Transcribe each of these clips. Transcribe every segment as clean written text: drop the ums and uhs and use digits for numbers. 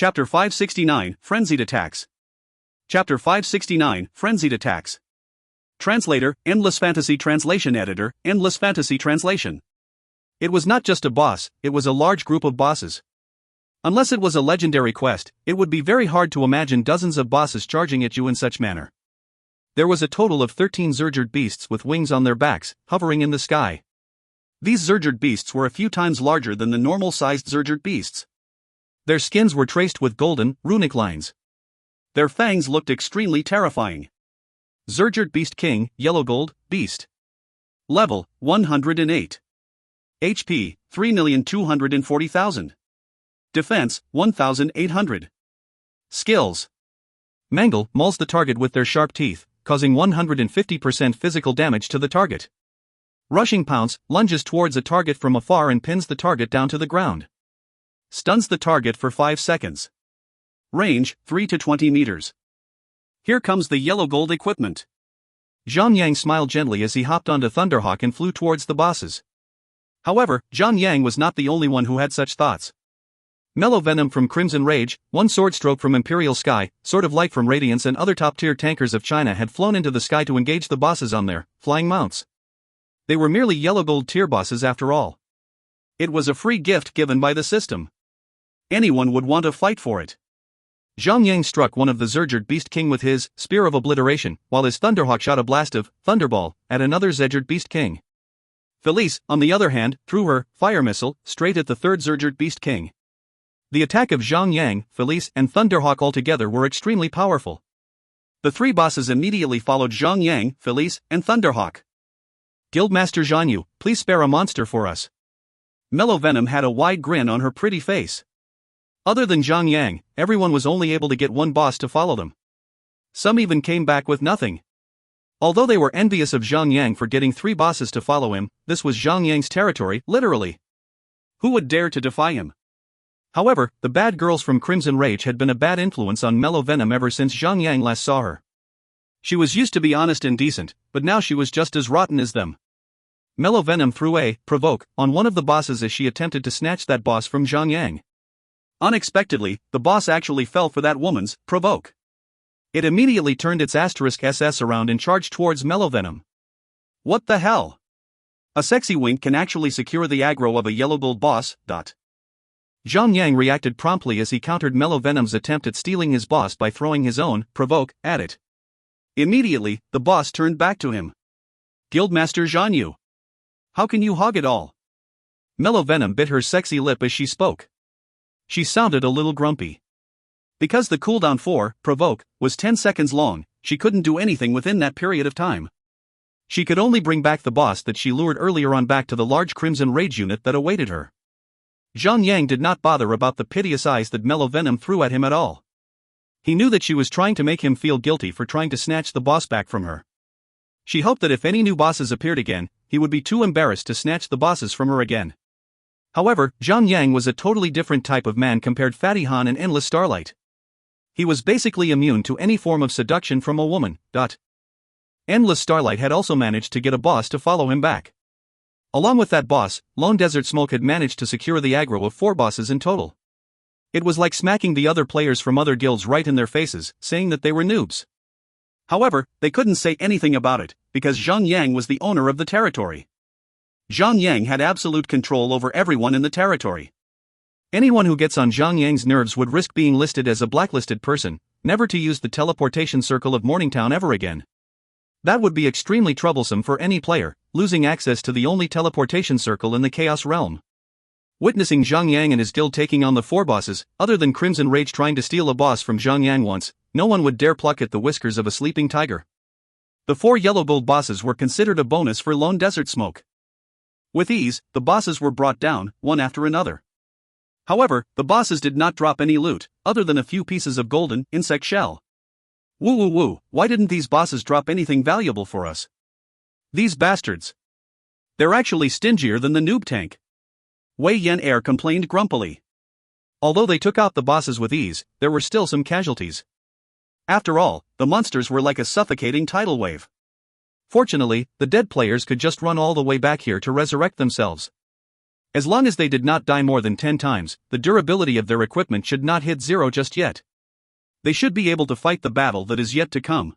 Chapter 569, Frenzied Attacks. Chapter 569, Frenzied Attacks. Translator, Endless Fantasy Translation Editor, Endless Fantasy Translation. It was not just a boss, it was a large group of bosses. Unless it was a legendary quest, it would be very hard to imagine dozens of bosses charging at you in such manner. There was a total of 13 Zergerd beasts with wings on their backs, hovering in the sky. These Zergerd beasts were a few times larger than the normal-sized Zergerd beasts. Their skins were traced with golden, runic lines. Their fangs looked extremely terrifying. Zergerd Beast King, Yellow Gold, Beast. Level, 108. HP, 3,240,000. Defense, 1,800. Skills. Mangle mauls the target with their sharp teeth, causing 150% physical damage to the target. Rushing Pounce lunges towards a target from afar and pins the target down to the ground. Stuns the target for 5 seconds. Range, 3 to 20 meters. Here comes the yellow gold equipment. Zhang Yang smiled gently as he hopped onto Thunderhawk and flew towards the bosses. However, Zhang Yang was not the only one who had such thoughts. Mellow Venom from Crimson Rage, One Sword Stroke from Imperial Sky, Sword of Light from Radiance and other top-tier tankers of China had flown into the sky to engage the bosses on their flying mounts. They were merely yellow gold tier bosses after all. It was a free gift given by the system. Anyone would want to fight for it. Zhang Yang struck one of the Zergerd Beast King with his Spear of Obliteration, while his Thunderhawk shot a blast of Thunderball at another Zergerd Beast King. Felice, on the other hand, threw her Fire Missile straight at the third Zergerd Beast King. The attack of Zhang Yang, Felice, and Thunderhawk altogether were extremely powerful. The three bosses immediately followed Zhang Yang, Felice, and Thunderhawk. Guildmaster Zhanyu, please spare a monster for us. Mellow Venom had a wide grin on her pretty face. Other than Zhang Yang, everyone was only able to get one boss to follow them. Some even came back with nothing. Although they were envious of Zhang Yang for getting 3 bosses to follow him, this was Zhang Yang's territory, literally. Who would dare to defy him? However, the bad girls from Crimson Rage had been a bad influence on Mellow Venom ever since Zhang Yang last saw her. She was used to be honest and decent, but now she was just as rotten as them. Mellow Venom threw a Provoke on one of the bosses as she attempted to snatch that boss from Zhang Yang. Unexpectedly, the boss actually fell for that woman's Provoke. It immediately turned its *SS around and charged towards Mellow Venom. What the hell? A sexy wink can actually secure the aggro of a yellow gold boss. Zhang Yang reacted promptly as he countered Mellow Venom's attempt at stealing his boss by throwing his own Provoke at it. Immediately, the boss turned back to him. Guildmaster Zhanyu. How can you hog it all? Mellow Venom bit her sexy lip as she spoke. She sounded a little grumpy. Because the cooldown for Provoke was 10 seconds long, she couldn't do anything within that period of time. She could only bring back the boss that she lured earlier on back to the large Crimson Rage unit that awaited her. Zhang Yang did not bother about the piteous eyes that Mellow Venom threw at him at all. He knew that she was trying to make him feel guilty for trying to snatch the boss back from her. She hoped that if any new bosses appeared again, he would be too embarrassed to snatch the bosses from her again. However, Zhang Yang was a totally different type of man compared Fatty Han and Endless Starlight. He was basically immune to any form of seduction from a woman. Endless Starlight had also managed to get a boss to follow him back. Along with that boss, Lone Desert Smoke had managed to secure the aggro of 4 bosses in total. It was like smacking the other players from other guilds right in their faces, saying that they were noobs. However, they couldn't say anything about it, because Zhang Yang was the owner of the territory. Zhang Yang had absolute control over everyone in the territory. Anyone who gets on Zhang Yang's nerves would risk being listed as a blacklisted person, never to use the teleportation circle of Morningtown ever again. That would be extremely troublesome for any player, losing access to the only teleportation circle in the Chaos Realm. Witnessing Zhang Yang and his guild taking on the 4 bosses, other than Crimson Rage trying to steal a boss from Zhang Yang once, no one would dare pluck at the whiskers of a sleeping tiger. The 4 yellow gold bosses were considered a bonus for Lone Desert Smoke. With ease, the bosses were brought down, one after another. However, the bosses did not drop any loot, other than a few pieces of golden insect shell. Woo, why didn't these bosses drop anything valuable for us? These bastards. They're actually stingier than the noob tank. Wei Yan Air complained grumpily. Although they took out the bosses with ease, there were still some casualties. After all, the monsters were like a suffocating tidal wave. Fortunately, the dead players could just run all the way back here to resurrect themselves. As long as they did not die more than 10 times, the durability of their equipment should not hit zero just yet. They should be able to fight the battle that is yet to come.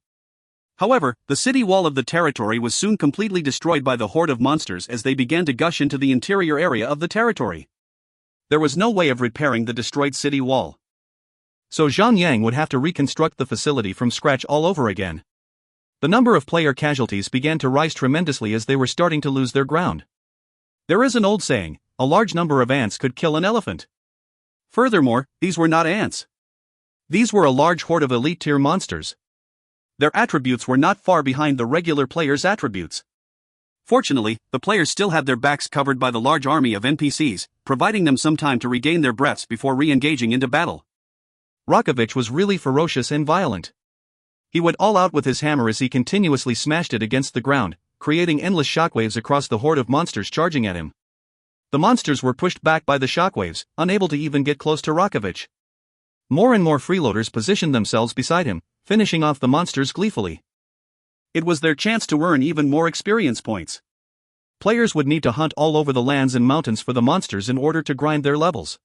However, the city wall of the territory was soon completely destroyed by the horde of monsters as they began to gush into the interior area of the territory. There was no way of repairing the destroyed city wall. So Zhang would have to reconstruct the facility from scratch all over again. The number of player casualties began to rise tremendously as they were starting to lose their ground. There is an old saying, a large number of ants could kill an elephant. Furthermore, these were not ants. These were a large horde of elite-tier monsters. Their attributes were not far behind the regular players' attributes. Fortunately, the players still had their backs covered by the large army of NPCs, providing them some time to regain their breaths before re-engaging into battle. Rakovich was really ferocious and violent. He went all out with his hammer as he continuously smashed it against the ground, creating endless shockwaves across the horde of monsters charging at him. The monsters were pushed back by the shockwaves, unable to even get close to Rakovich. More and more freeloaders positioned themselves beside him, finishing off the monsters gleefully. It was their chance to earn even more experience points. Players would need to hunt all over the lands and mountains for the monsters in order to grind their levels.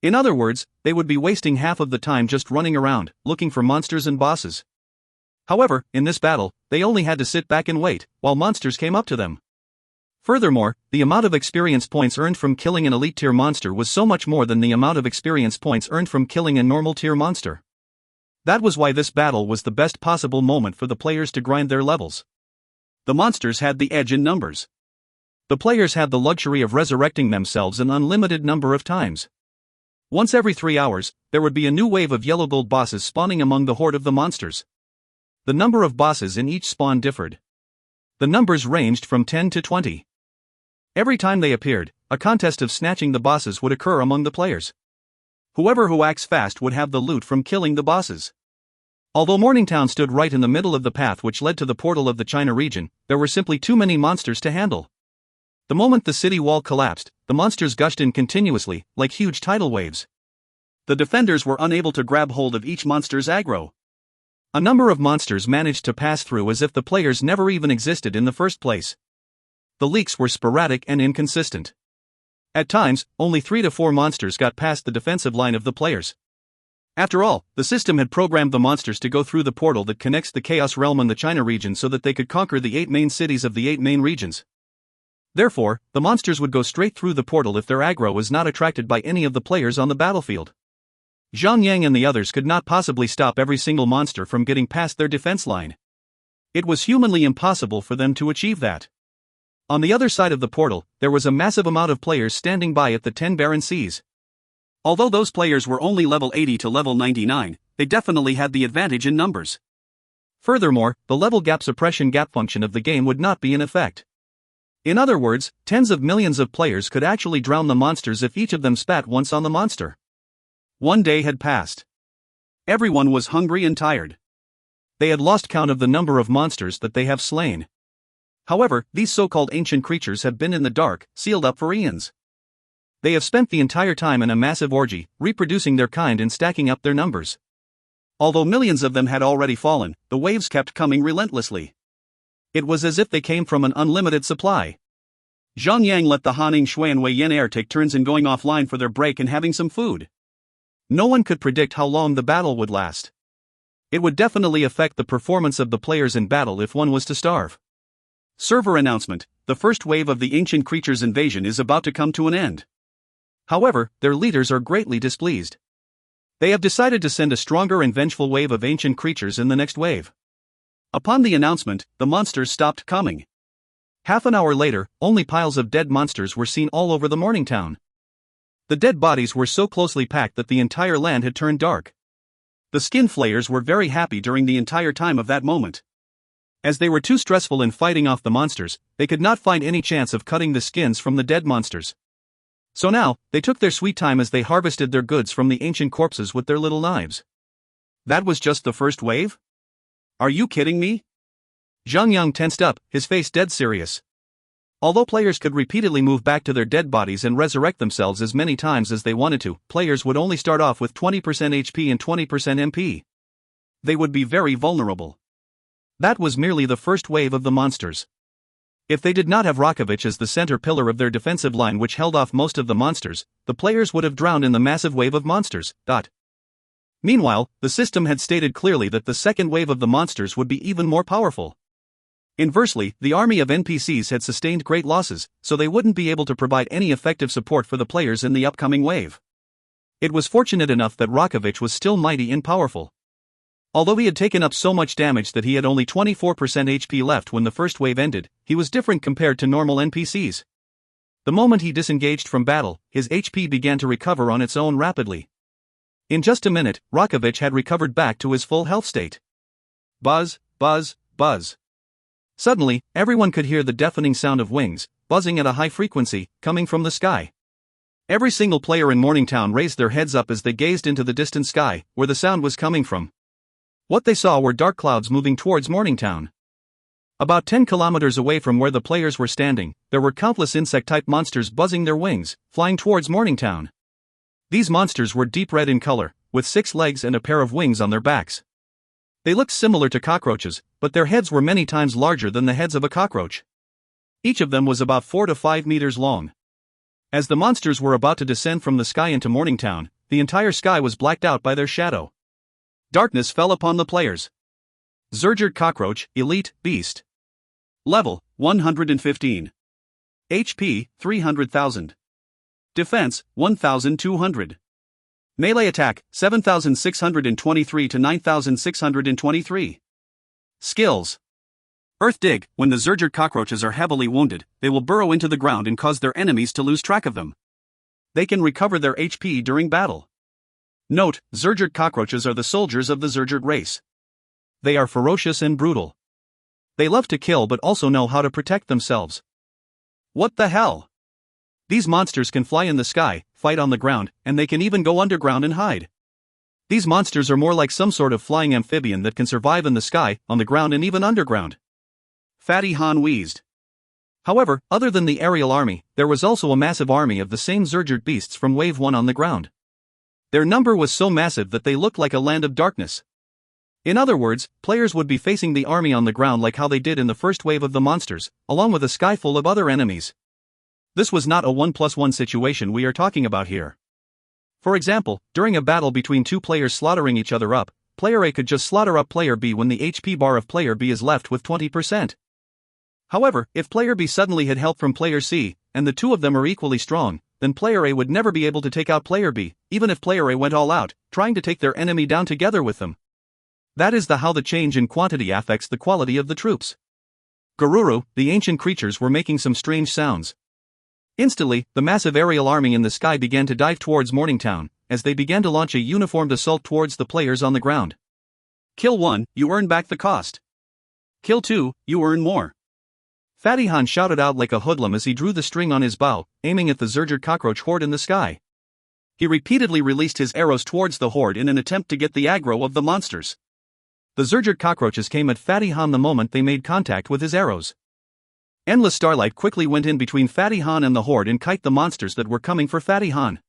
In other words, they would be wasting half of the time just running around, looking for monsters and bosses. However, in this battle, they only had to sit back and wait, while monsters came up to them. Furthermore, the amount of experience points earned from killing an elite-tier monster was so much more than the amount of experience points earned from killing a normal-tier monster. That was why this battle was the best possible moment for the players to grind their levels. The monsters had the edge in numbers. The players had the luxury of resurrecting themselves an unlimited number of times. Once every 3 hours, there would be a new wave of yellow gold bosses spawning among the horde of the monsters. The number of bosses in each spawn differed. The numbers ranged from 10 to 20. Every time they appeared, a contest of snatching the bosses would occur among the players. Whoever who acts fast would have the loot from killing the bosses. Although Morningtown stood right in the middle of the path which led to the portal of the China region, there were simply too many monsters to handle. The moment the city wall collapsed, the monsters gushed in continuously, like huge tidal waves. The defenders were unable to grab hold of each monster's aggro. A number of monsters managed to pass through as if the players never even existed in the first place. The leaks were sporadic and inconsistent. At times, only 3 to 4 monsters got past the defensive line of the players. After all, the system had programmed the monsters to go through the portal that connects the Chaos Realm and the China region so that they could conquer the 8 main cities of the 8 main regions. Therefore, the monsters would go straight through the portal if their aggro was not attracted by any of the players on the battlefield. Zhang and the others could not possibly stop every single monster from getting past their defense line. It was humanly impossible for them to achieve that. On the other side of the portal, there was a massive amount of players standing by at the 10 barren seas. Although those players were only level 80 to level 99, they definitely had the advantage in numbers. Furthermore, the level gap suppression gap function of the game would not be in effect. In other words, tens of millions of players could actually drown the monsters if each of them spat once on the monster. One day had passed. Everyone was hungry and tired. They had lost count of the number of monsters that they have slain. However, these so-called ancient creatures have been in the dark, sealed up for eons. They have spent the entire time in a massive orgy, reproducing their kind and stacking up their numbers. Although millions of them had already fallen, the waves kept coming relentlessly. It was as if they came from an unlimited supply. Zhang let the Haning Shui and Wei Yin Air take turns in going offline for their break and having some food. No one could predict how long the battle would last. It would definitely affect the performance of the players in battle if one was to starve. Server announcement: the first wave of the ancient creatures invasion is about to come to an end. However, their leaders are greatly displeased. They have decided to send a stronger and vengeful wave of ancient creatures in the next wave. Upon the announcement, the monsters stopped coming. Half an hour later, only piles of dead monsters were seen all over the Morningtown. The dead bodies were so closely packed that the entire land had turned dark. The skin flayers were very happy during the entire time of that moment. As they were too stressful in fighting off the monsters, they could not find any chance of cutting the skins from the dead monsters. So now, they took their sweet time as they harvested their goods from the ancient corpses with their little knives. That was just the first wave? Are you kidding me? Zhang tensed up, his face dead serious. Although players could repeatedly move back to their dead bodies and resurrect themselves as many times as they wanted to, players would only start off with 20% HP and 20% MP. They would be very vulnerable. That was merely the first wave of the monsters. If they did not have Rakovich as the center pillar of their defensive line which held off most of the monsters, the players would have drowned in the massive wave of monsters. Meanwhile, the system had stated clearly that the second wave of the monsters would be even more powerful. Inversely, the army of NPCs had sustained great losses, so they wouldn't be able to provide any effective support for the players in the upcoming wave. It was fortunate enough that Rakovich was still mighty and powerful. Although he had taken up so much damage that he had only 24% HP left when the first wave ended, he was different compared to normal NPCs. The moment he disengaged from battle, his HP began to recover on its own rapidly. In just a minute, Rakovich had recovered back to his full health state. Buzz, buzz, buzz. Suddenly, everyone could hear the deafening sound of wings, buzzing at a high frequency, coming from the sky. Every single player in Morningtown raised their heads up as they gazed into the distant sky, where the sound was coming from. What they saw were dark clouds moving towards Morningtown. About 10 kilometers away from where the players were standing, there were countless insect-type monsters buzzing their wings, flying towards Morningtown. These monsters were deep red in color, with 6 legs and a pair of wings on their backs. They looked similar to cockroaches, but their heads were many times larger than the heads of a cockroach. Each of them was about 4 to 5 meters long. As the monsters were about to descend from the sky into Morningtown, the entire sky was blacked out by their shadow. Darkness fell upon the players. Zergert Cockroach, Elite, Beast. Level, 115. HP, 300,000. Defense, 1,200. Melee attack, 7,623 to 9,623. Skills. Earth Dig. When the Zergert cockroaches are heavily wounded, they will burrow into the ground and cause their enemies to lose track of them. They can recover their HP during battle. Note, Zergert cockroaches are the soldiers of the Zergert race. They are ferocious and brutal. They love to kill but also know how to protect themselves. What the hell? These monsters can fly in the sky, fight on the ground, and they can even go underground and hide. These monsters are more like some sort of flying amphibian that can survive in the sky, on the ground and even underground. Fatty Han wheezed. However, other than the aerial army, there was also a massive army of the same Zergert beasts from Wave 1 on the ground. Their number was so massive that they looked like a land of darkness. In other words, players would be facing the army on the ground like how they did in the first wave of the monsters, along with a sky full of other enemies. This was not a 1+1 situation we are talking about here. For example, during a battle between two players slaughtering each other up, player A could just slaughter up player B when the HP bar of player B is left with 20%. However, if player B suddenly had help from player C, and the two of them are equally strong, then player A would never be able to take out player B, even if player A went all out, trying to take their enemy down together with them. That is how the change in quantity affects the quality of the troops. Garuru, the ancient creatures were making some strange sounds. Instantly, the massive aerial army in the sky began to dive towards Morningtown, as they began to launch a uniformed assault towards the players on the ground. Kill 1, you earn back the cost. Kill 2, you earn more. Fatty Han shouted out like a hoodlum as he drew the string on his bow, aiming at the Zergert cockroach horde in the sky. He repeatedly released his arrows towards the horde in an attempt to get the aggro of the monsters. The Zergert cockroaches came at Fatty Han the moment they made contact with his arrows. Endless Starlight quickly went in between Fatty Han and the horde and kite the monsters that were coming for Fatty Han.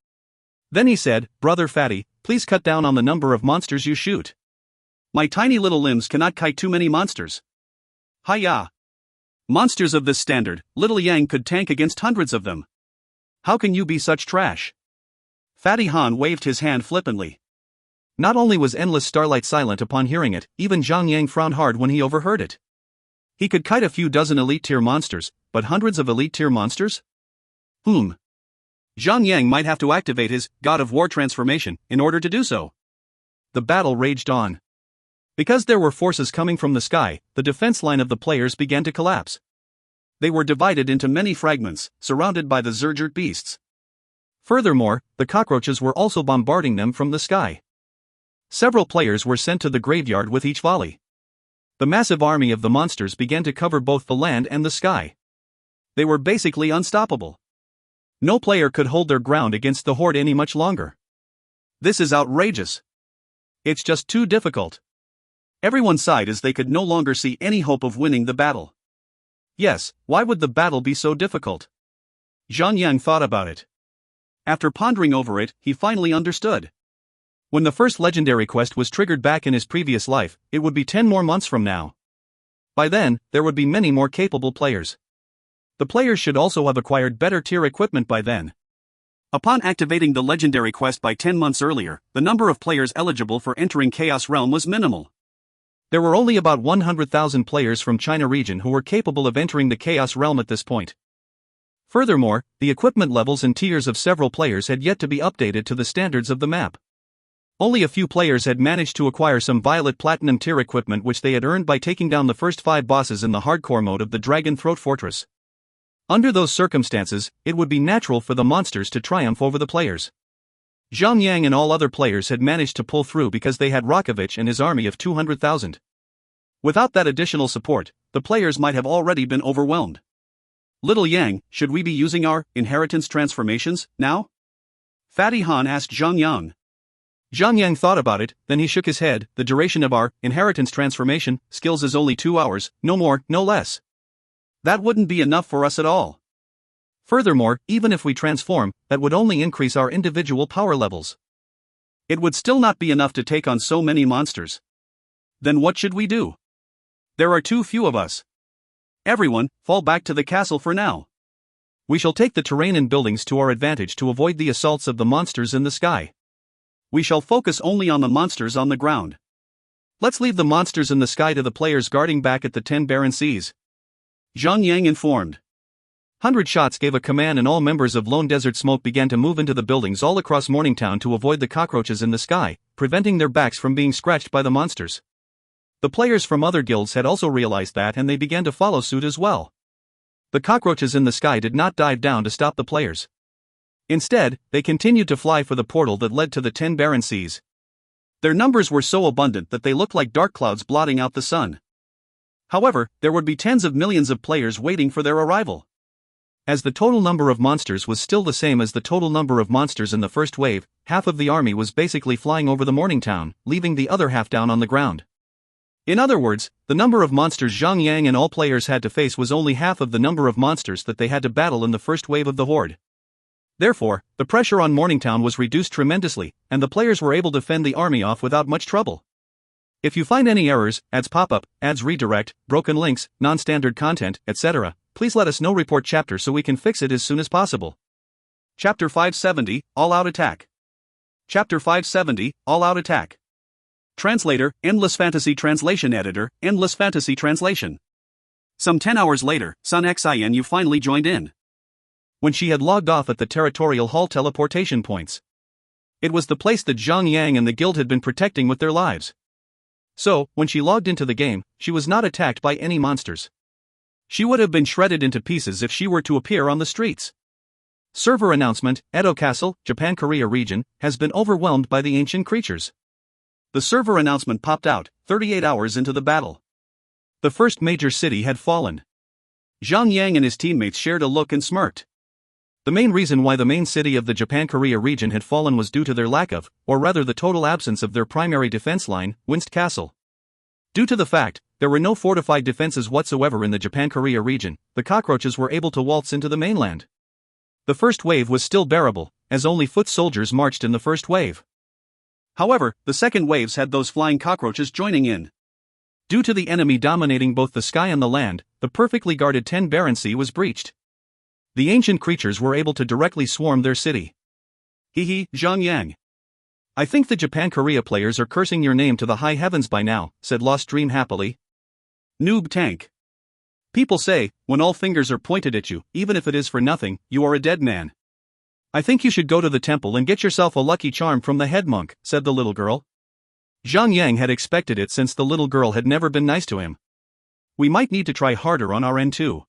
Then he said, "Brother Fatty, please cut down on the number of monsters you shoot. My tiny little limbs cannot kite too many monsters." Hi-ya! Monsters of this standard, little Yang could tank against hundreds of them. How can you be such trash? Fatty Han waved his hand flippantly. Not only was Endless Starlight silent upon hearing it, even Zhang Yang frowned hard when he overheard it. He could kite a few dozen elite tier monsters, but hundreds of elite tier monsters? Zhang Yang might have to activate his God of War transformation in order to do so. The battle raged on. Because there were forces coming from the sky, the defense line of the players began to collapse. They were divided into many fragments, surrounded by the Zergert beasts. Furthermore, the cockroaches were also bombarding them from the sky. Several players were sent to the graveyard with each volley. The massive army of the monsters began to cover both the land and the sky. They were basically unstoppable. No player could hold their ground against the horde any much longer. This is outrageous. It's just too difficult. Everyone sighed as they could no longer see any hope of winning the battle. Yes, why would the battle be so difficult? Zhang Yang thought about it. After pondering over it, he finally understood. When the first legendary quest was triggered back in his previous life, it would be 10 more months from now. By then, there would be many more capable players. The players should also have acquired better tier equipment by then. Upon activating the legendary quest by 10 months earlier, the number of players eligible for entering Chaos Realm was minimal. There were only about 100,000 players from China region who were capable of entering the Chaos Realm at this point. Furthermore, the equipment levels and tiers of several players had yet to be updated to the standards of the map. Only a few players had managed to acquire some Violet Platinum tier equipment which they had earned by taking down the first 5 bosses in the hardcore mode of the Dragon Throat Fortress. Under those circumstances, it would be natural for the monsters to triumph over the players. Zhang and all other players had managed to pull through because they had Rokovich and his army of 200,000. Without that additional support, the players might have already been overwhelmed. Little Yang, should we be using our inheritance transformations now? Fatty Han asked Zhang Yang. Zhang Yang thought about it, then he shook his head. The duration of our inheritance transformation skills is only 2 hours, no more, no less. That wouldn't be enough for us at all. Furthermore, even if we transform, that would only increase our individual power levels. It would still not be enough to take on so many monsters. Then what should we do? There are too few of us. Everyone, fall back to the castle for now. We shall take the terrain and buildings to our advantage to avoid the assaults of the monsters in the sky. We shall focus only on the monsters on the ground. Let's leave the monsters in the sky to the players guarding back at the 10 barren seas. Zhang Yang informed. 100 Shots gave a command and all members of Lone Desert Smoke began to move into the buildings all across Morningtown to avoid the cockroaches in the sky, preventing their backs from being scratched by the monsters. The players from other guilds had also realized that and they began to follow suit as well. The cockroaches in the sky did not dive down to stop the players. Instead, they continued to fly for the portal that led to the 10 barren seas. Their numbers were so abundant that they looked like dark clouds blotting out the sun. However, there would be tens of millions of players waiting for their arrival. As the total number of monsters was still the same as the total number of monsters in the first wave, half of the army was basically flying over the Morningtown, leaving the other half down on the ground. In other words, the number of monsters Zhang Yang and all players had to face was only half of the number of monsters that they had to battle in the first wave of the horde. Therefore, the pressure on Morningtown was reduced tremendously, and the players were able to fend the army off without much trouble. If you find any errors, ads pop up, ads redirect, broken links, non-standard content, etc., please let us know. Report chapter so we can fix it as soon as possible. Chapter 570, All-Out Attack. Chapter 570, All-Out Attack. Translator, Endless Fantasy Translation Editor, Endless Fantasy Translation. Some 10 hours later, Sun Xian finally joined in. When she had logged off at the Territorial Hall teleportation points. It was the place that Zhang Yang and the guild had been protecting with their lives. So, when she logged into the game, she was not attacked by any monsters. She would have been shredded into pieces if she were to appear on the streets. Server announcement: Edo Castle, Japan-Korea region, has been overwhelmed by the ancient creatures. The server announcement popped out, 38 hours into the battle. The first major city had fallen. Zhang Yang and his teammates shared a look and smirked. The main reason why the main city of the Japan-Korea region had fallen was due to their lack of, or rather the total absence of their primary defense line, Winst Castle. Due to the fact there were no fortified defenses whatsoever in the Japan-Korea region, the cockroaches were able to waltz into the mainland. The first wave was still bearable, as only foot soldiers marched in the first wave. However, the second waves had those flying cockroaches joining in. Due to the enemy dominating both the sky and the land, the perfectly guarded 10 barren sea was breached. The ancient creatures were able to directly swarm their city. Zhang Yang. I think the Japan-Korea players are cursing your name to the high heavens by now, said Lost Dream happily. Noob Tank. People say, when all fingers are pointed at you, even if it is for nothing, you are a dead man. I think you should go to the temple and get yourself a lucky charm from the head monk, said the little girl. Zhang Yang had expected it since the little girl had never been nice to him. We might need to try harder on our end too.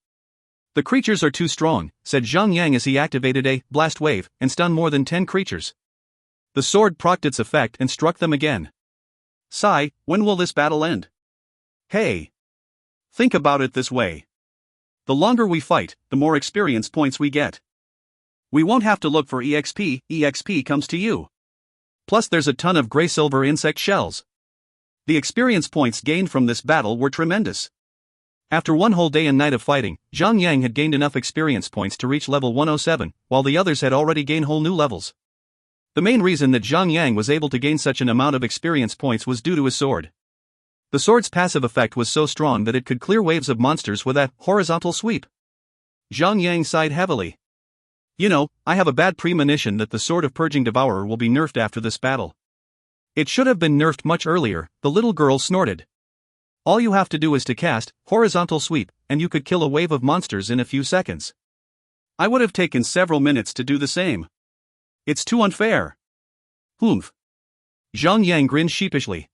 The creatures are too strong, said Zhang Yang as he activated a blast wave and stunned more than 10 creatures. The sword procced its effect and struck them again. Sigh, when will this battle end? Hey. Think about it this way. The longer we fight, the more experience points we get. We won't have to look for EXP comes to you. Plus there's a ton of gray-silver insect shells. The experience points gained from this battle were tremendous. After one whole day and night of fighting, Zhang Yang had gained enough experience points to reach level 107, while the others had already gained whole new levels. The main reason that Zhang Yang was able to gain such an amount of experience points was due to his sword. The sword's passive effect was so strong that it could clear waves of monsters with a horizontal sweep. Zhang Yang sighed heavily. You know, I have a bad premonition that the Sword of Purging Devourer will be nerfed after this battle. It should have been nerfed much earlier, the little girl snorted. All you have to do is to cast Horizontal Sweep, and you could kill a wave of monsters in a few seconds. I would have taken several minutes to do the same. It's too unfair. Humph. Zhang Yang grinned sheepishly.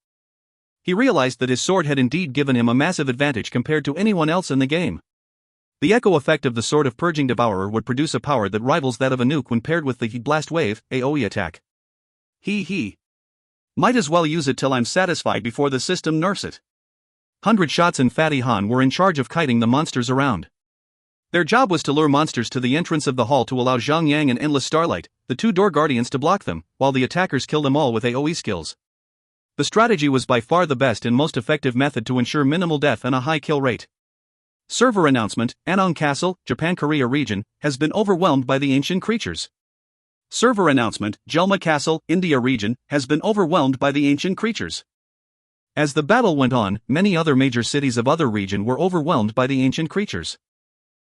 He realized that his sword had indeed given him a massive advantage compared to anyone else in the game. The echo effect of the Sword of Purging Devourer would produce a power that rivals that of a nuke when paired with the Heat Blast Wave, AoE attack. Might as well use it till I'm satisfied before the system nerfs it. 100 Shots and Fatty Han were in charge of kiting the monsters around. Their job was to lure monsters to the entrance of the hall to allow Zhang Yang and Endless Starlight, the two door guardians, to block them, while the attackers kill them all with AoE skills. The strategy was by far the best and most effective method to ensure minimal death and a high kill rate. Server announcement: Anong Castle, Japan-Korea region, has been overwhelmed by the ancient creatures. Server announcement: Jelma Castle, India region, has been overwhelmed by the ancient creatures. As the battle went on, many other major cities of other region were overwhelmed by the ancient creatures.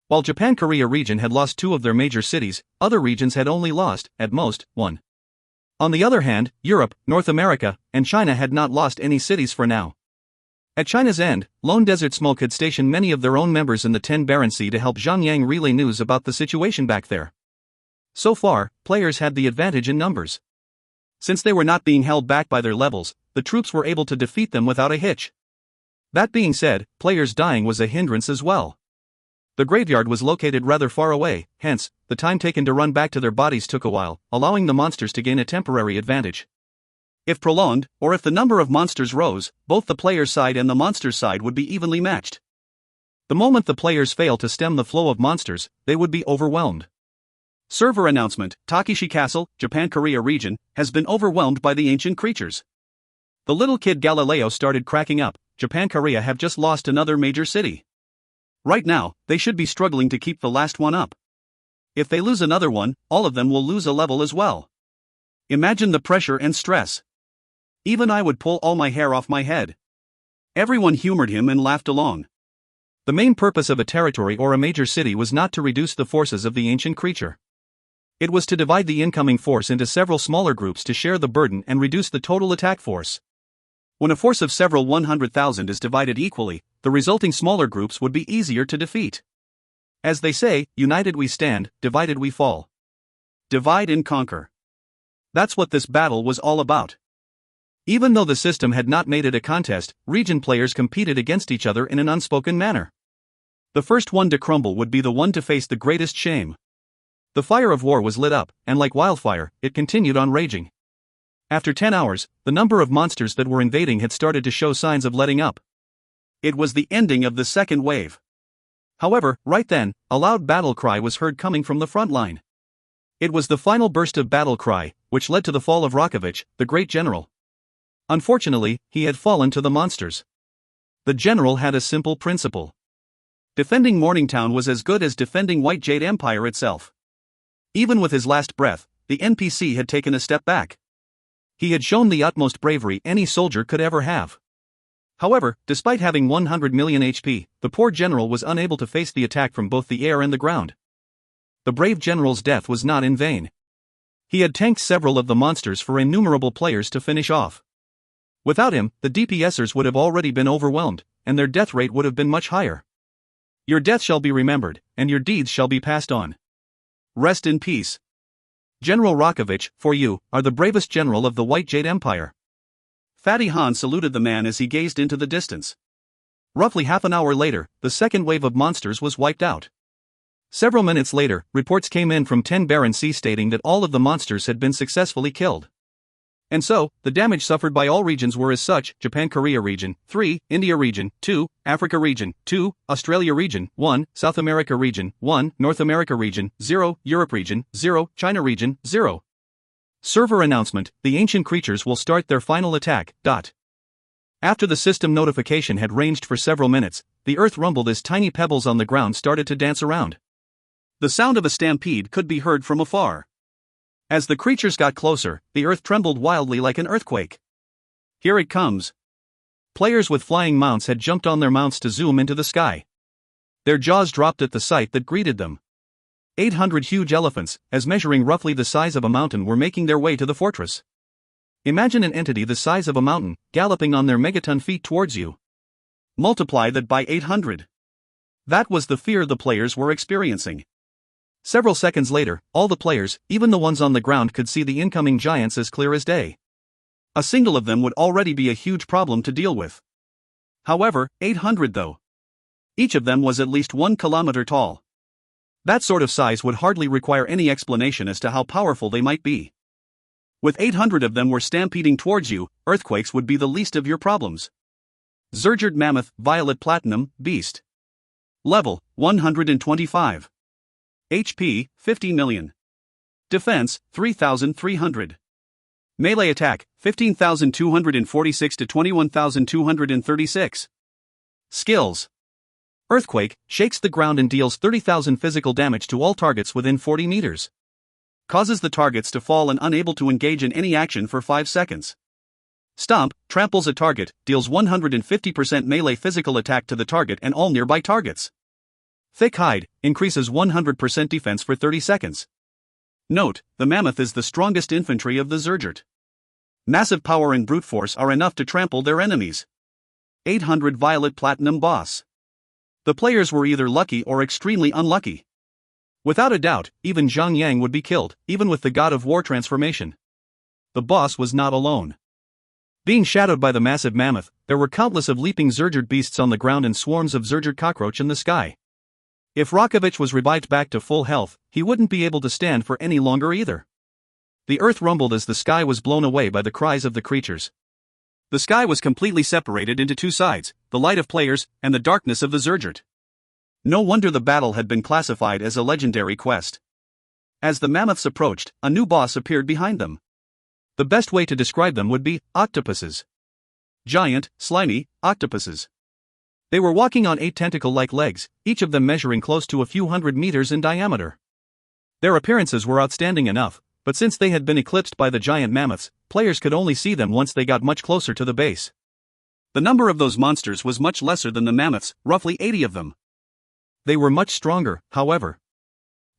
While Japan-Korea region had lost 2 of their major cities, other regions had only lost, at most, 1. On the other hand, Europe, North America, and China had not lost any cities for now. At China's end, Lone Desert Smoke had stationed many of their own members in the Ten Baron Sea to help Zhang Yang relay news about the situation back there. So far, players had the advantage in numbers. Since they were not being held back by their levels, the troops were able to defeat them without a hitch. That being said, players dying was a hindrance as well. The graveyard was located rather far away, hence, the time taken to run back to their bodies took a while, allowing the monsters to gain a temporary advantage. If prolonged, or if the number of monsters rose, both the player's side and the monster's side would be evenly matched. The moment the players fail to stem the flow of monsters, they would be overwhelmed. Server announcement: Takeshi Castle, Japan-Korea region, has been overwhelmed by the ancient creatures. The little kid Galileo started cracking up. Japan-Korea have just lost another major city. Right now, they should be struggling to keep the last one up. If they lose another one, all of them will lose a level as well. Imagine the pressure and stress. Even I would pull all my hair off my head. Everyone humored him and laughed along. The main purpose of a territory or a major city was not to reduce the forces of the ancient creature. It was to divide the incoming force into several smaller groups to share the burden and reduce the total attack force. When a force of several 100,000 is divided equally, the resulting smaller groups would be easier to defeat. As they say, united we stand, divided we fall. Divide and conquer. That's what this battle was all about. Even though the system had not made it a contest, region players competed against each other in an unspoken manner. The first one to crumble would be the one to face the greatest shame. The fire of war was lit up, and like wildfire, it continued on raging. After 10 hours, the number of monsters that were invading had started to show signs of letting up. It was the ending of the second wave. However, right then, a loud battle cry was heard coming from the front line. It was the final burst of battle cry, which led to the fall of Rokovich, the great general. Unfortunately, he had fallen to the monsters. The general had a simple principle. Defending Morningtown was as good as defending White Jade Empire itself. Even with his last breath, the NPC had taken a step back. He had shown the utmost bravery any soldier could ever have. However, despite having 100 million HP, the poor general was unable to face the attack from both the air and the ground. The brave general's death was not in vain. He had tanked several of the monsters for innumerable players to finish off. Without him, the DPSers would have already been overwhelmed, and their death rate would have been much higher. Your death shall be remembered, and your deeds shall be passed on. Rest in peace. General Rokovich, for you, are the bravest general of the White Jade Empire. Fatty Han saluted the man as he gazed into the distance. Roughly half an hour later, the second wave of monsters was wiped out. Several minutes later, reports came in from Ten Baron Sea stating that all of the monsters had been successfully killed. And so, the damage suffered by all regions were as such: Japan-Korea region, 3, India region, 2, Africa region, 2, Australia region, 1, South America region, 1, North America region, 0, Europe region, 0, China region, 0. Server announcement: the ancient creatures will start their final attack. After the system notification had ranged for several minutes, the earth rumbled as tiny pebbles on the ground started to dance around. The sound of a stampede could be heard from afar. As the creatures got closer, the earth trembled wildly like an earthquake. Here it comes. Players with flying mounts had jumped on their mounts to zoom into the sky. Their jaws dropped at the sight that greeted them. 800 huge elephants, as measuring roughly the size of a mountain, were making their way to the fortress. Imagine an entity the size of a mountain, galloping on their megaton feet towards you. Multiply that by 800. That was the fear the players were experiencing. Several seconds later, all the players, even the ones on the ground, could see the incoming giants as clear as day. A single of them would already be a huge problem to deal with. However, 800 though. Each of them was at least 1 kilometer tall. That sort of size would hardly require any explanation as to how powerful they might be. With 800 of them were stampeding towards you, earthquakes would be the least of your problems. Zergerd Mammoth, Violet Platinum, Beast. Level, 125. HP, 50 million. Defense, 3,300. Melee attack, 15,246 to 21,236. Skills. Earthquake, shakes the ground and deals 30,000 physical damage to all targets within 40 meters. Causes the targets to fall and unable to engage in any action for 5 seconds. Stomp, tramples a target, deals 150% melee physical attack to the target and all nearby targets. Thick Hide, increases 100% defense for 30 seconds. Note, the Mammoth is the strongest infantry of the Zergerd. Massive power and brute force are enough to trample their enemies. 800 Violet Platinum Boss. The players were either lucky or extremely unlucky. Without a doubt, even Zhang would be killed, even with the God of War transformation. The boss was not alone. Being shadowed by the massive mammoth, there were countless of leaping Zergerd beasts on the ground and swarms of Zergerd cockroach in the sky. If Rakovich was revived back to full health, he wouldn't be able to stand for any longer either. The earth rumbled as the sky was blown away by the cries of the creatures. The sky was completely separated into two sides, the light of players and the darkness of the Zergerd. No wonder the battle had been classified as a legendary quest. As the mammoths approached, a new boss appeared behind them. The best way to describe them would be octopuses. Giant, slimy octopuses. They were walking on 8 tentacle-like legs, each of them measuring close to a few hundred meters in diameter. Their appearances were outstanding enough, but since they had been eclipsed by the giant mammoths, players could only see them once they got much closer to the base. The number of those monsters was much lesser than the mammoths, roughly 80 of them. They were much stronger, however.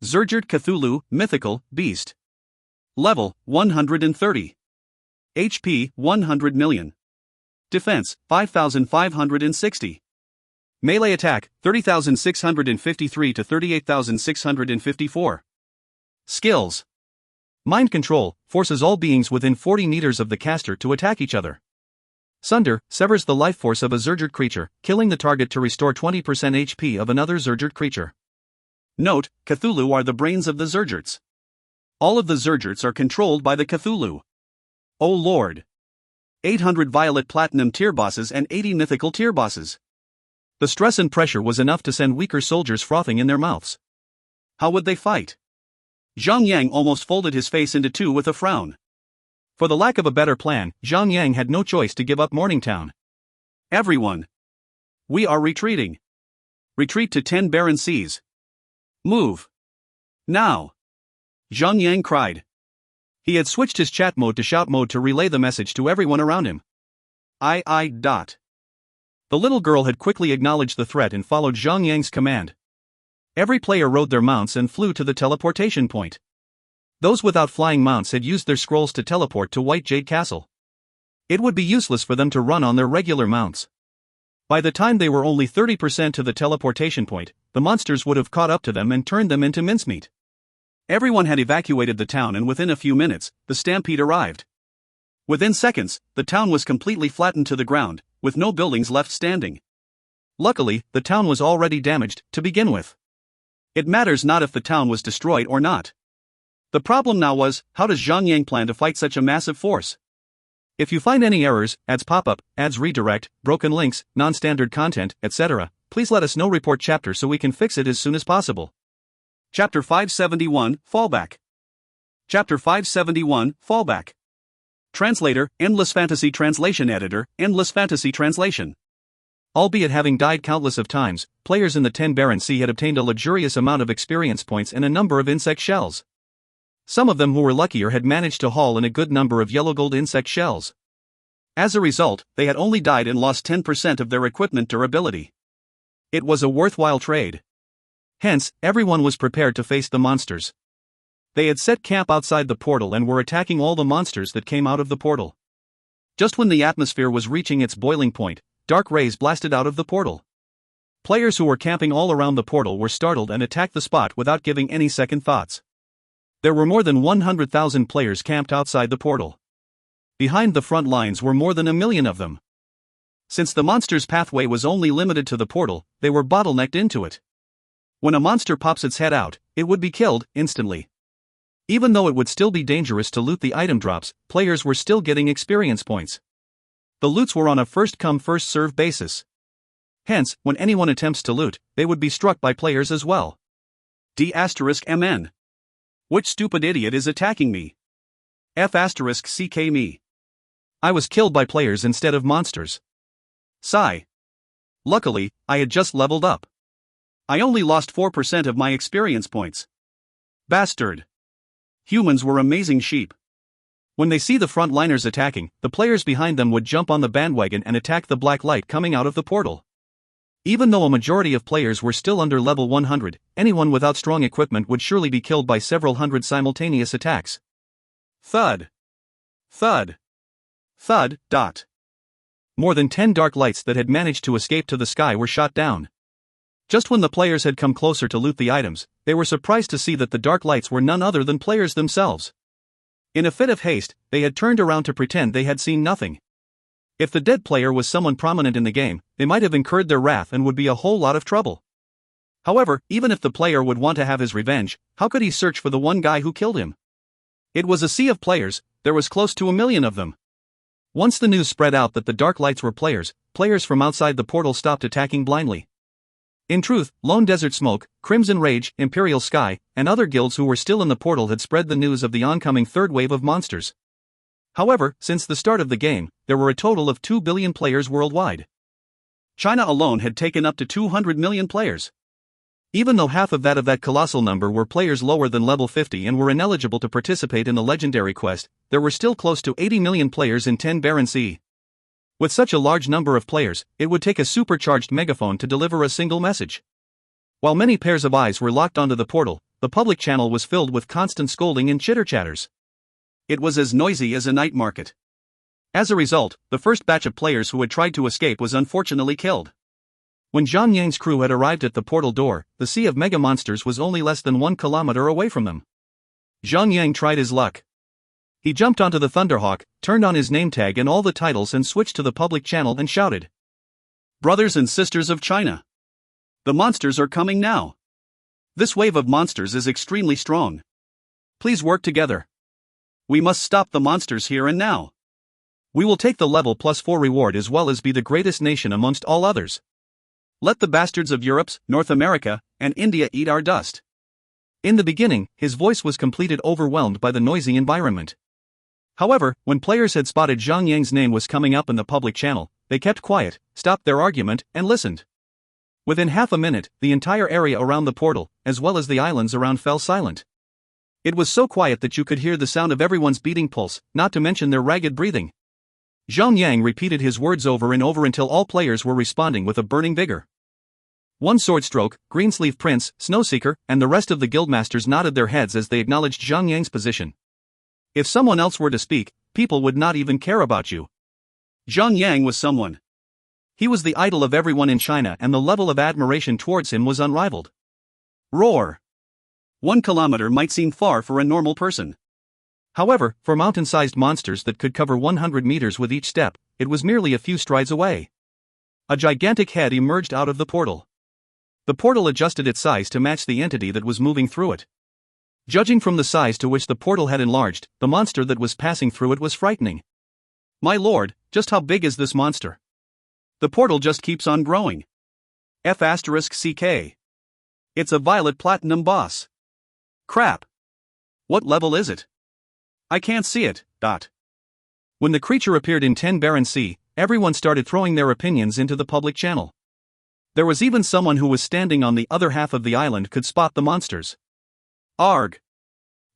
Zergerd Cthulhu, Mythical, Beast. Level, 130. HP, 100 million. Defense, 5,560. Melee attack, 30,653 to 38,654. Skills. Mind control, forces all beings within 40 meters of the caster to attack each other. Sunder, severs the life force of a Zergerd creature, killing the target to restore 20% HP of another Zergerd creature. Note, Cthulhu are the brains of the Zergerds. All of the Zergerds are controlled by the Cthulhu. Oh Lord! 800 Violet Platinum tier bosses and 80 mythical tier bosses. The stress and pressure was enough to send weaker soldiers frothing in their mouths. How would they fight? Zhang almost folded his face into two with a frown. For the lack of a better plan, Zhang had no choice to give up Morningtown. Everyone! We are retreating. Retreat to 10 barren seas. Move. Now! Zhang cried. He had switched his chat mode to shout mode to relay the message to everyone around him. The little girl had quickly acknowledged the threat and followed Zhang command. Every player rode their mounts and flew to the teleportation point. Those without flying mounts had used their scrolls to teleport to White Jade Castle. It would be useless for them to run on their regular mounts. By the time they were only 30% to the teleportation point, the monsters would have caught up to them and turned them into mincemeat. Everyone had evacuated the town and within a few minutes, the stampede arrived. Within seconds, the town was completely flattened to the ground, with no buildings left standing. Luckily, the town was already damaged, to begin with. It matters not if the town was destroyed or not. The problem now was, how does Zhang plan to fight such a massive force? If you find any errors, ads pop-up, ads redirect, broken links, non-standard content, etc., please let us know. Report chapter so we can fix it as soon as possible. Chapter 571, Fallback. Chapter 571, Fallback. Translator, Endless Fantasy Translation Editor, Endless Fantasy Translation. Albeit having died countless of times, players in the 10 Barren Sea had obtained a luxurious amount of experience points and a number of insect shells. Some of them who were luckier had managed to haul in a good number of yellow gold insect shells. As a result, they had only died and lost 10% of their equipment durability. It was a worthwhile trade. Hence, everyone was prepared to face the monsters. They had set camp outside the portal and were attacking all the monsters that came out of the portal. Just when the atmosphere was reaching its boiling point, dark rays blasted out of the portal. Players who were camping all around the portal were startled and attacked the spot without giving any second thoughts. There were more than 100,000 players camped outside the portal. Behind the front lines were more than 1 million of them. Since the monster's pathway was only limited to the portal, they were bottlenecked into it. When a monster pops its head out, it would be killed instantly. Even though it would still be dangerous to loot the item drops, players were still getting experience points. The loots were on a first-come first-served basis. Hence, when anyone attempts to loot, they would be struck by players as well. D*MN. Which stupid idiot is attacking me? F*CK me. I was killed by players instead of monsters. Sigh. Luckily, I had just leveled up. I only lost 4% of my experience points. Bastard. Humans were amazing sheep. When they see the frontliners attacking, the players behind them would jump on the bandwagon and attack the black light coming out of the portal. Even though a majority of players were still under level 100, anyone without strong equipment would surely be killed by several hundred simultaneous attacks. Thud. Thud. Thud. More than 10 dark lights that had managed to escape to the sky were shot down. Just when the players had come closer to loot the items, they were surprised to see that the dark lights were none other than players themselves. In a fit of haste, they had turned around to pretend they had seen nothing. If the dead player was someone prominent in the game, they might have incurred their wrath and would be a whole lot of trouble. However, even if the player would want to have his revenge, how could he search for the one guy who killed him? It was a sea of players, there was close to 1 million of them. Once the news spread out that the dark lights were players from outside the portal stopped attacking blindly. In truth, Lone Desert Smoke, Crimson Rage, Imperial Sky, and other guilds who were still in the portal had spread the news of the oncoming third wave of monsters. However, since the start of the game, there were a total of 2 billion players worldwide. China alone had taken up to 200 million players. Even though half of that colossal number were players lower than level 50 and were ineligible to participate in the legendary quest, there were still close to 80 million players in 10 Barren Sea. With such a large number of players, it would take a supercharged megaphone to deliver a single message. While many pairs of eyes were locked onto the portal, the public channel was filled with constant scolding and chitter-chatters. It was as noisy as a night market. As a result, the first batch of players who had tried to escape was unfortunately killed. When Zhang Yang's crew had arrived at the portal door, the sea of mega monsters was only less than 1 kilometer away from them. Zhang Yang tried his luck. He jumped onto the Thunderhawk, turned on his name tag and all the titles and switched to the public channel and shouted, "Brothers and sisters of China! The monsters are coming now! This wave of monsters is extremely strong. Please work together. We must stop the monsters here and now. We will take the level +4 reward as well as be the greatest nation amongst all others. Let the bastards of Europe, North America, and India eat our dust." In the beginning, his voice was completely overwhelmed by the noisy environment. However, when players had spotted Zhang Yang's name was coming up in the public channel, they kept quiet, stopped their argument, and listened. Within half a minute, the entire area around the portal, as well as the islands around, fell silent. It was so quiet that you could hear the sound of everyone's beating pulse, not to mention their ragged breathing. Zhang Yang repeated his words over and over until all players were responding with a burning vigor. One Swordstroke, Greensleeve Prince, Snowseeker, and the rest of the guildmasters nodded their heads as they acknowledged Zhang Yang's position. If someone else were to speak, people would not even care about you. Zhang Yang was someone. He was the idol of everyone in China and the level of admiration towards him was unrivaled. Roar! 1 kilometer might seem far for a normal person. However, for mountain-sized monsters that could cover 100 meters with each step, it was merely a few strides away. A gigantic head emerged out of the portal. The portal adjusted its size to match the entity that was moving through it. Judging from the size to which the portal had enlarged, the monster that was passing through it was frightening. My lord, just how big is this monster? The portal just keeps on growing. F*CK. It's a violet platinum boss. Crap. What level is it? I can't see it. When the creature appeared in 10 Barren Sea, everyone started throwing their opinions into the public channel. There was even someone who was standing on the other half of the island could spot the monsters. Arg!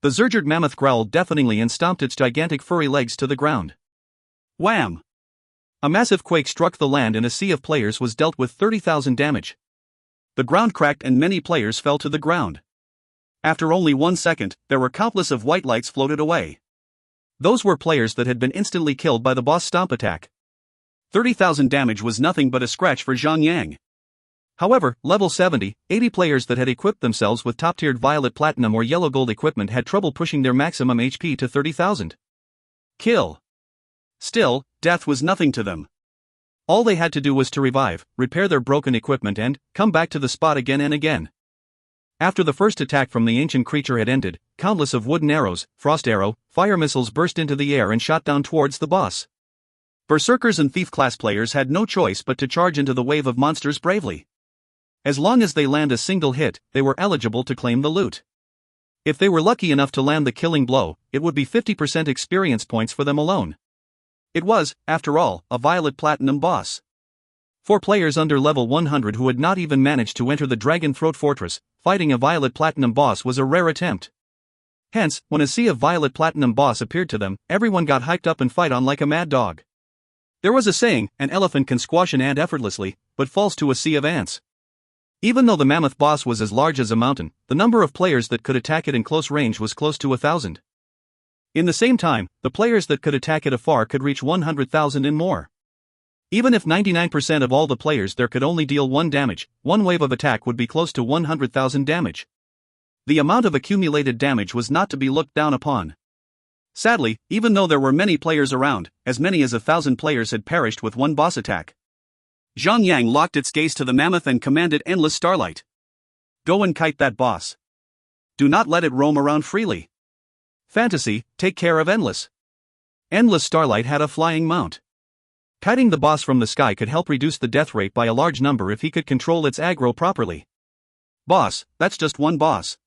The Zergered mammoth growled deafeningly and stomped its gigantic furry legs to the ground. Wham! A massive quake struck the land and a sea of players was dealt with 30,000 damage. The ground cracked and many players fell to the ground. After only 1 second, there were countless of white lights floated away. Those were players that had been instantly killed by the boss stomp attack. 30,000 damage was nothing but a scratch for Zhang Yang. However, level 70, 80 players that had equipped themselves with top-tiered violet platinum or yellow gold equipment had trouble pushing their maximum HP to 30,000. Kill. Still, death was nothing to them. All they had to do was to revive, repair their broken equipment and come back to the spot again and again. After the first attack from the ancient creature had ended, countless of wooden arrows, frost arrow, fire missiles burst into the air and shot down towards the boss. Berserkers and thief class players had no choice but to charge into the wave of monsters bravely. As long as they land a single hit, they were eligible to claim the loot. If they were lucky enough to land the killing blow, it would be 50% experience points for them alone. It was, after all, a violet platinum boss. For players under level 100 who had not even managed to enter the Dragon Throat Fortress, fighting a violet platinum boss was a rare attempt. Hence, when a sea of violet platinum boss appeared to them, everyone got hyped up and fight on like a mad dog. There was a saying, an elephant can squash an ant effortlessly, but falls to a sea of ants. Even though the mammoth boss was as large as a mountain, the number of players that could attack it in close range was close to 1,000. In the same time, the players that could attack it afar could reach 100,000 and more. Even if 99% of all the players there could only deal 1 damage, one wave of attack would be close to 100,000 damage. The amount of accumulated damage was not to be looked down upon. Sadly, even though there were many players around, as many as 1,000 players had perished with one boss attack. Zhang Yang locked its gaze to the mammoth and commanded Endless Starlight. Go and kite that boss. Do not let it roam around freely. Fantasy, take care of Endless. Endless Starlight had a flying mount. Kiting the boss from the sky could help reduce the death rate by a large number if he could control its aggro properly. Boss, that's just one boss.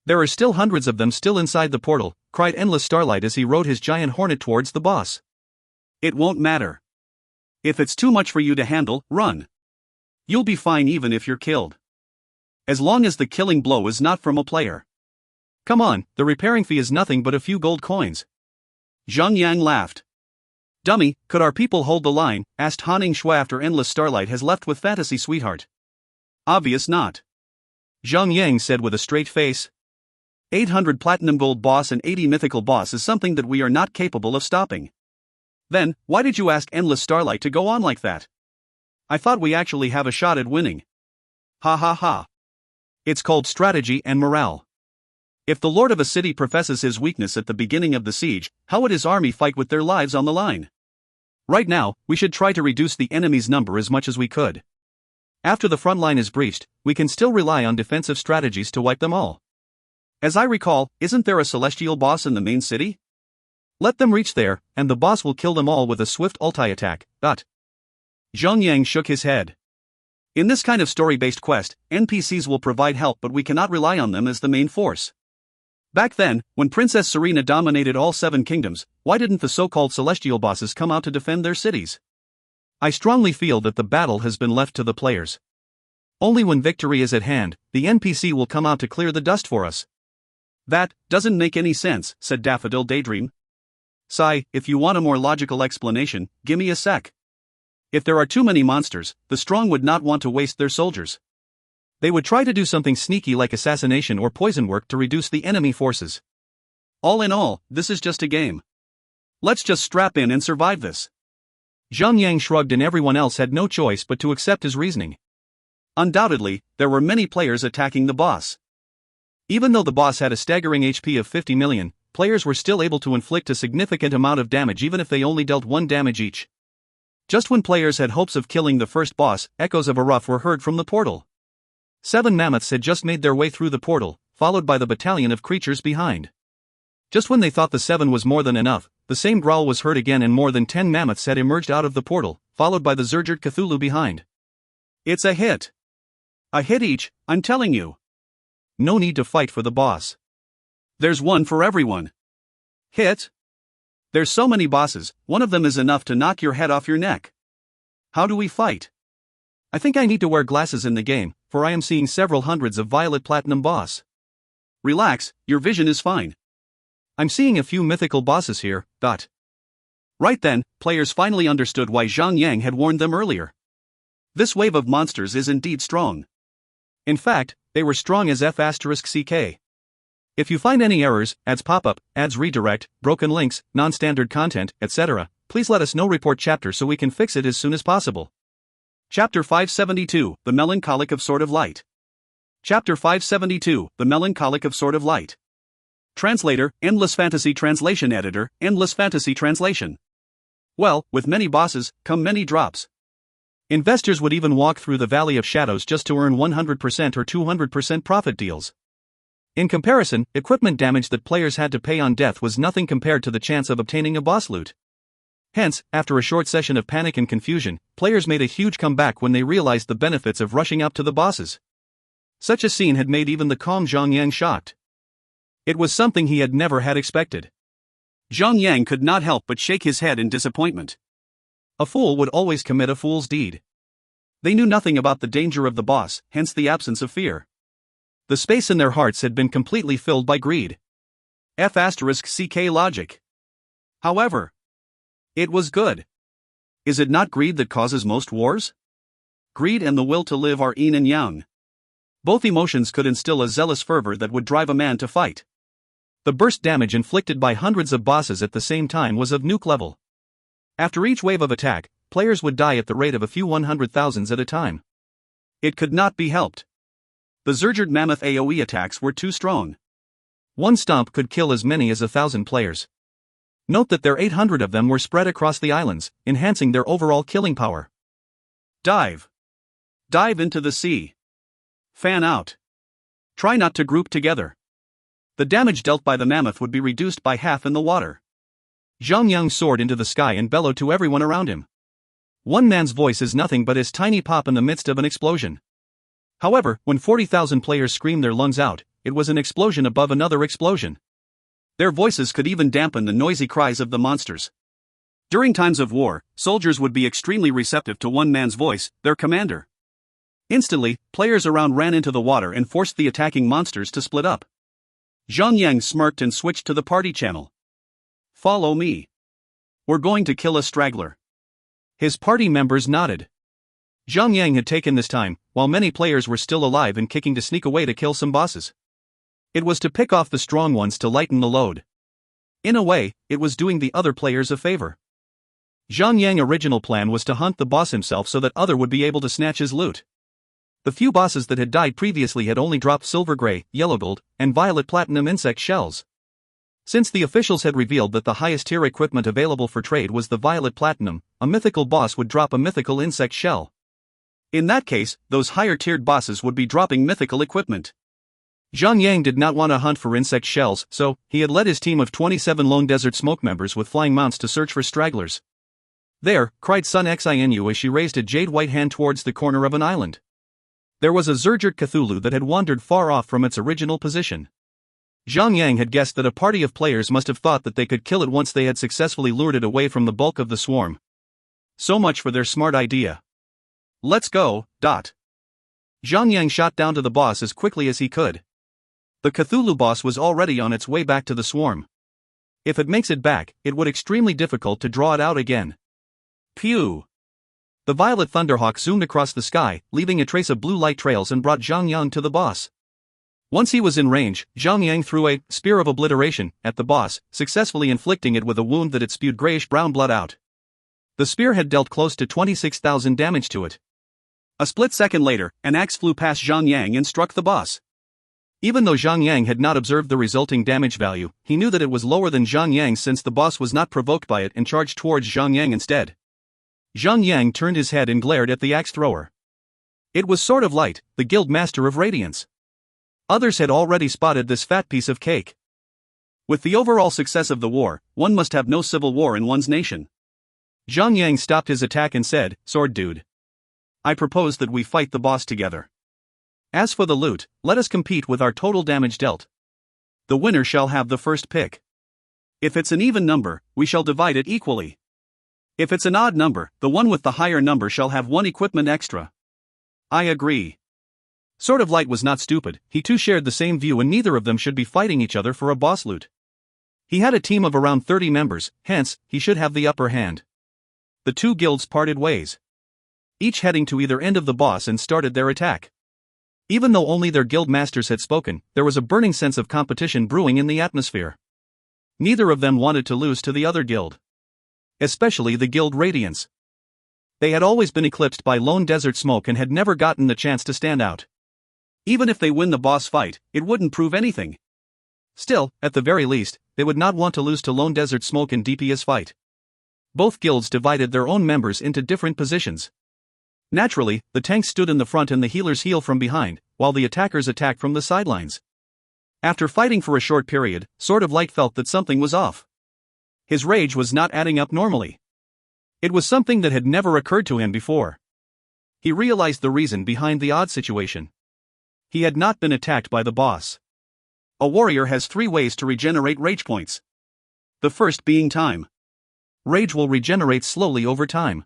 There are still hundreds of them still inside the portal, cried Endless Starlight as he rode his giant hornet towards the boss. It won't matter. If it's too much for you to handle, run. You'll be fine even if you're killed. As long as the killing blow is not from a player. Come on, the repairing fee is nothing but a few gold coins. Zhang Yang laughed. Dummy, could our people hold the line? Asked Han Shui after Endless Starlight has left with Fantasy Sweetheart. Obvious not. Zhang Yang said with a straight face. 800 platinum gold boss and 80 mythical boss is something that we are not capable of stopping. Then, why did you ask Endless Starlight to go on like that? I thought we actually have a shot at winning. Ha ha ha. It's called strategy and morale. If the lord of a city professes his weakness at the beginning of the siege, how would his army fight with their lives on the line? Right now, we should try to reduce the enemy's number as much as we could. After the front line is breached, we can still rely on defensive strategies to wipe them all. As I recall, isn't there a celestial boss in the main city? Let them reach there, and the boss will kill them all with a swift ulti attack. Zhang Yang shook his head. In this kind of story-based quest, NPCs will provide help, but we cannot rely on them as the main force. Back then, when Princess Serena dominated all 7 kingdoms, why didn't the so-called celestial bosses come out to defend their cities? I strongly feel that the battle has been left to the players. Only when victory is at hand, the NPC will come out to clear the dust for us. That doesn't make any sense, said Daffodil Daydream. Sigh, if you want a more logical explanation, gimme a sec. If there are too many monsters, the strong would not want to waste their soldiers. They would try to do something sneaky like assassination or poison work to reduce the enemy forces. All in all, this is just a game. Let's just strap in and survive this. Zhang Yang shrugged and everyone else had no choice but to accept his reasoning. Undoubtedly, there were many players attacking the boss. Even though the boss had a staggering HP of 50 million, players were still able to inflict a significant amount of damage even if they only dealt 1 damage each. Just when players had hopes of killing the first boss, echoes of a ruff were heard from the portal. 7 mammoths had just made their way through the portal, followed by the battalion of creatures behind. Just when they thought the 7 was more than enough, the same growl was heard again and more than 10 mammoths had emerged out of the portal, followed by the Zergert Cthulhu behind. It's a hit. A hit each, I'm telling you. No need to fight for the boss. There's one for everyone. Hit? There's so many bosses, one of them is enough to knock your head off your neck. How do we fight? I think I need to wear glasses in the game, for I am seeing several hundreds of violet platinum boss. Relax, your vision is fine. I'm seeing a few mythical bosses here. Right then, players finally understood why Zhang Yang had warned them earlier. This wave of monsters is indeed strong. In fact, they were strong as F***CK. If you find any errors, ads pop-up, ads redirect, broken links, non-standard content, etc., please let us know. Report chapter so we can fix it as soon as possible. Chapter 572, The Melancholic of Sword of Light. Chapter 572, The Melancholic of Sword of Light. Translator, Endless Fantasy Translation Editor, Endless Fantasy Translation. Well, with many bosses, come many drops. Investors would even walk through the Valley of Shadows just to earn 100% or 200% profit deals. In comparison, equipment damage that players had to pay on death was nothing compared to the chance of obtaining a boss loot. Hence, after a short session of panic and confusion, players made a huge comeback when they realized the benefits of rushing up to the bosses. Such a scene had made even the calm Zhang shocked. It was something he had never had expected. Zhang could not help but shake his head in disappointment. A fool would always commit a fool's deed. They knew nothing about the danger of the boss, hence the absence of fear. The space in their hearts had been completely filled by greed. F***CK logic. However, it was good. Is it not greed that causes most wars? Greed and the will to live are yin and yang. Both emotions could instill a zealous fervor that would drive a man to fight. The burst damage inflicted by hundreds of bosses at the same time was of nuke level. After each wave of attack, players would die at the rate of a few 100,000s at a time. It could not be helped. The Zergered Mammoth AoE attacks were too strong. One stomp could kill as many as 1,000 players. Note that there 800 of them were spread across the islands, enhancing their overall killing power. Dive. Dive into the sea. Fan out. Try not to group together. The damage dealt by the mammoth would be reduced by half in the water. Zhang soared into the sky and bellowed to everyone around him. One man's voice is nothing but his tiny pop in the midst of an explosion. However, when 40,000 players screamed their lungs out, it was an explosion above another explosion. Their voices could even dampen the noisy cries of the monsters. During times of war, soldiers would be extremely receptive to one man's voice, their commander. Instantly, players around ran into the water and forced the attacking monsters to split up. Zhang smirked and switched to the party channel. Follow me. We're going to kill a straggler. His party members nodded. Zhang had taken this time, while many players were still alive and kicking, to sneak away to kill some bosses. It was to pick off the strong ones to lighten the load. In a way, it was doing the other players a favor. Zhang original plan was to hunt the boss himself so that other would be able to snatch his loot. The few bosses that had died previously had only dropped silver gray, yellow gold, and violet platinum insect shells. Since the officials had revealed that the highest tier equipment available for trade was the violet platinum, a mythical boss would drop a mythical insect shell. In that case, those higher-tiered bosses would be dropping mythical equipment. Zhang did not want to hunt for insect shells, so he had led his team of 27 Lone Desert Smoke members with flying mounts to search for stragglers. There, cried Sun Xinu as she raised a jade white hand towards the corner of an island. There was a Zergered Cthulhu that had wandered far off from its original position. Zhang had guessed that a party of players must have thought that they could kill it once they had successfully lured it away from the bulk of the swarm. So much for their smart idea. Let's go, Zhang shot down to the boss as quickly as he could. The Cthulhu boss was already on its way back to the swarm. If it makes it back, it would extremely difficult to draw it out again. Pew! The violet thunderhawk zoomed across the sky, leaving a trace of blue light trails, and brought Zhang to the boss. Once he was in range, Zhang threw a spear of obliteration at the boss, successfully inflicting it with a wound that it spewed grayish-brown blood out. The spear had dealt close to 26,000 damage to it. A split second later, an axe flew past Zhang and struck the boss. Even though Zhang had not observed the resulting damage value, he knew that it was lower than Zhang since the boss was not provoked by it and charged towards Zhang instead. Zhang turned his head and glared at the axe thrower. It was Sword of Light, the guild master of Radiance. Others had already spotted this fat piece of cake. With the overall success of the war, one must have no civil war in one's nation. Zhang stopped his attack and said, "Sword dude. I propose that we fight the boss together. As for the loot, let us compete with our total damage dealt. The winner shall have the first pick. If it's an even number, we shall divide it equally. If it's an odd number, the one with the higher number shall have one equipment extra." I agree. Sword of Light was not stupid, he too shared the same view, and neither of them should be fighting each other for a boss loot. He had a team of around 30 members, hence, he should have the upper hand. The two guilds parted ways, each heading to either end of the boss, and started their attack. Even though only their guild masters had spoken, there was a burning sense of competition brewing in the atmosphere. Neither of them wanted to lose to the other guild. Especially the guild Radiance. They had always been eclipsed by lone desert smoke and had never gotten the chance to stand out. Even if they win the boss fight, it wouldn't prove anything. Still, at the very least, they would not want to lose to lone desert smoke in DPS fight. Both guilds divided their own members into different positions. Naturally, the tanks stood in the front and the healers heal from behind, while the attackers attack from the sidelines. After fighting for a short period, Sword of Light felt that something was off. His rage was not adding up normally. It was something that had never occurred to him before. He realized the reason behind the odd situation. He had not been attacked by the boss. A warrior has 3 ways to regenerate rage points. The first being time. Rage will regenerate slowly over time.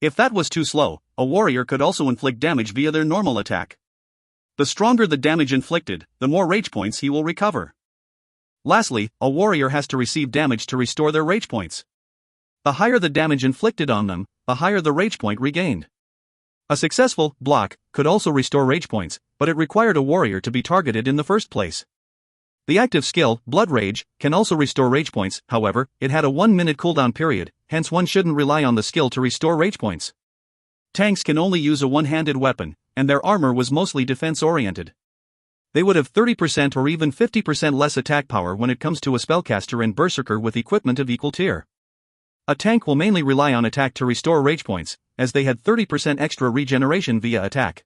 If that was too slow, a warrior could also inflict damage via their normal attack. The stronger the damage inflicted, the more rage points he will recover. Lastly, a warrior has to receive damage to restore their rage points. The higher the damage inflicted on them, the higher the rage point regained. A successful block could also restore rage points, but it required a warrior to be targeted in the first place. The active skill, Blood Rage, can also restore rage points, however, it had a 1-minute cooldown period, hence one shouldn't rely on the skill to restore rage points. Tanks can only use a one-handed weapon, and their armor was mostly defense-oriented. They would have 30% or even 50% less attack power when it comes to a spellcaster and berserker with equipment of equal tier. A tank will mainly rely on attack to restore rage points, as they had 30% extra regeneration via attack.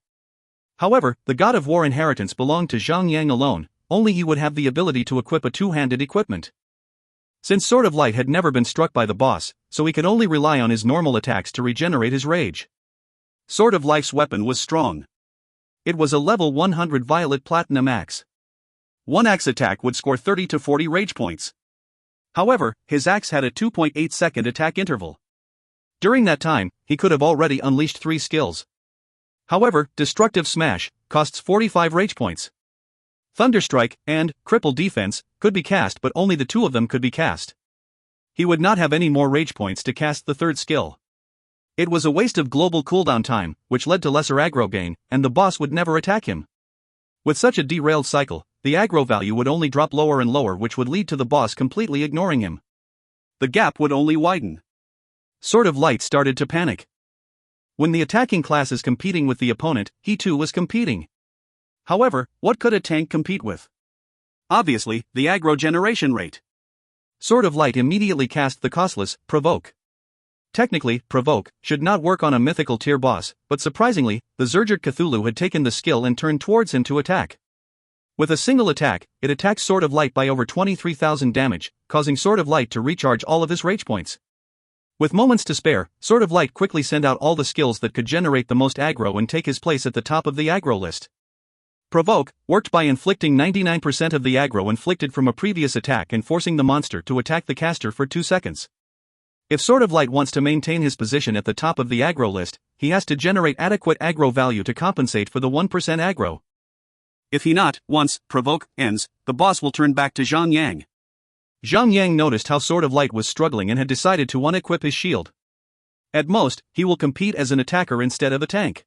However, the God of War inheritance belonged to Zhang Yang alone, only he would have the ability to equip a two-handed equipment. Since Sword of Light had never been struck by the boss, so he could only rely on his normal attacks to regenerate his rage. Sword of Light's weapon was strong. It was a level 100 Violet Platinum axe. One axe attack would score 30 to 40 rage points. However, his axe had a 2.8-second attack interval. During that time, he could have already unleashed 3 skills. However, Destructive Smash costs 45 rage points. Thunderstrike and Cripple Defense could be cast, but only the 2 of them could be cast. He would not have any more rage points to cast the 3rd skill. It was a waste of global cooldown time, which led to lesser aggro gain, and the boss would never attack him. With such a derailed cycle, the aggro value would only drop lower and lower, which would lead to the boss completely ignoring him. The gap would only widen. Sword of Light started to panic. When the attacking class is competing with the opponent, he too was competing. However, what could a tank compete with? Obviously, the aggro generation rate. Sword of Light immediately cast the costless Provoke. Technically, Provoke should not work on a mythical tier boss, but surprisingly, the Zergert Cthulhu had taken the skill and turned towards him to attack. With a single attack, it attacked Sword of Light by over 23,000 damage, causing Sword of Light to recharge all of his rage points. With moments to spare, Sword of Light quickly sent out all the skills that could generate the most aggro and take his place at the top of the aggro list. Provoke worked by inflicting 99% of the aggro inflicted from a previous attack and forcing the monster to attack the caster for 2 seconds. If Sword of Light wants to maintain his position at the top of the aggro list, he has to generate adequate aggro value to compensate for the 1% aggro. If he not, once Provoke ends, the boss will turn back to Zhang Yang. Zhang Yang noticed how Sword of Light was struggling and had decided to unequip his shield. At most, he will compete as an attacker instead of a tank.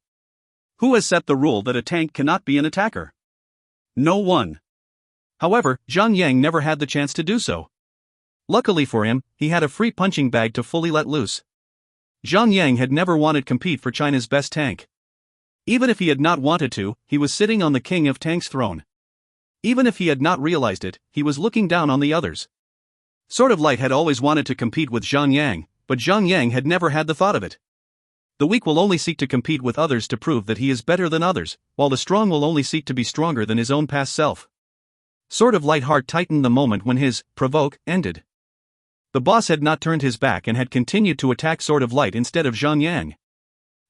Who has set the rule that a tank cannot be an attacker? No one. However, Zhang Yang never had the chance to do so. Luckily for him, he had a free punching bag to fully let loose. Zhang Yang had never wanted to compete for China's best tank. Even if he had not wanted to, he was sitting on the King of Tanks throne. Even if he had not realized it, he was looking down on the others. Sword of Light had always wanted to compete with Zhang Yang, but Zhang Yang had never had the thought of it. The weak will only seek to compete with others to prove that he is better than others, while the strong will only seek to be stronger than his own past self. Sword of Light heart tightened the moment when his Provoke ended. The boss had not turned his back and had continued to attack Sword of Light instead of Zhang Yang.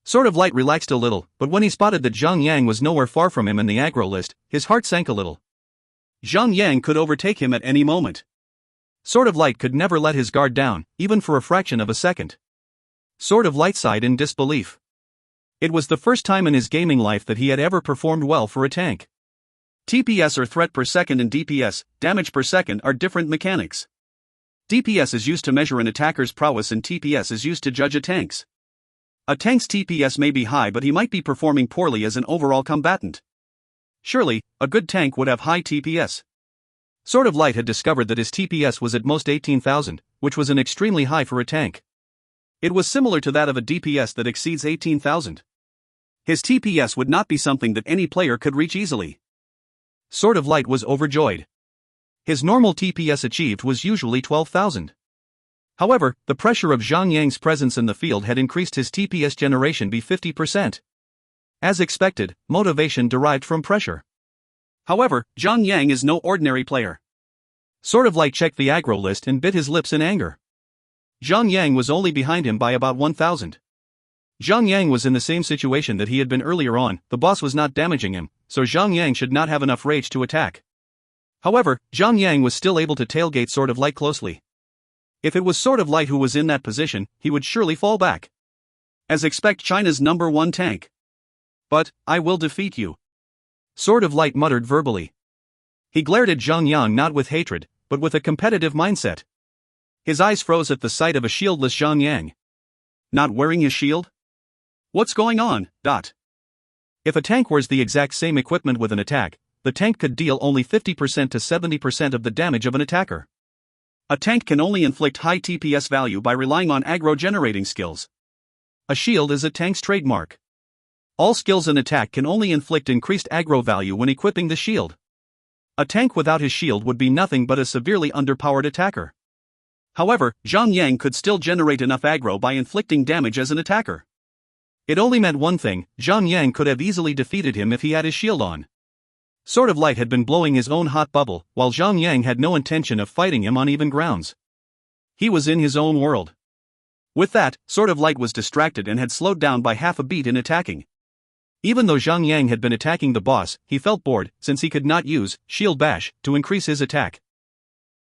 Sword of Light relaxed a little, but when he spotted that Zhang Yang was nowhere far from him in the aggro list, his heart sank a little. Zhang Yang could overtake him at any moment. Sword of Light could never let his guard down, even for a fraction of a second. Sword of Light sighed in disbelief. It was the first time in his gaming life that he had ever performed well for a tank. TPS or threat per second and DPS, damage per second, are different mechanics. DPS is used to measure an attacker's prowess and TPS is used to judge a tank's. A tank's TPS may be high, but he might be performing poorly as an overall combatant. Surely, a good tank would have high TPS. Sword of Light had discovered that his TPS was at most 18,000, which was an extremely high for a tank. It was similar to that of a DPS that exceeds 18,000. His TPS would not be something that any player could reach easily. Sword of Light was overjoyed. His normal TPS achieved was usually 12,000. However, the pressure of Zhang Yang's presence in the field had increased his TPS generation by 50%. As expected, motivation derived from pressure. However, Zhang Yang is no ordinary player. Sword of Light checked the aggro list and bit his lips in anger. Zhang Yang was only behind him by about 1,000. Zhang Yang was in the same situation that he had been earlier on, the boss was not damaging him, so Zhang Yang should not have enough rage to attack. However, Zhang Yang was still able to tailgate Sword of Light closely. If it was Sword of Light who was in that position, he would surely fall back. As expect China's #1 tank. But, I will defeat you. Sword of Light muttered verbally. He glared at Zhang Yang not with hatred, but with a competitive mindset. His eyes froze at the sight of a shieldless Zhang Yang. Not wearing his shield? What's going on? If a tank wears the exact same equipment with an attack, the tank could deal only 50% to 70% of the damage of an attacker. A tank can only inflict high TPS value by relying on aggro generating skills. A shield is a tank's trademark. All skills in attack can only inflict increased aggro value when equipping the shield. A tank without his shield would be nothing but a severely underpowered attacker. However, Zhang Yang could still generate enough aggro by inflicting damage as an attacker. It only meant one thing: Zhang Yang could have easily defeated him if he had his shield on. Sword of Light had been blowing his own hot bubble, while Zhang Yang had no intention of fighting him on even grounds. He was in his own world. With that, Sword of Light was distracted and had slowed down by half a beat in attacking. Even though Zhang Yang had been attacking the boss, he felt bored, since he could not use Shield Bash to increase his attack.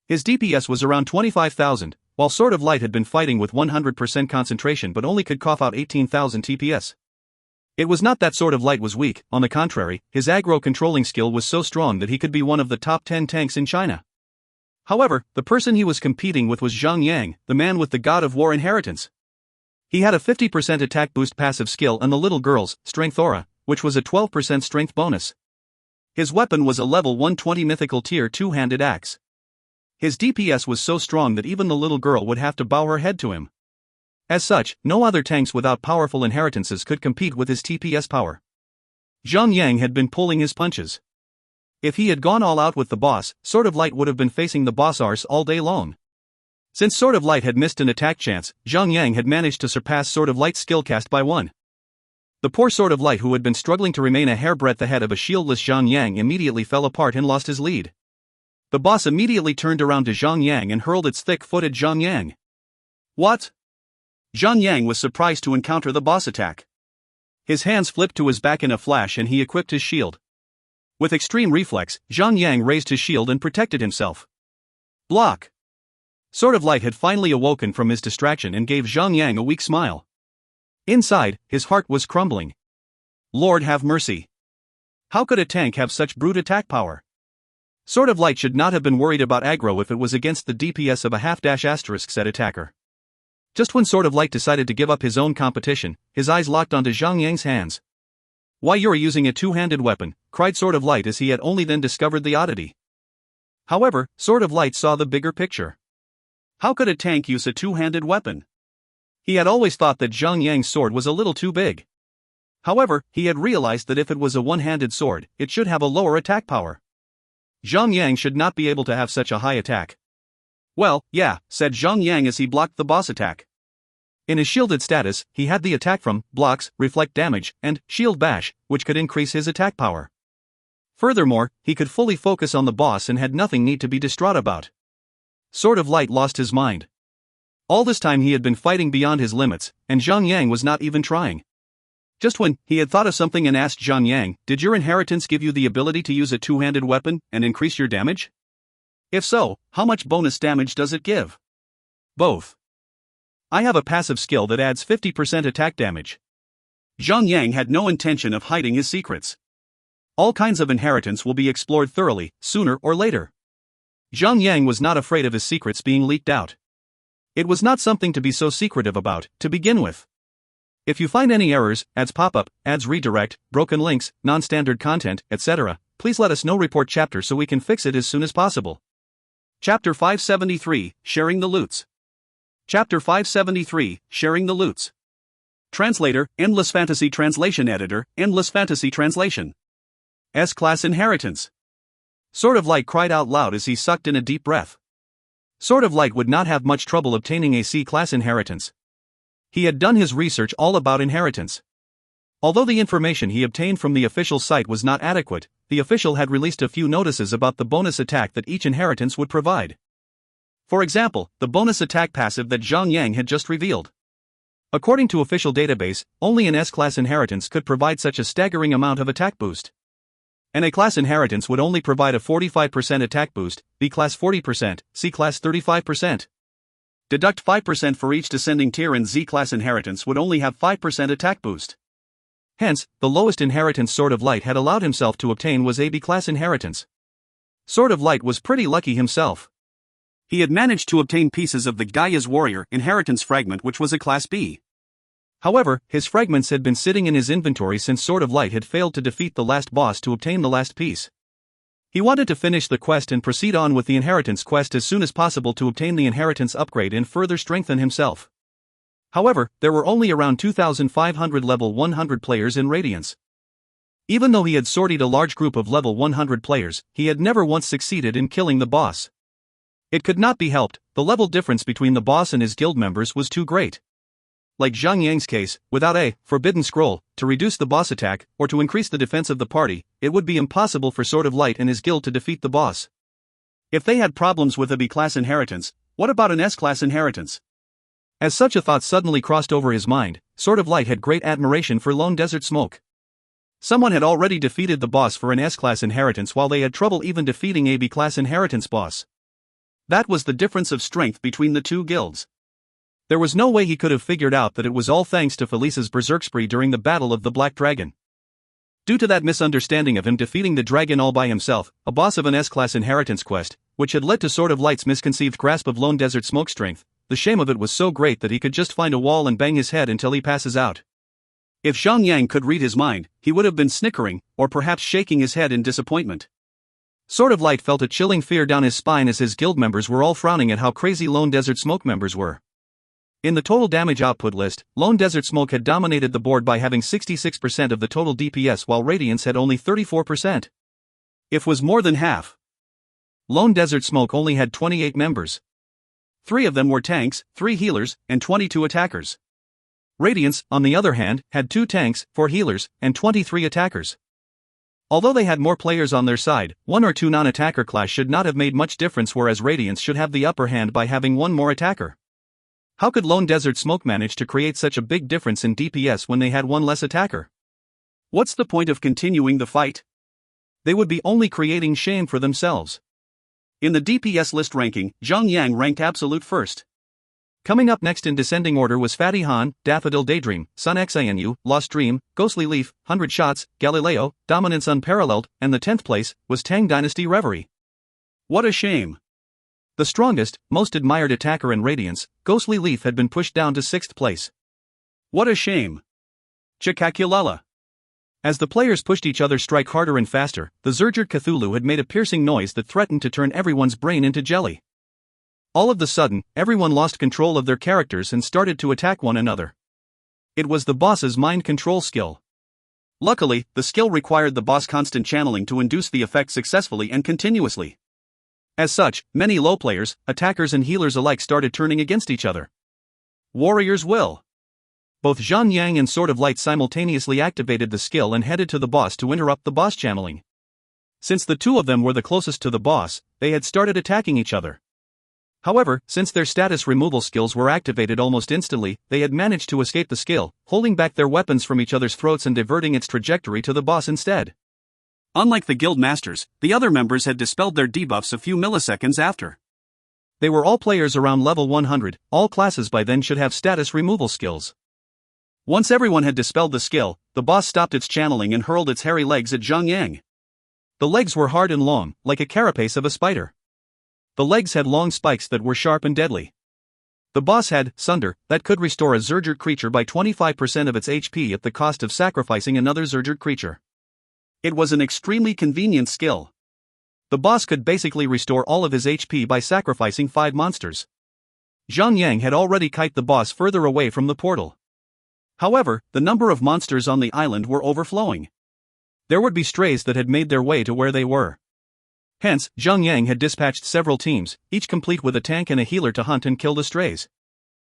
His DPS was around 25,000, while Sword of Light had been fighting with 100% concentration but only could cough out 18,000 TPS. It was not that Sword of Light was weak, on the contrary, his aggro controlling skill was so strong that he could be one of the top 10 tanks in China. However, the person he was competing with was Zhang Yang, the man with the God of War inheritance. He had a 50% attack boost passive skill and the little girl's strength aura, which was a 12% strength bonus. His weapon was a level 120 mythical tier 2-handed axe. His DPS was so strong that even the little girl would have to bow her head to him. As such, no other tanks without powerful inheritances could compete with his TPS power. Zhang Yang had been pulling his punches. If he had gone all out with the boss, Sword of Light would have been facing the boss arse all day long. Since Sword of Light had missed an attack chance, Zhang Yang had managed to surpass Sword of Light's skill cast by 1. The poor Sword of Light, who had been struggling to remain a hairbreadth ahead of a shieldless Zhang Yang, immediately fell apart and lost his lead. The boss immediately turned around to Zhang Yang and hurled its thick-footed Zhang Yang. What? Zhang Yang was surprised to encounter the boss attack. His hands flipped to his back in a flash and he equipped his shield. With extreme reflex, Zhang Yang raised his shield and protected himself. Block! Sword of Light had finally awoken from his distraction and gave Zhang Yang a weak smile. Inside, his heart was crumbling. Lord have mercy. How could a tank have such brute attack power? Sword of Light should not have been worried about aggro if it was against the DPS of a ** set attacker. Just when Sword of Light decided to give up his own competition, his eyes locked onto Zhang Yang's hands. Why, you're using a two-handed weapon, cried Sword of Light as he had only then discovered the oddity. However, Sword of Light saw the bigger picture. How could a tank use a two-handed weapon? He had always thought that Zhang Yang's sword was a little too big. However, he had realized that if it was a one-handed sword, it should have a lower attack power. Zhang Yang should not be able to have such a high attack. Well, yeah, said Zhang Yang as he blocked the boss attack. In his shielded status, he had the attack from blocks, reflect damage, and shield bash, which could increase his attack power. Furthermore, he could fully focus on the boss and had nothing need to be distraught about. Sword of Light lost his mind. All this time he had been fighting beyond his limits, and Zhang Yang was not even trying. Just when he had thought of something and asked Zhang Yang, "Did your inheritance give you the ability to use a two-handed weapon and increase your damage? If so, how much bonus damage does it give?" Both. I have a passive skill that adds 50% attack damage. Zhang Yang had no intention of hiding his secrets. All kinds of inheritance will be explored thoroughly, sooner or later. Zhang Yang was not afraid of his secrets being leaked out. It was not something to be so secretive about, to begin with. If you find any errors, ads pop-up, ads redirect, broken links, non-standard content, etc., please let us know report chapter so we can fix it as soon as possible. Chapter 573, Sharing the Loots. Chapter 573, Sharing the Loots. Translator, Endless Fantasy Translation Editor, Endless Fantasy Translation. S-Class Inheritance. Sword of Light cried out loud as he sucked in a deep breath. Sword of Light would not have much trouble obtaining a C-Class inheritance. He had done his research all about inheritance. Although the information he obtained from the official site was not adequate, the official had released a few notices about the bonus attack that each inheritance would provide. For example, the bonus attack passive that Zhang had just revealed. According to official database, only an S-Class inheritance could provide such a staggering amount of attack boost. An A-Class inheritance would only provide a 45% attack boost, B-Class 40%, C-Class 35%. Deduct 5% for each descending tier, and Z-Class inheritance would only have 5% attack boost. Hence, the lowest inheritance Sword of Light had allowed himself to obtain was a B-Class inheritance. Sword of Light was pretty lucky himself. He had managed to obtain pieces of the Gaia's Warrior inheritance fragment, which was a Class B. However, his fragments had been sitting in his inventory since Sword of Light had failed to defeat the last boss to obtain the last piece. He wanted to finish the quest and proceed on with the inheritance quest as soon as possible to obtain the inheritance upgrade and further strengthen himself. However, there were only around 2,500 level 100 players in Radiance. Even though he had sorted a large group of level 100 players, he had never once succeeded in killing the boss. It could not be helped, the level difference between the boss and his guild members was too great. Like Zhang case, without a forbidden scroll to reduce the boss attack or to increase the defense of the party, it would be impossible for Sword of Light and his guild to defeat the boss. If they had problems with a B-Class inheritance, what about an S-Class inheritance? As such a thought suddenly crossed over his mind, Sword of Light had great admiration for Lone Desert Smoke. Someone had already defeated the boss for an S-Class inheritance while they had trouble even defeating a B-Class inheritance boss. That was the difference of strength between the two guilds. There was no way he could have figured out that it was all thanks to Felice's berserk spree during the Battle of the Black Dragon. Due to that misunderstanding of him defeating the dragon all by himself, a boss of an S-Class inheritance quest, which had led to Sword of Light's misconceived grasp of Lone Desert Smoke strength, the shame of it was so great that he could just find a wall and bang his head until he passes out. If Zhang could read his mind, he would have been snickering, or perhaps shaking his head in disappointment. Sword of Light felt a chilling fear down his spine as his guild members were all frowning at how crazy Lone Desert Smoke members were. In the total damage output list, Lone Desert Smoke had dominated the board by having 66% of the total DPS while Radiance had only 34%. It was more than half. Lone Desert Smoke only had 28 members. 3 of them were tanks, 3 healers, and 22 attackers. Radiance, on the other hand, had 2 tanks, 4 healers, and 23 attackers. Although they had more players on their side, 1 or 2 non-attacker class should not have made much difference, whereas Radiance should have the upper hand by having 1 more attacker. How could Lone Desert Smoke manage to create such a big difference in DPS when they had 1 less attacker? What's the point of continuing the fight? They would be only creating shame for themselves. In the DPS list ranking, Zhang ranked absolute first. Coming up next in descending order was Fatty Han, Daffodil Daydream, Sun Xinu, Lost Dream, Ghostly Leaf, 100 Shots, Galileo, Dominance Unparalleled, and the 10th place was Tang Dynasty Reverie. What a shame. The strongest, most admired attacker in Radiance, Ghostly Leaf, had been pushed down to 6th place. What a shame. Chikakulala. As the players pushed each other strike harder and faster, the Zergert Cthulhu had made a piercing noise that threatened to turn everyone's brain into jelly. All of a sudden, everyone lost control of their characters and started to attack one another. It was the boss's mind control skill. Luckily, the skill required the boss constant channeling to induce the effect successfully and continuously. As such, many low players, attackers and healers alike started turning against each other. Warrior's Will. Both Zhang and Sword of Light simultaneously activated the skill and headed to the boss to interrupt the boss channeling. Since the two of them were the closest to the boss, they had started attacking each other. However, since their status removal skills were activated almost instantly, they had managed to escape the skill, holding back their weapons from each other's throats and diverting its trajectory to the boss instead. Unlike the guild masters, the other members had dispelled their debuffs a few milliseconds after. They were all players around level 100, all classes by then should have status removal skills. Once everyone had dispelled the skill, the boss stopped its channeling and hurled its hairy legs at Zhang. The legs were hard and long, like a carapace of a spider. The legs had long spikes that were sharp and deadly. The boss had Sunder, that could restore a Zergert creature by 25% of its HP at the cost of sacrificing another Zergert creature. It was an extremely convenient skill. The boss could basically restore all of his HP by sacrificing 5 monsters. Zhang Yang had already kited the boss further away from the portal. However, the number of monsters on the island were overflowing. There would be strays that had made their way to where they were. Hence, Zhang Yang had dispatched several teams, each complete with a tank and a healer to hunt and kill the strays.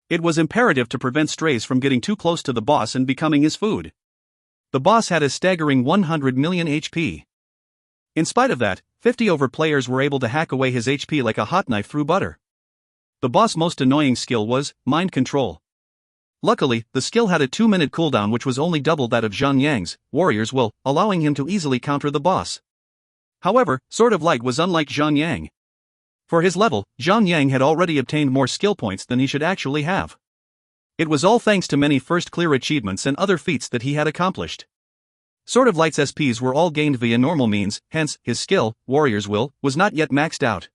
It was imperative to prevent strays from getting too close to the boss and becoming his food. The boss had a staggering 100 million HP. In spite of that, 50 over players were able to hack away his HP like a hot knife through butter. The boss' most annoying skill was mind control. Luckily, the skill had a 2-minute cooldown which was only double that of Zhang Yang's Warrior's Will, allowing him to easily counter the boss. However, Sword of Light was unlike Zhang Yang. For his level, Zhang Yang had already obtained more skill points than he should actually have. It was all thanks to many first clear achievements and other feats that he had accomplished. Sword of Light's SPs were all gained via normal means, hence, his skill, Warrior's Will, was not yet maxed out.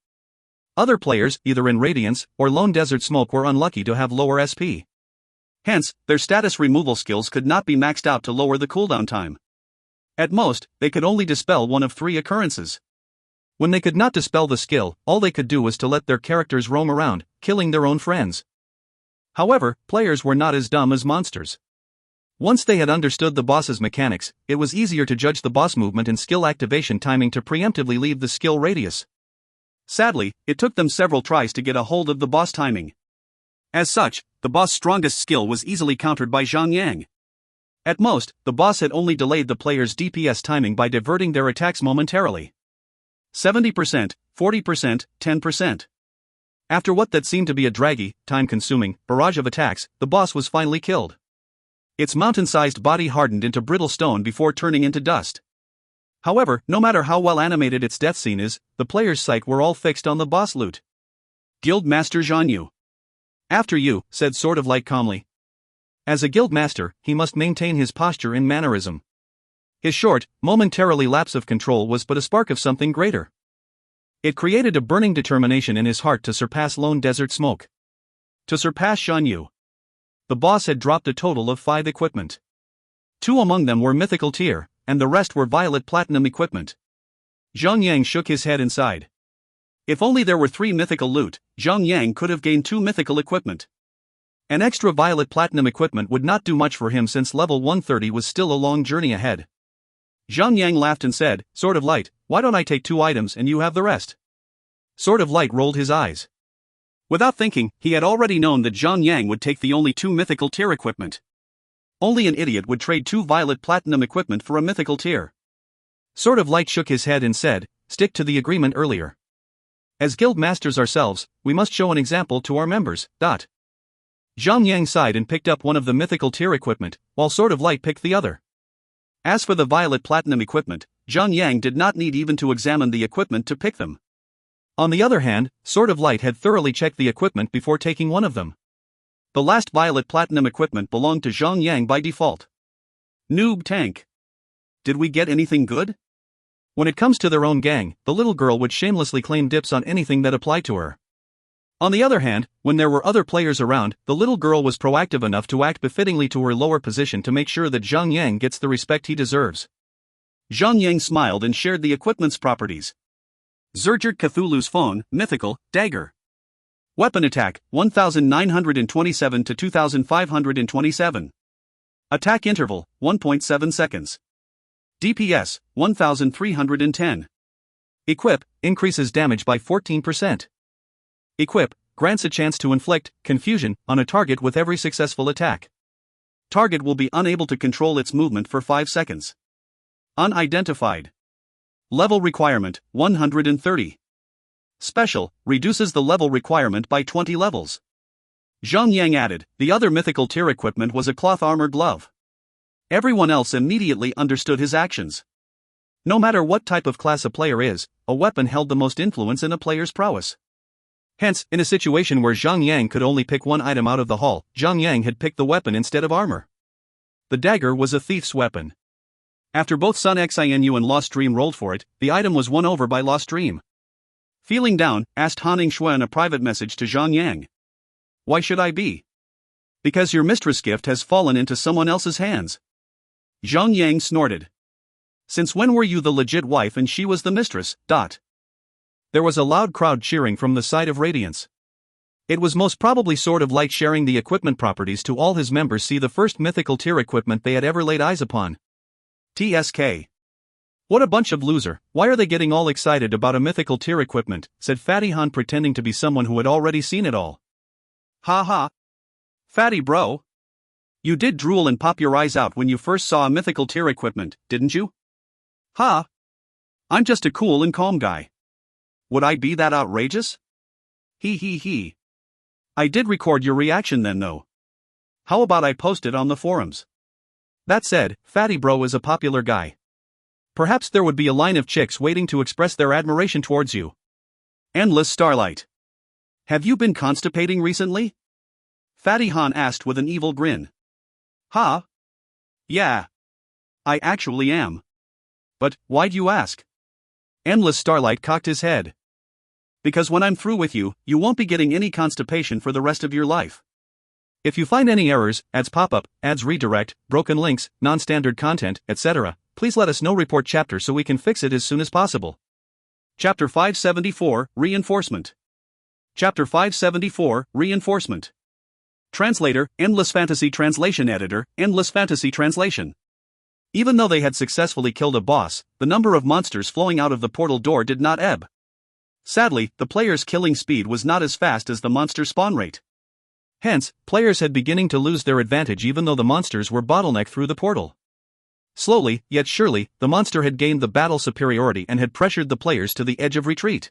Other players, either in Radiance or Lone Desert Smoke, were unlucky to have lower SP. Hence, their status removal skills could not be maxed out to lower the cooldown time. At most, they could only dispel one of 3 occurrences. When they could not dispel the skill, all they could do was to let their characters roam around, killing their own friends. However, players were not as dumb as monsters. Once they had understood the boss's mechanics, it was easier to judge the boss movement and skill activation timing to preemptively leave the skill radius. Sadly, it took them several tries to get a hold of the boss timing. As such, the boss' strongest skill was easily countered by Zhang Yang. At most, the boss had only delayed the player's DPS timing by diverting their attacks momentarily. 70%, 40%, 10%. After what that seemed to be a draggy, time-consuming barrage of attacks, the boss was finally killed. Its mountain-sized body hardened into brittle stone before turning into dust. However, no matter how well animated its death scene is, the player's sight were all fixed on the boss loot. Guild Master Zhang Yu. After you, said Sword of Light calmly. As a guild master, he must maintain his posture and mannerism. His short, momentarily lapse of control was but a spark of something greater. It created a burning determination in his heart to surpass Lone Desert Smoke. To surpass Zhang Yu. The boss had dropped a total of 5 equipment. 2 among them were mythical tier, and the rest were violet platinum equipment. Zhang Yang shook his head and sighed. If only there were 3 mythical loot, Zhang Yang could have gained 2 mythical equipment. An extra violet platinum equipment would not do much for him since level 130 was still a long journey ahead. Zhang Yang laughed and said, Sword of Light, why don't I take 2 items and you have the rest? Sword of Light rolled his eyes. Without thinking, he had already known that Zhang Yang would take the only 2 mythical tier equipment. Only an idiot would trade 2 violet platinum equipment for a mythical tier. Sword of Light shook his head and said, stick to the agreement earlier. As guild masters ourselves, we must show an example to our members. Zhang Yang sighed and picked up one of the mythical tier equipment, while Sword of Light picked the other. As for the violet platinum equipment, Zhang Yang did not need even to examine the equipment to pick them. On the other hand, Sword of Light had thoroughly checked the equipment before taking one of them. The last violet platinum equipment belonged to Zhang Yang by default. Noob tank. Did we get anything good? When it comes to their own gang, the little girl would shamelessly claim dips on anything that applied to her. On the other hand, when there were other players around, the little girl was proactive enough to act befittingly to her lower position to make sure that Zhang Yang gets the respect he deserves. Zhang Yang smiled and shared the equipment's properties. Zergert Cthulhu's Phone, Mythical, Dagger. Weapon attack, 1927 to 2527. Attack interval, 1.7 seconds. DPS, 1310. Equip, increases damage by 14%. Equip, grants a chance to inflict confusion on a target with every successful attack. Target will be unable to control its movement for 5 seconds. Unidentified. Level requirement, 130. Special, reduces the level requirement by 20 levels. Zhang Yang added, the other mythical tier equipment was a cloth armor glove. Everyone else immediately understood his actions. No matter what type of class a player is, a weapon held the most influence in a player's prowess. Hence, in a situation where Zhang Yang could only pick one item out of the haul, Zhang Yang had picked the weapon instead of armor. The dagger was a thief's weapon. After both Sun Xinu and Lost Dream rolled for it, the item was won over by Lost Dream. Feeling down, asked Hanning Shui in a private message to Zhang Yang. Why should I be? Because your mistress gift has fallen into someone else's hands. Zhang Yang snorted. Since when were you the legit wife and she was the mistress? There was a loud crowd cheering from the side of Radiance. It was most probably sort of like sharing the equipment properties to all his members. See the first mythical tier equipment they had ever laid eyes upon. TSK. What a bunch of loser, why are they getting all excited about a mythical tier equipment, said Fatty Han pretending to be someone who had already seen it all. Ha ha. Fatty bro. You did drool and pop your eyes out when you first saw a mythical tier equipment, didn't you? Ha. I'm just a cool and calm guy. Would I be that outrageous? He. I did record your reaction then though. How about I post it on the forums? That said, Fatty bro is a popular guy. Perhaps there would be a line of chicks waiting to express their admiration towards you. Endless Starlight. Have you been constipating recently? Fatty Han asked with an evil grin. Ha? Yeah. I actually am. But, why'd you ask? Endless Starlight cocked his head. Because when I'm through with you, you won't be getting any constipation for the rest of your life. If you find any errors, ads pop up, ads redirect, broken links, non-standard content, etc., please let us know. Report chapter so we can fix it as soon as possible. Chapter 574, Reinforcement. Chapter 574, Reinforcement. Translator, Endless Fantasy Translation Editor, Endless Fantasy Translation. Even though they had successfully killed a boss, the number of monsters flowing out of the portal door did not ebb. Sadly, the players' killing speed was not as fast as the monster spawn rate. Hence, players had beginning to lose their advantage even though the monsters were bottlenecked through the portal. Slowly, yet surely, the monster had gained the battle superiority and had pressured the players to the edge of retreat.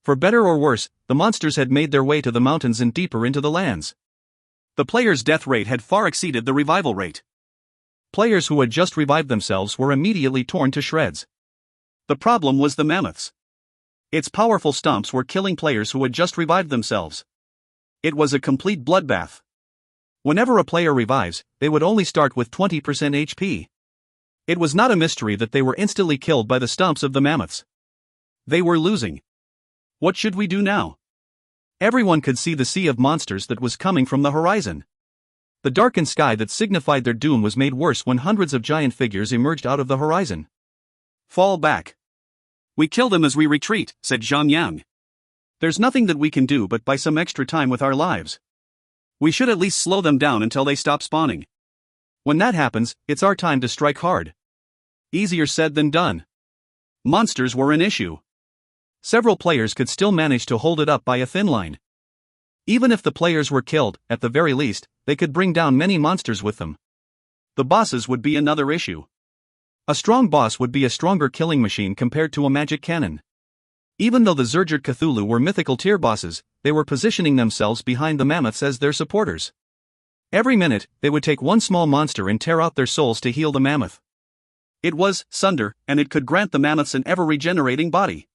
For better or worse, the monsters had made their way to the mountains and deeper into the lands. The players' death rate had far exceeded the revival rate. Players who had just revived themselves were immediately torn to shreds. The problem was the mammoths. Its powerful stomps were killing players who had just revived themselves. It was a complete bloodbath. Whenever a player revives, they would only start with 20% HP. It was not a mystery that they were instantly killed by the stomps of the mammoths. They were losing. What should we do now? Everyone could see the sea of monsters that was coming from the horizon. The darkened sky that signified their doom was made worse when hundreds of giant figures emerged out of the horizon. Fall back. We kill them as we retreat, said Zhang. There's nothing that we can do but buy some extra time with our lives. We should at least slow them down until they stop spawning. When that happens, it's our time to strike hard. Easier said than done. Monsters were an issue. Several players could still manage to hold it up by a thin line. Even if the players were killed, at the very least, they could bring down many monsters with them. The bosses would be another issue. A strong boss would be a stronger killing machine compared to a magic cannon. Even though the Zergert Cthulhu were mythical tier bosses, they were positioning themselves behind the mammoths as their supporters. Every minute, they would take one small monster and tear out their souls to heal the mammoth. It was Sunder, and it could grant the mammoths an ever-regenerating body.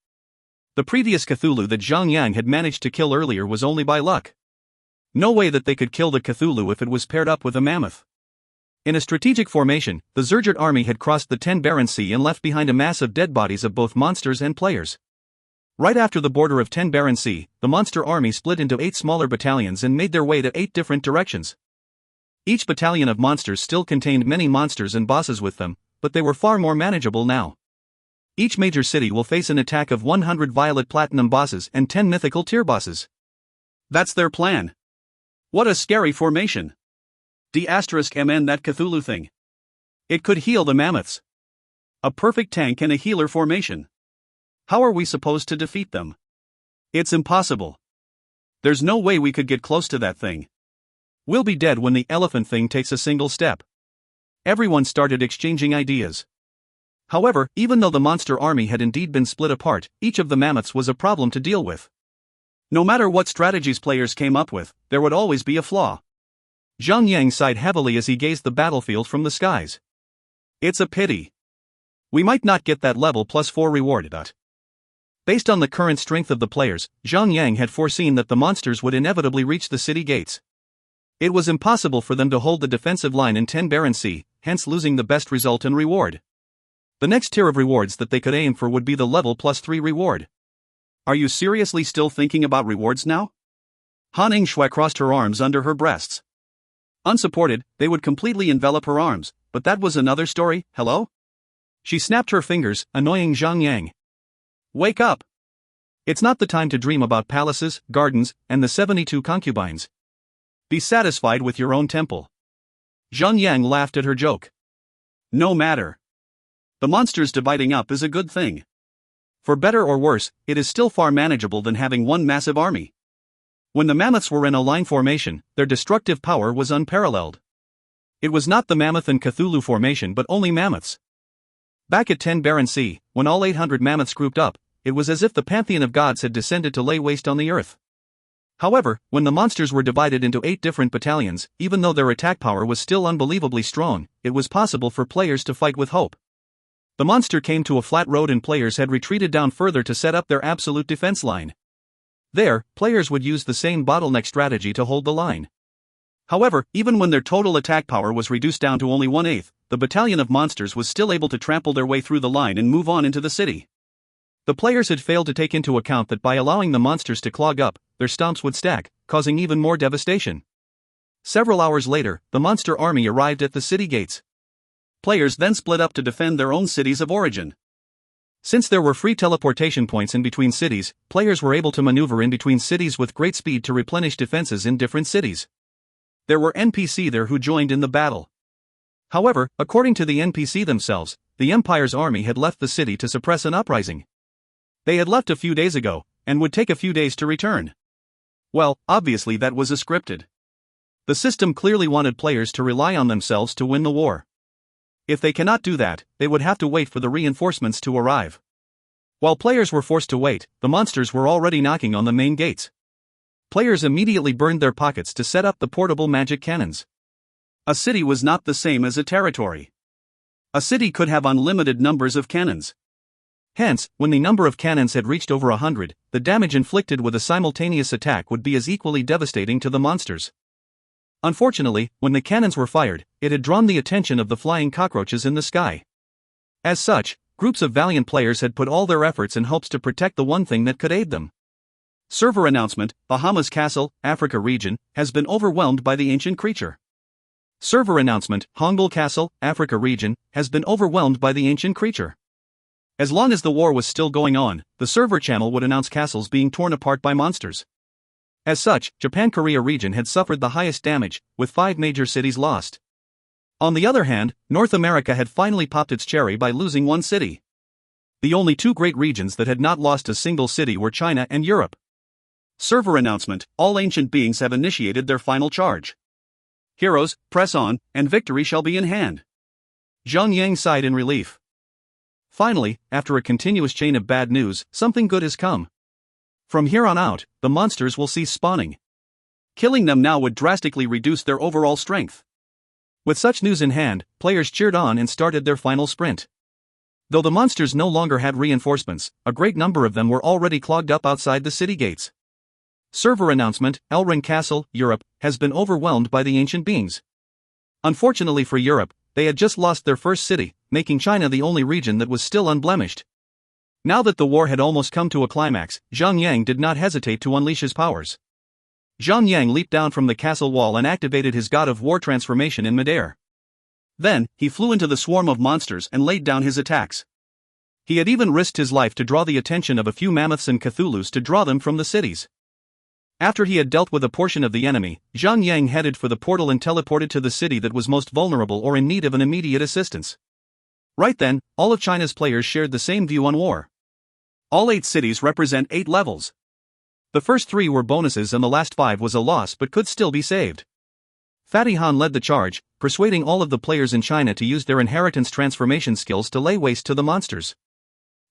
The previous Cthulhu that Zhang had managed to kill earlier was only by luck. No way that they could kill the Cthulhu if it was paired up with a mammoth. In a strategic formation, the Zergert army had crossed the Ten Barren Sea and left behind a mass of dead bodies of both monsters and players. Right after the border of Ten Barren Sea, the monster army split into 8 smaller battalions and made their way to 8 different directions. Each battalion of monsters still contained many monsters and bosses with them, but they were far more manageable now. Each major city will face an attack of 100 Violet Platinum bosses and 10 mythical tier bosses. That's their plan. What a scary formation. D*MN that Cthulhu thing. It could heal the mammoths. A perfect tank and a healer formation. How are we supposed to defeat them? It's impossible. There's no way we could get close to that thing. We'll be dead when the elephant thing takes a single step. Everyone started exchanging ideas. However, even though the monster army had indeed been split apart, each of the mammoths was a problem to deal with. No matter what strategies players came up with, there would always be a flaw. Zhang sighed heavily as he gazed the battlefield from the skies. It's a pity. We might not get that level +4 reward. Based on the current strength of the players, Zhang had foreseen that the monsters would inevitably reach the city gates. It was impossible for them to hold the defensive line in Ten Barren Sea, hence losing the best result and reward. The next tier of rewards that they could aim for would be the level +3 reward. Are you seriously still thinking about rewards now? Han Yingxue crossed her arms under her breasts. Unsupported, they would completely envelop her arms, but that was another story. Hello? She snapped her fingers, annoying Zhang Yang. Wake up! It's not the time to dream about palaces, gardens, and the 72 concubines. Be satisfied with your own temple. Zhang Yang laughed at her joke. No matter. The monsters dividing up is a good thing. For better or worse, it is still far manageable than having one massive army. When the mammoths were in a line formation, their destructive power was unparalleled. It was not the mammoth and Cthulhu formation but only mammoths. Back at 10 Barren Sea, when all 800 mammoths grouped up, it was as if the pantheon of gods had descended to lay waste on the earth. However, when the monsters were divided into 8 different battalions, even though their attack power was still unbelievably strong, it was possible for players to fight with hope. The monster came to a flat road and players had retreated down further to set up their absolute defense line. There, players would use the same bottleneck strategy to hold the line. However, even when their total attack power was reduced down to only 1/8, the battalion of monsters was still able to trample their way through the line and move on into the city. The players had failed to take into account that by allowing the monsters to clog up, their stomps would stack, causing even more devastation. Several hours later, the monster army arrived at the city gates. Players then split up to defend their own cities of origin. Since there were free teleportation points in between cities, players were able to maneuver in between cities with great speed to replenish defenses in different cities. There were NPC there who joined in the battle. However, according to the NPC themselves, the Empire's army had left the city to suppress an uprising. They had left a few days ago, and would take a few days to return. Well, obviously that was scripted. The system clearly wanted players to rely on themselves to win the war. If they cannot do that, they would have to wait for the reinforcements to arrive. While players were forced to wait, the monsters were already knocking on the main gates. Players immediately burned their pockets to set up the portable magic cannons. A city was not the same as a territory. A city could have unlimited numbers of cannons. Hence, when the number of cannons had reached over 100, the damage inflicted with a simultaneous attack would be as equally devastating to the monsters. Unfortunately, when the cannons were fired, it had drawn the attention of the flying cockroaches in the sky. As such, groups of valiant players had put all their efforts in hopes to protect the one thing that could aid them. Server announcement: Bahamas Castle, Africa region, has been overwhelmed by the ancient creature. Server announcement: Hongul Castle, Africa region, has been overwhelmed by the ancient creature. As long as the war was still going on, the server channel would announce castles being torn apart by monsters. As such, Japan-Korea region had suffered the highest damage, with 5 major cities lost. On the other hand, North America had finally popped its cherry by losing 1 city. The only 2 great regions that had not lost a single city were China and Europe. Server announcement: all ancient beings have initiated their final charge. Heroes, press on, and victory shall be in hand. Zhang Yang sighed in relief. Finally, after a continuous chain of bad news, something good has come. From here on out, the monsters will cease spawning. Killing them now would drastically reduce their overall strength. With such news in hand, players cheered on and started their final sprint. Though the monsters no longer had reinforcements, a great number of them were already clogged up outside the city gates. Server announcement: Elren Castle, Europe, has been overwhelmed by the ancient beings. Unfortunately for Europe, they had just lost their first city, making China the only region that was still unblemished. Now that the war had almost come to a climax, Zhang Yang did not hesitate to unleash his powers. Zhang Yang leaped down from the castle wall and activated his God of War transformation in midair. Then, he flew into the swarm of monsters and laid down his attacks. He had even risked his life to draw the attention of a few mammoths and Cthulhus to draw them from the cities. After he had dealt with a portion of the enemy, Zhang Yang headed for the portal and teleported to the city that was most vulnerable or in need of an immediate assistance. Right then, all of China's players shared the same view on war. All 8 cities represent 8 levels. The first 3 were bonuses and the last 5 was a loss but could still be saved. Fatty Han led the charge, persuading all of the players in China to use their inheritance transformation skills to lay waste to the monsters.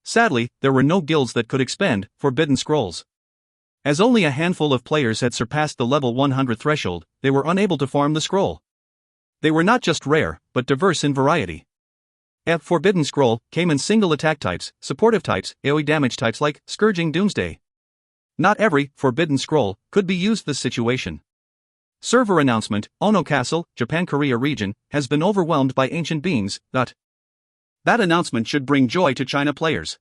Sadly, there were no guilds that could expend forbidden scrolls. As only a handful of players had surpassed the level 100 threshold, they were unable to farm the scroll. They were not just rare, but diverse in variety. A forbidden scroll came in single attack types, supportive types, AoE damage types like Scourging Doomsday. Not every forbidden scroll could be used this situation. Server announcement: Ono Castle, Japan-Korea region, has been overwhelmed by ancient beings. That announcement should bring joy to China players.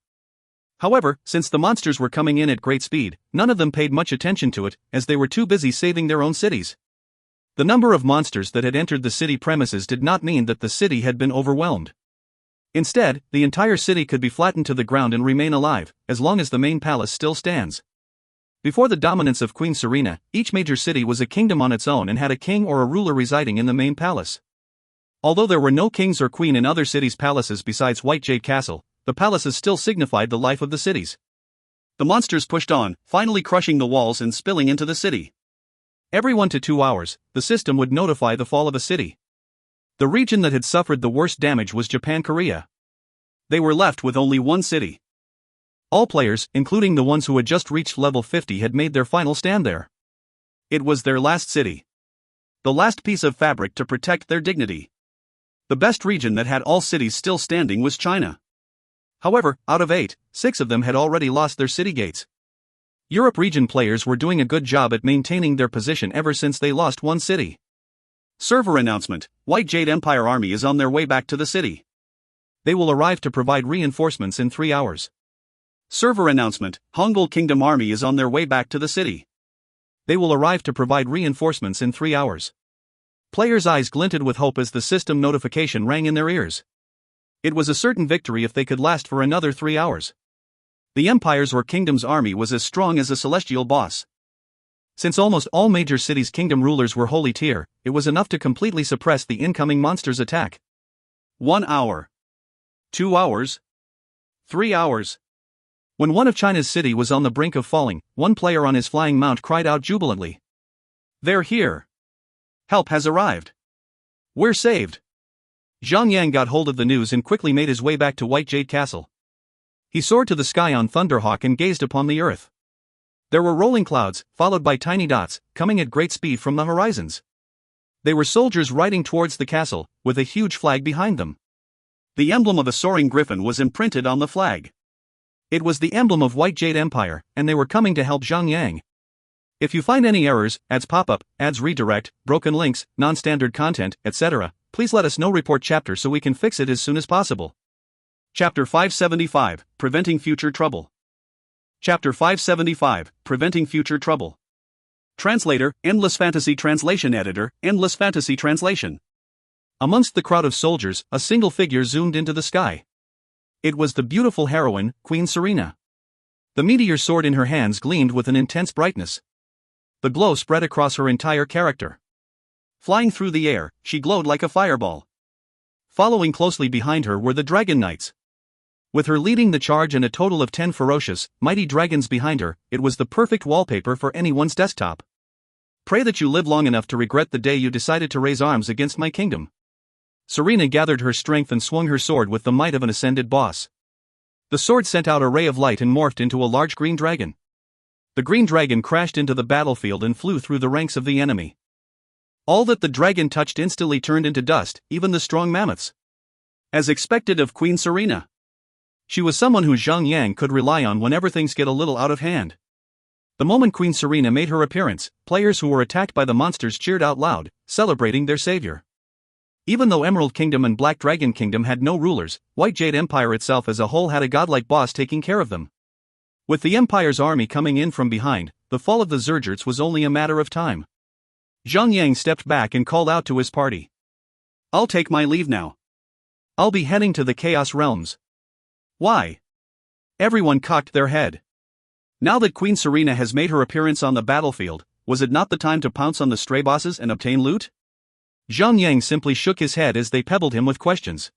However, since the monsters were coming in at great speed, none of them paid much attention to it, as they were too busy saving their own cities. The number of monsters that had entered the city premises did not mean that the city had been overwhelmed. Instead, the entire city could be flattened to the ground and remain alive, as long as the main palace still stands. Before the dominance of Queen Serena, each major city was a kingdom on its own and had a king or a ruler residing in the main palace. Although there were no kings or queen in other cities' palaces besides White Jade Castle, the palaces still signified the life of the cities. The monsters pushed on, finally crushing the walls and spilling into the city. Every 1 to 2 hours, the system would notify the fall of a city. The region that had suffered the worst damage was Japan-Korea. They were left with only one city. All players, including the ones who had just reached level 50, had made their final stand there. It was their last city. The last piece of fabric to protect their dignity. The best region that had all cities still standing was China. However, out of 8, 6 of them had already lost their city gates. Europe region players were doing a good job at maintaining their position ever since they lost one city. Server announcement: White Jade Empire Army is on their way back to the city. They will arrive to provide reinforcements in 3 hours. Server announcement: Hongul Kingdom Army is on their way back to the city. They will arrive to provide reinforcements in 3 hours. Players' eyes glinted with hope as the system notification rang in their ears. It was a certain victory if they could last for another 3 hours. The Empire's or Kingdom's army was as strong as a celestial boss. Since almost all major cities' kingdom rulers were holy tier, it was enough to completely suppress the incoming monster's attack. 1 hour. 2 hours. 3 hours. When one of China's city was on the brink of falling, one player on his flying mount cried out jubilantly. "They're here. Help has arrived. We're saved." Zhang got hold of the news and quickly made his way back to White Jade Castle. He soared to the sky on Thunderhawk and gazed upon the earth. There were rolling clouds, followed by tiny dots, coming at great speed from the horizons. They were soldiers riding towards the castle, with a huge flag behind them. The emblem of a soaring griffin was imprinted on the flag. It was the emblem of White Jade Empire, and they were coming to help Zhang. If you find any errors, ads pop up, ads redirect, broken links, non-standard content, etc., please let us know. Report chapter so we can fix it as soon as possible. Chapter 575, Preventing Future Trouble. Chapter 575, Preventing Future Trouble. Translator, Endless Fantasy Translation Editor, Endless Fantasy Translation. Amongst the crowd of soldiers, a single figure zoomed into the sky. It was the beautiful heroine, Queen Serena. The meteor sword in her hands gleamed with an intense brightness. The glow spread across her entire character. Flying through the air, she glowed like a fireball. Following closely behind her were the Dragon Knights. With her leading the charge and a total of 10 ferocious, mighty dragons behind her, it was the perfect wallpaper for anyone's desktop. Pray that you live long enough to regret the day you decided to raise arms against my kingdom. Serena gathered her strength and swung her sword with the might of an ascended boss. The sword sent out a ray of light and morphed into a large green dragon. The green dragon crashed into the battlefield and flew through the ranks of the enemy. All that the dragon touched instantly turned into dust, even the strong mammoths. As expected of Queen Serena. She was someone who Zhang could rely on whenever things get a little out of hand. The moment Queen Serena made her appearance, players who were attacked by the monsters cheered out loud, celebrating their savior. Even though Emerald Kingdom and Black Dragon Kingdom had no rulers, White Jade Empire itself as a whole had a godlike boss taking care of them. With the Empire's army coming in from behind, the fall of the Zergerts was only a matter of time. Zhang stepped back and called out to his party. "I'll take my leave now. I'll be heading to the Chaos Realms." "Why?" Everyone cocked their head. Now that Queen Serena has made her appearance on the battlefield, was it not the time to pounce on the stray bosses and obtain loot? Zhang simply shook his head as they pebbled him with questions.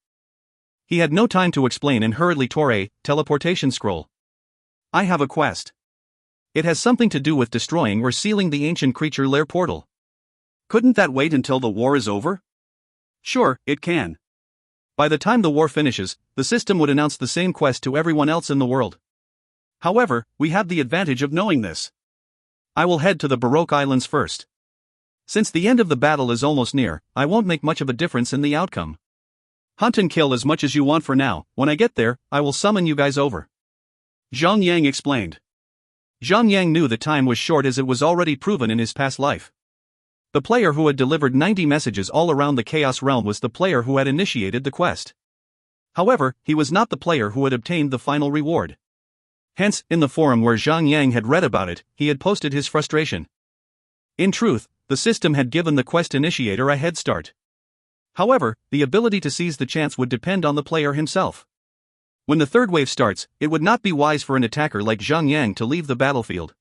He had no time to explain and hurriedly tore a teleportation scroll. "I have a quest. It has something to do with destroying or sealing the ancient creature lair portal." "Couldn't that wait until the war is over?" "Sure, it can. By the time the war finishes, the system would announce the same quest to everyone else in the world. However, we have the advantage of knowing this. I will head to the Baroque Islands first. Since the end of the battle is almost near, I won't make much of a difference in the outcome. Hunt and kill as much as you want for now. When I get there, I will summon you guys over," Zhang explained. Zhang knew the time was short as it was already proven in his past life. The player who had delivered 90 messages all around the Chaos Realm was the player who had initiated the quest. However, he was not the player who had obtained the final reward. Hence, in the forum where Zhang had read about it, he had posted his frustration. In truth, the system had given the quest initiator a head start. However, the ability to seize the chance would depend on the player himself. When the third wave starts, it would not be wise for an attacker like Zhang to leave the battlefield.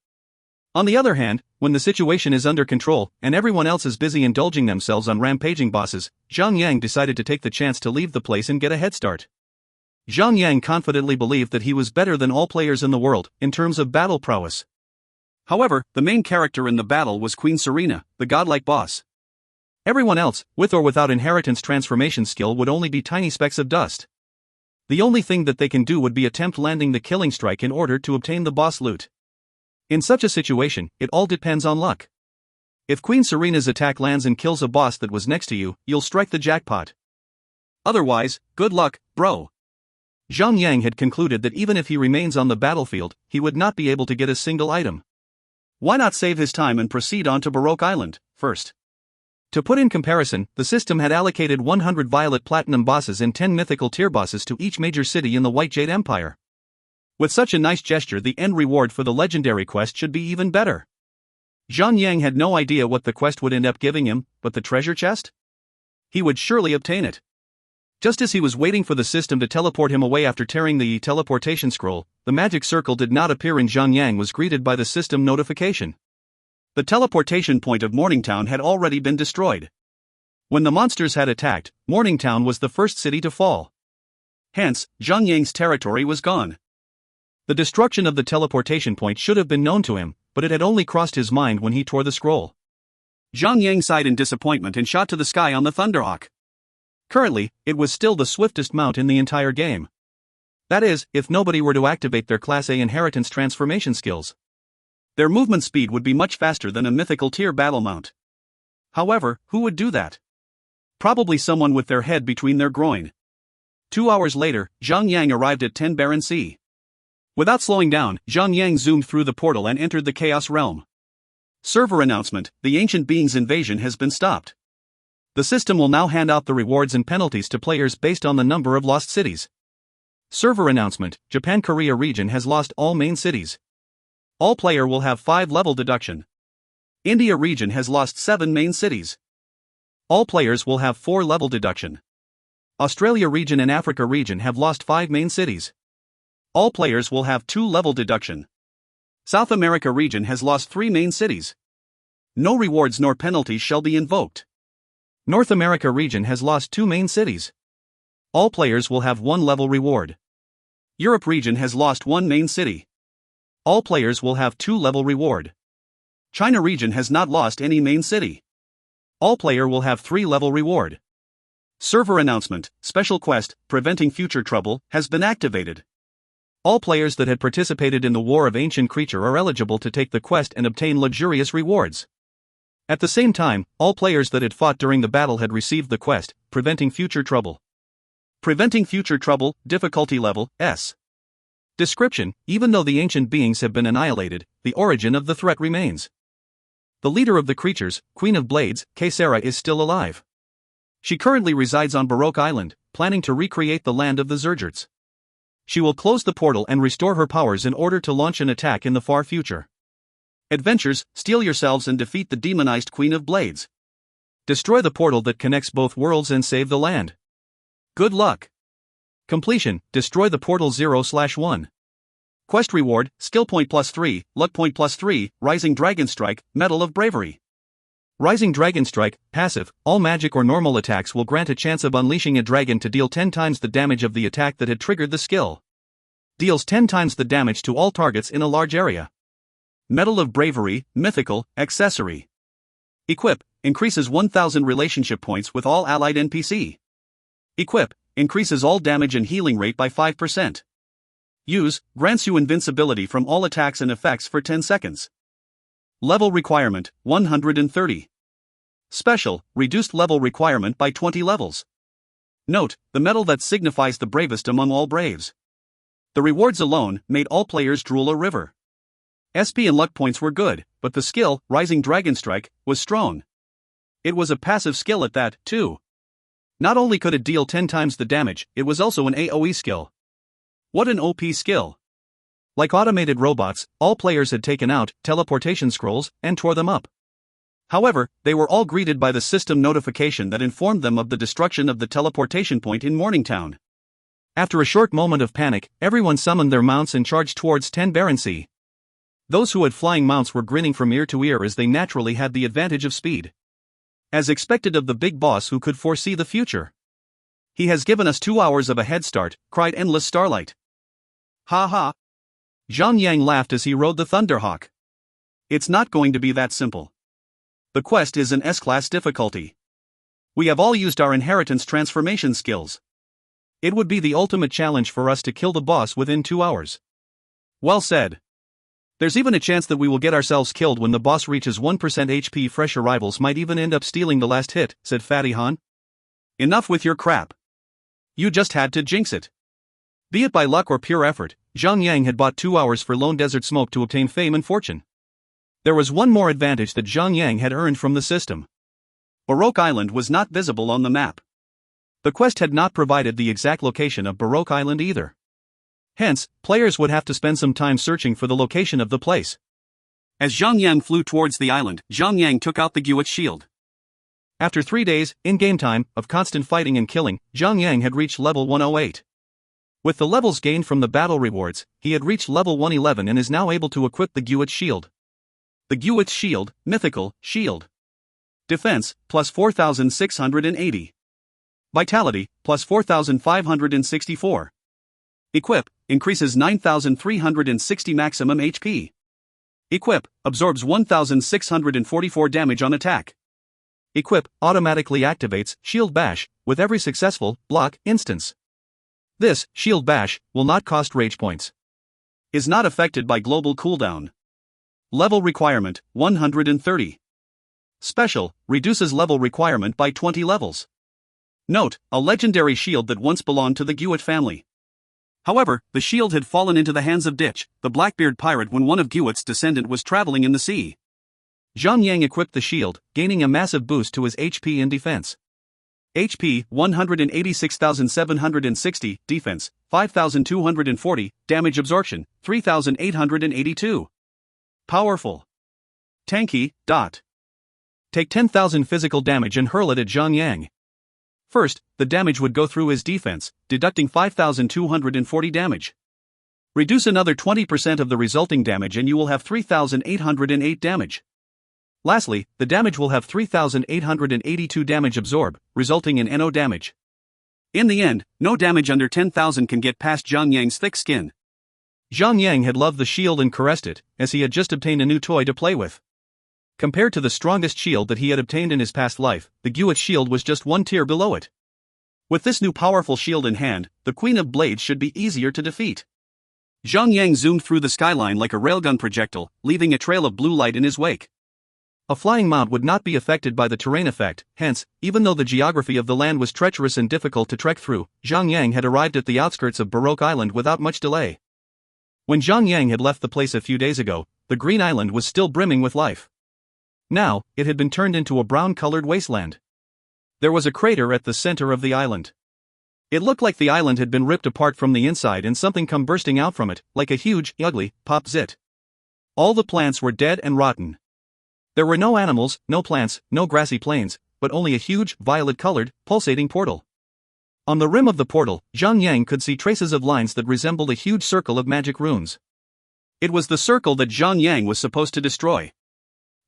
On the other hand, when the situation is under control and everyone else is busy indulging themselves on rampaging bosses, Zhang decided to take the chance to leave the place and get a head start. Zhang confidently believed that he was better than all players in the world in terms of battle prowess. However, the main character in the battle was Queen Serena, the godlike boss. Everyone else, with or without inheritance transformation skill, would only be tiny specks of dust. The only thing that they can do would be attempt landing the killing strike in order to obtain the boss loot. In such a situation, it all depends on luck. If Queen Serena's attack lands and kills a boss that was next to you, you'll strike the jackpot. Otherwise, good luck, bro. Zhang had concluded that even if he remains on the battlefield, he would not be able to get a single item. Why not save his time and proceed on to Baroque Island first? To put in comparison, the system had allocated 100 Violet Platinum bosses and 10 mythical tier bosses to each major city in the White Jade Empire. With such a nice gesture, the end reward for the legendary quest should be even better. Zhang had no idea what the quest would end up giving him, but the treasure chest? He would surely obtain it. Just as he was waiting for the system to teleport him away after tearing the teleportation scroll, the magic circle did not appear and Zhang was greeted by the system notification. The teleportation point of Morningtown had already been destroyed. When the monsters had attacked, Morningtown was the first city to fall. Hence, Zhang territory was gone. The destruction of the teleportation point should have been known to him, but it had only crossed his mind when he tore the scroll. Zhang sighed in disappointment and shot to the sky on the Thunderhawk. Currently, it was still the swiftest mount in the entire game. That is, if nobody were to activate their Class A inheritance transformation skills. Their movement speed would be much faster than a mythical tier battle mount. However, who would do that? Probably someone with their head between their groin. 2 hours later, Zhang arrived at 10 Barren Sea. Without slowing down, Zhang zoomed through the portal and entered the Chaos Realm. Server announcement: the Ancient Beings invasion has been stopped. The system will now hand out the rewards and penalties to players based on the number of lost cities. Server announcement: Japan-Korea region has lost all main cities. All player will have 5 level deduction. India region has lost 7 main cities. All players will have 4 level deduction. Australia region and Africa region have lost 5 main cities. All players will have 2 level deduction. South America region has lost 3 main cities. No rewards nor penalties shall be invoked. North America region has lost 2 main cities. All players will have 1 level reward. Europe region has lost 1 main city. All players will have 2 level reward. China region has not lost any main city. All player will have 3 level reward. Server announcement: special quest, Preventing Future Trouble, has been activated. All players that had participated in the War of Ancient Creature are eligible to take the quest and obtain luxurious rewards. At the same time, all players that had fought during the battle had received the quest, Preventing Future Trouble. Preventing Future Trouble, difficulty level, S. Description: even though the ancient beings have been annihilated, the origin of the threat remains. The leader of the creatures, Queen of Blades, Kaysera, is still alive. She currently resides on Baroque Island, planning to recreate the land of the Zergerts. She will close the portal and restore her powers in order to launch an attack in the far future. Adventures: steel yourselves and defeat the demonized Queen of Blades. Destroy the portal that connects both worlds and save the land. Good luck. Completion: destroy the portal 0/1. Quest reward: skill point +3, luck point +3, Rising Dragon Strike, Medal of Bravery. Rising Dragon Strike, passive: all magic or normal attacks will grant a chance of unleashing a dragon to deal 10 times the damage of the attack that had triggered the skill. Deals 10 times the damage to all targets in a large area. Medal of Bravery, mythical, accessory. Equip: increases 1000 relationship points with all allied NPC. Equip: increases all damage and healing rate by 5%. Use: grants you invincibility from all attacks and effects for 10 seconds. Level requirement: 130. Special: reduced level requirement by 20 levels. Note: the medal that signifies the bravest among all braves. The rewards alone made all players drool a river. SP and luck points were good, but the skill, Rising Dragon Strike, was strong. It was a passive skill at that, too. Not only could it deal 10 times the damage, it was also an AoE skill. What an OP skill! Like automated robots, all players had taken out teleportation scrolls and tore them up. However, they were all greeted by the system notification that informed them of the destruction of the teleportation point in Morningtown. After a short moment of panic, everyone summoned their mounts and charged towards 10 Barency. Those who had flying mounts were grinning from ear to ear as they naturally had the advantage of speed. As expected of the big boss who could foresee the future. He has given us 2 hours of a head start, cried Endless Starlight. Ha ha. Zhang Yang laughed as he rode the Thunderhawk. It's not going to be that simple. The quest is an S-class difficulty. We have all used our inheritance transformation skills. It would be the ultimate challenge for us to kill the boss within 2 hours. Well said. There's even a chance that we will get ourselves killed when the boss reaches 1% HP. Fresh arrivals might even end up stealing the last hit, said Fatty Han. Enough with your crap. You just had to jinx it. Be it by luck or pure effort, Zhang Yang had bought 2 hours for Lone Desert Smoke to obtain fame and fortune. There was one more advantage that Zhang Yang had earned from the system. Baroque Island was not visible on the map. The quest had not provided the exact location of Baroque Island either. Hence, players would have to spend some time searching for the location of the place. As Zhang Yang flew towards the island, Zhang Yang took out the Guet shield. After 3 days, in-game time, of constant fighting and killing, Zhang Yang had reached level 108. With the levels gained from the battle rewards, he had reached level 111 and is now able to equip the Guet shield. The Guet shield, mythical, shield. Defense, plus 4,680. Vitality, plus 4,564. Equip, increases 9,360 maximum HP. Equip, absorbs 1,644 damage on attack. Equip, automatically activates Shield Bash with every successful block instance. This Shield Bash will not cost rage points. Is not affected by global cooldown. Level requirement, 130. Special, reduces level requirement by 20 levels. Note, a legendary shield that once belonged to the Guet family. However, the shield had fallen into the hands of Ditch, the Blackbeard pirate, when one of Guet's descendant was traveling in the sea. Zhang Yang equipped the shield, gaining a massive boost to his HP and defense. HP, 186,760, defense, 5,240, damage absorption, 3,882. Powerful. Tanky, dot. Take 10,000 physical damage and hurl it at Zhang Yang. First, the damage would go through his defense, deducting 5,240 damage. Reduce another 20% of the resulting damage and you will have 3,808 damage. Lastly, the damage will have 3,882 damage absorb, resulting in NO damage. In the end, no damage under 10,000 can get past Zhang Yang's thick skin. Zhang Yang had loved the shield and caressed it, as he had just obtained a new toy to play with. Compared to the strongest shield that he had obtained in his past life, the Guet shield was just one tier below it. With this new powerful shield in hand, the Queen of Blades should be easier to defeat. Zhang Yang zoomed through the skyline like a railgun projectile, leaving a trail of blue light in his wake. A flying mount would not be affected by the terrain effect, hence, even though the geography of the land was treacherous and difficult to trek through, Zhang Yang had arrived at the outskirts of Baroque Island without much delay. When Zhang Yang had left the place a few days ago, the green island was still brimming with life. Now, it had been turned into a brown-colored wasteland. There was a crater at the center of the island. It looked like the island had been ripped apart from the inside and something come bursting out from it, like a huge, ugly, pop zit. All the plants were dead and rotten. There were no animals, no plants, no grassy plains, but only a huge, violet-colored, pulsating portal. On the rim of the portal, Zhang Yang could see traces of lines that resembled a huge circle of magic runes. It was the circle that Zhang Yang was supposed to destroy.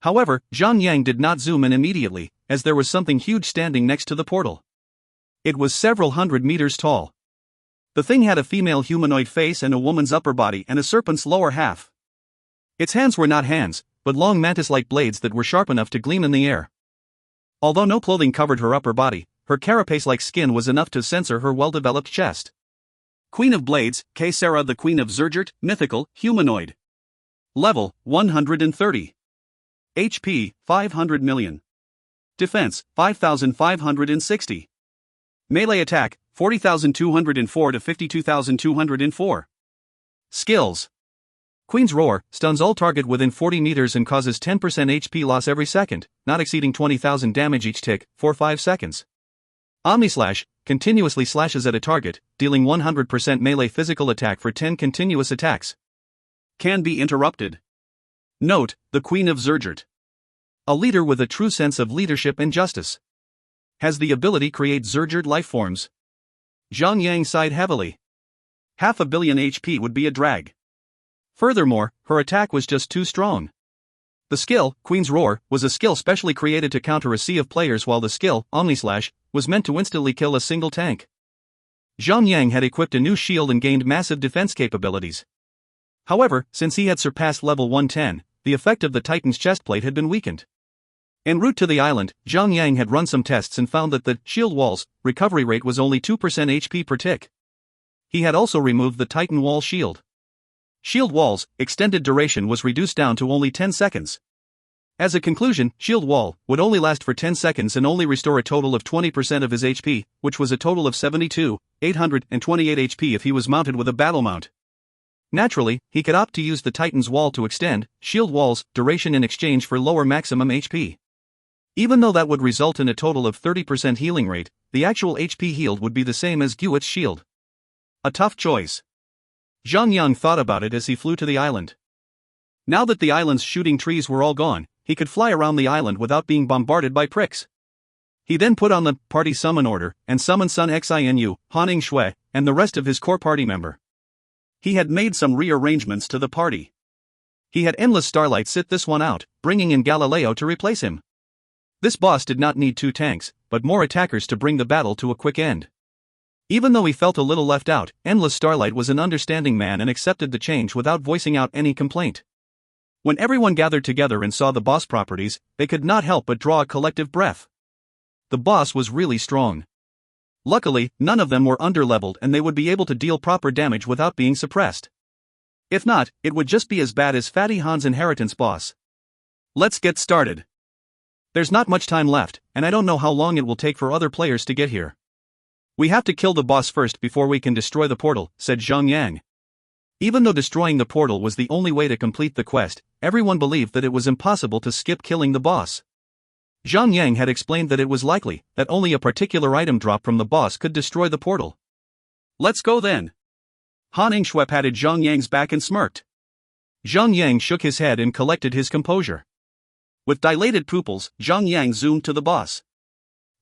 However, Zhang Yang did not zoom in immediately, as there was something huge standing next to the portal. It was several hundred meters tall. The thing had a female humanoid face and a woman's upper body and a serpent's lower half. Its hands were not hands, but long mantis-like blades that were sharp enough to gleam in the air. Although no clothing covered her upper body, her carapace-like skin was enough to censor her well-developed chest. Queen of Blades, Kaysera the Queen of Zergert, mythical, humanoid. Level, 130. HP, 500 million. Defense, 5,560. Melee attack, 40,204 to 52,204. Skills. Queen's Roar, stuns all target within 40 meters and causes 10% HP loss every second, not exceeding 20,000 damage each tick, for 5 seconds. Omnislash, continuously slashes at a target, dealing 100% melee physical attack for 10 continuous attacks. Can be interrupted. Note, the Queen of Zergert. A leader with a true sense of leadership and justice. Has the ability to create Zergered lifeforms. Zhang Yang sighed heavily. 500 million HP would be a drag. Furthermore, her attack was just too strong. The skill, Queen's Roar, was a skill specially created to counter a sea of players, while the skill, Omnislash, was meant to instantly kill a single tank. Zhang Yang had equipped a new shield and gained massive defense capabilities. However, since he had surpassed level 110, the effect of the Titan's chestplate had been weakened. En route to the island, Zhang Yang had run some tests and found that the shield wall's recovery rate was only 2% HP per tick. He had also removed the Titan wall shield. Shield wall's extended duration was reduced down to only 10 seconds. As a conclusion, shield wall would only last for 10 seconds and only restore a total of 20% of his HP, which was a total of 828 HP if he was mounted with a battle mount. Naturally, he could opt to use the Titan's wall to extend shield wall's duration in exchange for lower maximum HP. Even though that would result in a total of 30% healing rate, the actual HP healed would be the same as Gyuet's shield. A tough choice. Zhang Yang thought about it as he flew to the island. Now that the island's shooting trees were all gone, he could fly around the island without being bombarded by pricks. He then put on the party summon order and summoned Sun Xinu, Han Shui, and the rest of his core party member. He had made some rearrangements to the party. He had Endless Starlight sit this one out, bringing in Galileo to replace him. This boss did not need 2 tanks, but more attackers to bring the battle to a quick end. Even though he felt a little left out, Endless Starlight was an understanding man and accepted the change without voicing out any complaint. When everyone gathered together and saw the boss properties, they could not help but draw a collective breath. The boss was really strong. Luckily, none of them were underleveled and they would be able to deal proper damage without being suppressed. If not, it would just be as bad as Fatty Han's inheritance boss. Let's get started. There's not much time left, and I don't know how long it will take for other players to get here. We have to kill the boss first before we can destroy the portal, said Zhang Yang. Even though destroying the portal was the only way to complete the quest, everyone believed that it was impossible to skip killing the boss. Zhang Yang had explained that it was likely that only a particular item drop from the boss could destroy the portal. Let's go then. Han Shui patted Zhang Yang's back and smirked. Zhang Yang shook his head and collected his composure. With dilated pupils, Zhang Yang zoomed to the boss.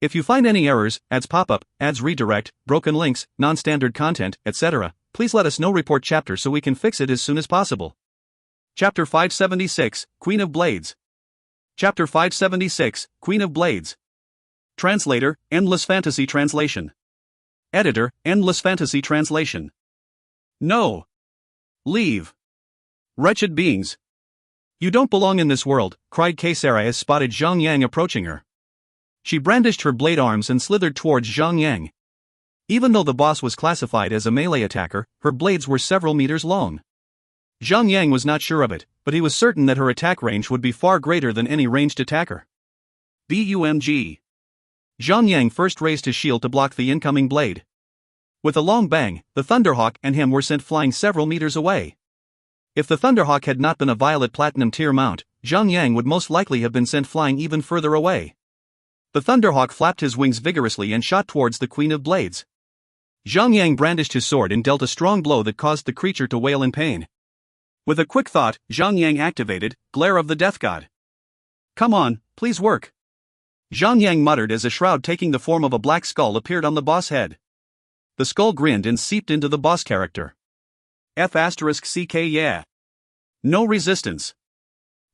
If you find any errors, ads pop-up, ads redirect, broken links, non-standard content, etc., please let us know. Report chapter so we can fix it as soon as possible. Chapter 576, Queen of Blades. Chapter 576, Queen of Blades. Translator, Endless Fantasy Translation. Editor, Endless Fantasy Translation. No. Leave. Wretched beings. You don't belong in this world, cried Kaysara as spotted Zhang Yang approaching her. She brandished her blade arms and slithered towards Zhang Yang. Even though the boss was classified as a melee attacker, her blades were several meters long. Zhang Yang was not sure of it, but he was certain that her attack range would be far greater than any ranged attacker. BUMG. Zhang Yang first raised his shield to block the incoming blade. With a long bang, the Thunderhawk and him were sent flying several meters away. If the Thunderhawk had not been a Violet Platinum tier mount, Zhang Yang would most likely have been sent flying even further away. The Thunderhawk flapped his wings vigorously and shot towards the Queen of Blades. Zhang Yang brandished his sword and dealt a strong blow that caused the creature to wail in pain. With a quick thought, Zhang Yang activated Glare of the Death God. Come on, please work. Zhang Yang muttered as a shroud taking the form of a black skull appeared on the boss head. The skull grinned and seeped into the boss character. F***CK yeah. No resistance.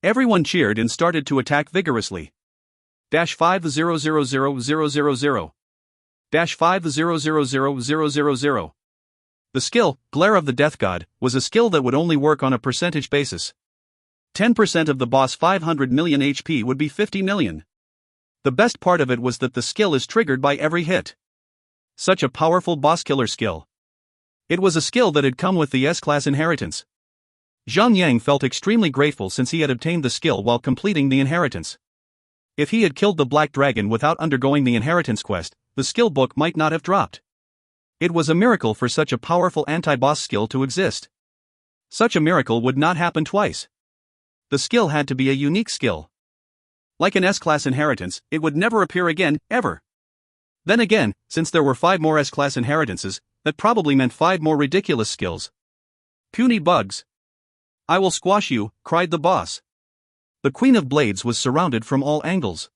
Everyone cheered and started to attack vigorously. -500000. -500000. The skill, Glare of the Death God, was a skill that would only work on a percentage basis. 10% of the boss 500 million HP would be 50 million. The best part of it was that the skill is triggered by every hit. Such a powerful boss killer skill. It was a skill that had come with the S-class inheritance. Zhang Yang felt extremely grateful since he had obtained the skill while completing the inheritance. If he had killed the Black Dragon without undergoing the inheritance quest, the skill book might not have dropped. It was a miracle for such a powerful anti-boss skill to exist. Such a miracle would not happen twice. The skill had to be a unique skill. Like an S-class inheritance, it would never appear again, ever. Then again, since there were 5 more S-class inheritances, that probably meant 5 more ridiculous skills. Puny bugs. I will squash you, cried the boss. The Queen of Blades was surrounded from all angles.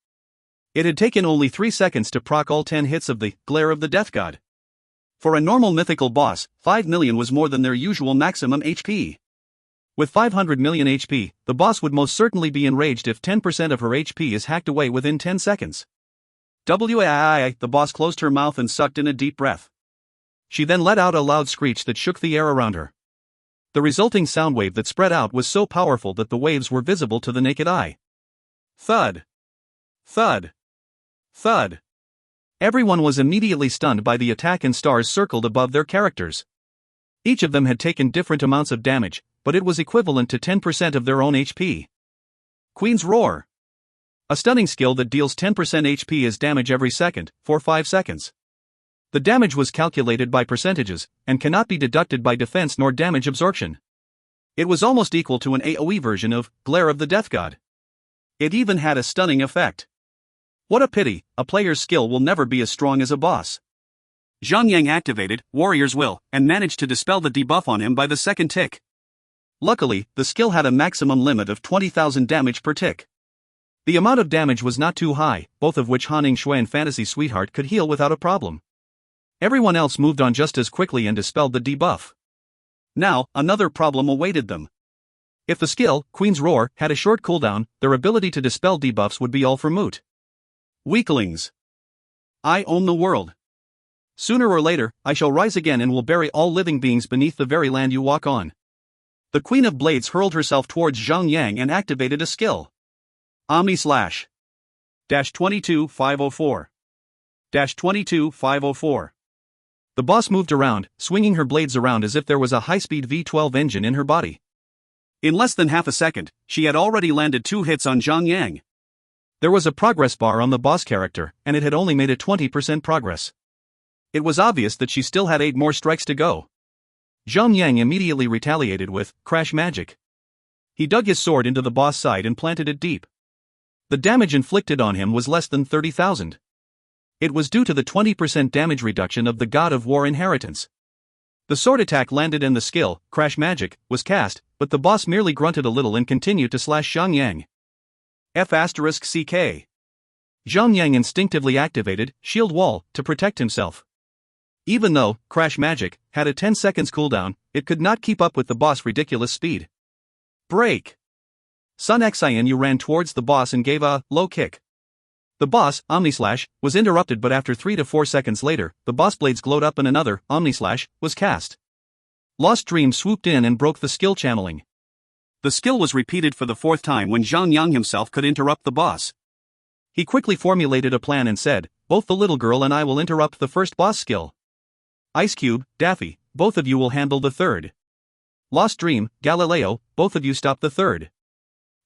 It had taken only 3 seconds to proc all 10 hits of the Glare of the Death God. For a normal mythical boss, 5 million was more than their usual maximum HP. With 500 million HP, the boss would most certainly be enraged if 10% of her HP is hacked away within 10 seconds. The boss closed her mouth and sucked in a deep breath. She then let out a loud screech that shook the air around her. The resulting sound wave that spread out was so powerful that the waves were visible to the naked eye. Thud. Thud. Thud. Everyone was immediately stunned by the attack, and stars circled above their characters. Each of them had taken different amounts of damage, but it was equivalent to 10% of their own HP. Queen's Roar. A stunning skill that deals 10% HP as damage every second, for 5 seconds. The damage was calculated by percentages, and cannot be deducted by defense nor damage absorption. It was almost equal to an AoE version of Glare of the Death God. It even had a stunning effect. What a pity, a player's skill will never be as strong as a boss. Zhang activated Warrior's Will, and managed to dispel the debuff on him by the second tick. Luckily, the skill had a maximum limit of 20,000 damage per tick. The amount of damage was not too high, both of which Han Shui and Fantasy Sweetheart could heal without a problem. Everyone else moved on just as quickly and dispelled the debuff. Now, another problem awaited them. If the skill, Queen's Roar, had a short cooldown, their ability to dispel debuffs would be all for moot. Weaklings. I own the world. Sooner or later, I shall rise again and will bury all living beings beneath the very land you walk on. The Queen of Blades hurled herself towards Zhang and activated a skill. Omni Slash. -22504. -22504. The boss moved around, swinging her blades around as if there was a high-speed V12 engine in her body. In less than half a second, she had already landed 2 hits on Zhang. There was a progress bar on the boss character, and it had only made a 20% progress. It was obvious that she still had 8 more strikes to go. Zhang immediately retaliated with Crash Magic. He dug his sword into the boss side and planted it deep. The damage inflicted on him was less than 30,000. It was due to the 20% damage reduction of the God of War inheritance. The sword attack landed and the skill, Crash Magic, was cast, but the boss merely grunted a little and continued to slash Zhang. F***CK. Zhang instinctively activated Shield Wall to protect himself. Even though Crash Magic had a 10 seconds cooldown, it could not keep up with the boss' ridiculous speed. Break. Sun Xian ran towards the boss and gave a low kick. The boss, Omnislash, was interrupted, but after 3 to 4 seconds later, the boss blades glowed up and another Omnislash was cast. Lost Dream swooped in and broke the skill channeling. The skill was repeated for the 4th time when Zhang himself could interrupt the boss. He quickly formulated a plan and said, "Both the little girl and I will interrupt the first boss skill. Ice Cube, Daffy, both of you will handle the third. Lost Dream, Galileo, both of you stop the third.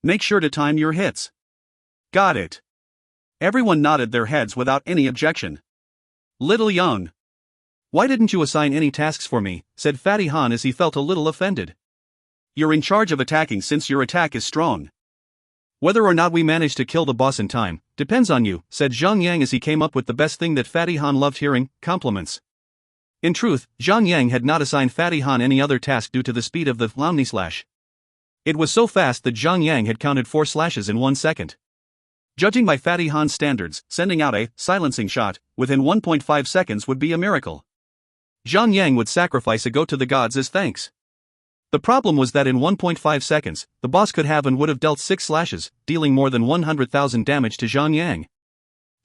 Make sure to time your hits." Got it. Everyone nodded their heads without any objection. Little Young. Why didn't you assign any tasks for me, said Fatty Han as he felt a little offended. You're in charge of attacking since your attack is strong. Whether or not we manage to kill the boss in time, depends on you, said Zhang as he came up with the best thing that Fatty Han loved hearing, compliments. In truth, Zhang had not assigned Fatty Han any other task due to the speed of the Omni Slash. It was so fast that Zhang had counted 4 slashes in 1 second. Judging by Fatty Han's standards, sending out a silencing shot within 1.5 seconds would be a miracle. Zhang would sacrifice a goat to the gods as thanks. The problem was that in 1.5 seconds, the boss could have and would have dealt 6 slashes, dealing more than 100,000 damage to Zhang.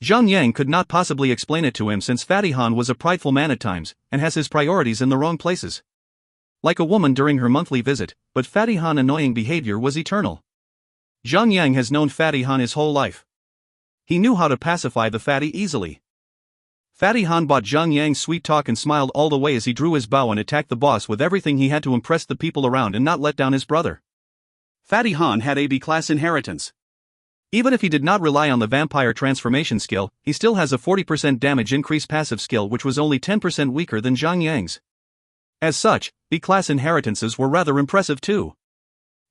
Zhang could not possibly explain it to him since Fatty Han was a prideful man at times, and has his priorities in the wrong places. Like a woman during her monthly visit, but Fatty Han's annoying behavior was eternal. Zhang has known Fatty Han his whole life. He knew how to pacify the fatty easily. Fatty Han bought Zhang sweet talk and smiled all the way as he drew his bow and attacked the boss with everything he had to impress the people around and not let down his brother. Fatty Han had a B-class inheritance. Even if he did not rely on the vampire transformation skill, he still has a 40% damage increase passive skill which was only 10% weaker than Zhang. As such, B-class inheritances were rather impressive too.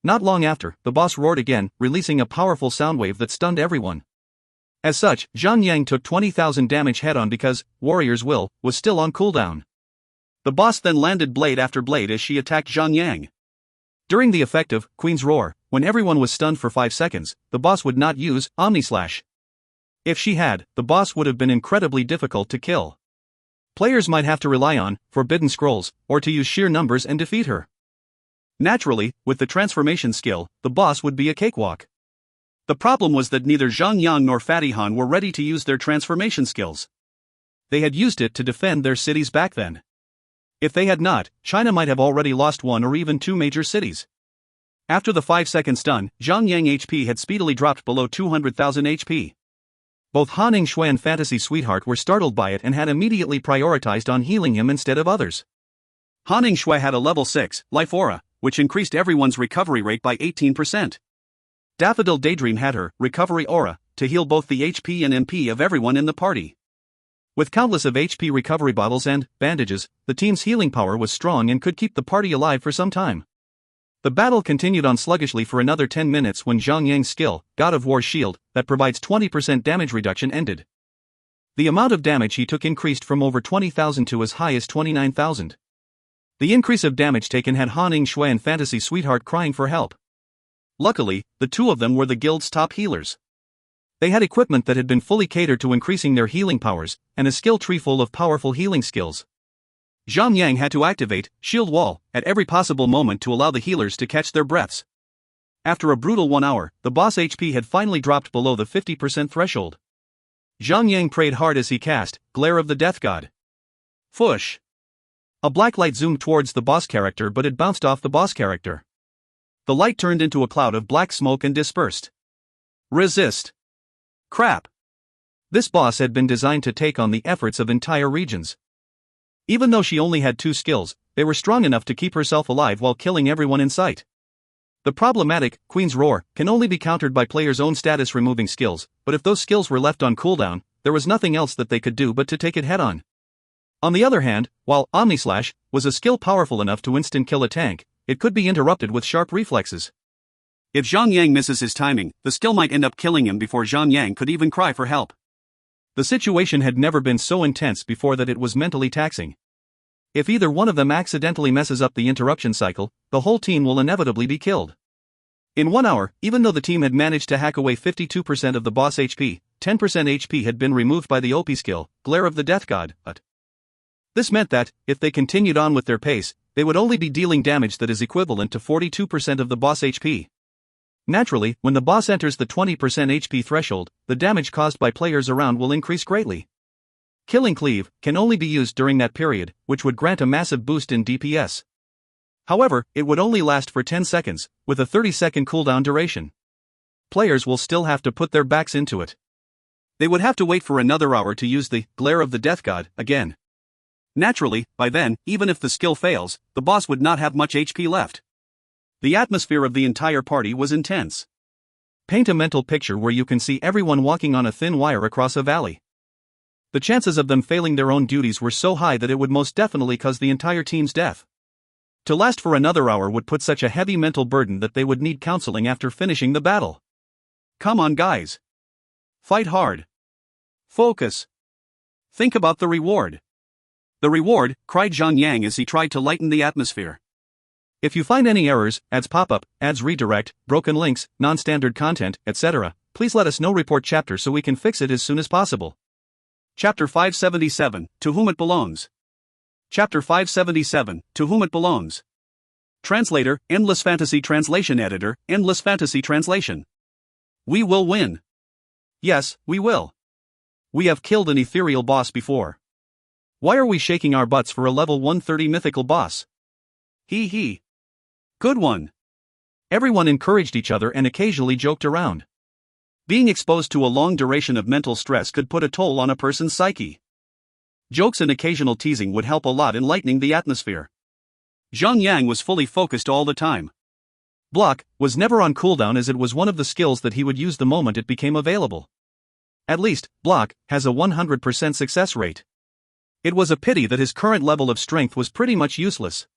Not long after, the boss roared again, releasing a powerful sound wave that stunned everyone. As such, Zhang took 20,000 damage head-on because Warrior's Will was still on cooldown. The boss then landed blade after blade as she attacked Zhang. During the effective Queen's Roar, when everyone was stunned for 5 seconds, the boss would not use Omnislash. If she had, the boss would have been incredibly difficult to kill. Players might have to rely on Forbidden Scrolls, or to use sheer numbers and defeat her. Naturally, with the transformation skill, the boss would be a cakewalk. The problem was that neither Zhang Yang nor Fatty Han were ready to use their transformation skills. They had used it to defend their cities back then. If they had not, China might have already lost 1 or even 2 major cities. After the 5-second stun, Zhang Yang HP had speedily dropped below 200,000 HP. Both Han Yingshui and Fantasy Sweetheart were startled by it and had immediately prioritized on healing him instead of others. Han Yingshui had a level 6 life aura, which increased everyone's recovery rate by 18%. Daffodil Daydream had her recovery aura to heal both the HP and MP of everyone in the party. With countless of HP recovery bottles and bandages, the team's healing power was strong and could keep the party alive for some time. The battle continued on sluggishly for another 10 minutes when Zhang Yang's skill, God of War's Shield, that provides 20% damage reduction ended. The amount of damage he took increased from over 20,000 to as high as 29,000. The increase of damage taken had Han Yingshui and Fantasy Sweetheart crying for help. Luckily, the two of them were the guild's top healers. They had equipment that had been fully catered to increasing their healing powers, and a skill tree full of powerful healing skills. Zhang Yang had to activate Shield Wall at every possible moment to allow the healers to catch their breaths. After a brutal 1 hour, the boss HP had finally dropped below the 50% threshold. Zhang Yang prayed hard as he cast Glare of the Death God. Fush! A black light zoomed towards the boss character, but it bounced off the boss character. The light turned into a cloud of black smoke and dispersed. Resist! Crap! This boss had been designed to take on the efforts of entire regions. Even though she only had 2 skills, they were strong enough to keep herself alive while killing everyone in sight. The problematic Queen's Roar can only be countered by players' own status removing skills, but if those skills were left on cooldown, there was nothing else that they could do but to take it head-on. On the other hand, while Omnislash was a skill powerful enough to instant kill a tank, it could be interrupted with sharp reflexes. If Zhang Yang misses his timing, the skill might end up killing him before Zhang Yang could even cry for help. The situation had never been so intense before that it was mentally taxing. If either one of them accidentally messes up the interruption cycle, the whole team will inevitably be killed. In 1 hour, even though the team had managed to hack away 52% of the boss HP, 10% HP had been removed by the OP skill, Glare of the Death God, but this meant that, if they continued on with their pace, they would only be dealing damage that is equivalent to 42% of the boss HP. Naturally, when the boss enters the 20% HP threshold, the damage caused by players around will increase greatly. Killing Cleave can only be used during that period, which would grant a massive boost in DPS. However, it would only last for 10 seconds, with a 30-second cooldown duration. Players will still have to put their backs into it. They would have to wait for another hour to use the Glare of the Death God again. Naturally, by then, even if the skill fails, the boss would not have much HP left. The atmosphere of the entire party was intense. Paint a mental picture where you can see everyone walking on a thin wire across a valley. The chances of them failing their own duties were so high that it would most definitely cause the entire team's death. To last for another hour would put such a heavy mental burden that they would need counseling after finishing the battle. Come on, guys. Fight hard. Focus. Think about the reward. The reward, cried Zhang Yang as he tried to lighten the atmosphere. If you find any errors, ads pop up, ads redirect, broken links, non-standard content, etc., please let us know. Report chapter so we can fix it as soon as possible. Chapter 577, To Whom It Belongs. Chapter 577, To Whom It Belongs. Translator, Endless Fantasy Translation Editor, Endless Fantasy Translation. We will win. Yes, we will. We have killed an ethereal boss before. Why are we shaking our butts for a level 130 mythical boss? Hee hee. Good one. Everyone encouraged each other and occasionally joked around. Being exposed to a long duration of mental stress could put a toll on a person's psyche. Jokes and occasional teasing would help a lot in lightening the atmosphere. Zhang Yang was fully focused all the time. Block was never on cooldown as it was one of the skills that he would use the moment it became available. At least, Block has a 100% success rate. It was a pity that his current level of strength was pretty much useless.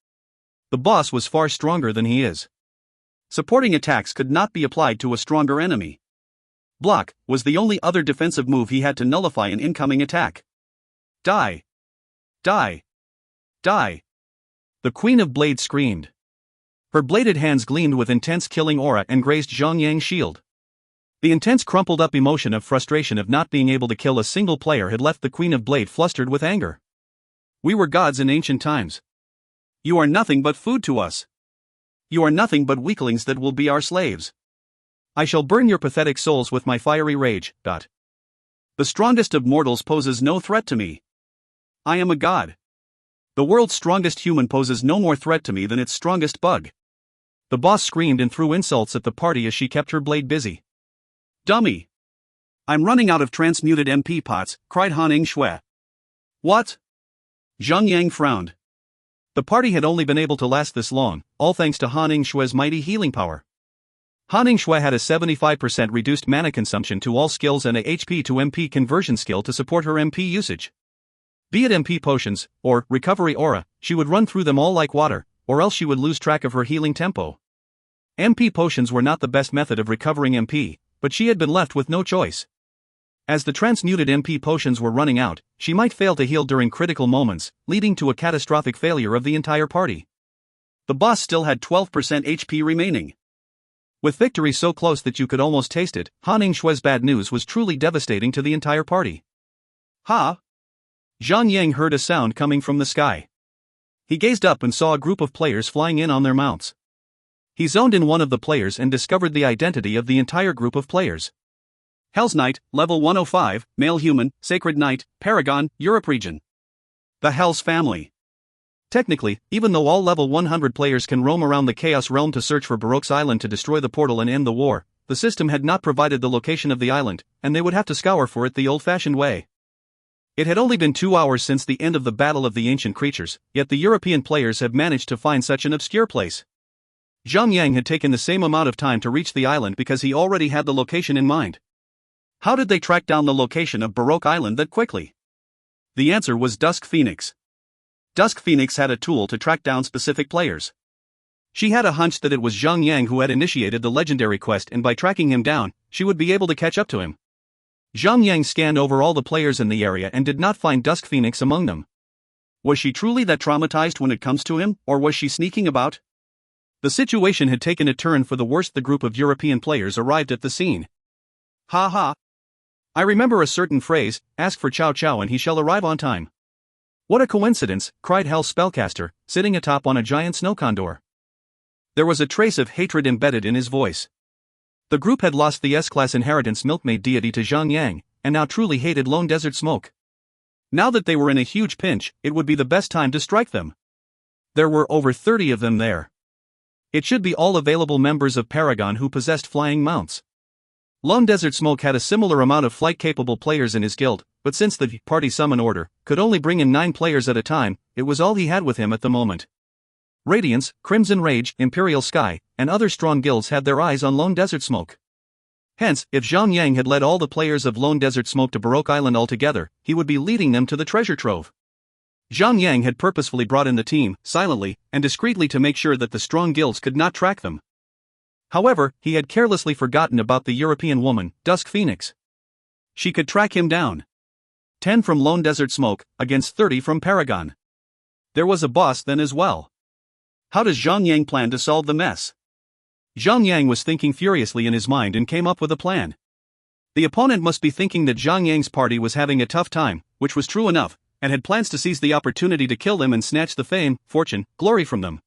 The boss was far stronger than he is. Supporting attacks could not be applied to a stronger enemy. Block was the only other defensive move he had to nullify an incoming attack. Die! Die! Die! The Queen of Blades screamed. Her bladed hands gleamed with intense killing aura and grazed Zhang Yang's shield. The intense crumpled-up emotion of frustration of not being able to kill a single player had left the Queen of Blade flustered with anger. We were gods in ancient times. You are nothing but food to us. You are nothing but weaklings that will be our slaves. I shall burn your pathetic souls with my fiery rage. The strongest of mortals poses no threat to me. I am a god. The world's strongest human poses no more threat to me than its strongest bug. The boss screamed and threw insults at the party as she kept her blade busy. Dummy! I'm running out of transmuted MP pots, cried Han Shui. What? Zhang Yang frowned. The party had only been able to last this long, all thanks to Han Shui's mighty healing power. Han Shui had a 75% reduced mana consumption to all skills and a HP to MP conversion skill to support her MP usage. Be it MP potions, or recovery aura, she would run through them all like water, or else she would lose track of her healing tempo. MP potions were not the best method of recovering MP, but she had been left with no choice. As the transmuted MP potions were running out, she might fail to heal during critical moments, leading to a catastrophic failure of the entire party. The boss still had 12% HP remaining. With victory so close that you could almost taste it, Han Shui's bad news was truly devastating to the entire party. Ha! Zhang Yang heard a sound coming from the sky. He gazed up and saw a group of players flying in on their mounts. He zoned in one of the players and discovered the identity of the entire group of players. Hell's Knight, level 105, male human, Sacred Knight, Paragon, Europe region. The Hell's family. Technically, even though all level 100 players can roam around the Chaos Realm to search for Baroque's island to destroy the portal and end the war, the system had not provided the location of the island, and they would have to scour for it the old-fashioned way. It had only been 2 hours since the end of the Battle of the Ancient Creatures, yet the European players have managed to find such an obscure place. Zhang Yang had taken the same amount of time to reach the island because he already had the location in mind. How did they track down the location of Baroque Island that quickly? The answer was Dusk Phoenix. Dusk Phoenix had a tool to track down specific players. She had a hunch that it was Zhang Yang who had initiated the legendary quest, and by tracking him down, she would be able to catch up to him. Zhang Yang scanned over all the players in the area and did not find Dusk Phoenix among them. Was she truly that traumatized when it comes to him, or was she sneaking about? The situation had taken a turn for the worse. The group of European players arrived at the scene. Ha ha! I remember a certain phrase, ask for Chow Chow and he shall arrive on time. What a coincidence, cried Hell's spellcaster, sitting atop on a giant snow condor. There was a trace of hatred embedded in his voice. The group had lost the S-class inheritance milkmaid deity to Zhang Yang, and now truly hated Lone Desert Smoke. Now that they were in a huge pinch, it would be the best time to strike them. There were over 30 of them there. It should be all available members of Paragon who possessed flying mounts. Lone Desert Smoke had a similar amount of flight-capable players in his guild, but since the party summon order could only bring in 9 players at a time, it was all he had with him at the moment. Radiance, Crimson Rage, Imperial Sky, and other strong guilds had their eyes on Lone Desert Smoke. Hence, if Zhang Yang had led all the players of Lone Desert Smoke to Baroque Island altogether, he would be leading them to the treasure trove. Zhang Yang had purposefully brought in the team, silently and discreetly, to make sure that the strong guilds could not track them. However, he had carelessly forgotten about the European woman, Dusk Phoenix. She could track him down. 10 from Lone Desert Smoke, against 30 from Paragon. There was a boss then as well. How does Zhang Yang plan to solve the mess? Zhang Yang was thinking furiously in his mind and came up with a plan. The opponent must be thinking that Zhang Yang's party was having a tough time, which was true enough, and had plans to seize the opportunity to kill them and snatch the fame, fortune, glory from them.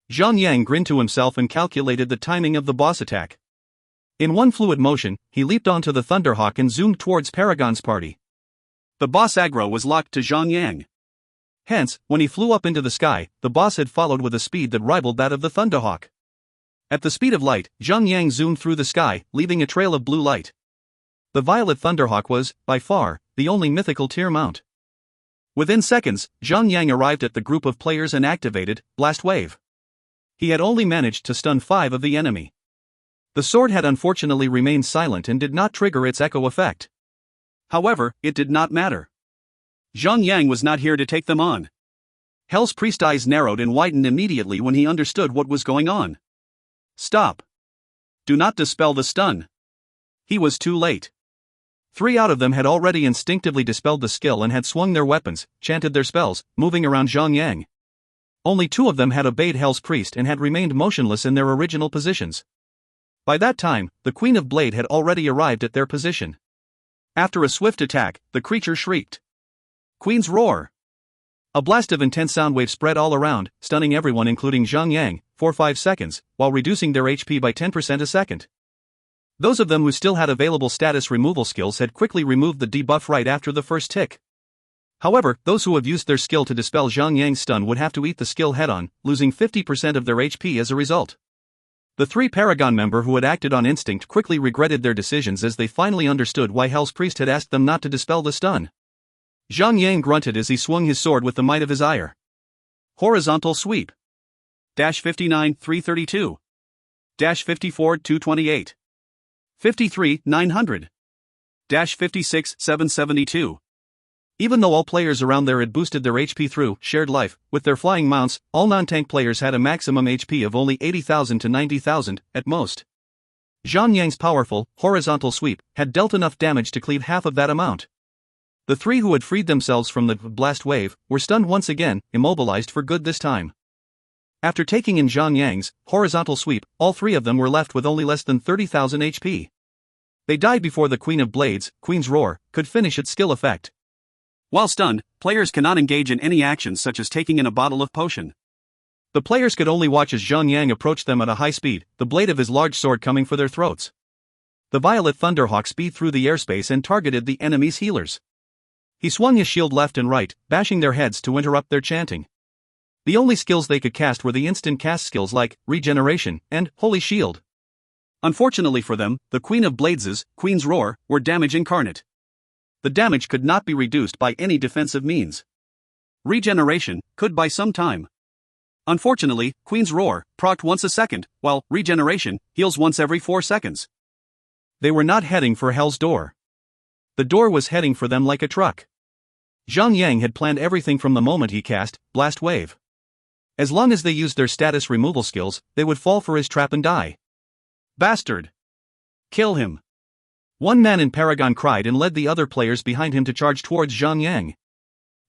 Zhang Yang grinned to himself and calculated the timing of the boss attack. In one fluid motion, he leaped onto the Thunderhawk and zoomed towards Paragon's party. The boss aggro was locked to Zhang Yang. Hence, when he flew up into the sky, the boss had followed with a speed that rivaled that of the Thunderhawk. At the speed of light, Zhang Yang zoomed through the sky, leaving a trail of blue light. The Violet Thunderhawk was, by far, the only mythical tier mount. Within seconds, Zhang Yang arrived at the group of players and activated Blast Wave. He had only managed to stun 5 of the enemy. The sword had unfortunately remained silent and did not trigger its echo effect. However, it did not matter. Zhang Yang was not here to take them on. Hell's priest eyes narrowed and widened immediately when he understood what was going on. Stop. Do not dispel the stun. He was too late. 3 out of them had already instinctively dispelled the skill and had swung their weapons, chanted their spells, moving around Zhang Yang. Only 2 of them had obeyed Hell's Priest and had remained motionless in their original positions. By that time, the Queen of Blade had already arrived at their position. After a swift attack, the creature shrieked. Queen's Roar! A blast of intense sound wave spread all around, stunning everyone including Zhang Yang, for 5 seconds, while reducing their HP by 10% a second. Those of them who still had available status removal skills had quickly removed the debuff right after the first tick. However, those who have used their skill to dispel Zhang Yang's stun would have to eat the skill head-on, losing 50% of their HP as a result. The 3 Paragon member who had acted on instinct quickly regretted their decisions as they finally understood why Hell's Priest had asked them not to dispel the stun. Zhang Yang grunted as he swung his sword with the might of his ire. Horizontal Sweep. -59, 332. -54, 228. 53, 900. -56, 772. Even though all players around there had boosted their HP through shared life with their flying mounts, all non-tank players had a maximum HP of only 80,000 to 90,000 at most. Zhang Yang's powerful, horizontal sweep had dealt enough damage to cleave half of that amount. The 3 who had freed themselves from the blast wave were stunned once again, immobilized for good this time. After taking in Zhang Yang's horizontal sweep, all 3 of them were left with only less than 30,000 HP. They died before the Queen of Blades, Queen's Roar, could finish its skill effect. While stunned, players cannot engage in any actions such as taking in a bottle of potion. The players could only watch as Zhang Yang approached them at a high speed, the blade of his large sword coming for their throats. The Violet Thunderhawk speed through the airspace and targeted the enemy's healers. He swung his shield left and right, bashing their heads to interrupt their chanting. The only skills they could cast were the instant cast skills like Regeneration and Holy Shield. Unfortunately for them, the Queen of Blades' Queen's Roar were damage incarnate. The damage could not be reduced by any defensive means. Regeneration could buy some time. Unfortunately, Queen's Roar procced once a second, while Regeneration heals once every 4 seconds. They were not heading for Hell's Door. The door was heading for them like a truck. Zhang Yang had planned everything from the moment he cast Blast Wave. As long as they used their status removal skills, they would fall for his trap and die. Bastard! Kill him! One man in Paragon cried and led the other players behind him to charge towards Zhang Yang.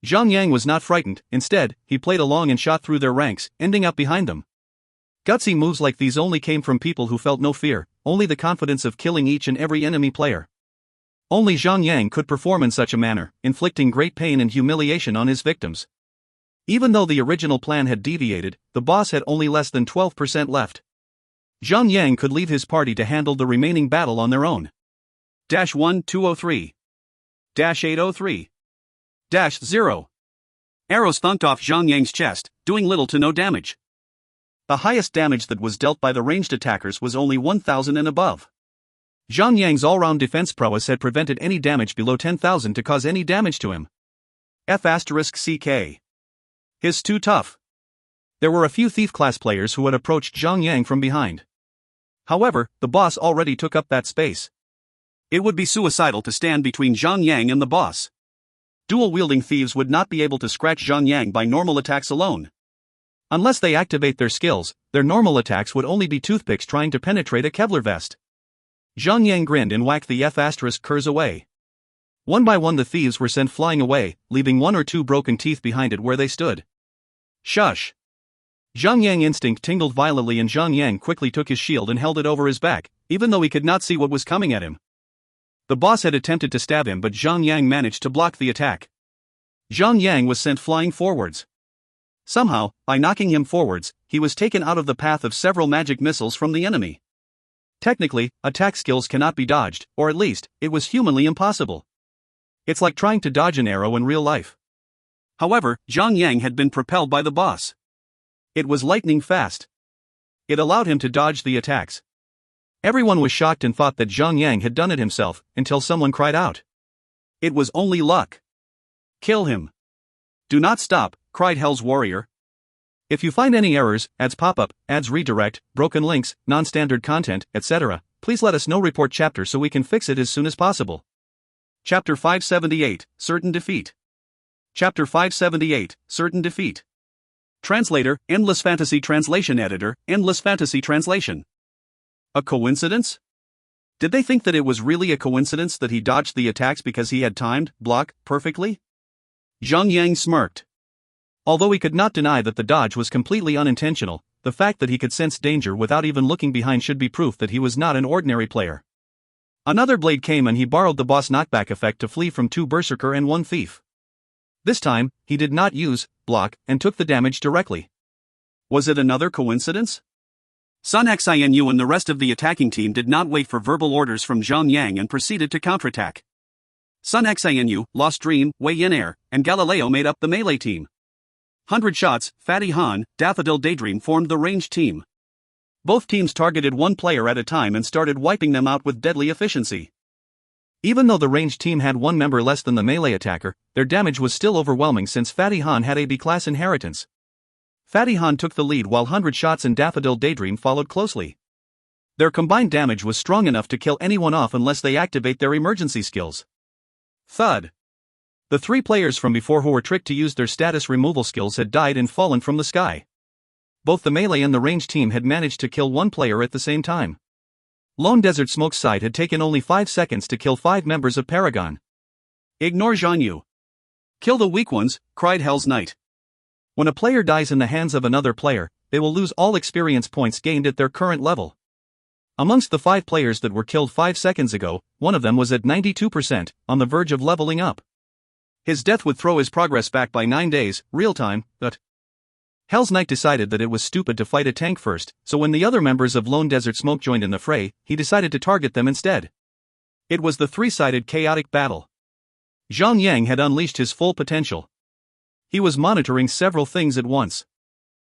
Zhang Yang was not frightened, instead, he played along and shot through their ranks, ending up behind them. Gutsy moves like these only came from people who felt no fear, only the confidence of killing each and every enemy player. Only Zhang Yang could perform in such a manner, inflicting great pain and humiliation on his victims. Even though the original plan had deviated, the boss had only less than 12% left. Zhang Yang could leave his party to handle the remaining battle on their own. -1203. -803. -0. Arrows thunked off Zhang Yang's chest, doing little to no damage. The highest damage that was dealt by the ranged attackers was only 1,000 and above. Zhang Yang's all-round defense prowess had prevented any damage below 10,000 to cause any damage to him. F***CK. He's too tough. There were a few thief-class players who had approached Zhang Yang from behind. However, the boss already took up that space. It would be suicidal to stand between Zhang Yang and the boss. Dual-wielding thieves would not be able to scratch Zhang Yang by normal attacks alone. Unless they activate their skills, their normal attacks would only be toothpicks trying to penetrate a Kevlar vest. Zhang Yang grinned and whacked the F***curs away. One by one the thieves were sent flying away, leaving 1 or 2 broken teeth behind it where they stood. Shush! Zhang Yang instinct tingled violently and Zhang Yang quickly took his shield and held it over his back, even though he could not see what was coming at him. The boss had attempted to stab him but Zhang Yang managed to block the attack. Zhang Yang was sent flying forwards. Somehow, by knocking him forwards, he was taken out of the path of several magic missiles from the enemy. Technically, attack skills cannot be dodged, or at least, it was humanly impossible. It's like trying to dodge an arrow in real life. However, Zhang Yang had been propelled by the boss. It was lightning fast. It allowed him to dodge the attacks. Everyone was shocked and thought that Zhang Yang had done it himself, until someone cried out. It was only luck. Kill him. Do not stop, cried Hell's Warrior. If you find any errors, ads pop-up, ads redirect, broken links, non-standard content, etc., please let us know. Report chapter so we can fix it as soon as possible. Chapter 578, Certain Defeat. Chapter 578, Certain Defeat. Translator, Endless Fantasy Translation Editor, Endless Fantasy Translation. A coincidence? Did they think that it was really a coincidence that he dodged the attacks because he had timed block perfectly? Zhang Yang smirked. Although he could not deny that the dodge was completely unintentional, the fact that he could sense danger without even looking behind should be proof that he was not an ordinary player. Another blade came and he borrowed the boss knockback effect to flee from 2 berserker and 1 thief. This time, he did not use block and took the damage directly. Was it another coincidence? Sun Xianyu and the rest of the attacking team did not wait for verbal orders from Zhang Yang and proceeded to counterattack. Sun Xianyu, Lost Dream, Wei Yin Air, and Galileo made up the melee team. 100 Shots, Fatty Han, Daffodil Daydream formed the ranged team. Both teams targeted one player at a time and started wiping them out with deadly efficiency. Even though the ranged team had one member less than the melee attacker, their damage was still overwhelming since Fatty Han had a B-class inheritance. Fatty Han took the lead while 100 Shots and Daffodil Daydream followed closely. Their combined damage was strong enough to kill anyone off unless they activate their emergency skills. Thud. The 3 players from before who were tricked to use their status removal skills had died and fallen from the sky. Both the melee and the ranged team had managed to kill 1 player at the same time. Lone Desert Smoke's side had taken only 5 seconds to kill 5 members of Paragon. Ignore Zhang Yu. Kill the weak ones, cried Hell's Knight. When a player dies in the hands of another player, they will lose all experience points gained at their current level. Amongst the 5 players that were killed 5 seconds ago, one of them was at 92%, on the verge of leveling up. His death would throw his progress back by 9 days, real time, but Hell's Knight decided that it was stupid to fight a tank first, so when the other members of Lone Desert Smoke joined in the fray, he decided to target them instead. It was the 3-sided chaotic battle. Zhang Yang had unleashed his full potential. He was monitoring several things at once.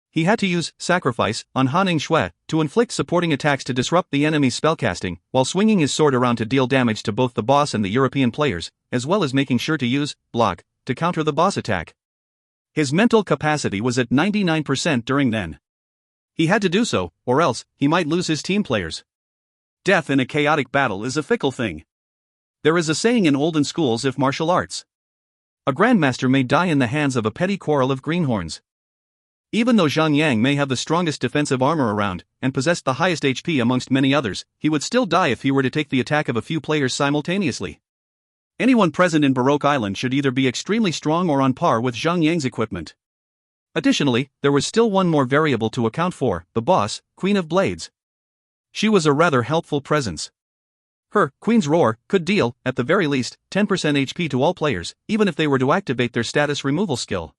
He had to use Sacrifice on Haning Shui to inflict supporting attacks to disrupt the enemy's spellcasting, while swinging his sword around to deal damage to both the boss and the European players, as well as making sure to use block to counter the boss attack. His mental capacity was at 99% during then. He had to do so, or else he might lose his team players. Death in a chaotic battle is a fickle thing. There is a saying in olden schools of martial arts. A grandmaster may die in the hands of a petty quarrel of greenhorns. Even though Zhang Yang may have the strongest defensive armor around, and possessed the highest HP amongst many others, he would still die if he were to take the attack of a few players simultaneously. Anyone present in Baroque Island should either be extremely strong or on par with Zhang Yang's equipment. Additionally, there was still one more variable to account for, the boss, Queen of Blades. She was a rather helpful presence. Her Queen's Roar could deal, at the very least, 10% HP to all players, even if they were to activate their status removal skill.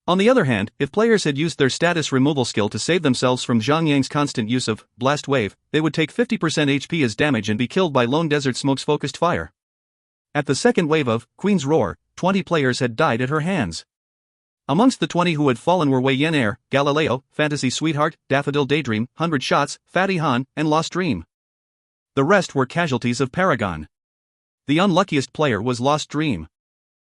On the other hand, if players had used their status removal skill to save themselves from Zhang Yang's constant use of Blast Wave, they would take 50% HP as damage and be killed by Lone Desert Smoke's focused fire. At the second wave of Queen's Roar, 20 players had died at her hands. Amongst the 20 who had fallen were Wei Yin Air, Galileo, Fantasy Sweetheart, Daffodil Daydream, 100 Shots, Fatty Han, and Lost Dream. The rest were casualties of Paragon. The unluckiest player was Lost Dream.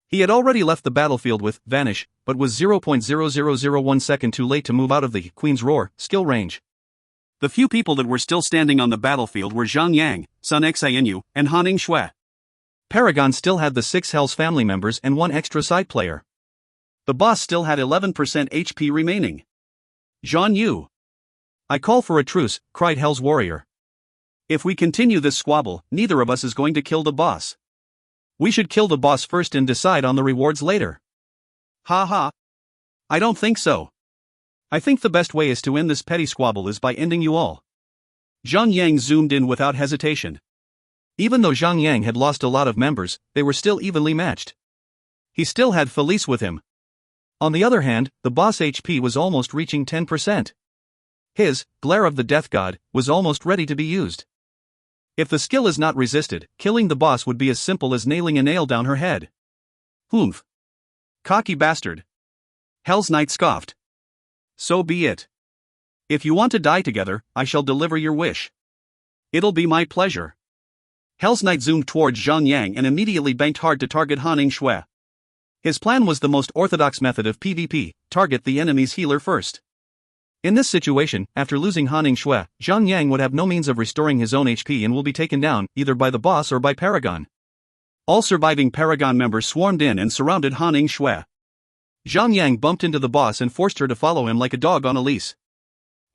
He had already left the battlefield with Vanish, but was 0.0001 second too late to move out of the Queen's Roar skill range. The few people that were still standing on the battlefield were Zhang Yang, Sun Xianyu, and Haning Shui. Paragon still had the 6 Hell's family members and 1 extra side player. The boss still had 11% HP remaining. Zhang Yu. I call for a truce, cried Hell's warrior. If we continue this squabble, neither of us is going to kill the boss. We should kill the boss first and decide on the rewards later. Ha ha. I don't think so. I think the best way is to end this petty squabble is by ending you all. Zhang Yang zoomed in without hesitation. Even though Zhang Yang had lost a lot of members, they were still evenly matched. He still had Felice with him. On the other hand, the boss HP was almost reaching 10%. His Glare of the Death God was almost ready to be used. If the skill is not resisted, killing the boss would be as simple as nailing a nail down her head. Humph. Cocky bastard. Hell's Knight scoffed. So be it. If you want to die together, I shall deliver your wish. It'll be my pleasure. Hell's Knight zoomed towards Zhang Yang and immediately banked hard to target Haning Shui. His plan was the most orthodox method of PvP, target the enemy's healer first. In this situation, after losing Haning Shui, Zhang Yang would have no means of restoring his own HP and will be taken down, either by the boss or by Paragon. All surviving Paragon members swarmed in and surrounded Haning Shui. Zhang Yang bumped into the boss and forced her to follow him like a dog on a leash.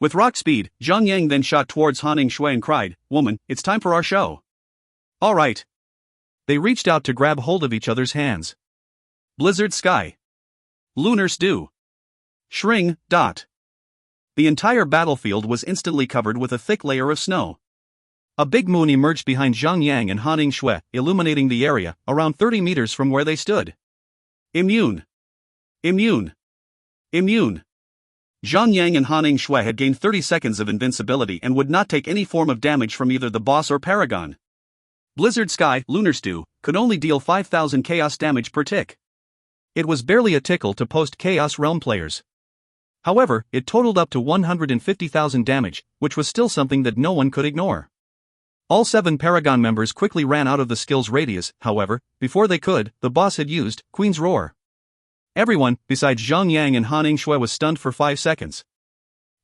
With rock speed, Zhang Yang then shot towards Haning Shui and cried, "Woman, it's time for our show." All right. They reached out to grab hold of each other's hands. Blizzard Sky. Lunar Stew. Shring. The entire battlefield was instantly covered with a thick layer of snow. A big moon emerged behind Zhang Yang and Han Shui, illuminating the area, around 30 meters from where they stood. Immune. Immune. Immune. Zhang Yang and Han Shui had gained 30 seconds of invincibility and would not take any form of damage from either the boss or Paragon. Blizzard Sky, Lunar Stew, could only deal 5,000 chaos damage per tick. It was barely a tickle to post-Chaos Realm players. However, it totaled up to 150,000 damage, which was still something that no one could ignore. All 7 Paragon members quickly ran out of the skill's radius, however, before they could, the boss had used Queen's Roar. Everyone, besides Zhang Yang and Han Shui, was stunned for 5 seconds.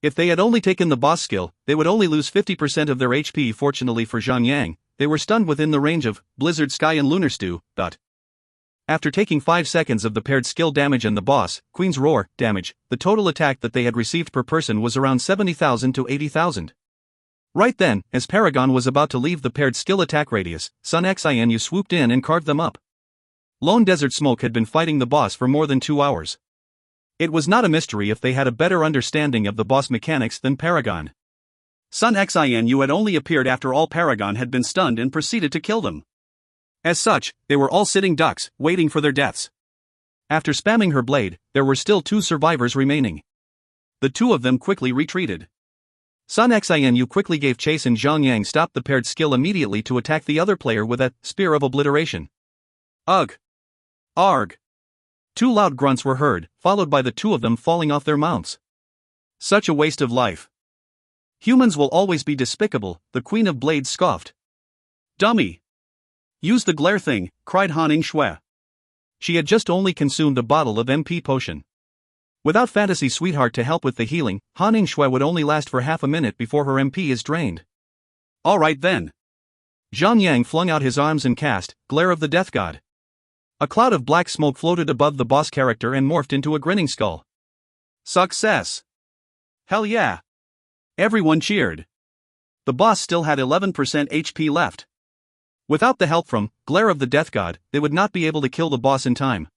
If they had only taken the boss skill, they would only lose 50% of their HP. Fortunately for Zhang Yang, they were stunned within the range of Blizzard Sky and Lunar Stew. After taking 5 seconds of the paired skill damage and the boss, Queen's Roar, damage, the total attack that they had received per person was around 70,000 to 80,000. Right then, as Paragon was about to leave the paired skill attack radius, Sun Xianyu swooped in and carved them up. Lone Desert Smoke had been fighting the boss for more than 2 hours. It was not a mystery if they had a better understanding of the boss mechanics than Paragon. Sun Xianyu had only appeared after all Paragon had been stunned and proceeded to kill them. As such, they were all sitting ducks, waiting for their deaths. After spamming her blade, there were still 2 survivors remaining. The 2 of them quickly retreated. Sun Xianyu quickly gave chase and Zhang Yang stopped the paired skill immediately to attack the other player with a Spear of Obliteration. Ugh! Arg! 2 loud grunts were heard, followed by the 2 of them falling off their mounts. Such a waste of life. Humans will always be despicable, the Queen of Blades scoffed. Dummy! Use the glare thing, cried Han Shui. She had just only consumed a bottle of MP potion. Without Fantasy Sweetheart to help with the healing, Han Shui would only last for half a minute before her MP is drained. Alright then. Zhang Yang flung out his arms and cast Glare of the Death God. A cloud of black smoke floated above the boss character and morphed into a grinning skull. Success! Hell yeah! Everyone cheered. The boss still had 11% HP left. Without the help from Glare of the Death God, they would not be able to kill the boss in time.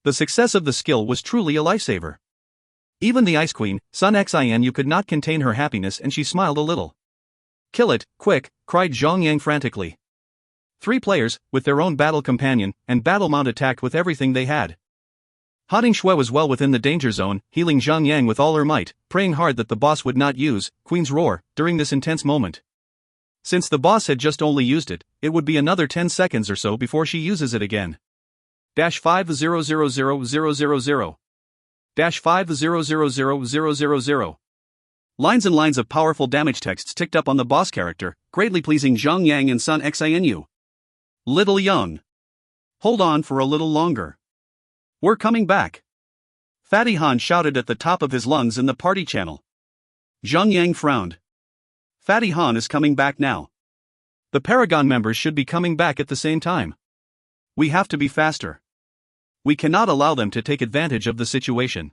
The success of the skill was truly a lifesaver. Even the Ice Queen, Sun Xianyu, could not contain her happiness and she smiled a little. Kill it, quick, cried Zhang Yang frantically. 3 players, with their own battle companion, and battle mount attacked with everything they had. Han Shui was well within the danger zone, healing Zhang Yang with all her might, praying hard that the boss would not use Queen's Roar during this intense moment. Since the boss had just only used it, it would be another 10 seconds or so before she uses it again. -500000. -500000. Lines and lines of powerful damage texts ticked up on the boss character, greatly pleasing Zhang Yang and Sun Xianyu. Little young. Hold on for a little longer. We're coming back. Fatty Han shouted at the top of his lungs in the party channel. Zhang Yang frowned. Fatty Han is coming back now. The Paragon members should be coming back at the same time. We have to be faster. We cannot allow them to take advantage of the situation.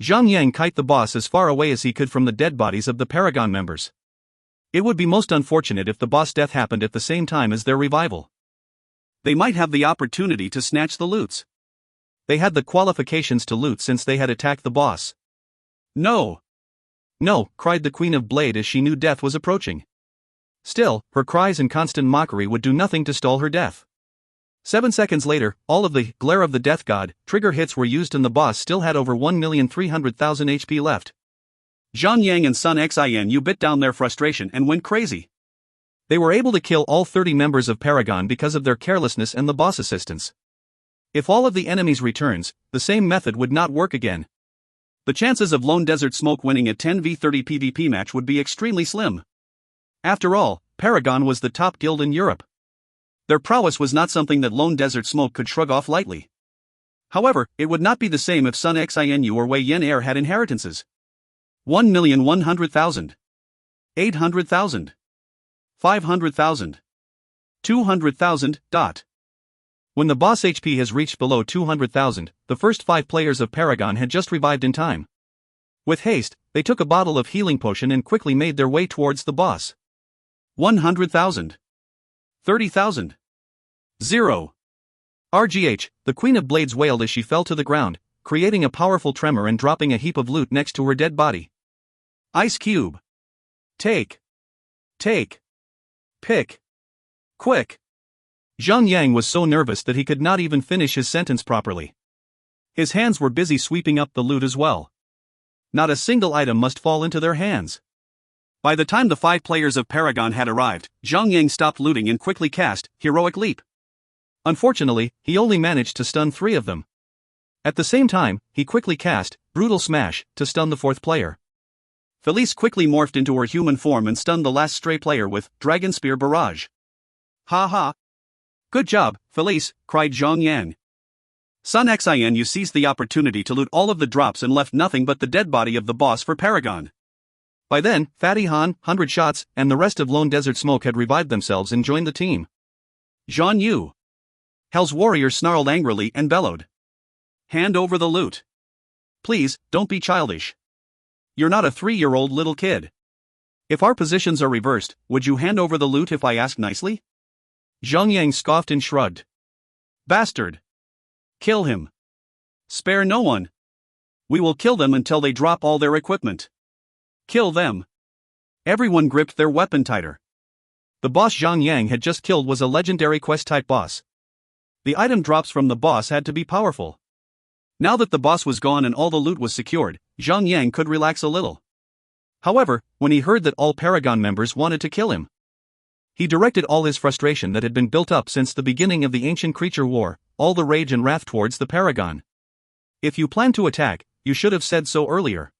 Zhang Yang kite the boss as far away as he could from the dead bodies of the Paragon members. It would be most unfortunate if the boss death happened at the same time as their revival. They might have the opportunity to snatch the loots. They had the qualifications to loot since they had attacked the boss. No! No, cried the Queen of Blade as she knew death was approaching. Still, her cries and constant mockery would do nothing to stall her death. 7 seconds later, all of the Glare of the Death God trigger hits were used and the boss still had over 1,300,000 HP left. Zhang Yang and Sun Xianyu bit down their frustration and went crazy. They were able to kill all 30 members of Paragon because of their carelessness and the boss assistance. If all of the enemies returns, the same method would not work again. The chances of Lone Desert Smoke winning a 10v30 PvP match would be extremely slim. After all, Paragon was the top guild in Europe. Their prowess was not something that Lone Desert Smoke could shrug off lightly. However, it would not be the same if Sun Xianyu or Wei Yin Air had inheritances. 1,100,000. 800,000. 500,000. 200,000. When the boss HP has reached below 200,000, the first 5 players of Paragon had just revived in time. With haste, they took a bottle of healing potion and quickly made their way towards the boss. 100,000. 30,000. 0. RGH, the Queen of Blades wailed as she fell to the ground, creating a powerful tremor and dropping a heap of loot next to her dead body. Ice cube. Take. Take. Pick. Quick. Zhang Yang was so nervous that he could not even finish his sentence properly. His hands were busy sweeping up the loot as well. Not a single item must fall into their hands. By the time the 5 players of Paragon had arrived, Zhang Yang stopped looting and quickly cast Heroic Leap. Unfortunately, he only managed to stun 3 of them. At the same time, he quickly cast Brutal Smash to stun the 4th player. Felice quickly morphed into her human form and stunned the last stray player with Dragon Spear Barrage. Ha ha! Good job, Felice, cried Zhang Yang. Sun Xin, you seized the opportunity to loot all of the drops and left nothing but the dead body of the boss for Paragon. By then, Fatty Han, 100 Shots, and the rest of Lone Desert Smoke had revived themselves and joined the team. Zhan Yu. Hell's warrior snarled angrily and bellowed. Hand over the loot. Please, don't be childish. You're not a 3-year-old little kid. If our positions are reversed, would you hand over the loot if I ask nicely? Zhang Yang scoffed and shrugged. Bastard. Kill him. Spare no one. We will kill them until they drop all their equipment. Kill them. Everyone gripped their weapon tighter. The boss Zhang Yang had just killed was a legendary quest-type boss. The item drops from the boss had to be powerful. Now that the boss was gone and all the loot was secured, Zhang Yang could relax a little. However, when he heard that all Paragon members wanted to kill him, he directed all his frustration that had been built up since the beginning of the Ancient Creature War, all the rage and wrath towards the Paragon. If you plan to attack, you should have said so earlier.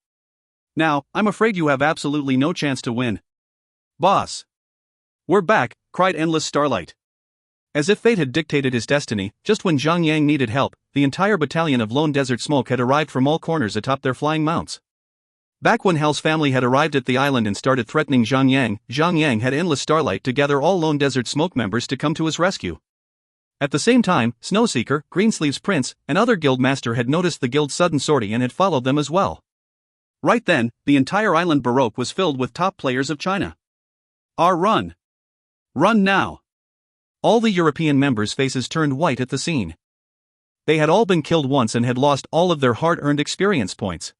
Now, I'm afraid you have absolutely no chance to win. Boss. We're back, cried Endless Starlight. As if fate had dictated his destiny, just when Zhang Yang needed help, the entire battalion of Lone Desert Smoke had arrived from all corners atop their flying mounts. Back when Hell's family had arrived at the island and started threatening Zhang Yang had Endless Starlight to gather all Lone Desert Smoke members to come to his rescue. At the same time, Snowseeker, Greensleeves Prince, and other guild master had noticed the guild's sudden sortie and had followed them as well. Right then, the entire island Baroque was filled with top players of China. Run! Run now! All the European members' faces turned white at the scene. They had all been killed once and had lost all of their hard-earned experience points.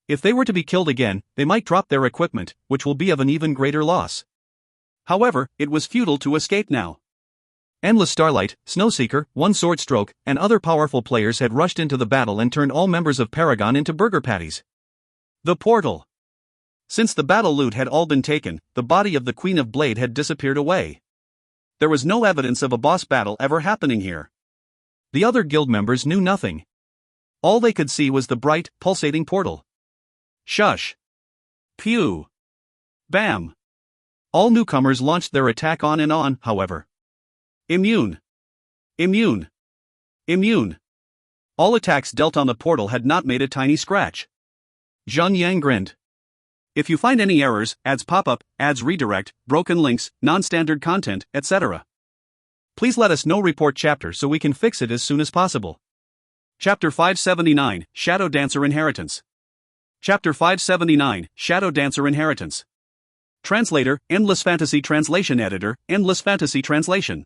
If they were to be killed again, they might drop their equipment, which will be of an even greater loss. However, it was futile to escape now. Endless Starlight, Snowseeker, One Sword Stroke, and other powerful players had rushed into the battle and turned all members of Paragon into burger patties. The portal. Since the battle loot had all been taken, the body of the Queen of Blade had disappeared away. There was no evidence of a boss battle ever happening here. The other guild members knew nothing. All they could see was the bright, pulsating portal. Shush. Pew. Bam. All newcomers launched their attack on and on, however. Immune. Immune. Immune. All attacks dealt on the portal had not made a tiny scratch. Zhang Yang grinned. If you find any errors, ads pop up, ads redirect, broken links, non-standard content, etc., please let us know. Report chapter so we can fix it as soon as possible. Chapter 579, Shadow Dancer Inheritance. Chapter 579, Shadow Dancer Inheritance. Translator, Endless Fantasy Translation Editor, Endless Fantasy Translation.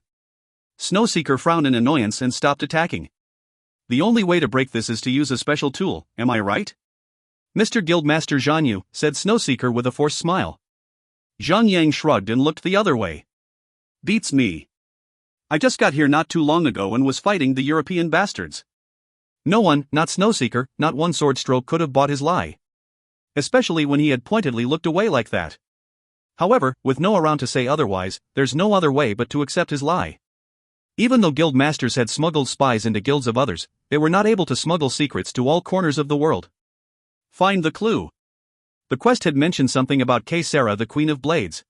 Snowseeker frowned in annoyance and stopped attacking. The only way to break this is to use a special tool, am I right? Mr. Guildmaster Zhan Yu, said Snowseeker with a forced smile. Zhang Yang shrugged and looked the other way. Beats me. I just got here not too long ago and was fighting the European bastards. No one, not Snowseeker, not One Sword Stroke could have bought his lie. Especially when he had pointedly looked away like that. However, with no around to say otherwise, there's no other way but to accept his lie. Even though guild masters had smuggled spies into guilds of others, they were not able to smuggle secrets to all corners of the world. Find the clue. The quest had mentioned something about Kay Sarah, the Queen of Blades.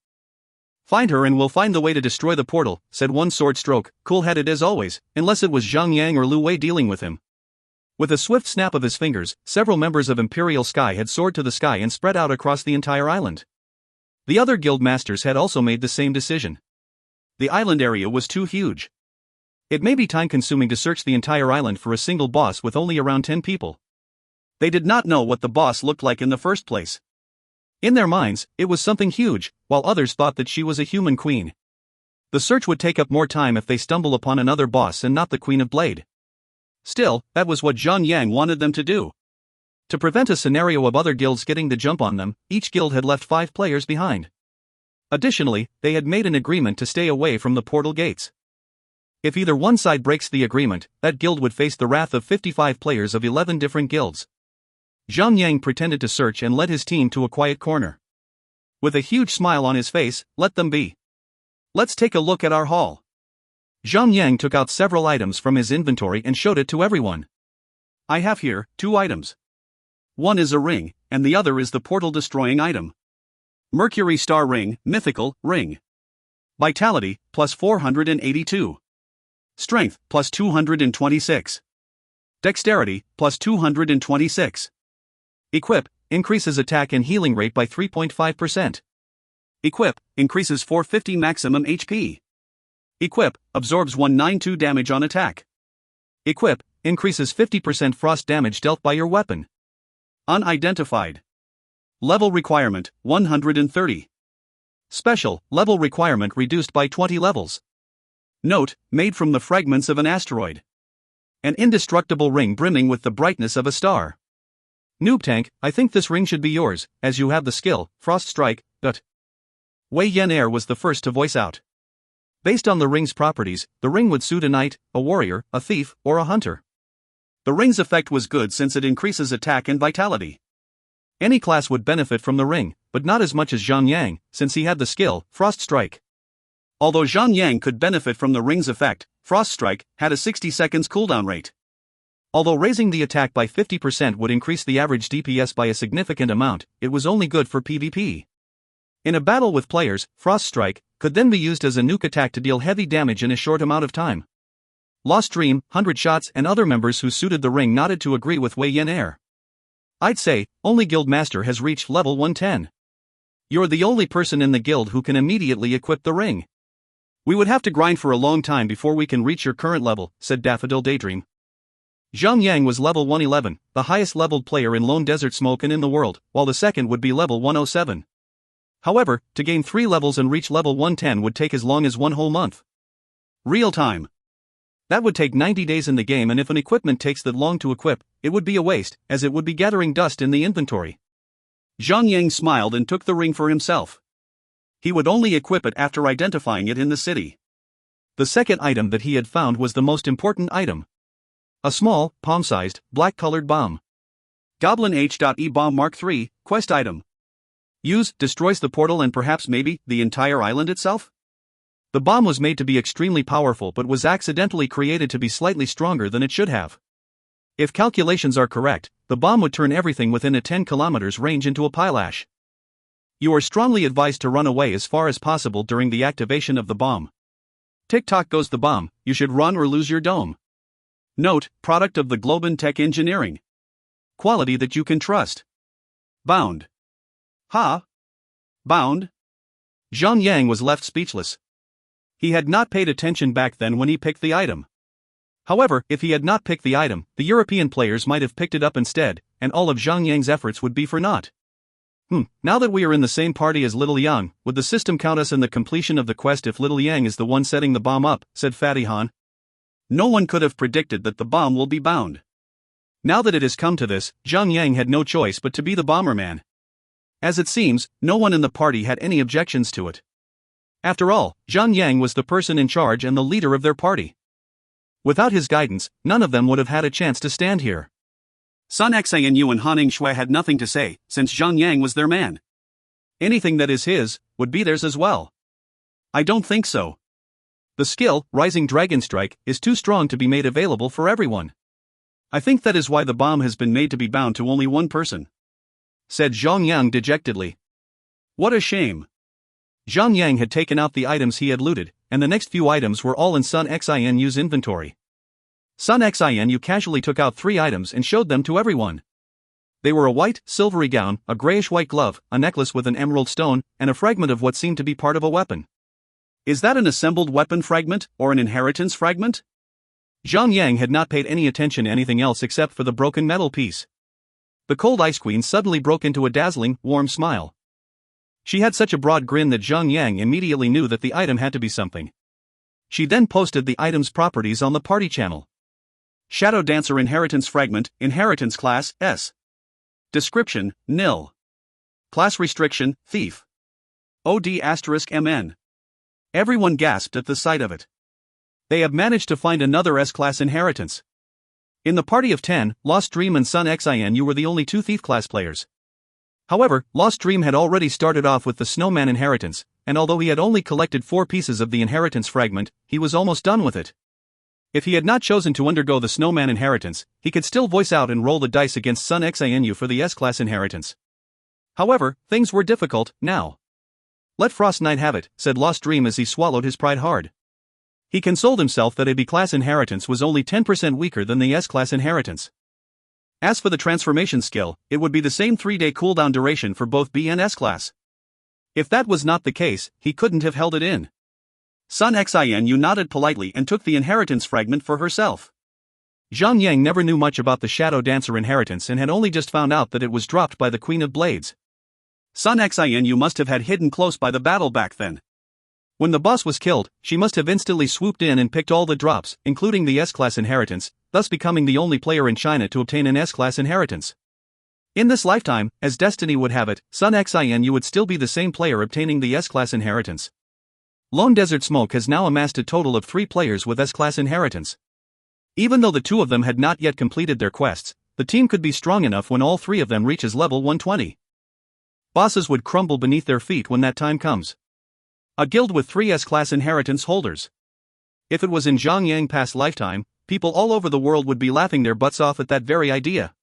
Find her and we'll find the way to destroy the portal, said One Sword Stroke, cool-headed as always, unless it was Zhang Yang or Lu Wei dealing with him. With a swift snap of his fingers, several members of Imperial Sky had soared to the sky and spread out across the entire island. The other guild masters had also made the same decision. The island area was too huge. It may be time-consuming to search the entire island for a single boss with only around 10 people. They did not know what the boss looked like in the first place. In their minds, it was something huge, while others thought that she was a human queen. The search would take up more time if they stumble upon another boss and not the Queen of Blade. Still, that was what Zhang Yang wanted them to do. To prevent a scenario of other guilds getting the jump on them, each guild had left 5 players behind. Additionally, they had made an agreement to stay away from the portal gates. If either one side breaks the agreement, that guild would face the wrath of 55 players of 11 different guilds. Zhang Yang pretended to search and led his team to a quiet corner. With a huge smile on his face, let them be. Let's take a look at our haul. Zhang Yang took out several items from his inventory and showed it to everyone. I have here 2 items. One is a ring, and the other is the portal-destroying item. Mercury Star Ring, Mythical Ring. Vitality, plus 482. Strength, plus 226. Dexterity, plus 226. Equip, increases attack and healing rate by 3.5%. Equip, increases 450 maximum HP. Equip, absorbs 192 damage on attack. Equip, increases 50% frost damage dealt by your weapon. Unidentified. Level requirement, 130. Special, level requirement reduced by 20 levels. Note, made from the fragments of an asteroid. An indestructible ring brimming with the brightness of a star. Noob Tank, I think this ring should be yours, as you have the skill, Frost Strike, but... Wei Yan Air was the first to voice out. Based on the ring's properties, the ring would suit a knight, a warrior, a thief, or a hunter. The ring's effect was good since it increases attack and vitality. Any class would benefit from the ring, but not as much as Zhang Yang, since he had the skill, Frost Strike. Although Zhang Yang could benefit from the ring's effect, Frost Strike had a 60 seconds cooldown rate. Although raising the attack by 50% would increase the average DPS by a significant amount, it was only good for PvP. In a battle with players, Frost Strike could then be used as a nuke attack to deal heavy damage in a short amount of time. Lost Dream, 100 Shots and other members who suited the ring nodded to agree with Wei Yan Air. I'd say, only Guildmaster has reached level 110. You're the only person in the guild who can immediately equip the ring. We would have to grind for a long time before we can reach your current level, said Daffodil Daydream. Zhang Yang was level 111, the highest leveled player in Lone Desert Smoke and in the world, while the second would be level 107. However, to gain 3 levels and reach level 110 would take as long as 1 whole month. Real time. That would take 90 days in the game, and if an equipment takes that long to equip, it would be a waste, as it would be gathering dust in the inventory. Zhang Yang smiled and took the ring for himself. He would only equip it after identifying it in the city. The second item that he had found was the most important item. A small, palm-sized, black-colored bomb. Goblin H.E Bomb Mark III, quest item. Use, destroys the portal and perhaps maybe, the entire island itself? The bomb was made to be extremely powerful but was accidentally created to be slightly stronger than it should have. If calculations are correct, the bomb would turn everything within a 10 kilometers range into a pile ash. You are strongly advised to run away as far as possible during the activation of the bomb. Tick-tock goes the bomb, you should run or lose your dome. Note, product of the Globan Tech Engineering. Quality that you can trust. Bound. Ha? Bound? Zhang Yang was left speechless. He had not paid attention back then when he picked the item. However, if he had not picked the item, the European players might have picked it up instead, and all of Zhang Yang's efforts would be for naught. Now that we are in the same party as Little Yang, would the system count us in the completion of the quest if Little Yang is the one setting the bomb up, said Fatty Han. No one could have predicted that the bomb will be bound. Now that it has come to this, Zhang Yang had no choice but to be the bomberman. As it seems, no one in the party had any objections to it. After all, Zhang Yang was the person in charge and the leader of their party. Without his guidance, none of them would have had a chance to stand here. Sun Xianyu and Han Shui had nothing to say, since Zhang Yang was their man. Anything that is his, would be theirs as well. I don't think so. The skill, Rising Dragon Strike, is too strong to be made available for everyone. I think that is why the bomb has been made to be bound to only one person, said Zhang Yang dejectedly. What a shame. Zhang Yang had taken out the items he had looted, and the next few items were all in Sun Xianyu's inventory. Sun Xianyu casually took out 3 items and showed them to everyone. They were a white, silvery gown, a grayish-white glove, a necklace with an emerald stone, and a fragment of what seemed to be part of a weapon. Is that an assembled weapon fragment, or an inheritance fragment? Zhang Yang had not paid any attention to anything else except for the broken metal piece. The cold Ice Queen suddenly broke into a dazzling, warm smile. She had such a broad grin that Zhang Yang immediately knew that the item had to be something. She then posted the item's properties on the party channel. Shadow Dancer Inheritance Fragment, Inheritance Class, S. Description, nil. Class Restriction, Thief. OD*MN. Everyone gasped at the sight of it. They have managed to find another S-Class inheritance. In the party of 10, Lost Dream and Sun Xin were the only two Thief Class players. However, Lost Dream had already started off with the Snowman inheritance, and although he had only collected 4 pieces of the inheritance fragment, he was almost done with it. If he had not chosen to undergo the Snowman inheritance, he could still voice out and roll the dice against Sun Xin for the S-Class inheritance. However, things were difficult, now. "Let Frost Knight have it," said Lost Dream as he swallowed his pride hard. He consoled himself that a B-Class inheritance was only 10% weaker than the S-Class inheritance. As for the transformation skill, it would be the same 3-day cooldown duration for both B and S-Class. If that was not the case, he couldn't have held it in. Sun Xin nodded politely and took the inheritance fragment for herself. Zhang Yang never knew much about the Shadow Dancer inheritance and had only just found out that it was dropped by the Queen of Blades. Sun Xin must have had hidden close by the battle back then. When the boss was killed, she must have instantly swooped in and picked all the drops, including the S-Class inheritance, thus becoming the only player in China to obtain an S-Class inheritance. In this lifetime, as destiny would have it, Sun Xin would still be the same player obtaining the S-Class inheritance. Lone Desert Smoke has now amassed a total of 3 players with S-Class inheritance. Even though the 2 of them had not yet completed their quests, the team could be strong enough when all 3 of them reaches level 120. Bosses would crumble beneath their feet when that time comes. A guild with 3 S-Class inheritance holders. If it was in Zhang Yang past lifetime, people all over the world would be laughing their butts off at that very idea.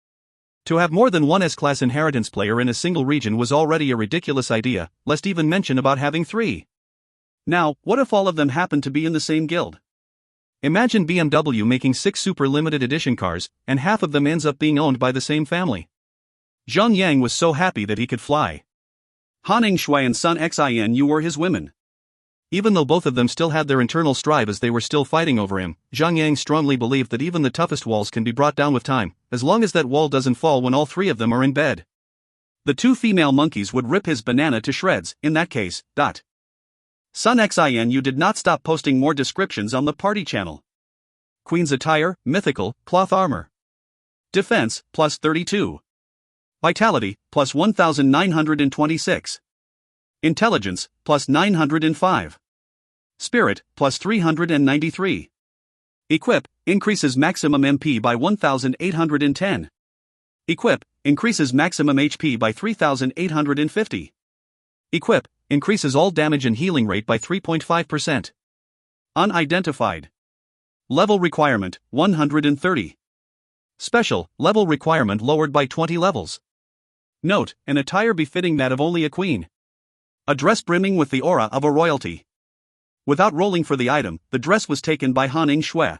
To have more than one S-Class inheritance player in a single region was already a ridiculous idea, lest even mention about having 3. Now, what if all of them happened to be in the same guild? Imagine BMW making 6 super limited edition cars, and half of them ends up being owned by the same family. Zhang Yang was so happy that he could fly. Han Shui and Sun Xin were his women. Even though both of them still had their internal strife as they were still fighting over him, Zhang Yang strongly believed that even the toughest walls can be brought down with time, as long as that wall doesn't fall when all 3 of them are in bed. The 2 female monkeys would rip his banana to shreds, in that case. Sun Xin did not stop posting more descriptions on the party channel. Queen's attire, mythical, cloth armor. Defense, plus 32. Vitality, plus 1926. Intelligence, plus 905. Spirit, plus 393. Equip, increases maximum MP by 1810. Equip, increases maximum HP by 3850. Equip, increases all damage and healing rate by 3.5%. Unidentified. Level requirement, 130. Special, level requirement lowered by 20 levels. Note, an attire befitting that of only a queen. A dress brimming with the aura of a royalty. Without rolling for the item, the dress was taken by Han Shui.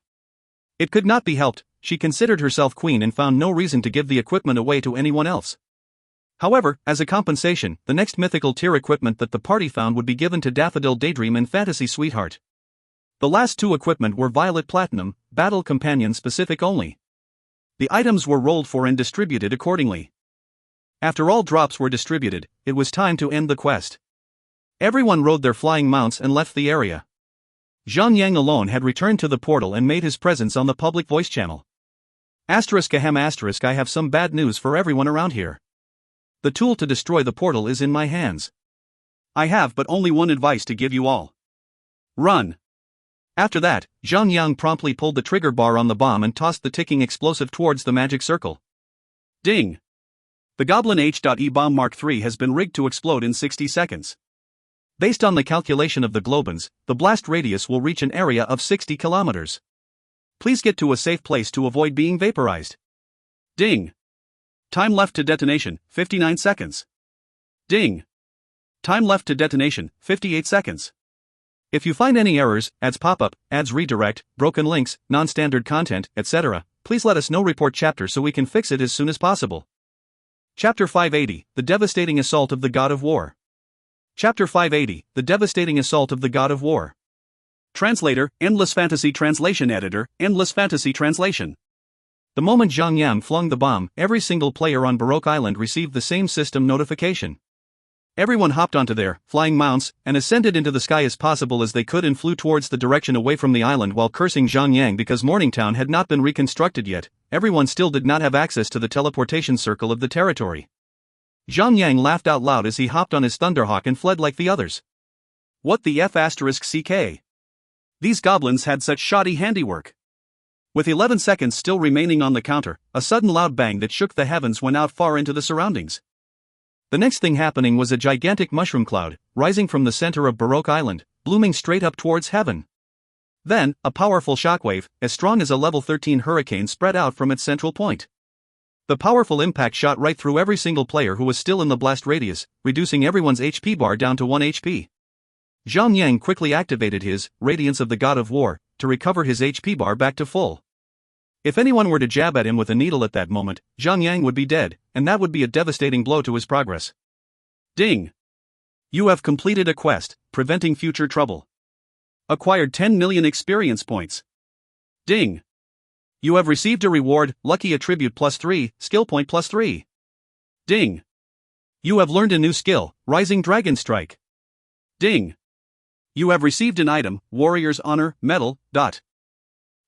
It could not be helped, she considered herself queen and found no reason to give the equipment away to anyone else. However, as a compensation, the next mythical tier equipment that the party found would be given to Daffodil Daydream and Fantasy Sweetheart. The last 2 equipment were Violet Platinum, Battle Companion specific only. The items were rolled for and distributed accordingly. After all drops were distributed, it was time to end the quest. Everyone rode their flying mounts and left the area. Zhang Yang alone had returned to the portal and made his presence on the public voice channel. ****, I have some bad news for everyone around here. The tool to destroy the portal is in my hands. I have but only one advice to give you all. Run. After that, Zhang Yang promptly pulled the trigger bar on the bomb and tossed the ticking explosive towards the magic circle. Ding. The Goblin H.E bomb Mark III has been rigged to explode in 60 seconds. Based on the calculation of the Globans, the blast radius will reach an area of 60 kilometers. Please get to a safe place to avoid being vaporized. Ding. Time left to detonation, 59 seconds. Ding. Time left to detonation, 58 seconds. If you find any errors, ads pop-up, ads redirect, broken links, non-standard content, etc., please let us know. Report chapter so we can fix it as soon as possible. Chapter 580, The Devastating Assault of the God of War. Chapter 580, The Devastating Assault of the God of War. Translator, Endless Fantasy Translation Editor, Endless Fantasy Translation. The moment Zhang Yang flung the bomb, every single player on Baroque Island received the same system notification. Everyone hopped onto their flying mounts and ascended into the sky as possible as they could and flew towards the direction away from the island while cursing Zhang because Morningtown had not been reconstructed yet. Everyone still did not have access to the teleportation circle of the territory. Zhang laughed out loud as he hopped on his Thunderhawk and fled like the others. What the F***ck? These goblins had such shoddy handiwork. With 11 seconds still remaining on the counter, a sudden loud bang that shook the heavens went out far into the surroundings. The next thing happening was a gigantic mushroom cloud, rising from the center of Baroque Island, blooming straight up towards heaven. Then, a powerful shockwave, as strong as a level 13 hurricane spread out from its central point. The powerful impact shot right through every single player who was still in the blast radius, reducing everyone's HP bar down to 1 HP. Zhang quickly activated his Radiance of the God of War to recover his HP bar back to full. If anyone were to jab at him with a needle at that moment, Zhang would be dead, and that would be a devastating blow to his progress. Ding! You have completed a quest, Preventing Future Trouble. Acquired 10 million experience points. Ding! You have received a reward, Lucky Attribute +3, Skill Point +3. Ding! You have learned a new skill, Rising Dragon Strike. Ding! You have received an item, Warrior's Honor, Medal, ...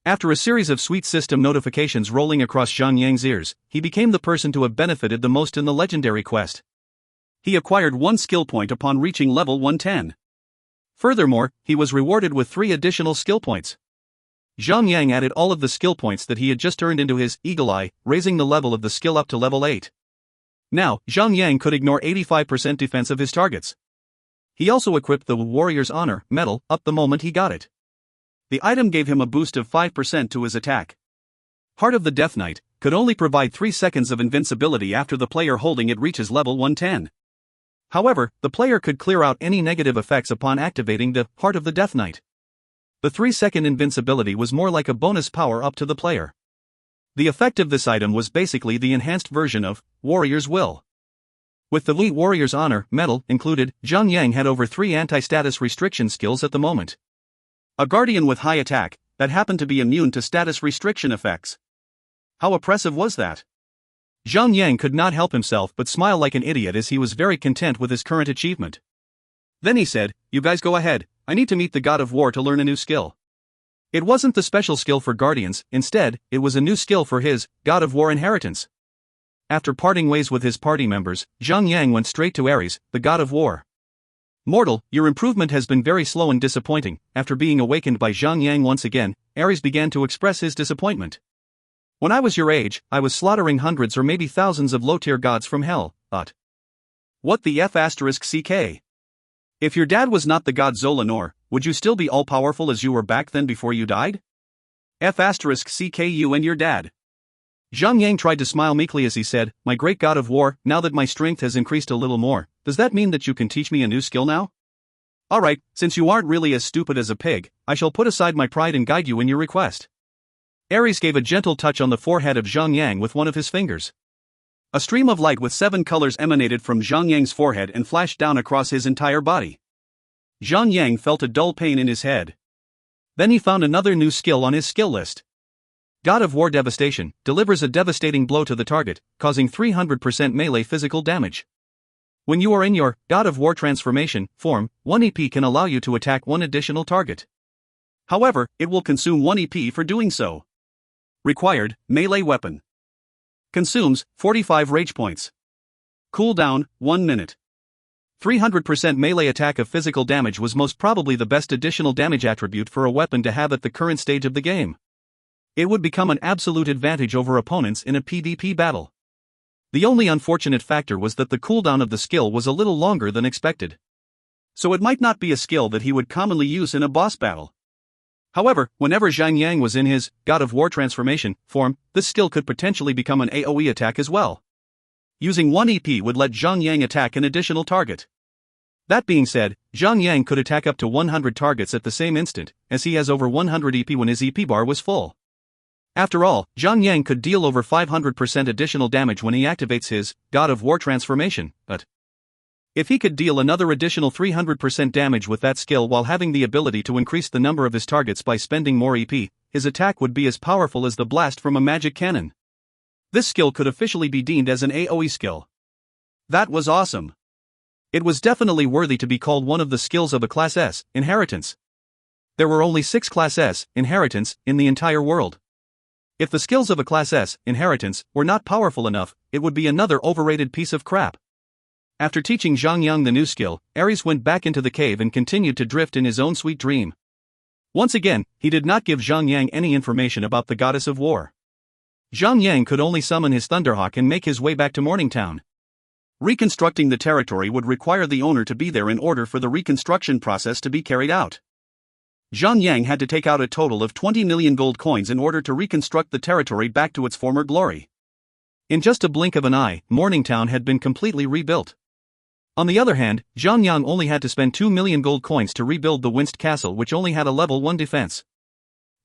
After a series of sweet system notifications rolling across Zhang ears, he became the person to have benefited the most in the legendary quest. He acquired 1 skill point upon reaching level 110. Furthermore, he was rewarded with 3 additional skill points. Zhang added all of the skill points that he had just earned into his Eagle Eye, raising the level of the skill up to level 8. Now, Zhang could ignore 85% defense of his targets. He also equipped the Warrior's Honor medal up the moment he got it. The item gave him a boost of 5% to his attack. Heart of the Death Knight could only provide 3 seconds of invincibility after the player holding it reaches level 110. However, the player could clear out any negative effects upon activating the Heart of the Death Knight. The 3-second invincibility was more like a bonus power up to the player. The effect of this item was basically the enhanced version of Warrior's Will. With the Warrior's Honor medal included, Zhang had over 3 anti-status restriction skills at the moment. A guardian with high attack, that happened to be immune to status restriction effects. How oppressive was that? Zhang could not help himself but smile like an idiot as he was very content with his current achievement. Then he said, "You guys go ahead, I need to meet the God of War to learn a new skill." It wasn't the special skill for guardians, instead, it was a new skill for his God of War inheritance. After parting ways with his party members, Zhang went straight to Ares, the God of War. "Mortal, your improvement has been very slow and disappointing." After being awakened by Zhang once again, Ares began to express his disappointment. "When I was your age, I was slaughtering hundreds or maybe thousands of low-tier gods from hell, but what the F***ck? If your dad was not the god Zolanor, would you still be all-powerful as you were back then before you died? F***ck you and your dad." Zhang tried to smile meekly as he said, "My great God of War, now that my strength has increased a little more, does that mean that you can teach me a new skill now? Alright, since you aren't really as stupid as a pig, I shall put aside my pride and guide you in your request." Ares gave a gentle touch on the forehead of Zhang with one of his fingers. A stream of light with 7 colors emanated from Zhang forehead and flashed down across his entire body. Zhang felt a dull pain in his head. Then he found another new skill on his skill list. God of War Devastation delivers a devastating blow to the target, causing 300% melee physical damage. When you are in your God of War transformation form, 1 EP can allow you to attack 1 additional target. However, it will consume 1 EP for doing so. Required, melee weapon. Consumes 45 rage points. Cooldown, 1 minute. 300% melee attack of physical damage was most probably the best additional damage attribute for a weapon to have at the current stage of the game. It would become an absolute advantage over opponents in a PvP battle. The only unfortunate factor was that the cooldown of the skill was a little longer than expected. So it might not be a skill that he would commonly use in a boss battle. However, whenever Zhang was in his God of War transformation form, this skill could potentially become an AoE attack as well. Using 1 EP would let Zhang attack an additional target. That being said, Zhang could attack up to 100 targets at the same instant, as he has over 100 EP when his EP bar was full. After all, Zhang could deal over 500% additional damage when he activates his God of War transformation, but if he could deal another additional 300% damage with that skill while having the ability to increase the number of his targets by spending more EP, his attack would be as powerful as the blast from a magic cannon. This skill could officially be deemed as an AoE skill. That was awesome. It was definitely worthy to be called one of the skills of a Class S inheritance. There were only 6 Class S inheritance in the entire world. If the skills of a Class S inheritance were not powerful enough, it would be another overrated piece of crap. After teaching Zhang the new skill, Ares went back into the cave and continued to drift in his own sweet dream. Once again, he did not give Zhang any information about the goddess of war. Zhang could only summon his Thunderhawk and make his way back to Morningtown. Reconstructing the territory would require the owner to be there in order for the reconstruction process to be carried out. Zhang had to take out a total of 20 million gold coins in order to reconstruct the territory back to its former glory. In just a blink of an eye, Morningtown had been completely rebuilt. On the other hand, Zhang only had to spend 2 million gold coins to rebuild the Winst Castle, which only had a level 1 defense.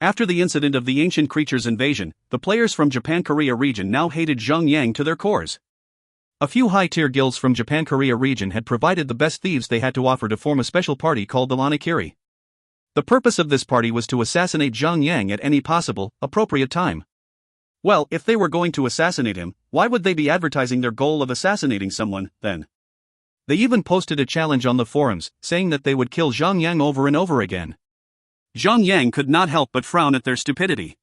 After the incident of the ancient creatures invasion, the players from Japan-Korea region now hated Zhang to their cores. A few high-tier guilds from Japan-Korea region had provided the best thieves they had to offer to form a special party called the Lanakiri. The purpose of this party was to assassinate Zhang at any possible, appropriate time. Well, if they were going to assassinate him, why would they be advertising their goal of assassinating someone, then? They even posted a challenge on the forums, saying that they would kill Zhang over and over again. Zhang could not help but frown at their stupidity.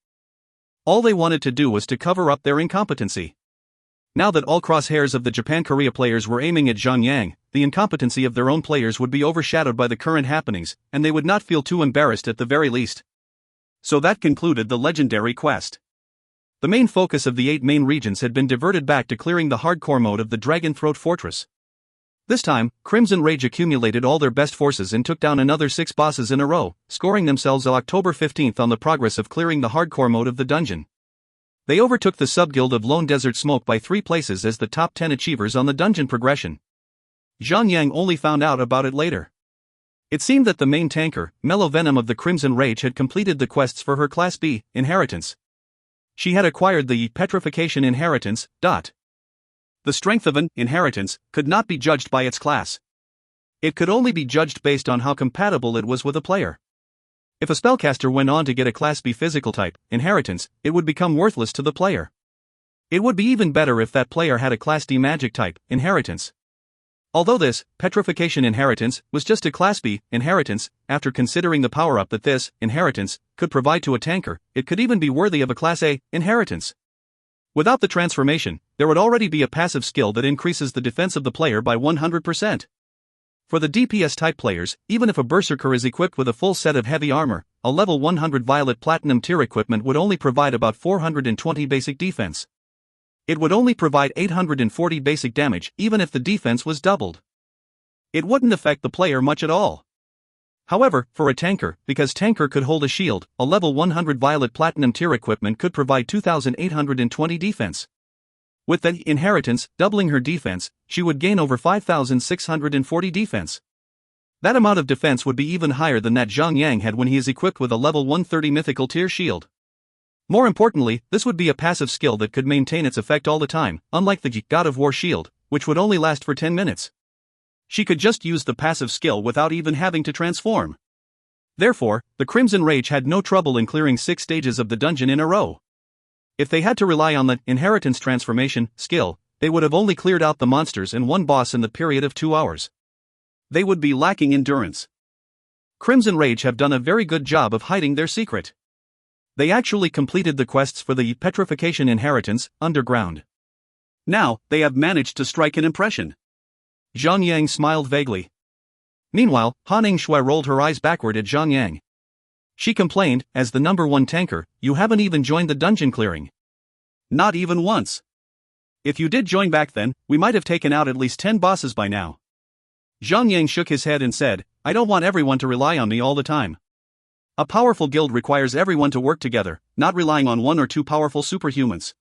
All they wanted to do was to cover up their incompetency. Now that all crosshairs of the Japan-Korea players were aiming at Zhang, the incompetency of their own players would be overshadowed by the current happenings, and they would not feel too embarrassed at the very least. So that concluded the legendary quest. The main focus of the 8 main regions had been diverted back to clearing the hardcore mode of the Dragon Throat Fortress. This time, Crimson Rage accumulated all their best forces and took down another 6 bosses in a row, scoring themselves October 15th on the progress of clearing the hardcore mode of the dungeon. They overtook the sub-guild of Lone Desert Smoke by 3 places as the top 10 achievers on the dungeon progression. Zhang only found out about it later. It seemed that the main tanker, Mellow Venom of the Crimson Rage, had completed the quests for her Class B inheritance. She had acquired the Petrification inheritance. The strength of an inheritance could not be judged by its class. It could only be judged based on how compatible it was with a player. If a spellcaster went on to get a Class B physical type inheritance, it would become worthless to the player. It would be even better if that player had a Class D magic type inheritance. Although this Petrification inheritance was just a Class B inheritance, after considering the power-up that this inheritance could provide to a tanker, it could even be worthy of a Class A inheritance. Without the transformation, there would already be a passive skill that increases the defense of the player by 100%. For the DPS type players, even if a Berserker is equipped with a full set of heavy armor, a level 100 Violet Platinum tier equipment would only provide about 420 basic defense. It would only provide 840 basic damage even if the defense was doubled. It wouldn't affect the player much at all. However, for a tanker, because tanker could hold a shield, a level 100 Violet Platinum tier equipment could provide 2820 defense. With the inheritance doubling her defense, she would gain over 5640 defense. That amount of defense would be even higher than that Zhang had when he is equipped with a level 130 mythical tier shield. More importantly, this would be a passive skill that could maintain its effect all the time, unlike the God of War shield, which would only last for 10 minutes. She could just use the passive skill without even having to transform. Therefore, the Crimson Rage had no trouble in clearing 6 stages of the dungeon in a row. If they had to rely on the inheritance transformation skill, they would have only cleared out the monsters and 1 boss in the period of 2 hours. They would be lacking endurance. Crimson Rage have done a very good job of hiding their secret. They actually completed the quests for the Petrification inheritance underground. Now, they have managed to strike an impression. Zhang smiled vaguely. Meanwhile, Han Shui rolled her eyes backward at Zhang. She complained, as the number 1 tanker, "You haven't even joined the dungeon clearing." "Not even once. If you did join back then, we might have taken out at least 10 bosses by now." Zhang shook his head and said, "I don't want everyone to rely on me all the time. A powerful guild requires everyone to work together, not relying on 1 or 2 powerful superhumans."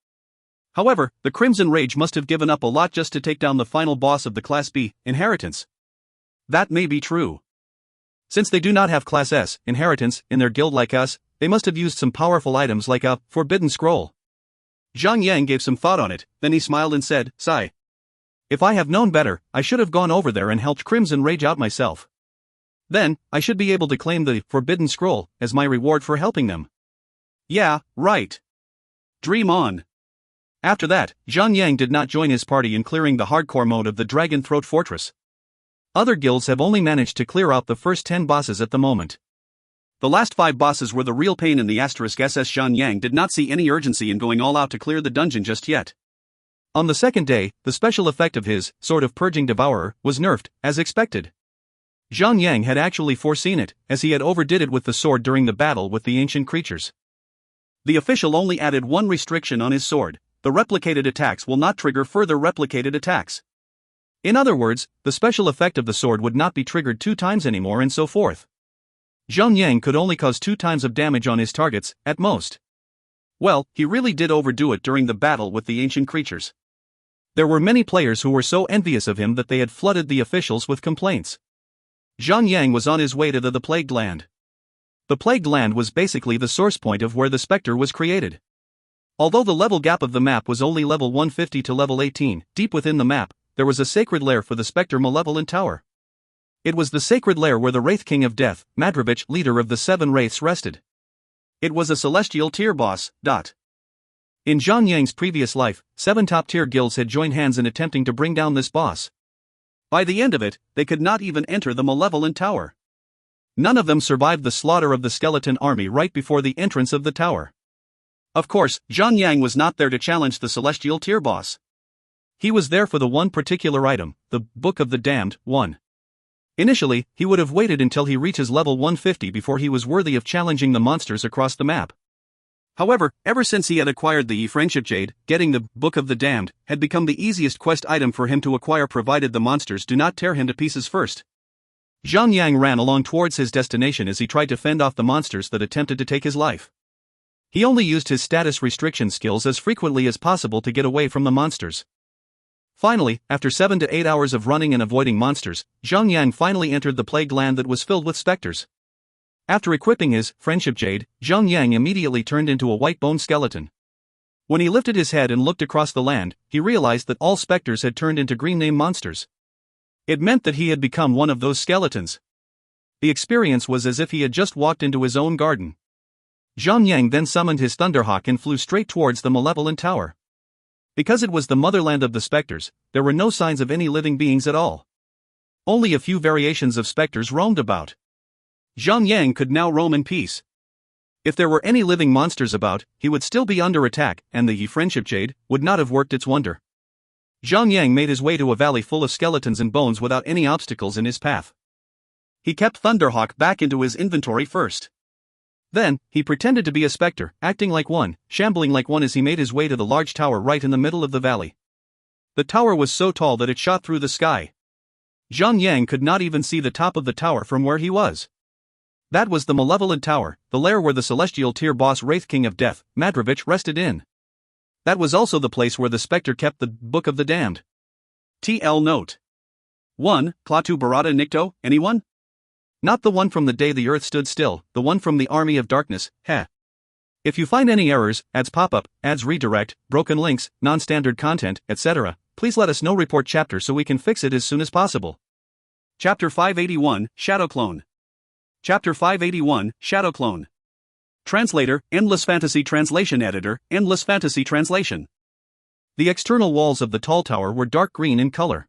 However, the Crimson Rage must have given up a lot just to take down the final boss of the Class B inheritance. That may be true. Since they do not have Class S inheritance in their guild like us, they must have used some powerful items like a Forbidden Scroll. Zhang gave some thought on it, then he smiled and said, "Sigh. If I have known better, I should have gone over there and helped Crimson Rage out myself. Then, I should be able to claim the Forbidden Scroll as my reward for helping them." "Yeah, right. Dream on." After that, Zhang did not join his party in clearing the hardcore mode of the Dragon Throat Fortress. Other guilds have only managed to clear out the first 10 bosses at the moment. The last 5 bosses were the real pain in the asterisk. SS Zhang did not see any urgency in going all out to clear the dungeon just yet. On the second day, the special effect of his Sword of Purging Devourer was nerfed, as expected. Zhang had actually foreseen it, as he had overdid it with the sword during the battle with the ancient creatures. The official only added one restriction on his sword: the replicated attacks will not trigger further replicated attacks. In other words, the special effect of the sword would not be triggered 2 times anymore and so forth. Zhang could only cause 2 times of damage on his targets, at most. Well, he really did overdo it during the battle with the ancient creatures. There were many players who were so envious of him that they had flooded the officials with complaints. Zhang was on his way to the Plagued Land. The Plagued Land was basically the source point of where the Spectre was created. Although the level gap of the map was only level 150 to level 18, deep within the map, there was a sacred lair for the Spectre Malevolent Tower. It was the sacred lair where the Wraith King of Death, Madrovich, leader of the 7 Wraiths, rested. It was a celestial tier boss. In Zhang previous life, 7 top-tier guilds had joined hands in attempting to bring down this boss. By the end of it, they could not even enter the Malevolent Tower. None of them survived the slaughter of the skeleton army right before the entrance of the tower. Of course, Zhang was not there to challenge the celestial tier boss. He was there for the one particular item, the Book of the Damned, 1. Initially, he would have waited until he reaches level 150 before he was worthy of challenging the monsters across the map. However, ever since he had acquired the Friendship Jade, getting the Book of the Damned had become the easiest quest item for him to acquire, provided the monsters do not tear him to pieces first. Zhang ran along towards his destination as he tried to fend off the monsters that attempted to take his life. He only used his status restriction skills as frequently as possible to get away from the monsters. Finally, after 7 to 8 hours of running and avoiding monsters, Zhang finally entered the Plagued Land that was filled with specters. After equipping his Friendship Jade, Zhang immediately turned into a white bone skeleton. When he lifted his head and looked across the land, he realized that all specters had turned into green name monsters. It meant that he had become one of those skeletons. The experience was as if he had just walked into his own garden. Zhang then summoned his Thunderhawk and flew straight towards the Malevolent Tower. Because it was the motherland of the specters, there were no signs of any living beings at all. Only a few variations of specters roamed about. Zhang could now roam in peace. If there were any living monsters about, he would still be under attack, and the Friendship Jade would not have worked its wonder. Zhang made his way to a valley full of skeletons and bones without any obstacles in his path. He kept Thunderhawk back into his inventory first. Then, he pretended to be a specter, acting like one, shambling like one as he made his way to the large tower right in the middle of the valley. The tower was so tall that it shot through the sky. Zhang could not even see the top of the tower from where he was. That was the Malevolent Tower, the lair where the celestial tier boss Wraith King of Death, Madrovich, rested in. That was also the place where the specter kept the Book of the Damned. TL note. 1. Klaatu Barada Nikto, anyone? Not the one from the day the earth stood still, the one from the Army of Darkness, heh. If you find any errors, ads pop-up, ads redirect, broken links, non-standard content, etc., please let us know. Report chapter so we can fix it as soon as possible. Chapter 581, Shadow Clone. Chapter 581, Shadow Clone. Translator, Endless Fantasy Translation Editor, Endless Fantasy Translation. The external walls of the tall tower were dark green in color.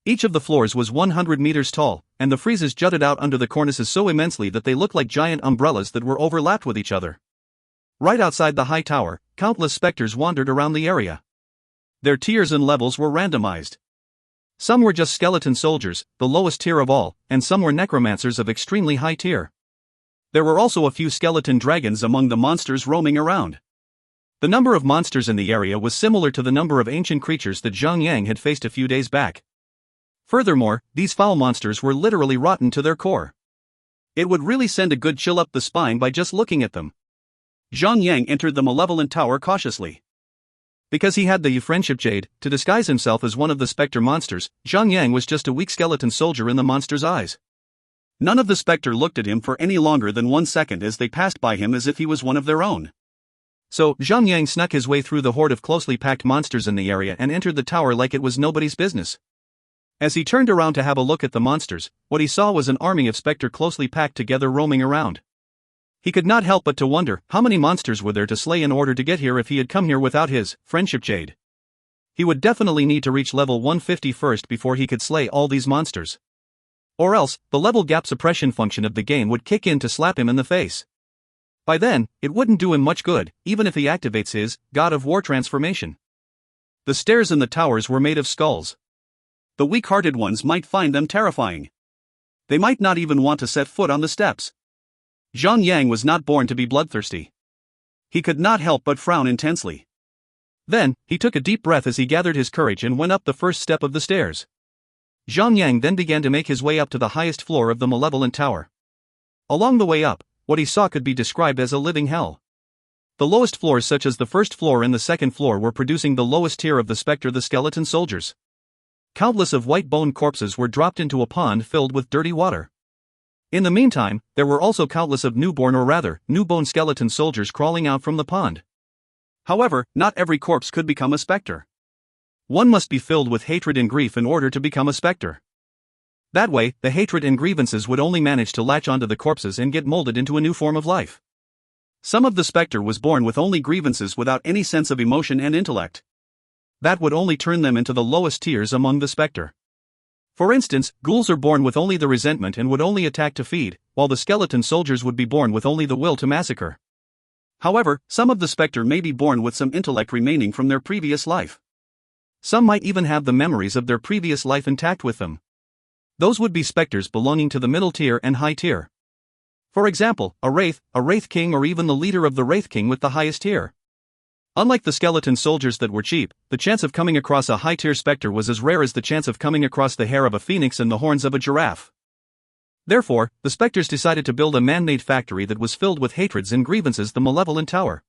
Each of the floors was 100 meters tall, and the friezes jutted out under the cornices so immensely that they looked like giant umbrellas that were overlapped with each other. Right outside the high tower, countless specters wandered around the area. Their tiers and levels were randomized. Some were just skeleton soldiers, the lowest tier of all, and some were necromancers of extremely high tier. There were also a few skeleton dragons among the monsters roaming around. The number of monsters in the area was similar to the number of ancient creatures that Zhang had faced a few days back. Furthermore, these foul monsters were literally rotten to their core. It would really send a good chill up the spine by just looking at them. Zhang entered the Malevolent Tower cautiously. Because he had the Friendship Jade to disguise himself as one of the specter monsters, Zhang was just a weak skeleton soldier in the monster's eyes. None of the specter looked at him for any longer than 1 second as they passed by him as if he was one of their own. So, Zhang snuck his way through the horde of closely packed monsters in the area and entered the tower like it was nobody's business. As he turned around to have a look at the monsters, what he saw was an army of specter closely packed together roaming around. He could not help but to wonder how many monsters were there to slay in order to get here if he had come here without his Friendship Jade. He would definitely need to reach level 150 first before he could slay all these monsters. Or else, the level gap suppression function of the game would kick in to slap him in the face. By then, it wouldn't do him much good, even if he activates his God of War transformation. The stairs in the towers were made of skulls. The weak-hearted ones might find them terrifying. They might not even want to set foot on the steps. Zhang Yang was not born to be bloodthirsty. He could not help but frown intensely. Then, he took a deep breath as he gathered his courage and went up the first step of the stairs. Zhang Yang then began to make his way up to the highest floor of the malevolent tower. Along the way up, what he saw could be described as a living hell. The lowest floors, such as the first floor and the second floor, were producing the lowest tier of the spectre, the skeleton soldiers. Countless of white bone corpses were dropped into a pond filled with dirty water. In the meantime, there were also countless of newborn skeleton soldiers crawling out from the pond. However, not every corpse could become a spectre. One must be filled with hatred and grief in order to become a spectre. That way, the hatred and grievances would only manage to latch onto the corpses and get molded into a new form of life. Some of the spectre was born with only grievances without any sense of emotion and intellect. That would only turn them into the lowest tiers among the spectre. For instance, ghouls are born with only the resentment and would only attack to feed, while the skeleton soldiers would be born with only the will to massacre. However, some of the spectre may be born with some intellect remaining from their previous life. Some might even have the memories of their previous life intact with them. Those would be spectres belonging to the middle tier and high tier. For example, a wraith king, or even the leader of the wraith king with the highest tier. Unlike the skeleton soldiers that were cheap, the chance of coming across a high-tier spectre was as rare as the chance of coming across the hair of a phoenix and the horns of a giraffe. Therefore, the spectres decided to build a man-made factory that was filled with hatreds and grievances, the malevolent tower.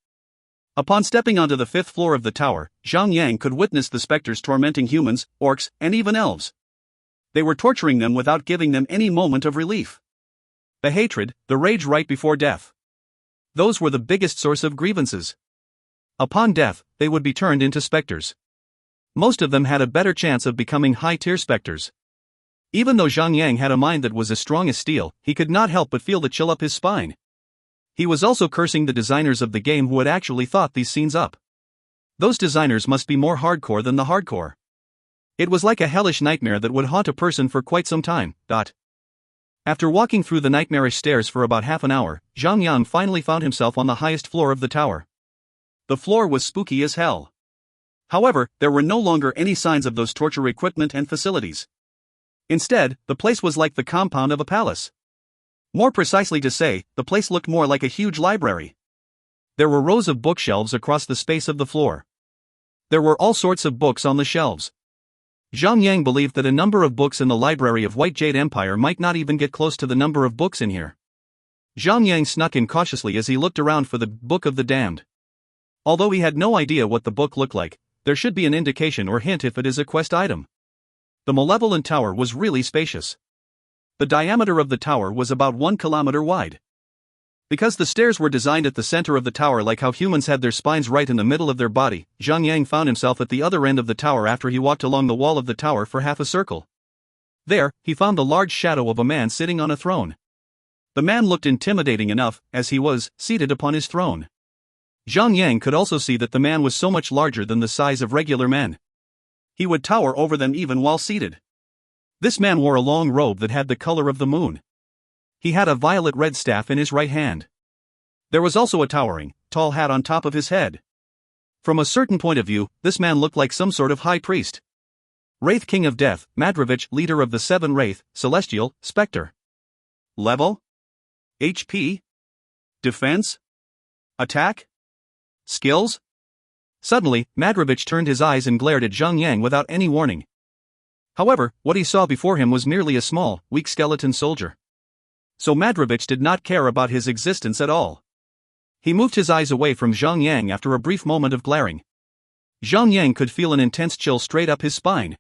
Upon stepping onto the 5th floor of the tower, Zhang Yang could witness the spectres tormenting humans, orcs, and even elves. They were torturing them without giving them any moment of relief. The hatred, the rage right before death. Those were the biggest source of grievances. Upon death, they would be turned into spectres. Most of them had a better chance of becoming high-tier spectres. Even though Zhang Yang had a mind that was as strong as steel, he could not help but feel the chill up his spine. He was also cursing the designers of the game who had actually thought these scenes up. Those designers must be more hardcore than the hardcore. It was like a hellish nightmare that would haunt a person for quite some time. After walking through the nightmarish stairs for about half an hour, Zhang Yang finally found himself on the highest floor of the tower. The floor was spooky as hell. However, there were no longer any signs of those torture equipment and facilities. Instead, the place was like the compound of a palace. More precisely to say, the place looked more like a huge library. There were rows of bookshelves across the space of the floor. There were all sorts of books on the shelves. Zhang Yang believed that a number of books in the library of White Jade Empire might not even get close to the number of books in here. Zhang Yang snuck in cautiously as he looked around for the Book of the Damned. Although he had no idea what the book looked like, there should be an indication or hint if it is a quest item. The malevolent tower was really spacious. The diameter of the tower was about 1 kilometer wide. Because the stairs were designed at the center of the tower like how humans had their spines right in the middle of their body, Zhang Yang found himself at the other end of the tower after he walked along the wall of the tower for half a circle. There, he found the large shadow of a man sitting on a throne. The man looked intimidating enough, as he was seated upon his throne. Zhang Yang could also see that the man was so much larger than the size of regular men. He would tower over them even while seated. This man wore a long robe that had the color of the moon. He had a violet-red staff in his right hand. There was also a towering, tall hat on top of his head. From a certain point of view, this man looked like some sort of high priest. Wraith King of Death, Madrovich, leader of the 7 Wraith, Celestial, Spectre. Level? HP? Defense? Attack? Skills? Suddenly, Madrovich turned his eyes and glared at Zhang Yang without any warning. However, what he saw before him was merely a small, weak skeleton soldier. So Madrovich did not care about his existence at all. He moved his eyes away from Zhang Yang after a brief moment of glaring. Zhang Yang could feel an intense chill straight up his spine.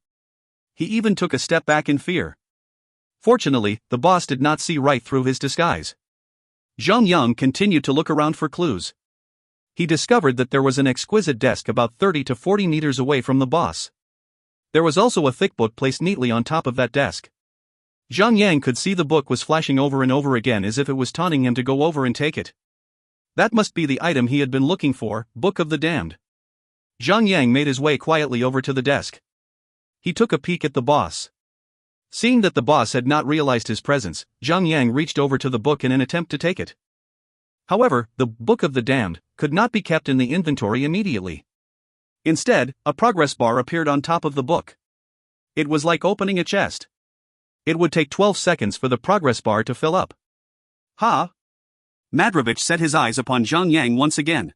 He even took a step back in fear. Fortunately, the boss did not see right through his disguise. Zhang Yang continued to look around for clues. He discovered that there was an exquisite desk about 30 to 40 meters away from the boss. There was also a thick book placed neatly on top of that desk. Zhang Yang could see the book was flashing over and over again as if it was taunting him to go over and take it. That must be the item he had been looking for, Book of the Damned. Zhang Yang made his way quietly over to the desk. He took a peek at the boss. Seeing that the boss had not realized his presence, Zhang Yang reached over to the book in an attempt to take it. However, the Book of the Damned could not be kept in the inventory immediately. Instead, a progress bar appeared on top of the book. It was like opening a chest. It would take 12 seconds for the progress bar to fill up. Ha! Madrovich set his eyes upon Zhang Yang once again.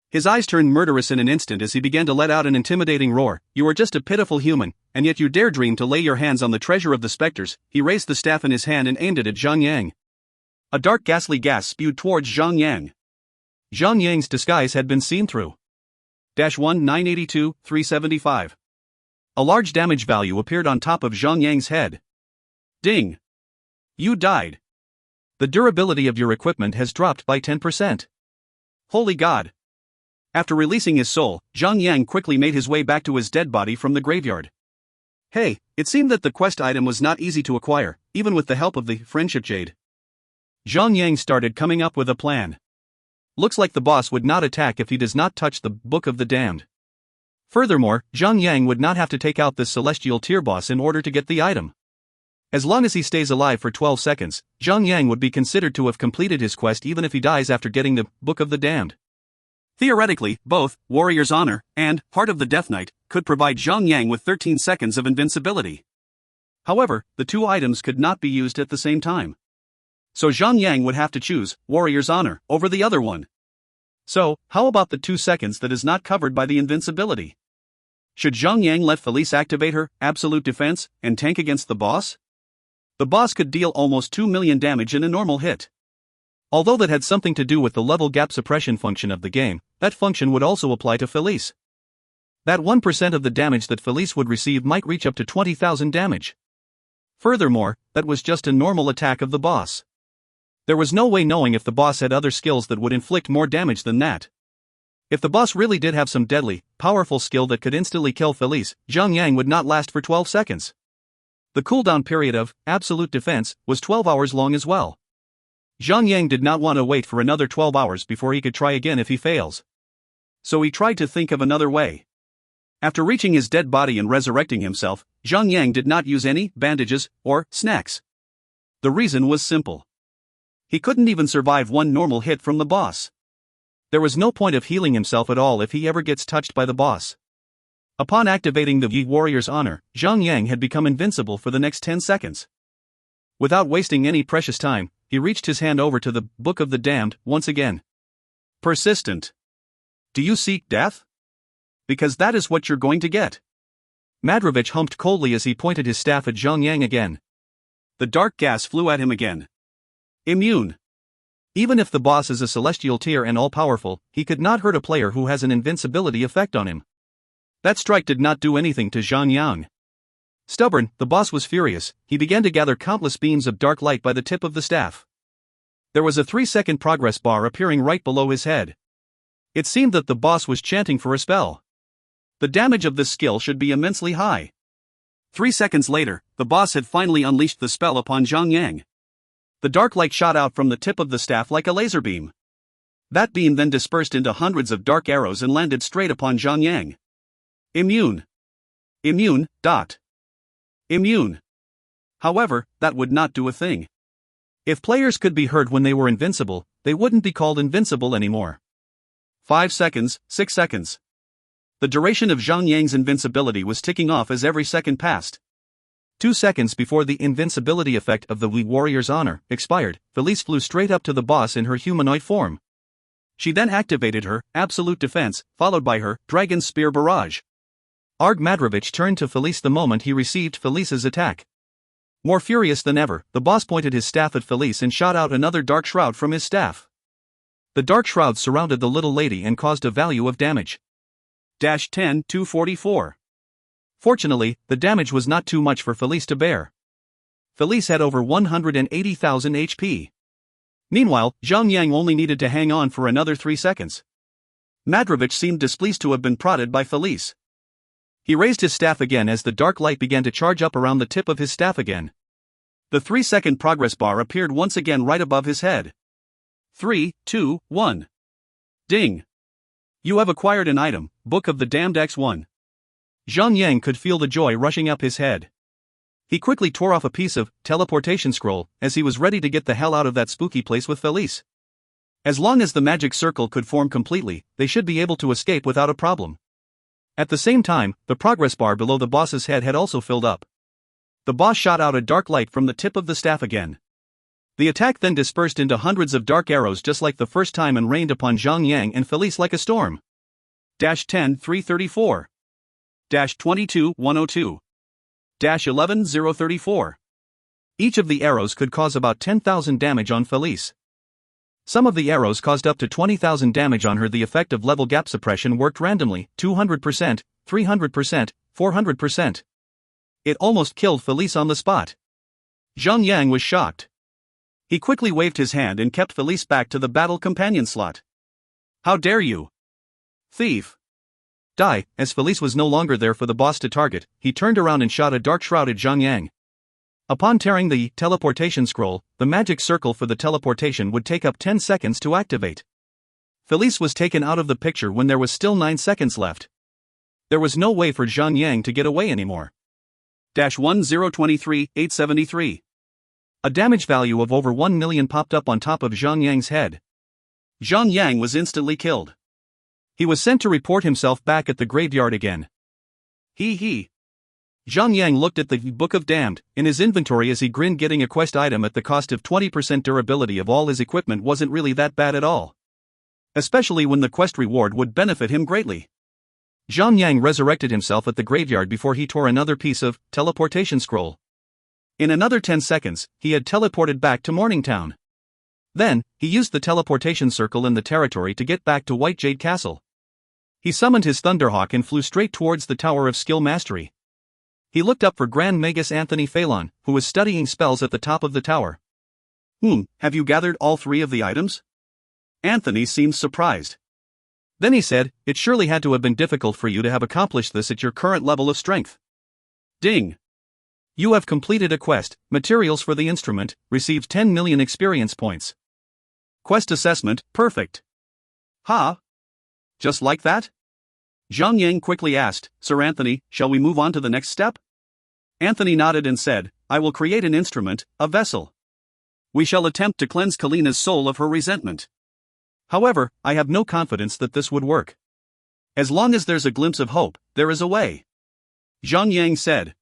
His eyes turned murderous in an instant as he began to let out an intimidating roar. You are just a pitiful human, and yet you dare dream to lay your hands on the treasure of the specters. He raised the staff in his hand and aimed it at Zhang Yang. A dark ghastly gas spewed towards Zhang Yang. Zhang Yang's disguise had been seen through. -1 982 375. A large damage value appeared on top of Zhang Yang's head. Ding! You died. The durability of your equipment has dropped by 10%. Holy God! After releasing his soul, Zhang Yang quickly made his way back to his dead body from the graveyard. Hey, it seemed that the quest item was not easy to acquire, even with the help of the Friendship Jade. Zhang Yang started coming up with a plan. Looks like the boss would not attack if he does not touch the Book of the Damned. Furthermore, Zhang Yang would not have to take out this celestial tier boss in order to get the item. As long as he stays alive for 12 seconds, Zhang Yang would be considered to have completed his quest even if he dies after getting the Book of the Damned. Theoretically, both Warrior's Honor and Heart of the Death Knight could provide Zhang Yang with 13 seconds of invincibility. However, the two items could not be used at the same time. So Zhang Yang would have to choose Warrior's Honor over the other one. So, how about the 2 seconds that is not covered by the invincibility? Should Zhang Yang let Felice activate her absolute defense and tank against the boss? The boss could deal almost 2 million damage in a normal hit. Although that had something to do with the level gap suppression function of the game, that function would also apply to Felice. That 1% of the damage that Felice would receive might reach up to 20,000 damage. Furthermore, that was just a normal attack of the boss. There was no way knowing if the boss had other skills that would inflict more damage than that. If the boss really did have some deadly, powerful skill that could instantly kill Felice, Zhang Yang would not last for 12 seconds. The cooldown period of absolute defense was 12 hours long as well. Zhang Yang did not want to wait for another 12 hours before he could try again if he fails. So he tried to think of another way. After reaching his dead body and resurrecting himself, Zhang Yang did not use any bandages or snacks. The reason was simple. He couldn't even survive one normal hit from the boss. There was no point of healing himself at all if he ever gets touched by the boss. Upon activating the Warrior's Honor, Zhang Yang had become invincible for the next 10 seconds. Without wasting any precious time, he reached his hand over to the Book of the Damned once again. Persistent. Do you seek death? Because that is what you're going to get. Madrovich humped coldly as he pointed his staff at Zhang Yang again. The dark gas flew at him again. Immune. Even if the boss is a celestial tier and all-powerful, he could not hurt a player who has an invincibility effect on him. That strike did not do anything to Zhang Yang. Stubborn, the boss was furious. He began to gather countless beams of dark light by the tip of the staff. There was a 3-second progress bar appearing right below his head. It seemed that the boss was chanting for a spell. The damage of this skill should be immensely high. 3 seconds later, the boss had finally unleashed the spell upon Zhang Yang. The dark light shot out from the tip of the staff like a laser beam. That beam then dispersed into hundreds of dark arrows and landed straight upon Zhang Yang. Immune. Immune. Immune. However, that would not do a thing. If players could be hurt when they were invincible, they wouldn't be called invincible anymore. 5 seconds, 6 seconds. The duration of Zhang Yang's invincibility was ticking off as every second passed. 2 seconds before the invincibility effect of the Warrior's Honor expired, Felice flew straight up to the boss in her humanoid form. She then activated her absolute defense, followed by her Dragon Spear Barrage. Arg Madrovich turned to Felice the moment he received Felice's attack. More furious than ever, the boss pointed his staff at Felice and shot out another dark shroud from his staff. The dark shroud surrounded the little lady and caused a value of damage. -10-244. Fortunately, the damage was not too much for Felice to bear. Felice had over 180,000 HP. Meanwhile, Zhang Yang only needed to hang on for another 3 seconds. Madrovich seemed displeased to have been prodded by Felice. He raised his staff again as the dark light began to charge up around the tip of his staff again. The 3-second progress bar appeared once again right above his head. 3, 2, 1. Ding. You have acquired an item, Book of the Damned X1. Zhang Yang could feel the joy rushing up his head. He quickly tore off a piece of teleportation scroll as he was ready to get the hell out of that spooky place with Felice. As long as the magic circle could form completely, they should be able to escape without a problem. At the same time, the progress bar below the boss's head had also filled up. The boss shot out a dark light from the tip of the staff again. The attack then dispersed into hundreds of dark arrows just like the first time and rained upon Zhang Yang and Felice like a storm. 10-334. 22-102. 11-034. Each of the arrows could cause about 10,000 damage on Felice. Some of the arrows caused up to 20,000 damage on her. The effect of level gap suppression worked randomly, 200%, 300%, 400%. It almost killed Felice on the spot. Zhang Yang was shocked. He quickly waved his hand and kept Felice back to the battle companion slot. How dare you! Thief! Die. As Felice was no longer there for the boss to target, he turned around and shot a dark shroud at Zhang Yang. Upon tearing the teleportation scroll, the magic circle for the teleportation would take up 10 seconds to activate. Felice was taken out of the picture when there was still 9 seconds left. There was no way for Zhang Yang to get away anymore. 1023-873. A damage value of over 1 million popped up on top of Zhang Yang's head. Zhang Yang was instantly killed. He was sent to report himself back at the graveyard again. He. Zhang Yang looked at the Book of Damned in his inventory as he grinned. Getting a quest item at the cost of 20% durability of all his equipment wasn't really that bad at all. Especially when the quest reward would benefit him greatly. Zhang Yang resurrected himself at the graveyard before he tore another piece of teleportation scroll. In another 10 seconds, he had teleported back to Morningtown. Then, he used the teleportation circle in the territory to get back to White Jade Castle. He summoned his Thunderhawk and flew straight towards the Tower of Skill Mastery. He looked up for Grand Magus Anthony Phelan, who was studying spells at the top of the tower. Have you gathered all 3 of the items? Anthony seemed surprised. Then he said, it surely had to have been difficult for you to have accomplished this at your current level of strength. Ding! You have completed a quest, materials for the instrument, received 10 million experience points. Quest assessment, perfect. Ha! Just like that? Zhang Yang quickly asked, Sir Anthony, shall we move on to the next step? Anthony nodded and said, I will create an instrument, a vessel. We shall attempt to cleanse Kalina's soul of her resentment. However, I have no confidence that this would work. As long as there's a glimpse of hope, there is a way. Zhang Yang said.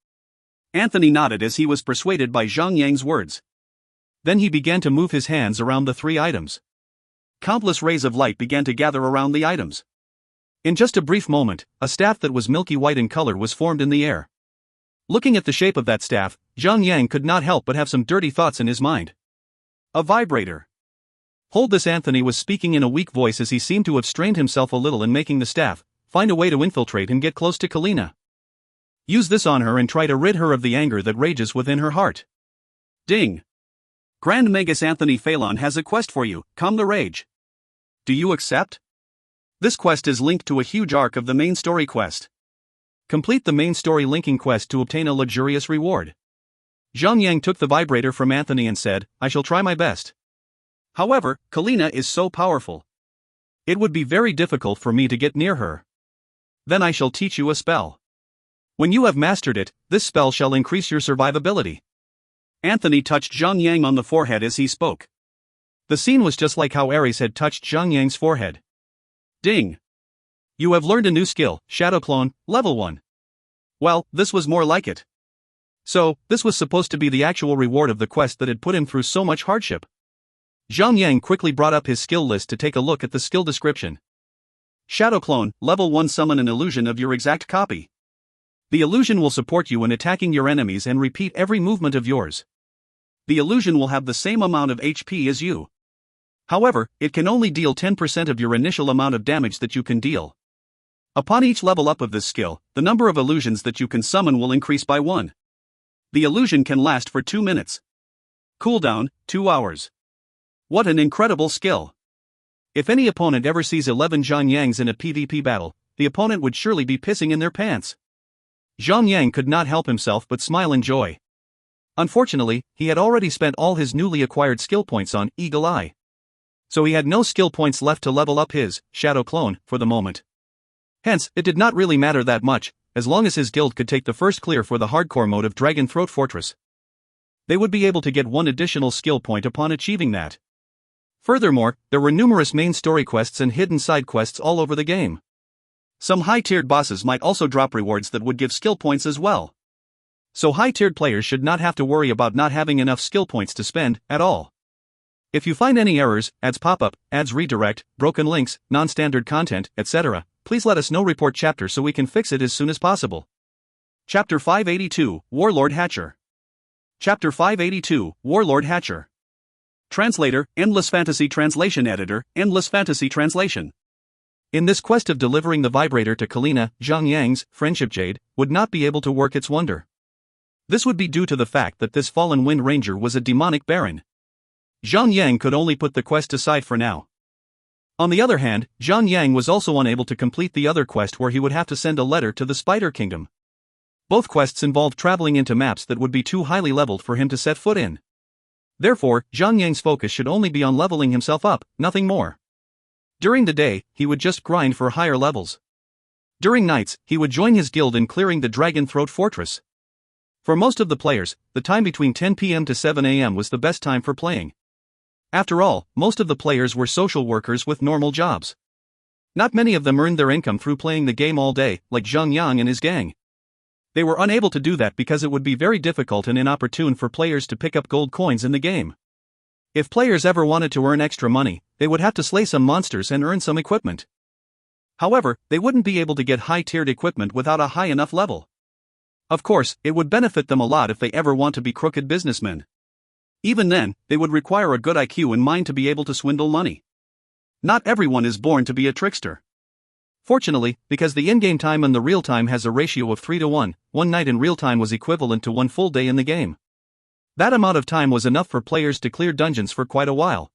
Anthony nodded as he was persuaded by Zhang Yang's words. Then he began to move his hands around the 3 items. Countless rays of light began to gather around the items. In just a brief moment, a staff that was milky white in color was formed in the air. Looking at the shape of that staff, Zhang Yang could not help but have some dirty thoughts in his mind. A vibrator. Hold this. Anthony was speaking in a weak voice as he seemed to have strained himself a little in making the staff, find a way to infiltrate and get close to Kalina. Use this on her and try to rid her of the anger that rages within her heart. Ding! Grand Magus Anthony Phelan has a quest for you, Calm the Rage. Do you accept? This quest is linked to a huge arc of the main story quest. Complete the main story linking quest to obtain a luxurious reward. Zhang Yang took the vibrator from Anthony and said, I shall try my best. However, Kalina is so powerful. It would be very difficult for me to get near her. Then I shall teach you a spell. When you have mastered it, this spell shall increase your survivability. Anthony touched Zhang Yang on the forehead as he spoke. The scene was just like how Ares had touched Zhang Yang's forehead. Ding! You have learned a new skill, Shadow Clone, level 1. Well, this was more like it. So, this was supposed to be the actual reward of the quest that had put him through so much hardship. Zhang Yang quickly brought up his skill list to take a look at the skill description. Shadow Clone, level 1. Summon an illusion of your exact copy. The illusion will support you in attacking your enemies and repeat every movement of yours. The illusion will have the same amount of HP as you. However, it can only deal 10% of your initial amount of damage that you can deal. Upon each level up of this skill, the number of illusions that you can summon will increase by 1. The illusion can last for 2 minutes. Cooldown, 2 hours. What an incredible skill! If any opponent ever sees 11 Zhang Yangs in a PvP battle, the opponent would surely be pissing in their pants. Zhang Yang could not help himself but smile in joy. Unfortunately, he had already spent all his newly acquired skill points on Eagle Eye. So he had no skill points left to level up his Shadow Clone for the moment. Hence, it did not really matter that much, as long as his guild could take the first clear for the hardcore mode of Dragon Throat Fortress. They would be able to get one additional skill point upon achieving that. Furthermore, there were numerous main story quests and hidden side quests all over the game. Some high-tiered bosses might also drop rewards that would give skill points as well. So high-tiered players should not have to worry about not having enough skill points to spend, at all. If you find any errors, ads pop up, ads redirect, broken links, non-standard content, etc., please let us know. Report chapter so we can fix it as soon as possible. Chapter 582, Warlord Hatcher. Chapter 582, Warlord Hatcher. Translator, Endless Fantasy Translation Editor, Endless Fantasy Translation. In this quest of delivering the vibrator to Kalina, Zhang Yang's friendship jade would not be able to work its wonder. This would be due to the fact that this fallen Wind Ranger was a demonic baron. Zhang Yang could only put the quest aside for now. On the other hand, Zhang Yang was also unable to complete the other quest where he would have to send a letter to the Spider Kingdom. Both quests involved traveling into maps that would be too highly leveled for him to set foot in. Therefore, Zhang Yang's focus should only be on leveling himself up, nothing more. During the day, he would just grind for higher levels. During nights, he would join his guild in clearing the Dragon Throat Fortress. For most of the players, the time between 10 p.m. to 7 a.m. was the best time for playing. After all, most of the players were social workers with normal jobs. Not many of them earned their income through playing the game all day, like Zhang Yang and his gang. They were unable to do that because it would be very difficult and inopportune for players to pick up gold coins in the game. If players ever wanted to earn extra money, they would have to slay some monsters and earn some equipment. However, they wouldn't be able to get high-tiered equipment without a high enough level. Of course, it would benefit them a lot if they ever want to be crooked businessmen. Even then, they would require a good IQ and mind to be able to swindle money. Not everyone is born to be a trickster. Fortunately, because the in-game time and the real time has a ratio of 3 to 1, one night in real time was equivalent to one full day in the game. That amount of time was enough for players to clear dungeons for quite a while.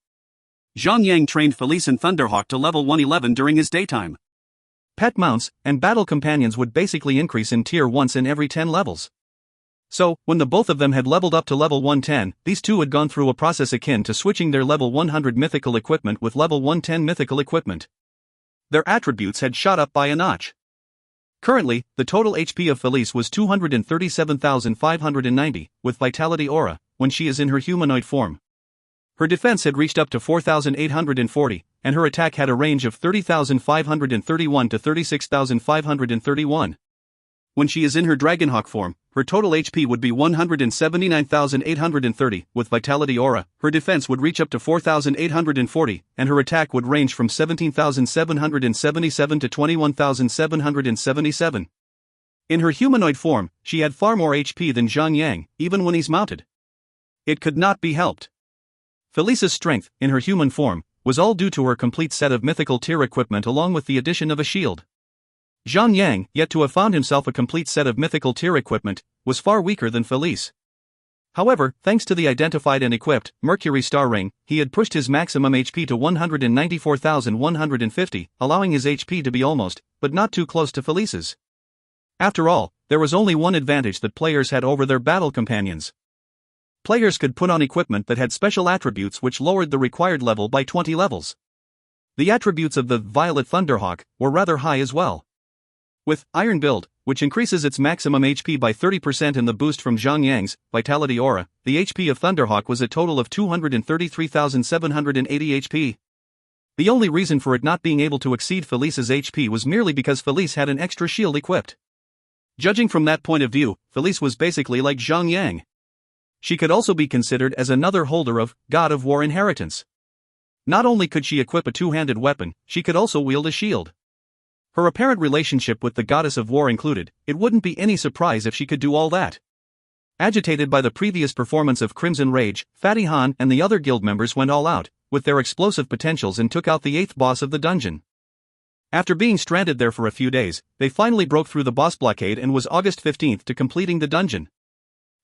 Zhang Yang trained Felice and Thunderhawk to level 111 during his daytime. Pet mounts and battle companions would basically increase in tier once in every 10 levels. So, when the both of them had leveled up to level 110, these two had gone through a process akin to switching their level 100 mythical equipment with level 110 mythical equipment. Their attributes had shot up by a notch. Currently, the total HP of Felice was 237,590, with Vitality Aura, when she is in her humanoid form. Her defense had reached up to 4,840, and her attack had a range of 30,531 to 36,531. When she is in her Dragonhawk form, her total HP would be 179,830, with Vitality Aura, her defense would reach up to 4,840, and her attack would range from 17,777 to 21,777. In her humanoid form, she had far more HP than Zhang Yang, even when he's mounted. It could not be helped. Felice's strength, in her human form, was all due to her complete set of mythical tier equipment along with the addition of a shield. Zhang Yang, yet to have found himself a complete set of mythical tier equipment, was far weaker than Felice. However, thanks to the identified and equipped Mercury Star Ring, he had pushed his maximum HP to 194,150, allowing his HP to be almost, but not too close to Felice's. After all, there was only one advantage that players had over their battle companions. Players could put on equipment that had special attributes which lowered the required level by 20 levels. The attributes of the Violet Thunderhawk were rather high as well. With Iron Build, which increases its maximum HP by 30% in the boost from Zhang Yang's Vitality Aura, the HP of Thunderhawk was a total of 233,780 HP. The only reason for it not being able to exceed Felice's HP was merely because Felice had an extra shield equipped. Judging from that point of view, Felice was basically like Zhang Yang. She could also be considered as another holder of God of War inheritance. Not only could she equip a two-handed weapon, she could also wield a shield. Her apparent relationship with the Goddess of War included, it wouldn't be any surprise if she could do all that. Agitated by the previous performance of Crimson Rage, Fatty Han and the other guild members went all out, with their explosive potentials and took out the 8th boss of the dungeon. After being stranded there for a few days, they finally broke through the boss blockade and was August 15th to completing the dungeon.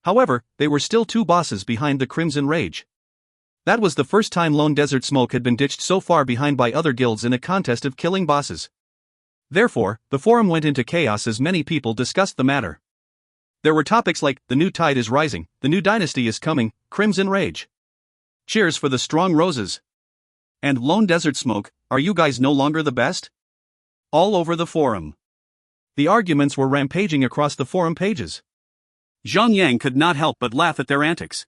However, they were still 2 bosses behind the Crimson Rage. That was the first time Lone Desert Smoke had been ditched so far behind by other guilds in a contest of killing bosses. Therefore, the forum went into chaos as many people discussed the matter. There were topics like, the new tide is rising, the new dynasty is coming, Crimson Rage. Cheers for the strong roses. And Lone Desert Smoke, are you guys no longer the best? All over the forum. The arguments were rampaging across the forum pages. Zhang Yang could not help but laugh at their antics.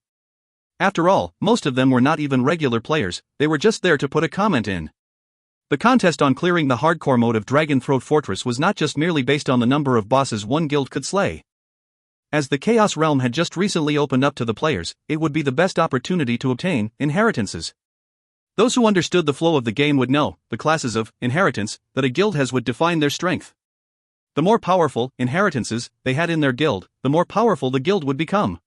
After all, most of them were not even regular players, they were just there to put a comment in. The contest on clearing the hardcore mode of Dragon Throat Fortress was not just merely based on the number of bosses one guild could slay. As the Chaos Realm had just recently opened up to the players, it would be the best opportunity to obtain inheritances. Those who understood the flow of the game would know the classes of inheritance that a guild has would define their strength. The more powerful inheritances they had in their guild, the more powerful the guild would become.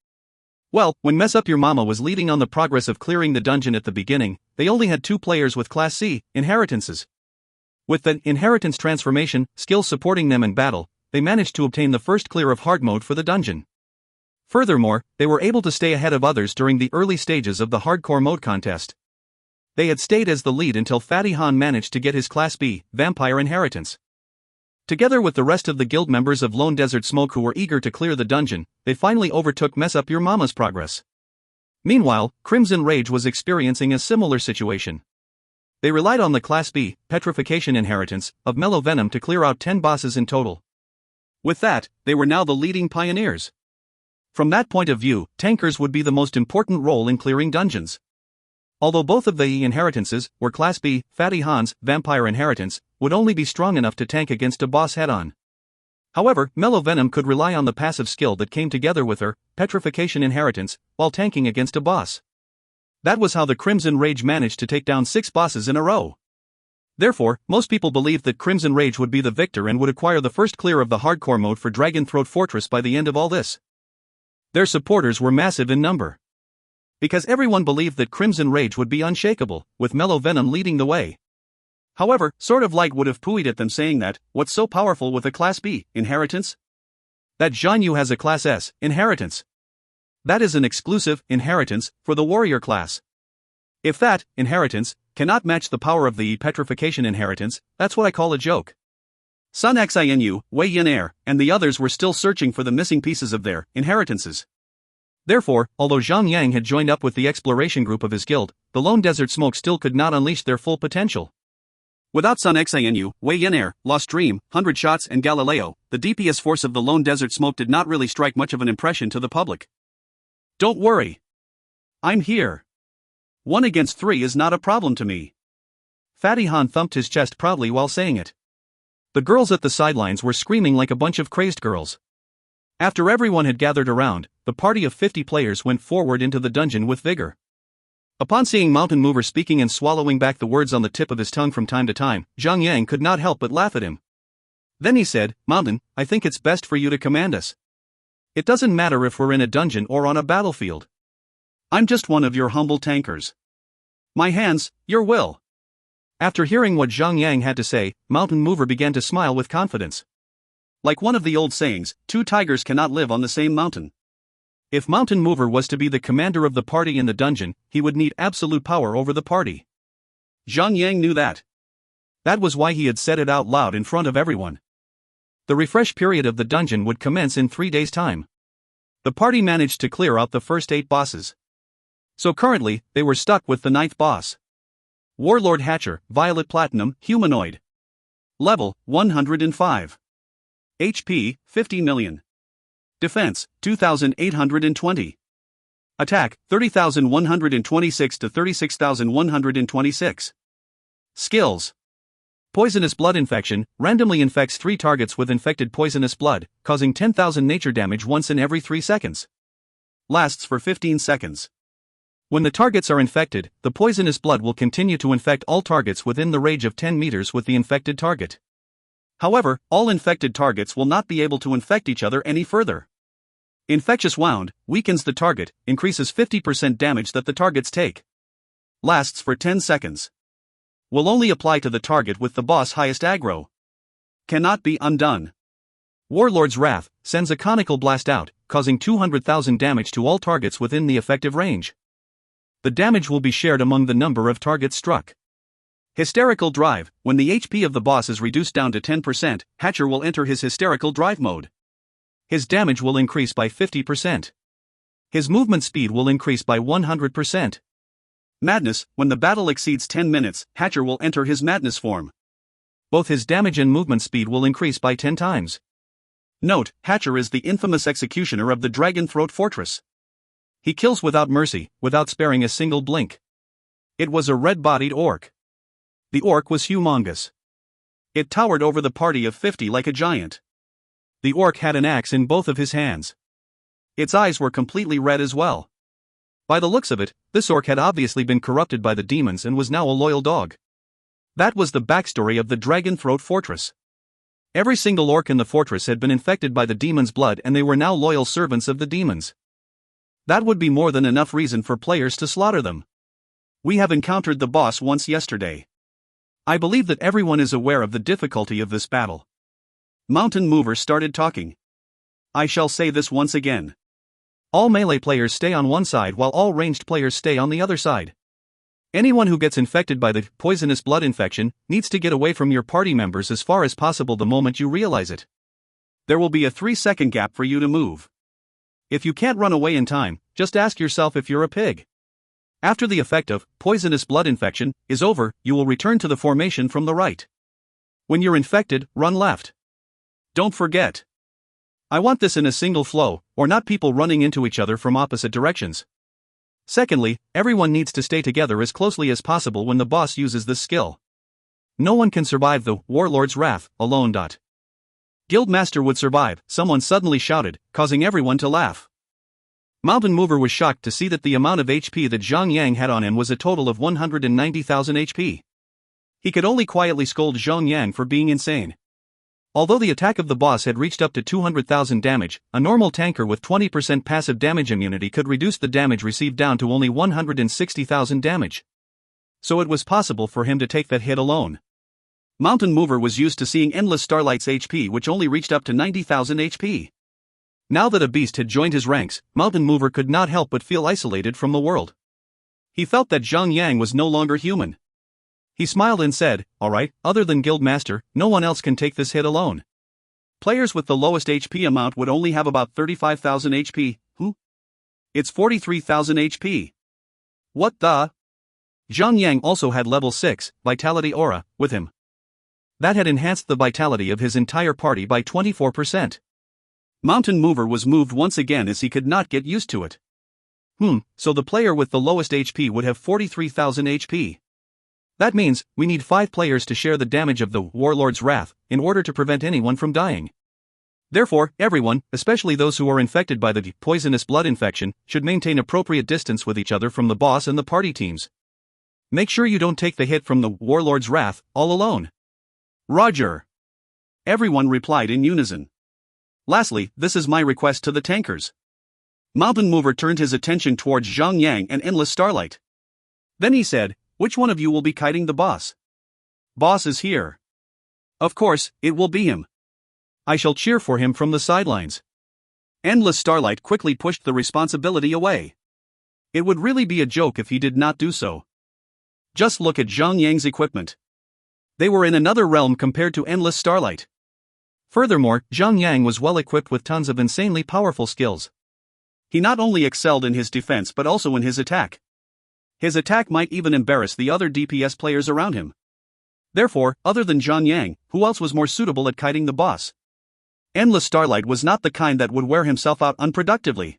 Well, when Mess Up Your Mama was leading on the progress of clearing the dungeon at the beginning, they only had 2 players with Class C inheritances. With the inheritance transformation skills supporting them in battle, they managed to obtain the first clear of hard mode for the dungeon. Furthermore, they were able to stay ahead of others during the early stages of the hardcore mode contest. They had stayed as the lead until Fatty Han managed to get his Class B vampire inheritance. Together with the rest of the guild members of Lone Desert Smoke who were eager to clear the dungeon, they finally overtook Mess Up Your Mama's progress. Meanwhile, Crimson Rage was experiencing a similar situation. They relied on the Class B petrification inheritance of Mellow Venom to clear out 10 bosses in total. With that, they were now the leading pioneers. From that point of view, tankers would be the most important role in clearing dungeons. Although both of the inheritances were Class B, Fatty Han's vampire inheritance would only be strong enough to tank against a boss head-on. However, Mellow Venom could rely on the passive skill that came together with her petrification inheritance while tanking against a boss. That was how the Crimson Rage managed to take down 6 bosses in a row. Therefore, most people believed that Crimson Rage would be the victor and would acquire the first clear of the hardcore mode for Dragon Throat Fortress by the end of all this. Their supporters were massive in number. Because everyone believed that Crimson Rage would be unshakable, with Mellow Venom leading the way. However, Sort of Light would have pooied at them saying that, what's so powerful with a Class B inheritance? That Zhan Yu has a Class S inheritance. That is an exclusive inheritance for the warrior class. If that inheritance cannot match the power of the petrification inheritance, that's what I call a joke. Sun Xinu, Wei Yin Air, and the others were still searching for the missing pieces of their inheritances. Therefore, although Zhang Yang had joined up with the exploration group of his guild, the Lone Desert Smoke still could not unleash their full potential. Without Sun Xinu, Wei Yin Air, Lost Dream, 100 Shots and Galileo, the DPS force of the Lone Desert Smoke did not really strike much of an impression to the public. Don't worry. I'm here. 1 against 3 is not a problem to me. Fatty Han thumped his chest proudly while saying it. The girls at the sidelines were screaming like a bunch of crazed girls. After everyone had gathered around, the party of 50 players went forward into the dungeon with vigor. Upon seeing Mountain Mover speaking and swallowing back the words on the tip of his tongue from time to time, Zhang Yang could not help but laugh at him. Then he said, "Mountain, I think it's best for you to command us. It doesn't matter if we're in a dungeon or on a battlefield. I'm just one of your humble tankers. My hands, your will." After hearing what Zhang Yang had to say, Mountain Mover began to smile with confidence. Like one of the old sayings, 2 tigers cannot live on the same mountain. If Mountain Mover was to be the commander of the party in the dungeon, he would need absolute power over the party. Zhang Yang knew that. That was why he had said it out loud in front of everyone. The refresh period of the dungeon would commence in 3 days' time. The party managed to clear out the first 8 bosses. So currently, they were stuck with the 9th boss. Warlord Hatcher, Violet Platinum, Humanoid. Level, 105. HP, 50 million. Defense, 2,820. Attack, 30,126 to 36,126. Skills. Poisonous Blood Infection, randomly infects 3 targets with infected poisonous blood, causing 10,000 nature damage once in every 3 seconds. Lasts for 15 seconds. When the targets are infected, the poisonous blood will continue to infect all targets within the range of 10 meters with the infected target. However, all infected targets will not be able to infect each other any further. Infectious Wound weakens the target, increases 50% damage that the targets take. Lasts for 10 seconds. Will only apply to the target with the boss highest aggro. Cannot be undone. Warlord's Wrath sends a conical blast out, causing 200,000 damage to all targets within the effective range. The damage will be shared among the number of targets struck. Hysterical Drive, when the HP of the boss is reduced down to 10%, Hatcher will enter his Hysterical Drive mode. His damage will increase by 50%. His movement speed will increase by 100%. Madness, when the battle exceeds 10 minutes, Hatcher will enter his Madness form. Both his damage and movement speed will increase by 10 times. Note, Hatcher is the infamous executioner of the Dragon Throat Fortress. He kills without mercy, without sparing a single blink. It was a red-bodied orc. The orc was humongous. It towered over the party of 50 like a giant. The orc had an axe in both of his hands. Its eyes were completely red as well. By the looks of it, this orc had obviously been corrupted by the demons and was now a loyal dog. That was the backstory of the Dragon Throat Fortress. Every single orc in the fortress had been infected by the demon's blood and they were now loyal servants of the demons. That would be more than enough reason for players to slaughter them. We have encountered the boss once yesterday. I believe that everyone is aware of the difficulty of this battle. Mountain Mover started talking. I shall say this once again. All melee players stay on one side while all ranged players stay on the other side. Anyone who gets infected by the poisonous blood infection needs to get away from your party members as far as possible the moment you realize it. There will be a 3-second gap for you to move. If you can't run away in time, just ask yourself if you're a pig. After the effect of poisonous blood infection is over, you will return to the formation from the right. When you're infected, run left. Don't forget. I want this in a single flow, or not people running into each other from opposite directions. Secondly, everyone needs to stay together as closely as possible when the boss uses this skill. No one can survive the Warlord's Wrath alone. Guildmaster would survive, someone suddenly shouted, causing everyone to laugh. Mountain Mover was shocked to see that the amount of HP that Zhang had on him was a total of 190,000 HP. He could only quietly scold Zhang for being insane. Although the attack of the boss had reached up to 200,000 damage, a normal tanker with 20% passive damage immunity could reduce the damage received down to only 160,000 damage. So it was possible for him to take that hit alone. Mountain Mover was used to seeing Endless Starlight's HP, which only reached up to 90,000 HP. Now that a beast had joined his ranks, Mountain Mover could not help but feel isolated from the world. He felt that Zhang was no longer human. He smiled and said, "Alright, other than Guildmaster, no one else can take this hit alone." Players with the lowest HP amount would only have about 35,000 HP. It's 43,000 HP. What the? Zhang also had level 6, Vitality Aura, with him. That had enhanced the vitality of his entire party by 24%. Mountain Mover was moved once again as he could not get used to it. So the player with the lowest HP would have 43,000 HP. That means, we need 5 players to share the damage of the Warlord's Wrath, in order to prevent anyone from dying. Therefore, everyone, especially those who are infected by the poisonous blood infection, should maintain appropriate distance with each other from the boss and the party teams. Make sure you don't take the hit from the Warlord's Wrath, all alone. Roger. Everyone replied in unison. Lastly, this is my request to the tankers. Mountain Mover turned his attention towards Zhang and Endless Starlight. Then he said, "Which one of you will be kiting the boss?" "Boss is here." "Of course, it will be him. I shall cheer for him from the sidelines." Endless Starlight quickly pushed the responsibility away. It would really be a joke if he did not do so. Just look at Zhang equipment. They were in another realm compared to Endless Starlight. Furthermore, Zhang was well equipped with tons of insanely powerful skills. He not only excelled in his defense but also in his attack. His attack might even embarrass the other DPS players around him. Therefore, other than Zhang, who else was more suitable at kiting the boss? Endless Starlight was not the kind that would wear himself out unproductively.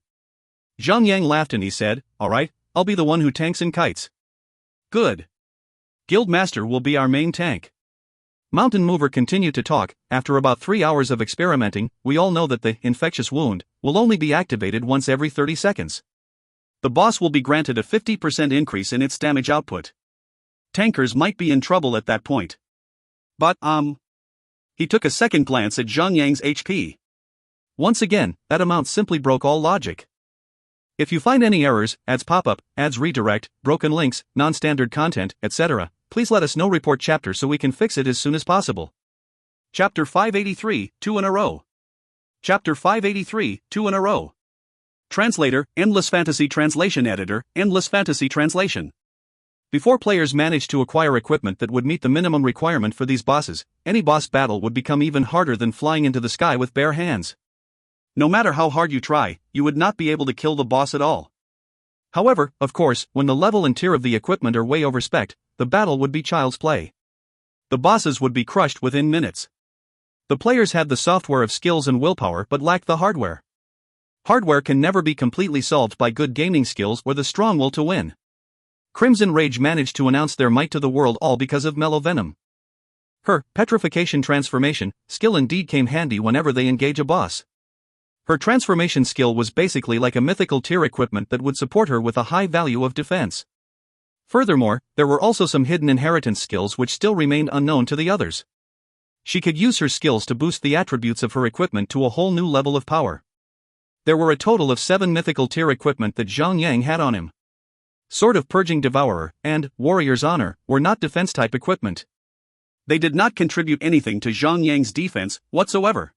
Zhang laughed and he said, "Alright, I'll be the one who tanks and kites." "Good. Guildmaster will be our main tank." Mountain Mover continued to talk. "After about 3 hours of experimenting, we all know that the infectious wound will only be activated once every 30 seconds. The boss will be granted a 50% increase in its damage output. Tankers might be in trouble at that point. But, He took a second glance at Zhang HP. Once again, that amount simply broke all logic. If you find any errors, ads pop-up, ads redirect, broken links, non-standard content, etc., please let us know. Report chapter so we can fix it as soon as possible. Chapter 583, 2 in a row. Chapter 583, 2 in a row. Translator, Endless Fantasy Translation Editor, Endless Fantasy Translation. Before players managed to acquire equipment that would meet the minimum requirement for these bosses, any boss battle would become even harder than flying into the sky with bare hands. No matter how hard you try, you would not be able to kill the boss at all. However, of course, when the level and tier of the equipment are way overspec'd, the battle would be child's play. The bosses would be crushed within minutes. The players had the software of skills and willpower but lacked the hardware. Hardware can never be completely solved by good gaming skills or the strong will to win. Crimson Rage managed to announce their might to the world all because of Mellow Venom. Her petrification transformation skill indeed came handy whenever they engage a boss. Her transformation skill was basically like a mythical tier equipment that would support her with a high value of defense. Furthermore, there were also some hidden inheritance skills which still remained unknown to the others. She could use her skills to boost the attributes of her equipment to a whole new level of power. There were a total of 7 mythical tier equipment that Zhang had on him. Sword of Purging Devourer and Warrior's Honor were not defense-type equipment. They did not contribute anything to Zhang's defense whatsoever.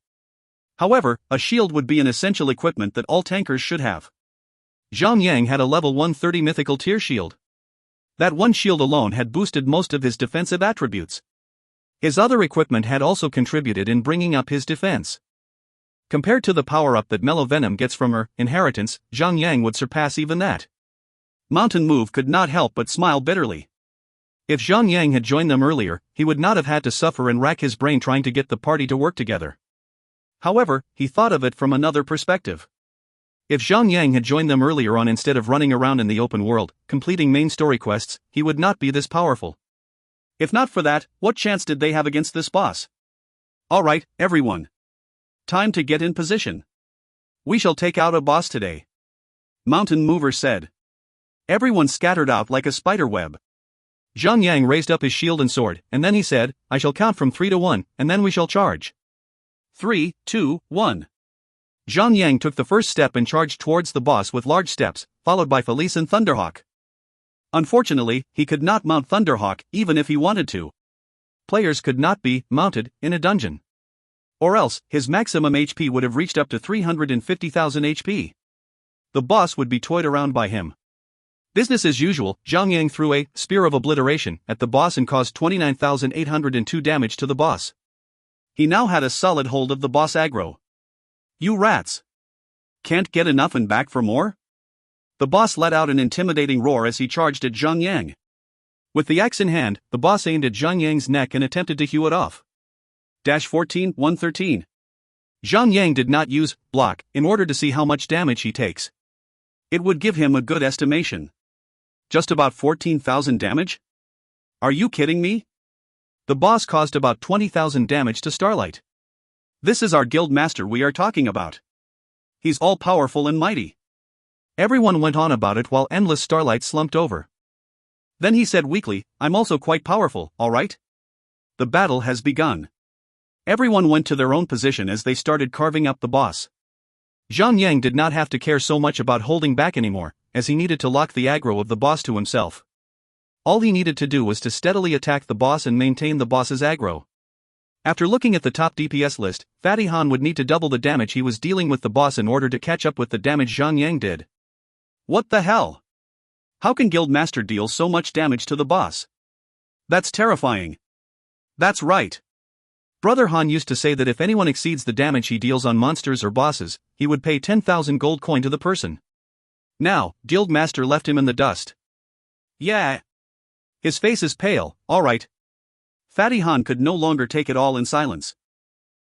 However, a shield would be an essential equipment that all tankers should have. Zhang had a level 130 mythical tier shield. That one shield alone had boosted most of his defensive attributes. His other equipment had also contributed in bringing up his defense. Compared to the power-up that Mellow Venom gets from her inheritance, Zhang would surpass even that. Mountain Move could not help but smile bitterly. If Zhang had joined them earlier, he would not have had to suffer and rack his brain trying to get the party to work together. However, he thought of it from another perspective. If Zhang had joined them earlier on instead of running around in the open world, completing main story quests, he would not be this powerful. If not for that, what chance did they have against this boss? Alright, everyone. Time to get in position. We shall take out a boss today. Mountain Mover said. Everyone scattered out like a spider web. Zhang raised up his shield and sword, and then he said, I shall count from 3 to 1, and then we shall charge. 3, 2, 1. Zhang took the first step and charged towards the boss with large steps, followed by Felice and Thunderhawk. Unfortunately, he could not mount Thunderhawk even if he wanted to. Players could not be mounted in a dungeon. Or else, his maximum HP would have reached up to 350,000 HP. The boss would be toyed around by him. Business as usual, Zhang threw a Spear of Obliteration at the boss and caused 29,802 damage to the boss. He now had a solid hold of the boss aggro. You rats! Can't get enough and back for more? The boss let out an intimidating roar as he charged at Zhang. With the axe in hand, the boss aimed at Zhang's neck and attempted to hew it off. 14:113. Zhang did not use block in order to see how much damage he takes. It would give him a good estimation. Just about 14,000 damage? Are you kidding me? The boss caused about 20,000 damage to Starlight. This is our guild master we are talking about. He's all-powerful and mighty. Everyone went on about it while Endless Starlight slumped over. Then he said weakly, I'm also quite powerful, alright? The battle has begun. Everyone went to their own position as they started carving up the boss. Zhang did not have to care so much about holding back anymore, as he needed to lock the aggro of the boss to himself. All he needed to do was to steadily attack the boss and maintain the boss's aggro. After looking at the top DPS list, Fatty Han would need to double the damage he was dealing with the boss in order to catch up with the damage Zhang did. What the hell? How can Guildmaster deal so much damage to the boss? That's terrifying. That's right. Brother Han used to say that if anyone exceeds the damage he deals on monsters or bosses, he would pay 10,000 gold coin to the person. Now, Guildmaster left him in the dust. Yeah. His face is pale, alright. Fatty Han could no longer take it all in silence.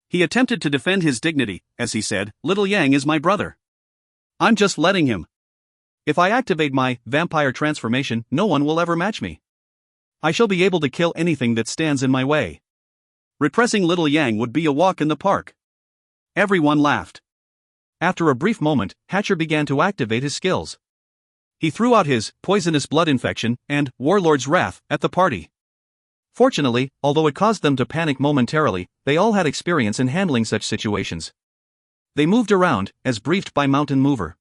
He attempted to defend his dignity, as he said, Little Yang is my brother. I'm just letting him. If I activate my vampire transformation, no one will ever match me. I shall be able to kill anything that stands in my way. Repressing Little Yang would be a walk in the park. Everyone laughed. After a brief moment, Hatcher began to activate his skills. He threw out his Poisonous Blood Infection and Warlord's Wrath at the party. Fortunately, although it caused them to panic momentarily, they all had experience in handling such situations. They moved around, as briefed by Mountain Mover.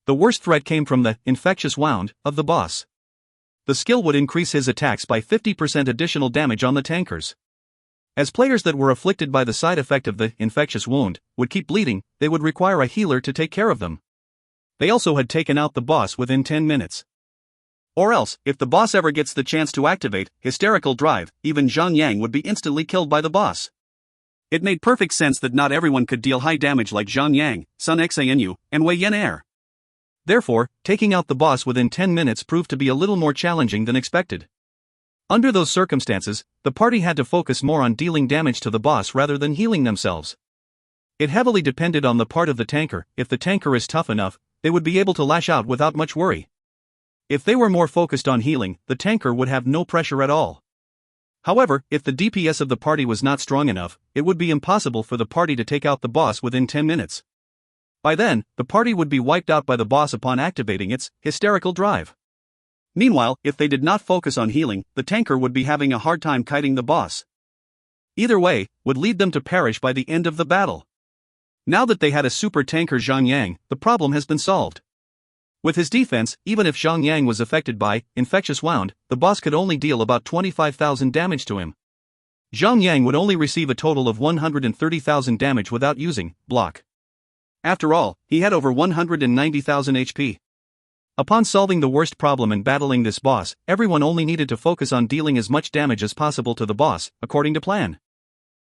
The worst threat came from the Infectious Wound of the boss. The skill would increase his attacks by 50% additional damage on the tankers. As players that were afflicted by the side effect of the Infectious Wound would keep bleeding, they would require a healer to take care of them. They also had taken out the boss within 10 minutes. Or else, if the boss ever gets the chance to activate Hysterical Drive, even Zhang would be instantly killed by the boss. It made perfect sense that not everyone could deal high damage like Zhang, Sun Xanu, and Wei Yan Er. Therefore, taking out the boss within 10 minutes proved to be a little more challenging than expected. Under those circumstances, the party had to focus more on dealing damage to the boss rather than healing themselves. It heavily depended on the part of the tanker. If the tanker is tough enough, they would be able to lash out without much worry. If they were more focused on healing, the tanker would have no pressure at all. However, if the DPS of the party was not strong enough, it would be impossible for the party to take out the boss within 10 minutes. By then, the party would be wiped out by the boss upon activating its hysterical drive. Meanwhile, if they did not focus on healing, the tanker would be having a hard time kiting the boss. Either way, would lead them to perish by the end of the battle. Now that they had a super tanker Zhang, the problem has been solved. With his defense, even if Zhang was affected by infectious wound, the boss could only deal about 25,000 damage to him. Zhang would only receive a total of 130,000 damage without using block. After all, he had over 190,000 HP. Upon solving the worst problem and battling this boss, everyone only needed to focus on dealing as much damage as possible to the boss, according to plan.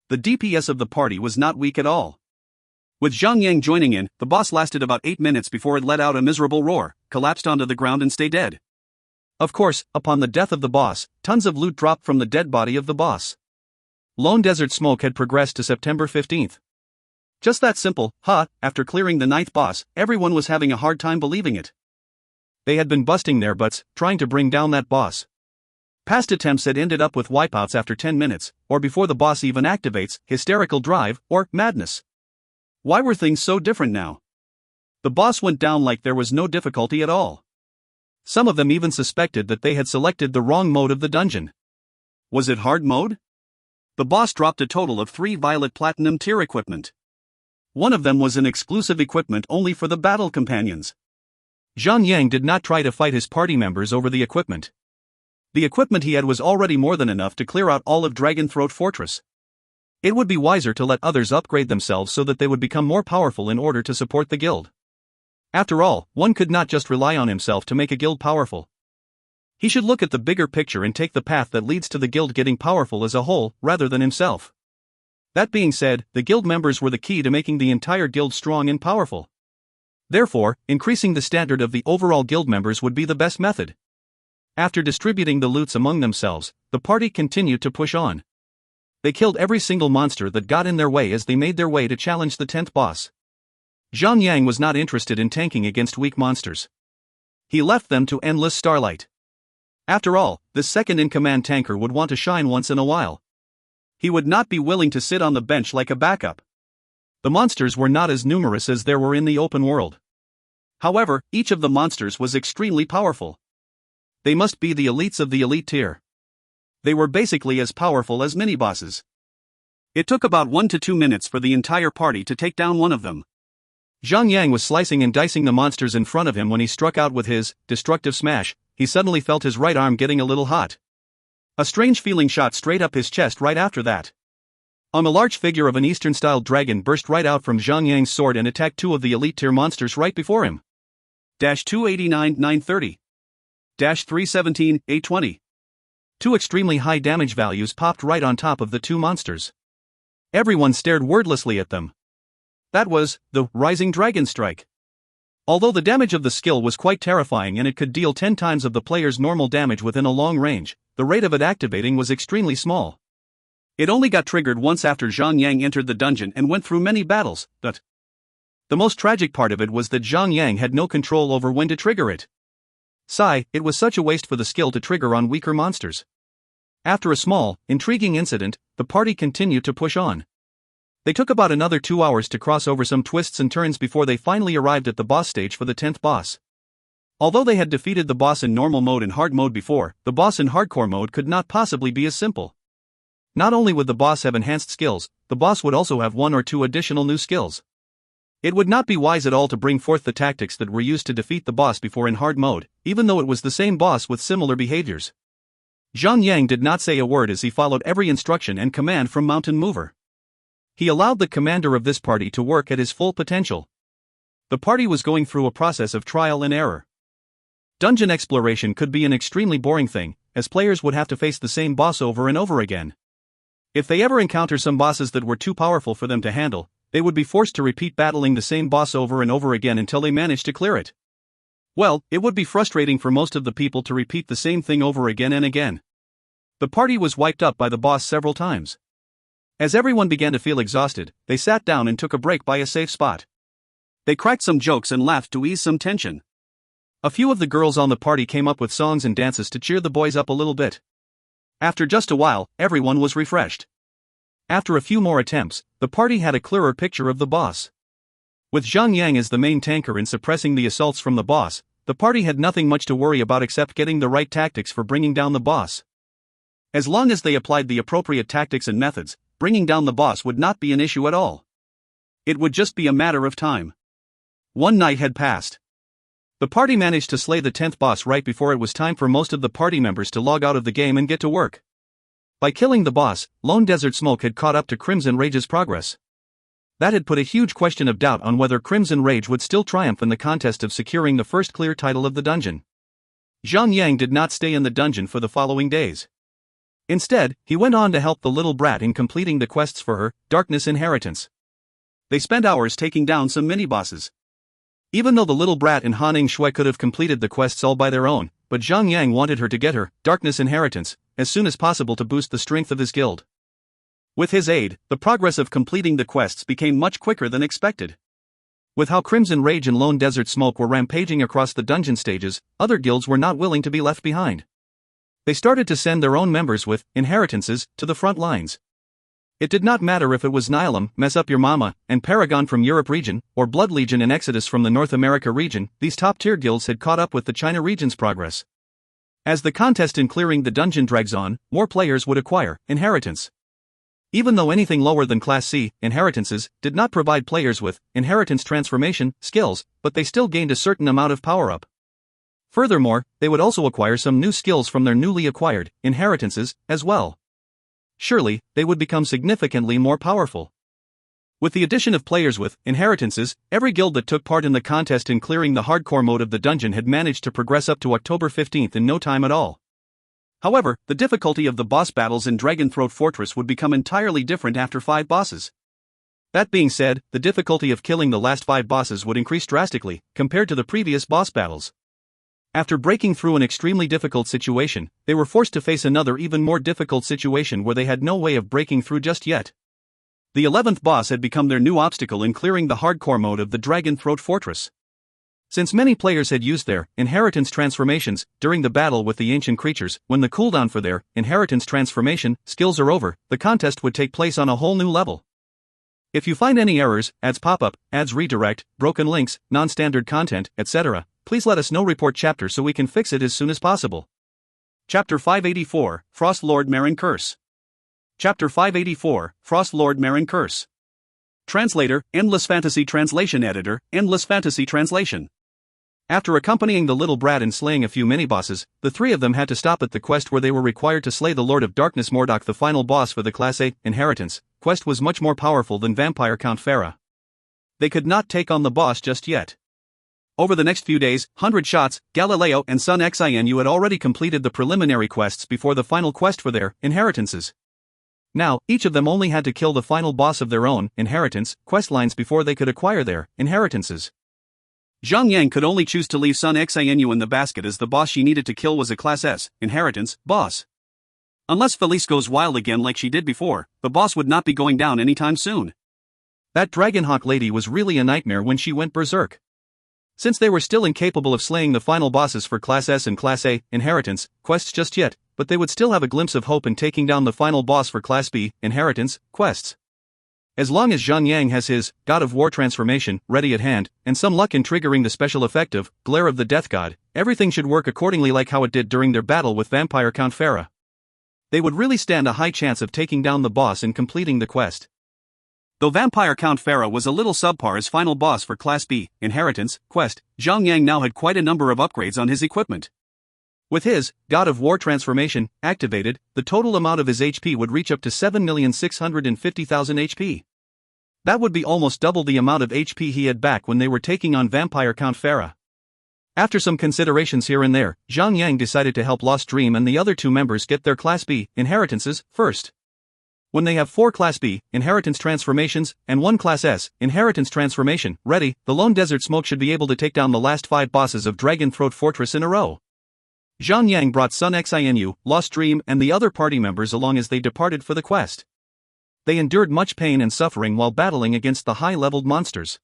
The DPS of the party was not weak at all. With Zhang joining in, the boss lasted about 8 minutes before it let out a miserable roar, collapsed onto the ground and stayed dead. Of course, upon the death of the boss, tons of loot dropped from the dead body of the boss. Lone Desert Smoke had progressed to September 15th. Just that simple, after clearing the 9th boss, everyone was having a hard time believing it. They had been busting their butts, trying to bring down that boss. Past attempts had ended up with wipeouts after 10 minutes, or before the boss even activates hysterical drive, or madness. Why were things so different now? The boss went down like there was no difficulty at all. Some of them even suspected that they had selected the wrong mode of the dungeon. Was it hard mode? The boss dropped a total of 3 Violet Platinum tier equipment. One of them was an exclusive equipment only for the battle companions. Zhang did not try to fight his party members over the equipment. The equipment he had was already more than enough to clear out all of Dragonthroat Fortress. It would be wiser to let others upgrade themselves so that they would become more powerful in order to support the guild. After all, one could not just rely on himself to make a guild powerful. He should look at the bigger picture and take the path that leads to the guild getting powerful as a whole, rather than himself. That being said, the guild members were the key to making the entire guild strong and powerful. Therefore, increasing the standard of the overall guild members would be the best method. After distributing the loots among themselves, the party continued to push on. They killed every single monster that got in their way as they made their way to challenge the 10th boss. Zhang was not interested in tanking against weak monsters. He left them to endless starlight. After all, this second-in-command tanker would want to shine once in a while. He would not be willing to sit on the bench like a backup. The monsters were not as numerous as there were in the open world. However, each of the monsters was extremely powerful. They must be the elites of the elite tier. They were basically as powerful as mini-bosses. It took about 1 to 2 minutes for the entire party to take down one of them. Zhang was slicing and dicing the monsters in front of him when he struck out with his destructive smash. He suddenly felt his right arm getting a little hot. A strange feeling shot straight up his chest right after that. A large figure of an Eastern-style dragon burst right out from Zhang sword and attacked 2 of the elite tier monsters right before him. 289 930. 317 820. 2 extremely high damage values popped right on top of the 2 monsters. Everyone stared wordlessly at them. That was the Rising Dragon Strike. Although the damage of the skill was quite terrifying and it could deal 10 times of the player's normal damage within a long range, the rate of it activating was extremely small. It only got triggered once after Zhang entered the dungeon and went through many battles, but the most tragic part of it was that Zhang had no control over when to trigger it. It was such a waste for the skill to trigger on weaker monsters. After a small, intriguing incident, the party continued to push on. They took about another 2 hours to cross over some twists and turns before they finally arrived at the boss stage for the 10th boss. Although they had defeated the boss in normal mode and hard mode before, the boss in hardcore mode could not possibly be as simple. Not only would the boss have enhanced skills, the boss would also have 1 or 2 additional new skills. It would not be wise at all to bring forth the tactics that were used to defeat the boss before in hard mode, even though it was the same boss with similar behaviors. Zhang did not say a word as he followed every instruction and command from Mountain Mover. He allowed the commander of this party to work at his full potential. The party was going through a process of trial and error. Dungeon exploration could be an extremely boring thing, as players would have to face the same boss over and over again. If they ever encounter some bosses that were too powerful for them to handle, they would be forced to repeat battling the same boss over and over again until they managed to clear it. Well, it would be frustrating for most of the people to repeat the same thing over again and again. The party was wiped up by the boss several times. As everyone began to feel exhausted, they sat down and took a break by a safe spot. They cracked some jokes and laughed to ease some tension. A few of the girls on the party came up with songs and dances to cheer the boys up a little bit. After just a while, everyone was refreshed. After a few more attempts, the party had a clearer picture of the boss. With Zhang as the main tanker in suppressing the assaults from the boss, the party had nothing much to worry about except getting the right tactics for bringing down the boss. As long as they applied the appropriate tactics and methods, bringing down the boss would not be an issue at all. It would just be a matter of time. One night had passed. The party managed to slay the 10th boss right before it was time for most of the party members to log out of the game and get to work. By killing the boss, Lone Desert Smoke had caught up to Crimson Rage's progress. That had put a huge question of doubt on whether Crimson Rage would still triumph in the contest of securing the first clear title of the dungeon. Zhang did not stay in the dungeon for the following days. Instead, he went on to help the little brat in completing the quests for her Darkness Inheritance. They spent hours taking down some mini-bosses. Even though the little brat and Han Shui could have completed the quests all by their own, but Zhang wanted her to get her Darkness Inheritance as soon as possible to boost the strength of his guild. With his aid, the progress of completing the quests became much quicker than expected. With how Crimson Rage and Lone Desert Smoke were rampaging across the dungeon stages, other guilds were not willing to be left behind. They started to send their own members with inheritances to the front lines. It did not matter if it was Nihilum, Mess Up Your Mama, and Paragon from Europe region, or Blood Legion and Exodus from the North America region, these top-tier guilds had caught up with the China region's progress. As the contest in clearing the dungeon drags on, more players would acquire inheritance. Even though anything lower than Class C, inheritances, did not provide players with inheritance transformation skills, but they still gained a certain amount of power-up. Furthermore, they would also acquire some new skills from their newly acquired inheritances as well. Surely, they would become significantly more powerful. With the addition of players with inheritances, every guild that took part in the contest in clearing the hardcore mode of the dungeon had managed to progress up to October 15th in no time at all. However, the difficulty of the boss battles in Dragonthroat Fortress would become entirely different after 5 bosses. That being said, the difficulty of killing the last 5 bosses would increase drastically, compared to the previous boss battles. After breaking through an extremely difficult situation, they were forced to face another even more difficult situation where they had no way of breaking through just yet. The 11th boss had become their new obstacle in clearing the hardcore mode of the Dragonthroat Fortress. Since many players had used their inheritance transformations during the battle with the ancient creatures, when the cooldown for their inheritance transformation skills are over, the contest would take place on a whole new level. If you find any errors, ads pop up, ads redirect, broken links, non-standard content, etc., please let us know. Report chapter so we can fix it as soon as possible. Chapter 584, Frost Lord Marin Curse. Chapter 584, Frost Lord Marin Curse. Translator, Endless Fantasy Translation Editor, Endless Fantasy Translation. After accompanying the little brat and slaying a few mini-bosses, the 3 of them had to stop at the quest where they were required to slay the Lord of Darkness Mordok. The final boss for the Class A inheritance quest was much more powerful than Vampire Count Farah. They could not take on the boss just yet. Over the next few days, 100 Shots, Galileo and Sun Xinu had already completed the preliminary quests before the final quest for their inheritances. Now, each of them only had to kill the final boss of their own inheritance quest lines before they could acquire their inheritances. Zhang could only choose to leave Sun Xinu in the basket as the boss she needed to kill was a Class S inheritance boss. Unless Felice goes wild again like she did before, the boss would not be going down anytime soon. That Dragonhawk lady was really a nightmare when she went berserk. Since they were still incapable of slaying the final bosses for Class S and Class A inheritance quests just yet, but they would still have a glimpse of hope in taking down the final boss for Class B inheritance quests. As long as Zhang has his God of War transformation ready at hand, and some luck in triggering the special effect of Glare of the Death God, everything should work accordingly like how it did during their battle with Vampire Count Farah. They would really stand a high chance of taking down the boss and completing the quest. Though Vampire Count Farah was a little subpar as final boss for Class B inheritance quest, Zhang now had quite a number of upgrades on his equipment. With his God of War transformation activated, the total amount of his HP would reach up to 7,650,000 HP. That would be almost double the amount of HP he had back when they were taking on Vampire Count Farah. After some considerations here and there, Zhang decided to help Lost Dream and the other 2 members get their Class B inheritances first. When they have 4 Class B inheritance transformations and 1 Class S inheritance transformation ready, the Lone Desert Smoke should be able to take down the last 5 bosses of Dragonthroat Fortress in a row. Zhang Yang brought Sun Xinu, Lost Dream and the other party members along as they departed for the quest. They endured much pain and suffering while battling against the high-leveled monsters.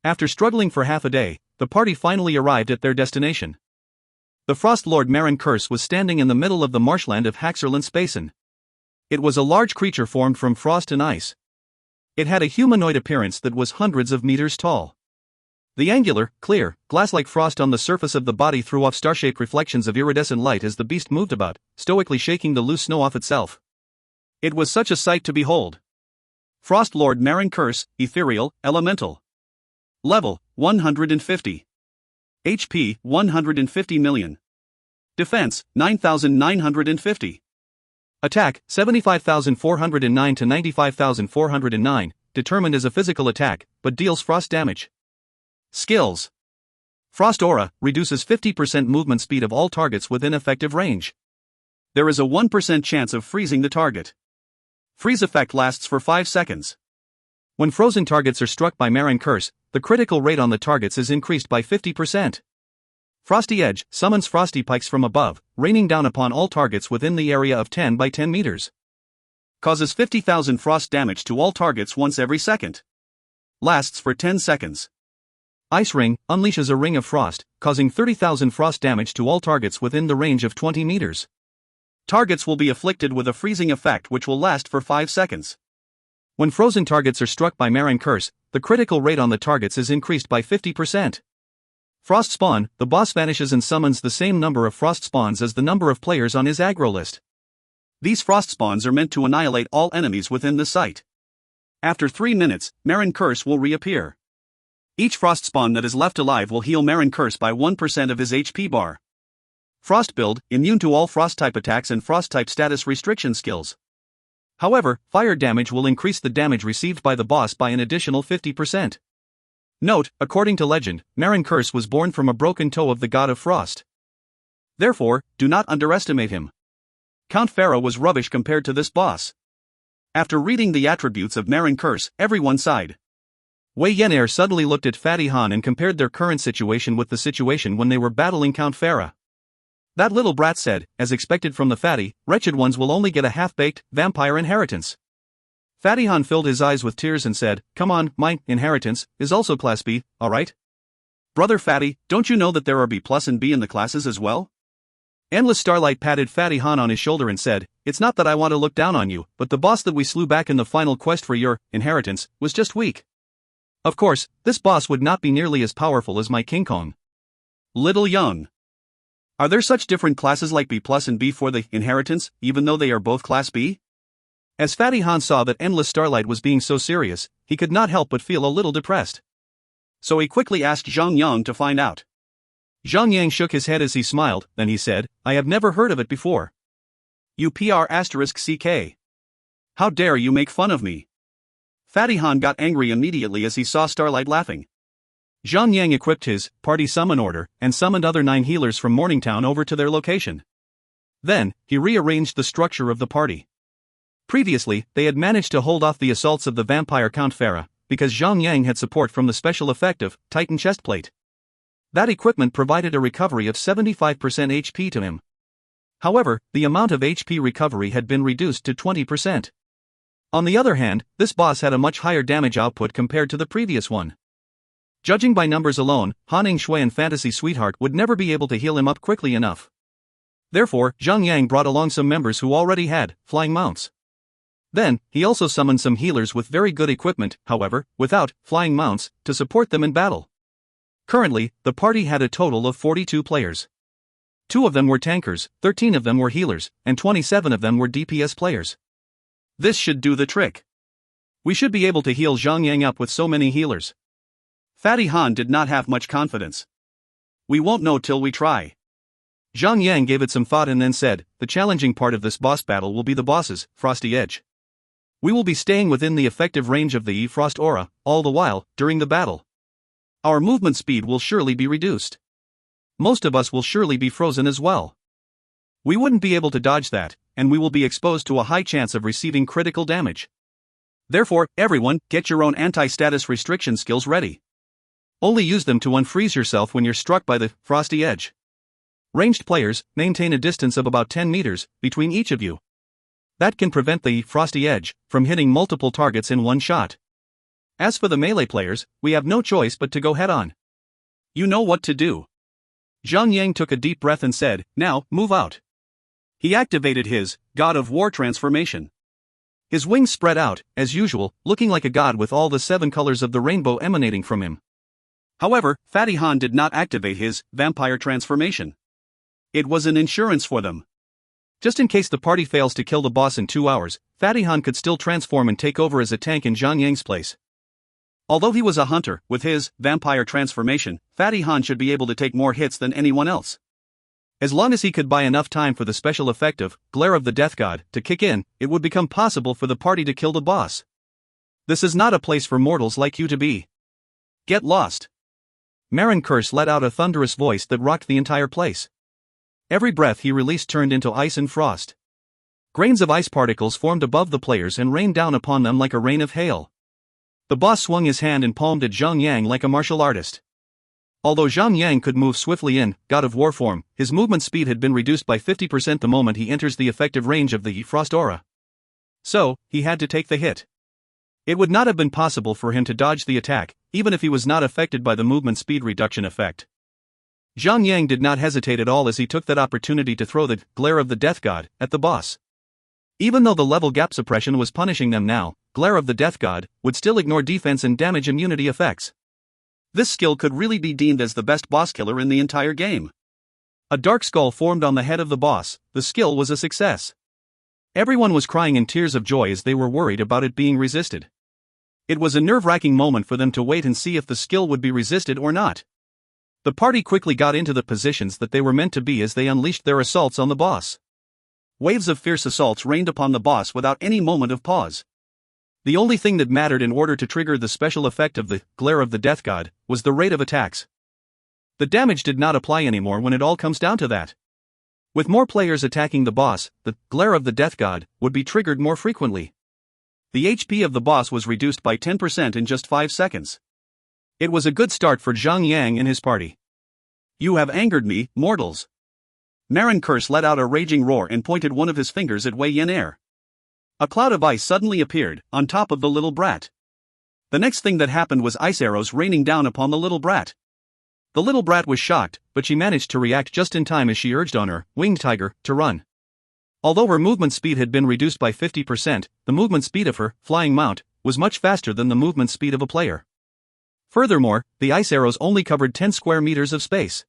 After struggling for half a day, the party finally arrived at their destination. The Frost Lord Marin Curse was standing in the middle of the marshland of Haxerland Basin. It was a large creature formed from frost and ice. It had a humanoid appearance that was hundreds of meters tall. The angular, clear, glass-like frost on the surface of the body threw off star-shaped reflections of iridescent light as the beast moved about, stoically shaking the loose snow off itself. It was such a sight to behold. Frost Lord Marin Curse, Ethereal, Elemental. Level, 150. HP, 150 million. Defense, 9,950. Attack, 75,409 to 95,409, determined as a physical attack, but deals frost damage. Skills. Frost Aura, reduces 50% movement speed of all targets within effective range. There is a 1% chance of freezing the target. Freeze effect lasts for 5 seconds. When frozen targets are struck by Marin Curse, the critical rate on the targets is increased by 50%. Frosty Edge, summons frosty pikes from above, raining down upon all targets within the area of 10 by 10 meters. Causes 50,000 frost damage to all targets once every second. Lasts for 10 seconds. Ice Ring, unleashes a ring of frost, causing 30,000 frost damage to all targets within the range of 20 meters. Targets will be afflicted with a freezing effect which will last for 5 seconds. When frozen targets are struck by Marin Curse, the critical rate on the targets is increased by 50%. Frost Spawn, the boss vanishes and summons the same number of frost spawns as the number of players on his aggro list. These frost spawns are meant to annihilate all enemies within the site. After 3 minutes, Marin Curse will reappear. Each frost spawn that is left alive will heal Marin Curse by 1% of his HP bar. Frost build, immune to all frost-type attacks and frost-type status restriction skills. However, fire damage will increase the damage received by the boss by an additional 50%. Note, according to legend, Marin Curse was born from a broken toe of the god of frost. Therefore, do not underestimate him. Count Pharaoh was rubbish compared to this boss. After reading the attributes of Marin Curse, everyone sighed. Wei Yenair suddenly looked at Fatty Han and compared their current situation with the situation when they were battling Count Pharaoh. That little brat said, as expected from the fatty, wretched ones will only get a half-baked, vampire inheritance. Fatty Han filled his eyes with tears and said, come on, my inheritance is also class B, alright? Brother Fatty, don't you know that there are B+ and B in the classes as well? Endless Starlight patted Fatty Han on his shoulder and said, it's not that I want to look down on you, but the boss that we slew back in the final quest for your inheritance was just weak. Of course, this boss would not be nearly as powerful as my King Kong. Little Young. Are there such different classes like B+ and B for the inheritance, even though they are both class B? As Fatty Han saw that Endless Starlight was being so serious, he could not help but feel a little depressed. So he quickly asked Zhang Yang to find out. Zhang Yang shook his head as he smiled, then he said, I have never heard of it before. UPR*CK. How dare you make fun of me? Fatty Han got angry immediately as he saw Starlight laughing. Zhang Yang equipped his party summon order and summoned other 9 healers from Morningtown over to their location. Then, he rearranged the structure of the party. Previously, they had managed to hold off the assaults of the vampire Count Pharaoh, because Zhang Yang had support from the special effect of Titan Chestplate. That equipment provided a recovery of 75% HP to him. However, the amount of HP recovery had been reduced to 20%. On the other hand, this boss had a much higher damage output compared to the previous one. Judging by numbers alone, Han Shui and Fantasy Sweetheart would never be able to heal him up quickly enough. Therefore, Zhang Yang brought along some members who already had flying mounts. Then, he also summoned some healers with very good equipment, however, without flying mounts, to support them in battle. Currently, the party had a total of 42 players. 2 of them were tankers, 13 of them were healers, and 27 of them were DPS players. This should do the trick. We should be able to heal Zhang Yang up with so many healers. Fatty Han did not have much confidence. We won't know till we try. Zhang Yang gave it some thought and then said, the challenging part of this boss battle will be the boss's Frosty Edge. We will be staying within the effective range of the Frost Aura, all the while, during the battle. Our movement speed will surely be reduced. Most of us will surely be frozen as well. We wouldn't be able to dodge that, and we will be exposed to a high chance of receiving critical damage. Therefore, everyone, get your own anti-status restriction skills ready. Only use them to unfreeze yourself when you're struck by the Frosty Edge. Ranged players maintain a distance of about 10 meters between each of you. That can prevent the frosty edge from hitting multiple targets in one shot. As for the melee players, we have no choice but to go head-on. You know what to do. Zhang took a deep breath and said, "Now, move out." He activated his God of War transformation. His wings spread out, as usual, looking like a god with all the 7 colors of the rainbow emanating from him. However, Fatty Han did not activate his vampire transformation. It was an insurance for them. Just in case the party fails to kill the boss in 2 hours, Fatty Han could still transform and take over as a tank in Zhang Yang's place. Although he was a hunter, with his vampire transformation, Fatty Han should be able to take more hits than anyone else. As long as he could buy enough time for the special effect of Glare of the Death God to kick in, it would become possible for the party to kill the boss. This is not a place for mortals like you to be. Get lost. Marin Curse let out a thunderous voice that rocked the entire place. Every breath he released turned into ice and frost. Grains of ice particles formed above the players and rained down upon them like a rain of hail. The boss swung his hand and palmed at Zhang Yang like a martial artist. Although Zhang Yang could move swiftly in God of War form, his movement speed had been reduced by 50% the moment he enters the effective range of the Frost Aura. So, he had to take the hit. It would not have been possible for him to dodge the attack, even if he was not affected by the movement speed reduction effect. Zhang Yang did not hesitate at all as he took that opportunity to throw the Glare of the Death God at the boss. Even though the level gap suppression was punishing them now, Glare of the Death God would still ignore defense and damage immunity effects. This skill could really be deemed as the best boss killer in the entire game. A dark skull formed on the head of the boss. The skill was a success. Everyone was crying in tears of joy as they were worried about it being resisted. It was a nerve-wracking moment for them to wait and see if the skill would be resisted or not. The party quickly got into the positions that they were meant to be as they unleashed their assaults on the boss. Waves of fierce assaults rained upon the boss without any moment of pause. The only thing that mattered in order to trigger the special effect of the Glare of the Death God was the rate of attacks. The damage did not apply anymore when it all comes down to that. With more players attacking the boss, the Glare of the Death God would be triggered more frequently. The HP of the boss was reduced by 10% in just 5 seconds. It was a good start for Zhang Yang and his party. You have angered me, mortals. Marin Curse let out a raging roar and pointed one of his fingers at Wei Yen Air. A cloud of ice suddenly appeared on top of the little brat. The next thing that happened was ice arrows raining down upon the little brat. The little brat was shocked, but she managed to react just in time as she urged on her winged tiger to run. Although her movement speed had been reduced by 50%, the movement speed of her flying mount was much faster than the movement speed of a player. Furthermore, the ice arrows only covered 10 square meters of space.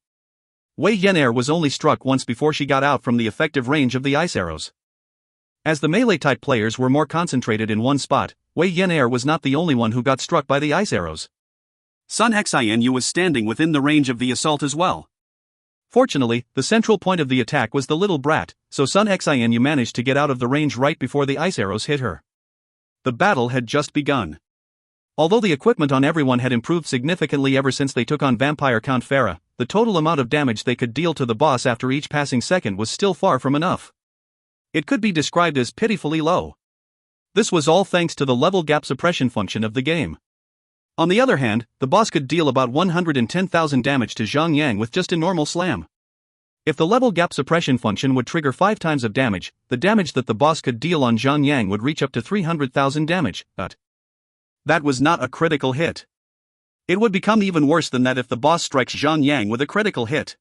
Wei Yen Air was only struck once before she got out from the effective range of the ice arrows. As the melee-type players were more concentrated in one spot, Wei Yen Air was not the only one who got struck by the ice arrows. Sun Xianyu was standing within the range of the assault as well. Fortunately, the central point of the attack was the little brat, so Sun Xianyu managed to get out of the range right before the ice arrows hit her. The battle had just begun. Although the equipment on everyone had improved significantly ever since they took on Vampire Count Farah, the total amount of damage they could deal to the boss after each passing second was still far from enough. It could be described as pitifully low. This was all thanks to the level gap suppression function of the game. On the other hand, the boss could deal about 110,000 damage to Zhang Yang with just a normal slam. If the level gap suppression function would trigger 5 times of damage, the damage that the boss could deal on Zhang Yang would reach up to 300,000 damage, but that was not a critical hit. It would become even worse than that if the boss strikes Zhang Yang with a critical hit.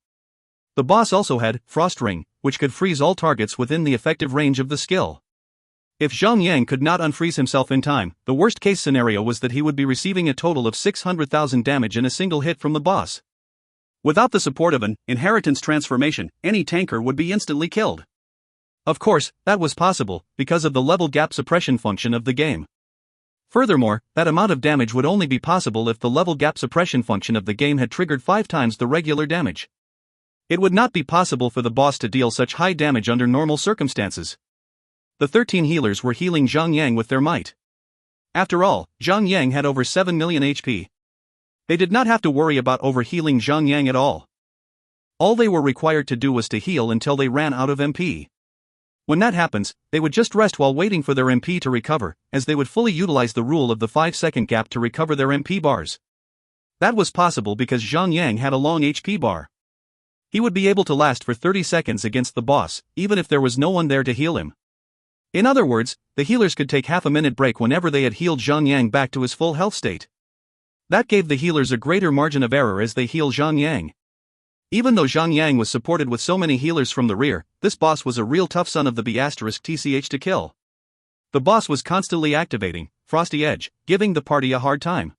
The boss also had Frost Ring, which could freeze all targets within the effective range of the skill. If Zhang Yang could not unfreeze himself in time, the worst-case scenario was that he would be receiving a total of 600,000 damage in a single hit from the boss. Without the support of an inheritance transformation, any tanker would be instantly killed. Of course, that was possible, because of the level gap suppression function of the game. Furthermore, that amount of damage would only be possible if the level gap suppression function of the game had triggered 5 times the regular damage. It would not be possible for the boss to deal such high damage under normal circumstances. The 13 healers were healing Zhang Yang with their might. After all, Zhang Yang had over 7 million HP. They did not have to worry about overhealing Zhang Yang at all. All they were required to do was to heal until they ran out of MP. When that happens, they would just rest while waiting for their MP to recover, as they would fully utilize the rule of the 5-second gap to recover their MP bars. That was possible because Zhang Yang had a long HP bar. He would be able to last for 30 seconds against the boss, even if there was no one there to heal him. In other words, the healers could take half a minute break whenever they had healed Zhang Yang back to his full health state. That gave the healers a greater margin of error as they heal Zhang Yang. Even though Zhang Yang was supported with so many healers from the rear, this boss was a real tough son of the B*TCH to kill. The boss was constantly activating Frosty Edge, giving the party a hard time.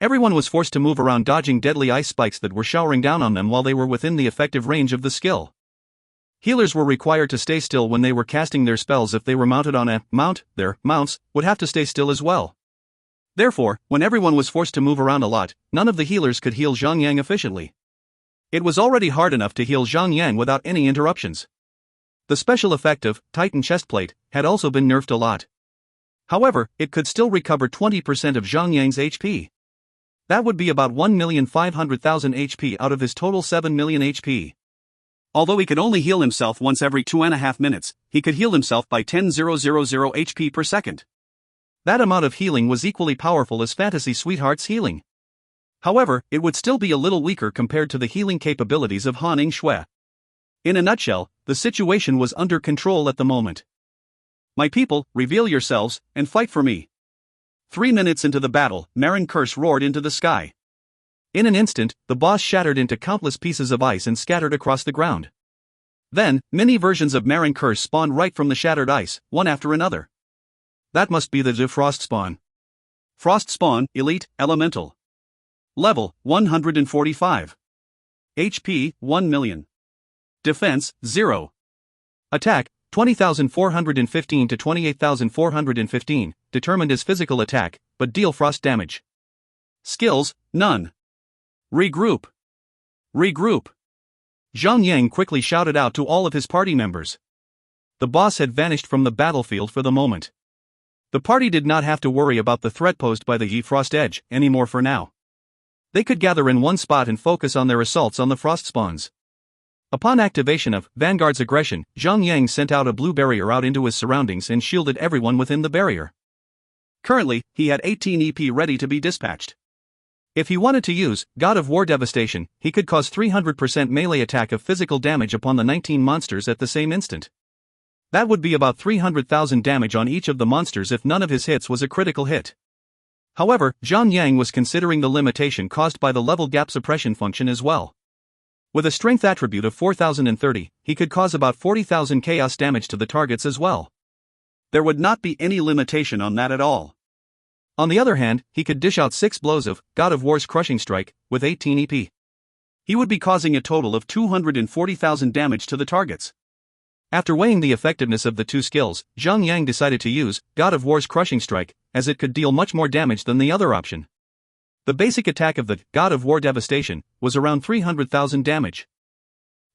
Everyone was forced to move around dodging deadly ice spikes that were showering down on them while they were within the effective range of the skill. Healers were required to stay still when they were casting their spells. If they were mounted on a mount, their mounts would have to stay still as well. Therefore, when everyone was forced to move around a lot, none of the healers could heal Zhang Yang efficiently. It was already hard enough to heal Zhang Yang without any interruptions. The special effect of Titan Chestplate had also been nerfed a lot. However, it could still recover 20% of Zhang Yang's HP. That would be about 1,500,000 HP out of his total 7 million HP. Although he could only heal himself once every 2.5 minutes, he could heal himself by 10,000 HP per second. That amount of healing was equally powerful as Fantasy Sweetheart's healing. However, it would still be a little weaker compared to the healing capabilities of Han Ying-Shui. In a nutshell, the situation was under control at the moment. My people, reveal yourselves, and fight for me. 3 minutes into the battle, Marin Curse roared into the sky. In an instant, the boss shattered into countless pieces of ice and scattered across the ground. Then, many versions of Marin Curse spawned right from the shattered ice, one after another. That must be the Frost Spawn. Frost Spawn, Elite, Elemental. Level, 145. HP, 1 million. Defense, 0. Attack, 20,415 to 28,415, determined as physical attack, but deal frost damage. Skills, none. Regroup. Regroup. Zhang Yang quickly shouted out to all of his party members. The boss had vanished from the battlefield for the moment. The party did not have to worry about the threat posed by the Yi Frost Edge anymore for now. They could gather in one spot and focus on their assaults on the frost spawns. Upon activation of Vanguard's aggression, Zhang Yang sent out a blue barrier out into his surroundings and shielded everyone within the barrier. Currently, he had 18 EP ready to be dispatched. If he wanted to use God of War Devastation, he could cause 300% melee attack of physical damage upon the 19 monsters at the same instant. That would be about 300,000 damage on each of the monsters if none of his hits was a critical hit. However, Zhang Yang was considering the limitation caused by the level gap suppression function as well. With a strength attribute of 4030, he could cause about 40,000 chaos damage to the targets as well. There would not be any limitation on that at all. On the other hand, he could dish out 6 blows of God of War's Crushing Strike, with 18 EP. He would be causing a total of 240,000 damage to the targets. After weighing the effectiveness of the two skills, Zhang Yang decided to use God of War's Crushing Strike, as it could deal much more damage than the other option. The basic attack of the God of War Devastation was around 300,000 damage.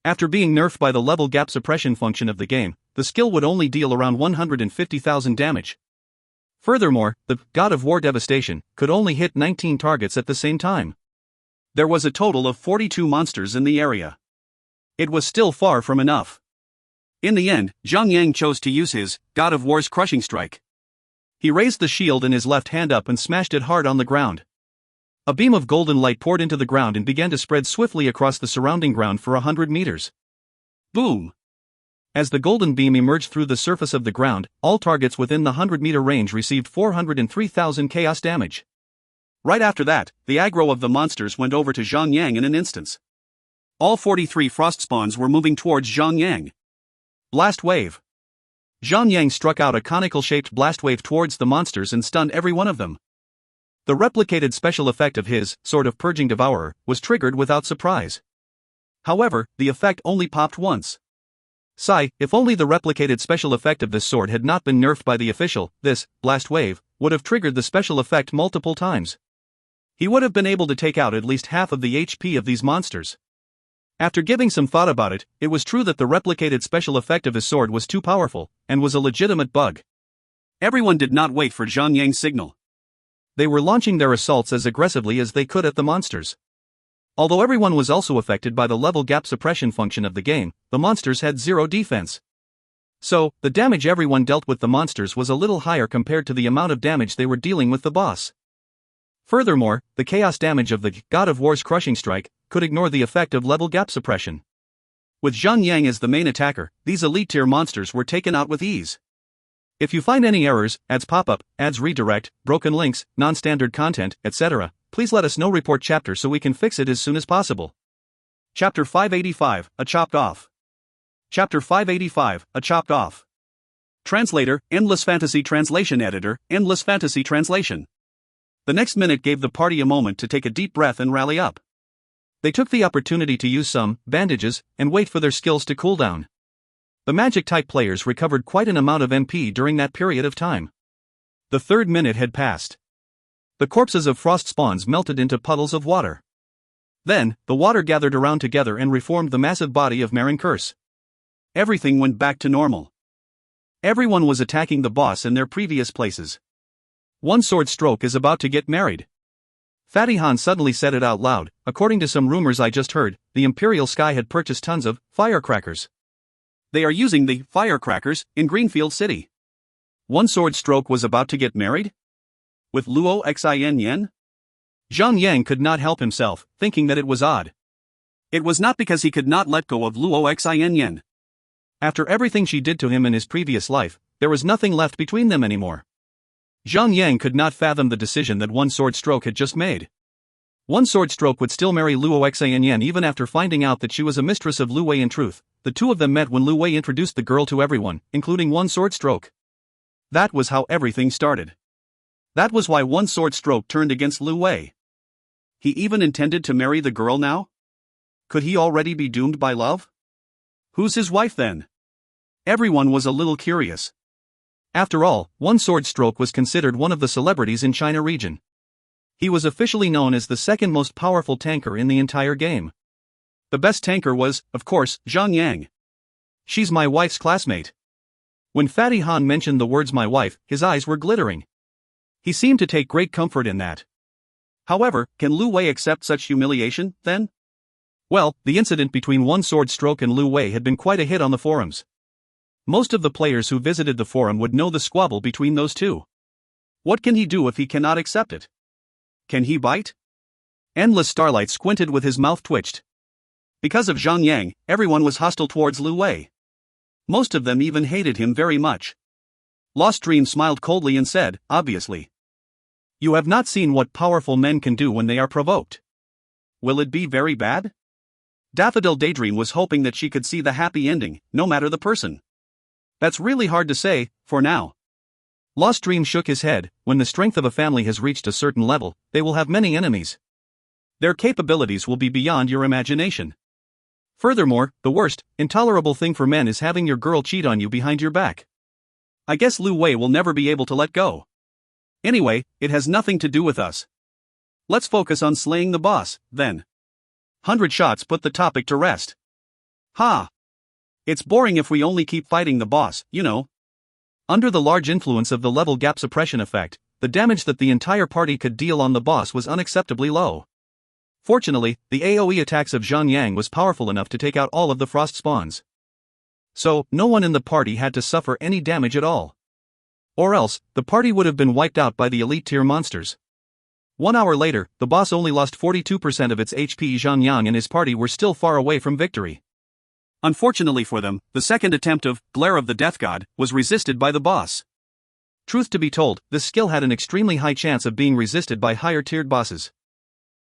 After being nerfed by the level gap suppression function of the game, the skill would only deal around 150,000 damage. Furthermore, the God of War Devastation could only hit 19 targets at the same time. There was a total of 42 monsters in the area. It was still far from enough. In the end, Zhang Yang chose to use his God of War's Crushing Strike. He raised the shield in his left hand up and smashed it hard on the ground. A beam of golden light poured into the ground and began to spread swiftly across the surrounding ground for 100 meters. Boom! As the golden beam emerged through the surface of the ground, all targets within the 100-meter range received 403,000 chaos damage. Right after that, the aggro of the monsters went over to Zhang Yang in an instant. All 43 frost spawns were moving towards Zhang Yang. Blast Wave. Zhang Yang struck out a conical-shaped blast wave towards the monsters and stunned every one of them. The replicated special effect of his Sword of Purging Devourer was triggered without surprise. However, the effect only popped once. Sigh, if only the replicated special effect of this sword had not been nerfed by the official, this Blast Wave would have triggered the special effect multiple times. He would have been able to take out at least half of the HP of these monsters. After giving some thought about it, it was true that the replicated special effect of his sword was too powerful, and was a legitimate bug. Everyone did not wait for Zhang Yang's signal. They were launching their assaults as aggressively as they could at the monsters. Although everyone was also affected by the level gap suppression function of the game, the monsters had zero defense. So, the damage everyone dealt with the monsters was a little higher compared to the amount of damage they were dealing with the boss. Furthermore, the chaos damage of the God of War's Crushing Strike could ignore the effect of level gap suppression. With Zhang Yang as the main attacker, these elite-tier monsters were taken out with ease. If you find any errors, ads pop up, ads redirect, broken links, non-standard content, etc., please let us know. Report chapter so we can fix it as soon as possible. Chapter 585, A Chopped Off. Chapter 585, A Chopped Off. Translator, Endless Fantasy Translation Editor, Endless Fantasy Translation. The next minute gave the party a moment to take a deep breath and rally up. They took the opportunity to use some bandages and wait for their skills to cool down. The magic-type players recovered quite an amount of MP during that period of time. The third minute had passed. The corpses of frost spawns melted into puddles of water. Then, the water gathered around together and reformed the massive body of Marin Curse. Everything went back to normal. Everyone was attacking the boss in their previous places. One sword stroke is about to get married. Fatty Han suddenly said it out loud. According to some rumors I just heard, the Imperial Sky had purchased tons of firecrackers. They are using the firecrackers in Greenfield City. One sword stroke was about to get married? With Luo Xin Yen? Zhang Yang could not help himself, thinking that it was odd. It was not because he could not let go of Luo Xin Yen. After everything she did to him in his previous life, there was nothing left between them anymore. Zhang Yang could not fathom the decision that one sword stroke had just made. One sword stroke would still marry Luo Xin Yen even after finding out that she was a mistress of Lu Wei. In truth, the two of them met when Lu Wei introduced the girl to everyone, including one sword stroke. That was how everything started. That was why one sword stroke turned against Lu Wei. He even intended to marry the girl now? Could he already be doomed by love? Who's his wife then? Everyone was a little curious. After all, one sword stroke was considered one of the celebrities in China region. He was officially known as the second most powerful tanker in the entire game. The best tanker was, of course, Zhang Yang. She's my wife's classmate. When Fatty Han mentioned the words my wife, his eyes were glittering. He seemed to take great comfort in that. However, can Lu Wei accept such humiliation, then? Well, the incident between one sword stroke and Lu Wei had been quite a hit on the forums. Most of the players who visited the forum would know the squabble between those two. What can he do if he cannot accept it? Can he bite? Endless Starlight squinted with his mouth twitched. Because of Zhang Yang, everyone was hostile towards Lu Wei. Most of them even hated him very much. Lost Dream smiled coldly and said, obviously. You have not seen what powerful men can do when they are provoked. Will it be very bad? Daffodil Daydream was hoping that she could see the happy ending, no matter the person. That's really hard to say, for now. Lost Dream shook his head. When the strength of a family has reached a certain level, they will have many enemies. Their capabilities will be beyond your imagination. Furthermore, the worst, intolerable thing for men is having your girl cheat on you behind your back. I guess Lu Wei will never be able to let go. Anyway, it has nothing to do with us. Let's focus on slaying the boss, then. 100 shots put the topic to rest. Ha! It's boring if we only keep fighting the boss, you know. Under the large influence of the level gap suppression effect, the damage that the entire party could deal on the boss was unacceptably low. Fortunately, the AoE attacks of Zhang Yang was powerful enough to take out all of the frost spawns. So, no one in the party had to suffer any damage at all. Or else, the party would have been wiped out by the elite tier monsters. 1 hour later, the boss only lost 42% of its HP. Zhang Yang and his party were still far away from victory. Unfortunately for them, the second attempt of Glare of the Death God was resisted by the boss. Truth to be told, this skill had an extremely high chance of being resisted by higher-tiered bosses.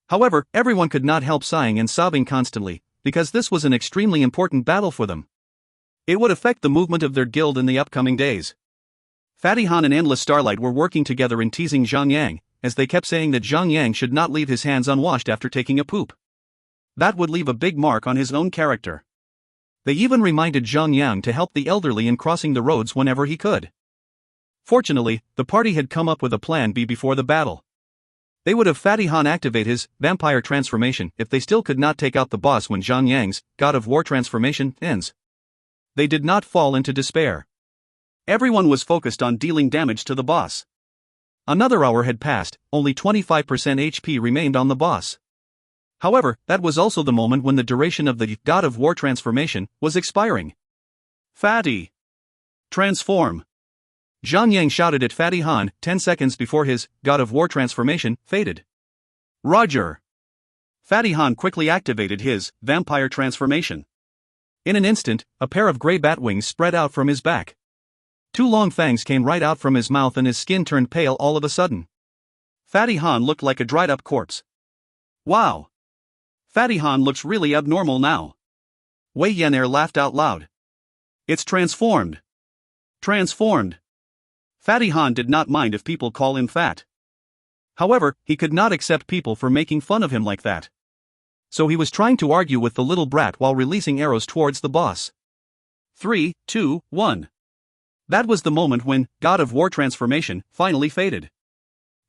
However, everyone could not help sighing and sobbing constantly, because this was an extremely important battle for them. It would affect the movement of their guild in the upcoming days. Fatty Han and Endless Starlight were working together in teasing Zhang Yang, as they kept saying that Zhang Yang should not leave his hands unwashed after taking a poop. That would leave a big mark on his own character. They even reminded Zhang Yang to help the elderly in crossing the roads whenever he could. Fortunately, the party had come up with a plan B before the battle. They would have Fatty Han activate his vampire transformation if they still could not take out the boss when Zhang Yang's God of War transformation ends. They did not fall into despair. Everyone was focused on dealing damage to the boss. Another hour had passed, only 25% HP remained on the boss. However, that was also the moment when the duration of the God of War transformation was expiring. Fatty! Transform! Zhang Yang shouted at Fatty Han 10 seconds before his God of War transformation faded. Roger! Fatty Han quickly activated his vampire transformation. In an instant, a pair of gray bat wings spread out from his back. Two long fangs came right out from his mouth and his skin turned pale all of a sudden. Fatty Han looked like a dried-up corpse. Wow! Fatty Han looks really abnormal now. Wei Yan'er laughed out loud. It's transformed. Transformed. Fatty Han did not mind if people call him fat. However, he could not accept people for making fun of him like that. So he was trying to argue with the little brat while releasing arrows towards the boss. 3, 2, 1. That was the moment when God of War transformation finally faded.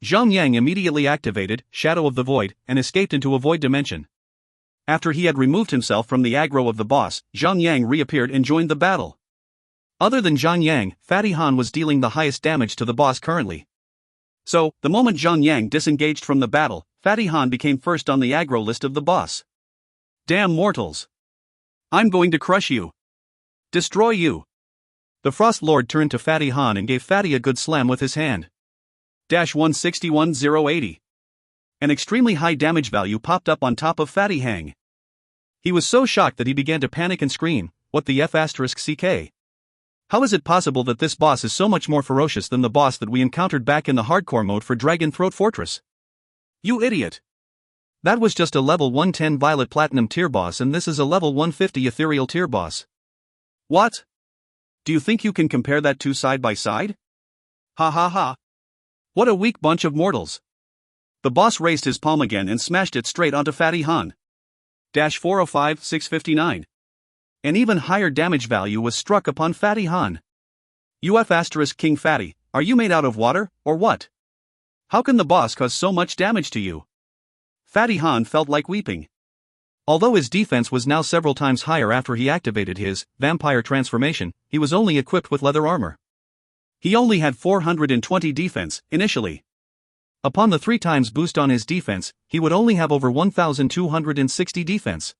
Zhang immediately activated Shadow of the Void and escaped into a void dimension. After he had removed himself from the aggro of the boss, Zhang reappeared and joined the battle. Other than Zhang, Fatty Han was dealing the highest damage to the boss currently. So, the moment Zhang disengaged from the battle, Fatty Han became first on the aggro list of the boss. Damn mortals! I'm going to crush you! Destroy you! The Frost Lord turned to Fatty Han and gave Fatty a good slam with his hand. 161080. An extremely high damage value popped up on top of Fatty Han. He was so shocked that he began to panic and scream, "What the F***ck? How is it possible that this boss is so much more ferocious than the boss that we encountered back in the hardcore mode for Dragon Throat Fortress? You idiot! That was just a level 110 Violet Platinum tier boss and this is a level 150 Ethereal tier boss. What? Do you think you can compare that two side by side? Ha ha ha. What a weak bunch of mortals. The boss raised his palm again and smashed it straight onto Fatty Han. 405659. An even higher damage value was struck upon Fatty Han. King Fatty, are you made out of water, or what? How can the boss cause so much damage to you? Fatty Han felt like weeping. Although his defense was now several times higher after he activated his vampire transformation, he was only equipped with leather armor. He only had 420 defense, initially. Upon the 3 times boost on his defense, he would only have over 1260 defense.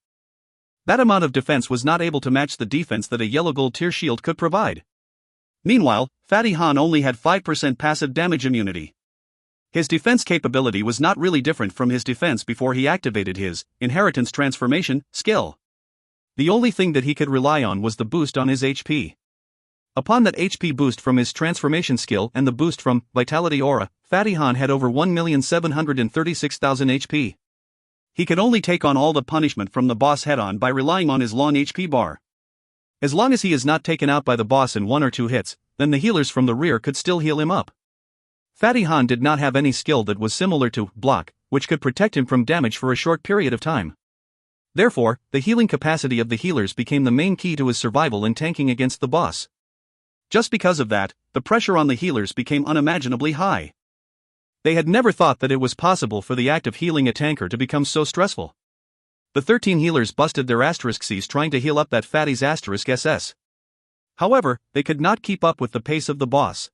That amount of defense was not able to match the defense that a yellow gold tier shield could provide. Meanwhile, Fatty Han only had 5% passive damage immunity. His defense capability was not really different from his defense before he activated his inheritance transformation skill. The only thing that he could rely on was the boost on his HP. Upon that HP boost from his transformation skill and the boost from Vitality Aura, Fatty Han had over 1,736,000 HP. He could only take on all the punishment from the boss head-on by relying on his long HP bar. As long as he is not taken out by the boss in 1 or 2 hits, then the healers from the rear could still heal him up. Fatty Han did not have any skill that was similar to block, which could protect him from damage for a short period of time. Therefore, the healing capacity of the healers became the main key to his survival in tanking against the boss. Just because of that, the pressure on the healers became unimaginably high. They had never thought that it was possible for the act of healing a tanker to become so stressful. The 13 healers busted their *Cs trying to heal up that Fatty's *SS. However, they could not keep up with the pace of the boss.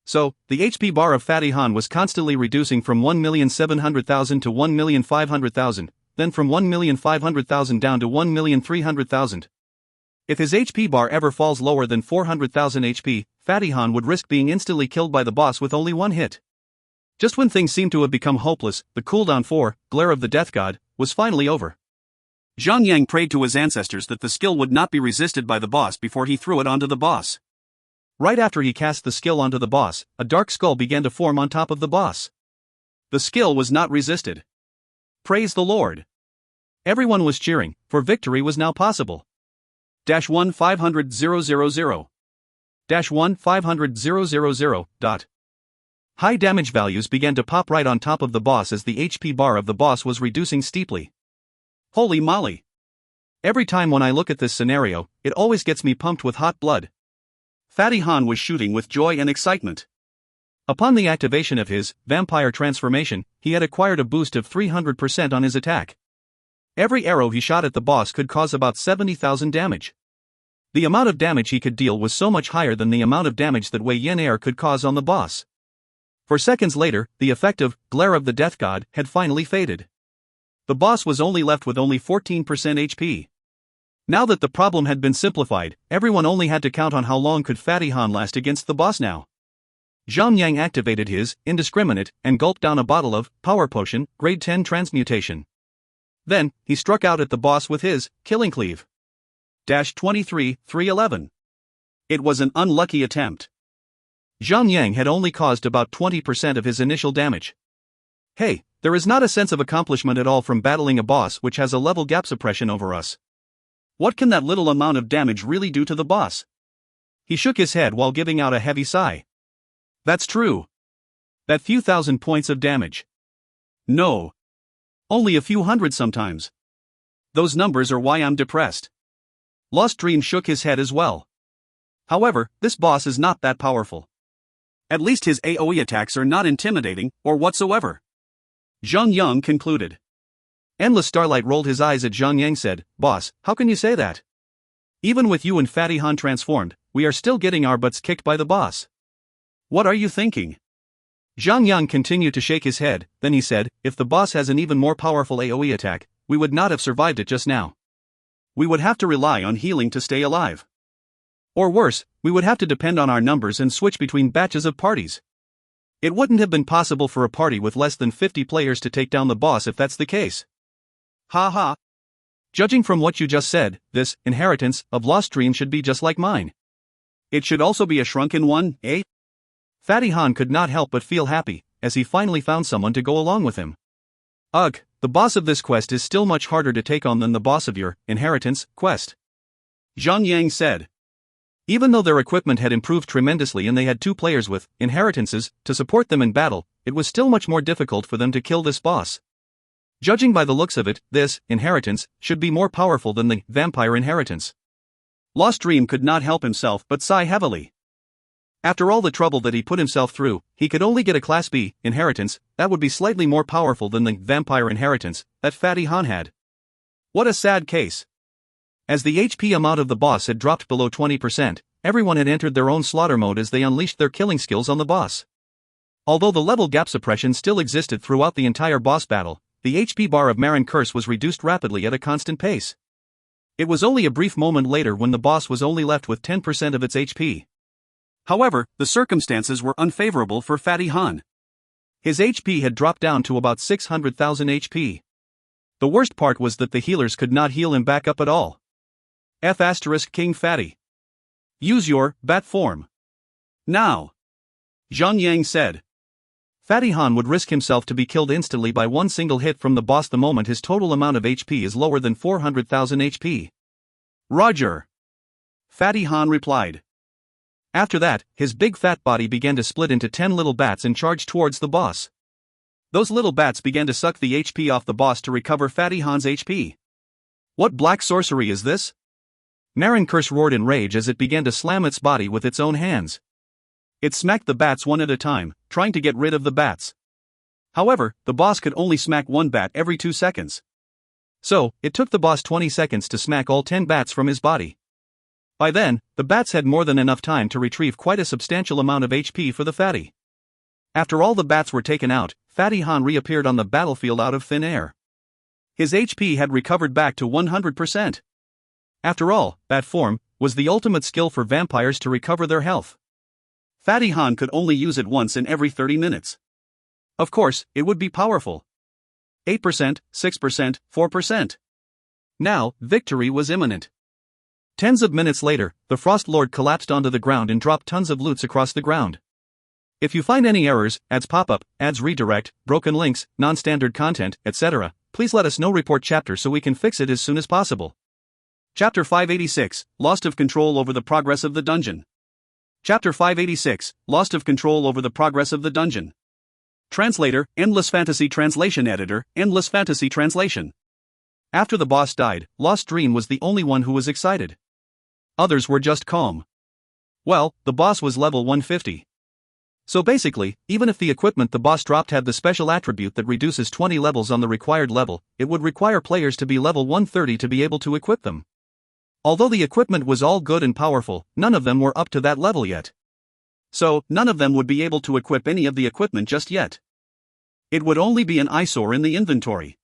So, the HP bar of Fatty Han was constantly reducing from 1,700,000 to 1,500,000, then from 1,500,000 down to 1,300,000. If his HP bar ever falls lower than 400,000 HP, Fatty Han would risk being instantly killed by the boss with only 1 hit. Just when things seemed to have become hopeless, the cooldown for Glare of the Death God was finally over. Zhang prayed to his ancestors that the skill would not be resisted by the boss before he threw it onto the boss. Right after he cast the skill onto the boss, a dark skull began to form on top of the boss. The skill was not resisted. Praise the Lord! Everyone was cheering, for victory was now possible. 1-500-000. 1-500-000. High damage values began to pop right on top of the boss as the HP bar of the boss was reducing steeply. Holy moly! Every time when I look at this scenario, it always gets me pumped with hot blood. Fatty Han was shooting with joy and excitement. Upon the activation of his vampire transformation, he had acquired a boost of 300% on his attack. Every arrow he shot at the boss could cause about 70,000 damage. The amount of damage he could deal was so much higher than the amount of damage that Wei Yan'er could cause on the boss. For seconds later, the effect of Glare of the Death God had finally faded. The boss was only left with only 14% HP. Now that the problem had been simplified, everyone only had to count on how long could Fatty Han last against the boss now. Zhang activated his indiscriminate and gulped down a bottle of Power Potion, Grade 10 Transmutation. Then, he struck out at the boss with his Killing Cleave. 23-311. It was an unlucky attempt. Zhang had only caused about 20% of his initial damage. Hey, there is not a sense of accomplishment at all from battling a boss which has a level gap suppression over us. What can that little amount of damage really do to the boss? He shook his head while giving out a heavy sigh. That's true. That few thousand points of damage. No. Only a few hundred sometimes. Those numbers are why I'm depressed. Lost Dream shook his head as well. However, this boss is not that powerful. At least his AoE attacks are not intimidating, or whatsoever. Zhang concluded. Endless Starlight rolled his eyes at Zhang said, Boss, how can you say that? Even with you and Fatty Han transformed, we are still getting our butts kicked by the boss. What are you thinking? Zhang continued to shake his head, then he said, if the boss has an even more powerful AoE attack, we would not have survived it just now. We would have to rely on healing to stay alive. Or worse, we would have to depend on our numbers and switch between batches of parties. It wouldn't have been possible for a party with less than 50 players to take down the boss if that's the case. Ha ha. Judging from what you just said, this inheritance of Lost Dream should be just like mine. It should also be a shrunken one, eh? Fatty Han could not help but feel happy, as he finally found someone to go along with him. Ugh, the boss of this quest is still much harder to take on than the boss of your inheritance quest. Zhang said. Even though their equipment had improved tremendously and they had 2 players with inheritances to support them in battle, it was still much more difficult for them to kill this boss. Judging by the looks of it, this inheritance should be more powerful than the vampire inheritance. Lost Dream could not help himself but sigh heavily. After all the trouble that he put himself through, he could only get a Class B inheritance that would be slightly more powerful than the vampire inheritance that Fatty Han had. What a sad case. As the HP amount of the boss had dropped below 20%, everyone had entered their own slaughter mode as they unleashed their killing skills on the boss. Although the level gap suppression still existed throughout the entire boss battle, the HP bar of Marin Curse was reduced rapidly at a constant pace. It was only a brief moment later when the boss was only left with 10% of its HP. However, the circumstances were unfavorable for Fatty Han. His HP had dropped down to about 600,000 HP. The worst part was that the healers could not heal him back up at all. King Fatty. Use your bat form. Now. Zhang said. Fatty Han would risk himself to be killed instantly by one single hit from the boss the moment his total amount of HP is lower than 400,000 HP. Roger. Fatty Han replied. After that, his big fat body began to split into 10 little bats and charge towards the boss. Those little bats began to suck the HP off the boss to recover Fatty Han's HP. What black sorcery is this? Marin Curse roared in rage as it began to slam its body with its own hands. It smacked the bats one at a time, trying to get rid of the bats. However, the boss could only smack one bat every 2 seconds. So, it took the boss 20 seconds to smack all 10 bats from his body. By then, the bats had more than enough time to retrieve quite a substantial amount of HP for the fatty. After all the bats were taken out, Fatty Han reappeared on the battlefield out of thin air. His HP had recovered back to 100%. After all, bat form was the ultimate skill for vampires to recover their health. Fatty Han could only use it once in every 30 minutes. Of course, it would be powerful. 8%, 6%, 4%. Now, victory was imminent. Tens of minutes later, the Frost Lord collapsed onto the ground and dropped tons of loots across the ground. If you find any errors, ads pop up, ads redirect, broken links, non-standard content, etc., please let us know. Report chapter so we can fix it as soon as possible. Chapter 586, Lost of Control over the Progress of the Dungeon. Chapter 586, Lost of Control over the Progress of the Dungeon. Translator, Endless Fantasy Translation Editor, Endless Fantasy Translation. After the boss died, Lost Dream was the only one who was excited. Others were just calm. Well, the boss was level 150. So basically, even if the equipment the boss dropped had the special attribute that reduces 20 levels on the required level, it would require players to be level 130 to be able to equip them. Although the equipment was all good and powerful, none of them were up to that level yet. So, none of them would be able to equip any of the equipment just yet. It would only be an eyesore in the inventory.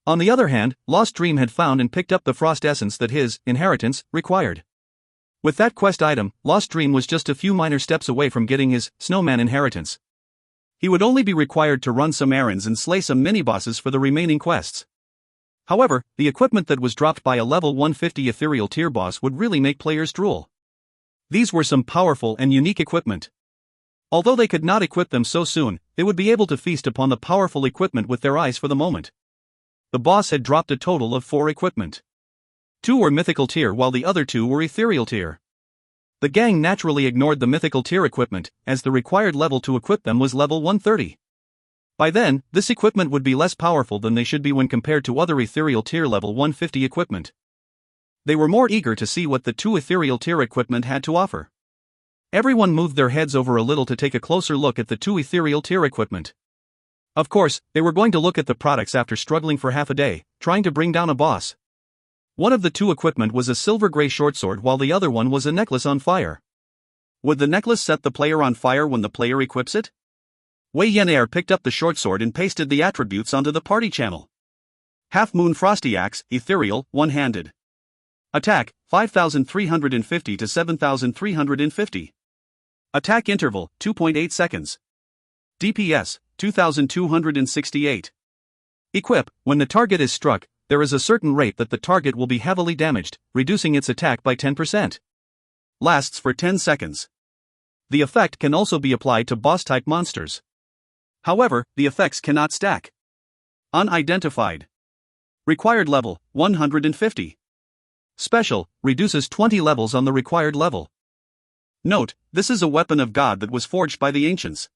On the other hand, Lost Dream had found and picked up the frost essence that his inheritance required. With that quest item, Lost Dream was just a few minor steps away from getting his snowman inheritance. He would only be required to run some errands and slay some mini-bosses for the remaining quests. However, the equipment that was dropped by a level 150 ethereal tier boss would really make players drool. These were some powerful and unique equipment. Although they could not equip them so soon, they would be able to feast upon the powerful equipment with their eyes for the moment. The boss had dropped a total of 4 equipment. 2 were mythical tier while the other 2 were ethereal tier. The gang naturally ignored the mythical tier equipment, as the required level to equip them was level 130. By then, this equipment would be less powerful than they should be when compared to other ethereal tier level 150 equipment. They were more eager to see what the 2 ethereal tier equipment had to offer. Everyone moved their heads over a little to take a closer look at the 2 ethereal tier equipment. Of course, they were going to look at the products after struggling for half a day, trying to bring down a boss. One of the 2 equipment was a silver gray short sword while the other one was a necklace on fire. Would the necklace set the player on fire when the player equips it? Wei Yan'er picked up the short sword and pasted the attributes onto the party channel. Half Moon Frosty Axe, ethereal, one-handed. Attack, 5,350 to 7,350. Attack interval, 2.8 seconds. DPS, 2,268. Equip, when the target is struck, there is a certain rate that the target will be heavily damaged, reducing its attack by 10%. Lasts for 10 seconds. The effect can also be applied to boss-type monsters. However, the effects cannot stack. Unidentified. Required level, 150. Special, reduces 20 levels on the required level. Note, this is a weapon of God that was forged by the ancients.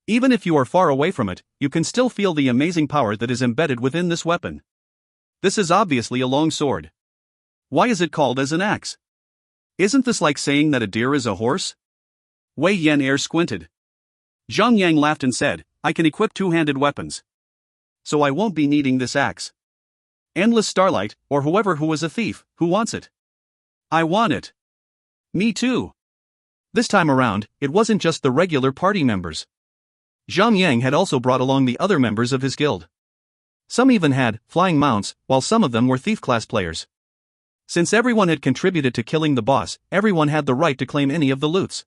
Even if you are far away from it, you can still feel the amazing power that is embedded within this weapon. This is obviously a long sword. Why is it called as an axe? Isn't this like saying that a deer is a horse? Wei Yan'er squinted. Zhang Yang laughed and said, I can equip 2-handed weapons. So I won't be needing this axe. Endless Starlight, or whoever who was a thief, who wants it? I want it. Me too. This time around, it wasn't just the regular party members. Zhang Yang had also brought along the other members of his guild. Some even had flying mounts, while some of them were thief-class players. Since everyone had contributed to killing the boss, everyone had the right to claim any of the loots.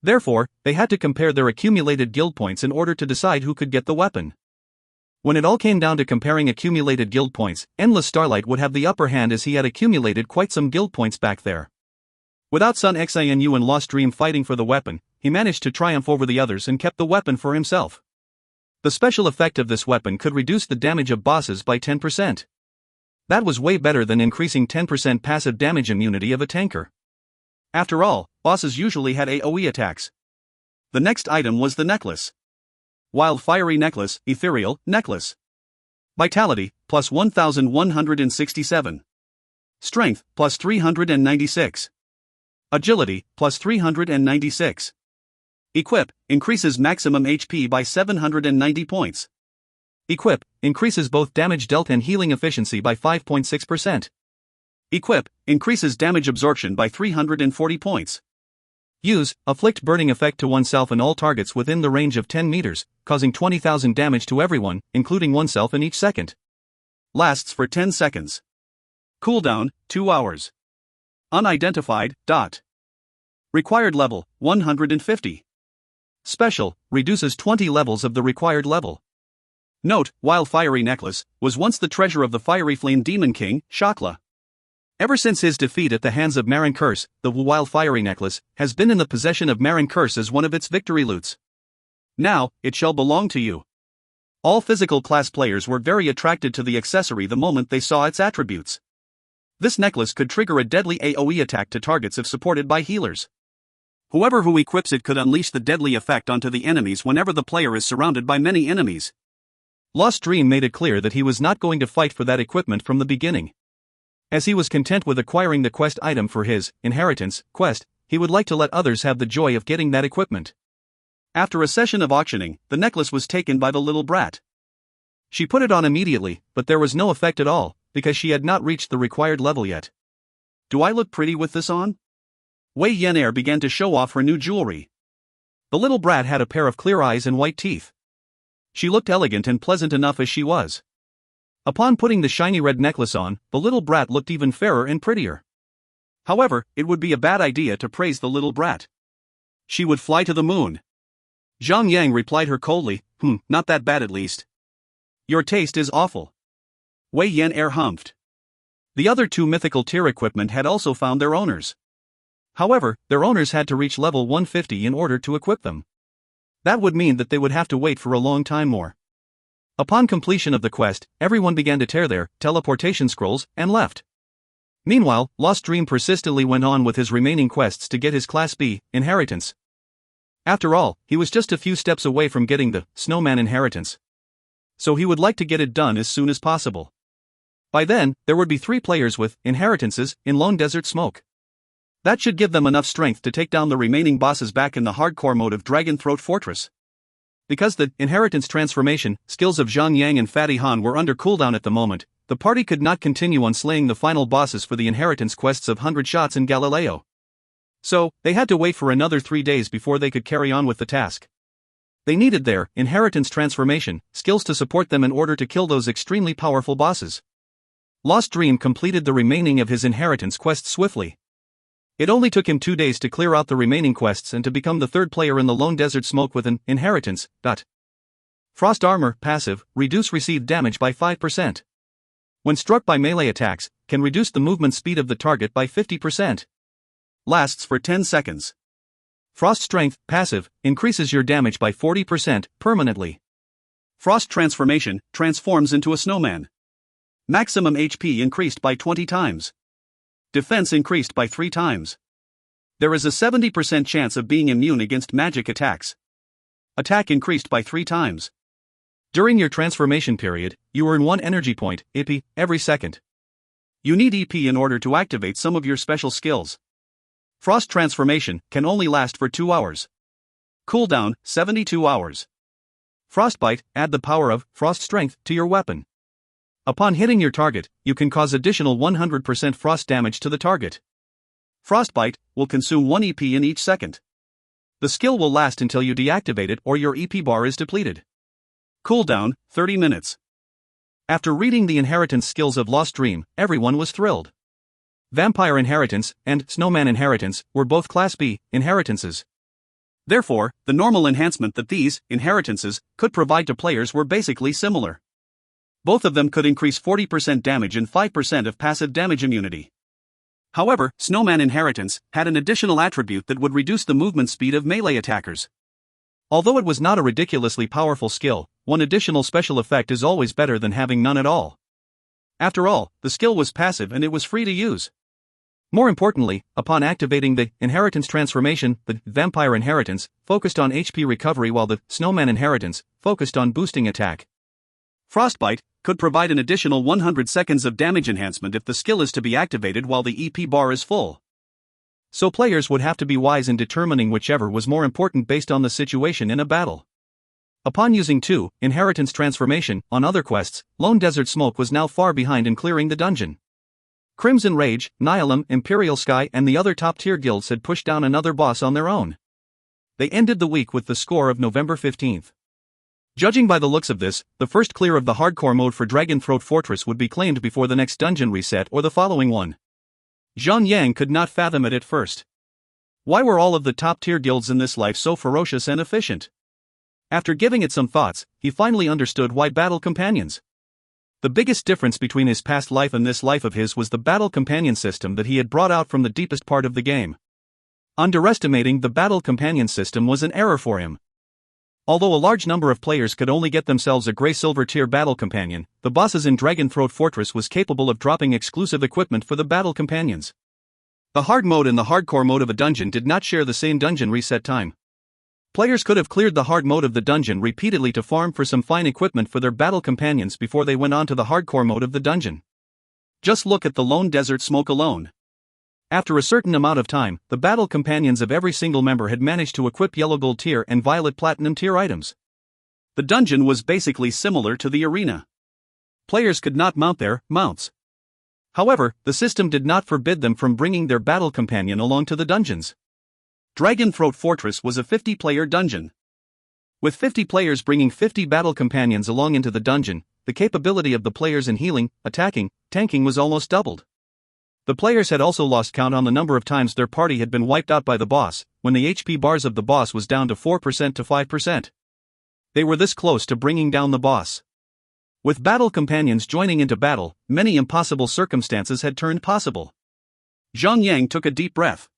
Therefore, they had to compare their accumulated guild points in order to decide who could get the weapon. When it all came down to comparing accumulated guild points, Endless Starlight would have the upper hand as he had accumulated quite some guild points back there. Without Sun Xinu and Lost Dream fighting for the weapon, he managed to triumph over the others and kept the weapon for himself. The special effect of this weapon could reduce the damage of bosses by 10%. That was way better than increasing 10% passive damage immunity of a tanker. After all, bosses usually had AoE attacks. The next item was the necklace. Wild Fiery Necklace, Ethereal, Necklace. Vitality, plus 1,167. Strength, plus 396. Agility, plus 396. Equip, increases maximum HP by 790 points. Equip, increases both damage dealt and healing efficiency by 5.6%. Equip, increases damage absorption by 340 points. Use, afflict burning effect to oneself and all targets within the range of 10 meters, causing 20,000 damage to everyone, including oneself in each second. Lasts for 10 seconds. Cooldown, 2 hours. Unidentified, dot. Required level, 150. Special, reduces 20 levels of the required level. Note, Wild Fiery Necklace was once the treasure of the Fiery Flame Demon King, Shakla. Ever since his defeat at the hands of Marin Curse, the Wild Fiery Necklace has been in the possession of Marin Curse as one of its victory loots. Now, it shall belong to you. All physical class players were very attracted to the accessory the moment they saw its attributes. This necklace could trigger a deadly AoE attack to targets if supported by healers. Whoever who equips it could unleash the deadly effect onto the enemies whenever the player is surrounded by many enemies. Lost Dream made it clear that he was not going to fight for that equipment from the beginning. As he was content with acquiring the quest item for his inheritance quest, he would like to let others have the joy of getting that equipment. After a session of auctioning, the necklace was taken by the little brat. She put it on immediately, but there was no effect at all, because she had not reached the required level yet. Do I look pretty with this on? Wei Yan'er began to show off her new jewelry. The little brat had a pair of clear eyes and white teeth. She looked elegant and pleasant enough as she was. Upon putting the shiny red necklace on, the little brat looked even fairer and prettier. However, it would be a bad idea to praise the little brat. She would fly to the moon. Zhang Yang replied her coldly, not that bad at least. Your taste is awful. Wei Yan air humphed. The other two mythical tier equipment had also found their owners. However, their owners had to reach level 150 in order to equip them. That would mean that they would have to wait for a long time more. Upon completion of the quest, everyone began to tear their teleportation scrolls and left. Meanwhile, Lost Dream persistently went on with his remaining quests to get his Class B inheritance. After all, he was just a few steps away from getting the Snowman inheritance. So he would like to get it done as soon as possible. By then, there would be 3 players with inheritances in Lone Desert Smoke. That should give them enough strength to take down the remaining bosses back in the hardcore mode of Dragon Throat Fortress. Because the inheritance transformation skills of Zhang Yang and Fatty Han were under cooldown at the moment, the party could not continue on slaying the final bosses for the inheritance quests of 100 Shots in Galileo. So, they had to wait for another 3 days before they could carry on with the task. They needed their inheritance transformation skills to support them in order to kill those extremely powerful bosses. Lost Dream completed the remaining of his inheritance quests swiftly. It only took him 2 days to clear out the remaining quests and to become the 3rd player in the Lone Desert Smoke with an inheritance. Frost Armor passive, reduce received damage by 5%. When struck by melee attacks, can reduce the movement speed of the target by 50%. Lasts for 10 seconds. Frost Strength passive, increases your damage by 40% permanently. Frost Transformation transforms into a snowman. Maximum HP increased by 20 times. Defense increased by 3 times. There is a 70% chance of being immune against magic attacks. Attack increased by 3 times. During your transformation period, you earn 1 energy point, EP, every second. You need EP in order to activate some of your special skills. Frost Transformation can only last for 2 hours. Cooldown, 72 hours. Frostbite, add the power of Frost Strength to your weapon. Upon hitting your target, you can cause additional 100% frost damage to the target. Frostbite will consume 1 EP in each second. The skill will last until you deactivate it or your EP bar is depleted. Cooldown, 30 minutes. After reading the inheritance skills of Lost Dream, everyone was thrilled. Vampire Inheritance and Snowman Inheritance were both Class B inheritances. Therefore, the normal enhancement that these inheritances could provide to players were basically similar. Both of them could increase 40% damage and 5% of passive damage immunity. However, Snowman Inheritance had an additional attribute that would reduce the movement speed of melee attackers. Although it was not a ridiculously powerful skill, one additional special effect is always better than having none at all. After all, the skill was passive and it was free to use. More importantly, upon activating the inheritance transformation, the Vampire Inheritance focused on HP recovery while the Snowman Inheritance focused on boosting attack. Frostbite could provide an additional 100 seconds of damage enhancement if the skill is to be activated while the EP bar is full. So players would have to be wise in determining whichever was more important based on the situation in a battle. Upon using 2 inheritance transformation on other quests, Lone Desert Smoke was now far behind in clearing the dungeon. Crimson Rage, Nihilum, Imperial Sky and the other top-tier guilds had pushed down another boss on their own. They ended the week with the score of November 15th. Judging by the looks of this, the first clear of the hardcore mode for Dragon Throat Fortress would be claimed before the next dungeon reset or the following one. Zhang Yang could not fathom it at first. Why were all of the top-tier guilds in this life so ferocious and efficient? After giving it some thoughts, he finally understood why battle companions. The biggest difference between his past life and this life of his was the battle companion system that he had brought out from the deepest part of the game. Underestimating the battle companion system was an error for him. Although a large number of players could only get themselves a gray-silver tier battle companion, the bosses in Dragon Throat Fortress was capable of dropping exclusive equipment for the battle companions. The hard mode and the hardcore mode of a dungeon did not share the same dungeon reset time. Players could have cleared the hard mode of the dungeon repeatedly to farm for some fine equipment for their battle companions before they went on to the hardcore mode of the dungeon. Just look at the Lone Desert Smoke alone. After a certain amount of time, the battle companions of every single member had managed to equip yellow gold tier and violet platinum tier items. The dungeon was basically similar to the arena. Players could not mount their mounts. However, the system did not forbid them from bringing their battle companion along to the dungeons. Dragon Throat Fortress was a 50-player dungeon. With 50 players bringing 50 battle companions along into the dungeon, the capability of the players in healing, attacking, tanking was almost doubled. The players had also lost count on the number of times their party had been wiped out by the boss, when the HP bars of the boss was down to 4% to 5%. They were this close to bringing down the boss. With battle companions joining into battle, many impossible circumstances had turned possible. Zhang Yang took a deep breath.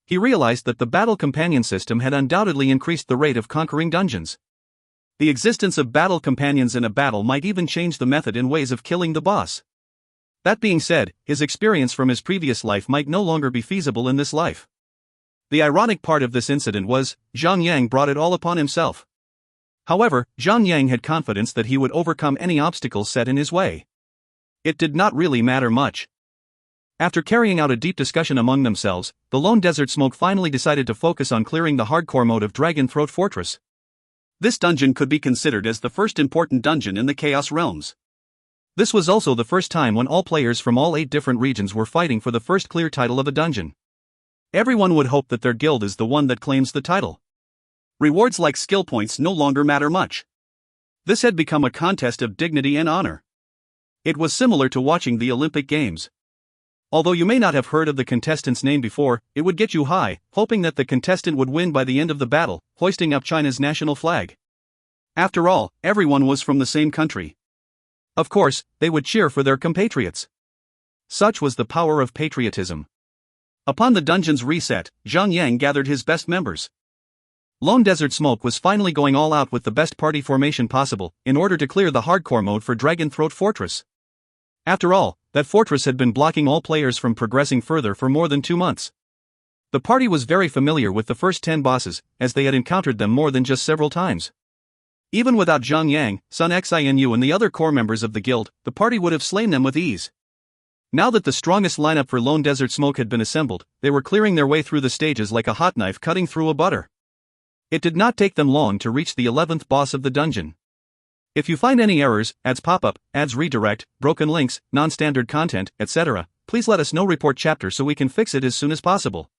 He realized that the battle companion system had undoubtedly increased the rate of conquering dungeons. The existence of battle companions in a battle might even change the method and ways of killing the boss. That being said, his experience from his previous life might no longer be feasible in this life. The ironic part of this incident was, Zhang Yang brought it all upon himself. However, Zhang Yang had confidence that he would overcome any obstacles set in his way. It did not really matter much. After carrying out a deep discussion among themselves, the Lone Desert Smoke finally decided to focus on clearing the hardcore mode of Dragon Throat Fortress. This dungeon could be considered as the first important dungeon in the Chaos Realms. This was also the first time when all players from all 8 different regions were fighting for the first clear title of a dungeon. Everyone would hope that their guild is the one that claims the title. Rewards like skill points no longer matter much. This had become a contest of dignity and honor. It was similar to watching the Olympic Games. Although you may not have heard of the contestant's name before, it would get you high, hoping that the contestant would win by the end of the battle, hoisting up China's national flag. After all, everyone was from the same country. Of course, they would cheer for their compatriots. Such was the power of patriotism. Upon the dungeon's reset, Zhang Yang gathered his best members. Lone Desert Smoke was finally going all out with the best party formation possible, in order to clear the hardcore mode for Dragon Throat Fortress. After all, that fortress had been blocking all players from progressing further for more than 2 months. The party was very familiar with the first 10 bosses, as they had encountered them more than just several times. Even without Zhang Yang, Sun Xinu and the other core members of the guild, the party would have slain them with ease. Now that the strongest lineup for Lone Desert Smoke had been assembled, they were clearing their way through the stages like a hot knife cutting through a butter. It did not take them long to reach the 11th boss of the dungeon. If you find any errors, ads pop up, ads redirect, broken links, non-standard content, etc., please let us know. Report chapter so we can fix it as soon as possible.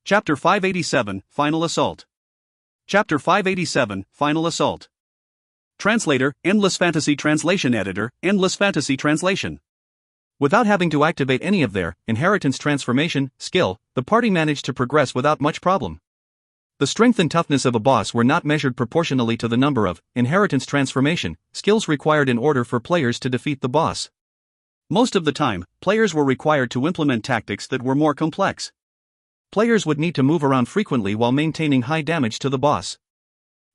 Chapter 587, Final Assault. Chapter 587, Final Assault. Translator, Endless Fantasy Translation Editor, Endless Fantasy Translation. Without having to activate any of their inheritance transformation skill, the party managed to progress without much problem. The strength and toughness of a boss were not measured proportionally to the number of inheritance transformation skills required in order for players to defeat the boss. Most of the time, players were required to implement tactics that were more complex. Players would need to move around frequently while maintaining high damage to the boss.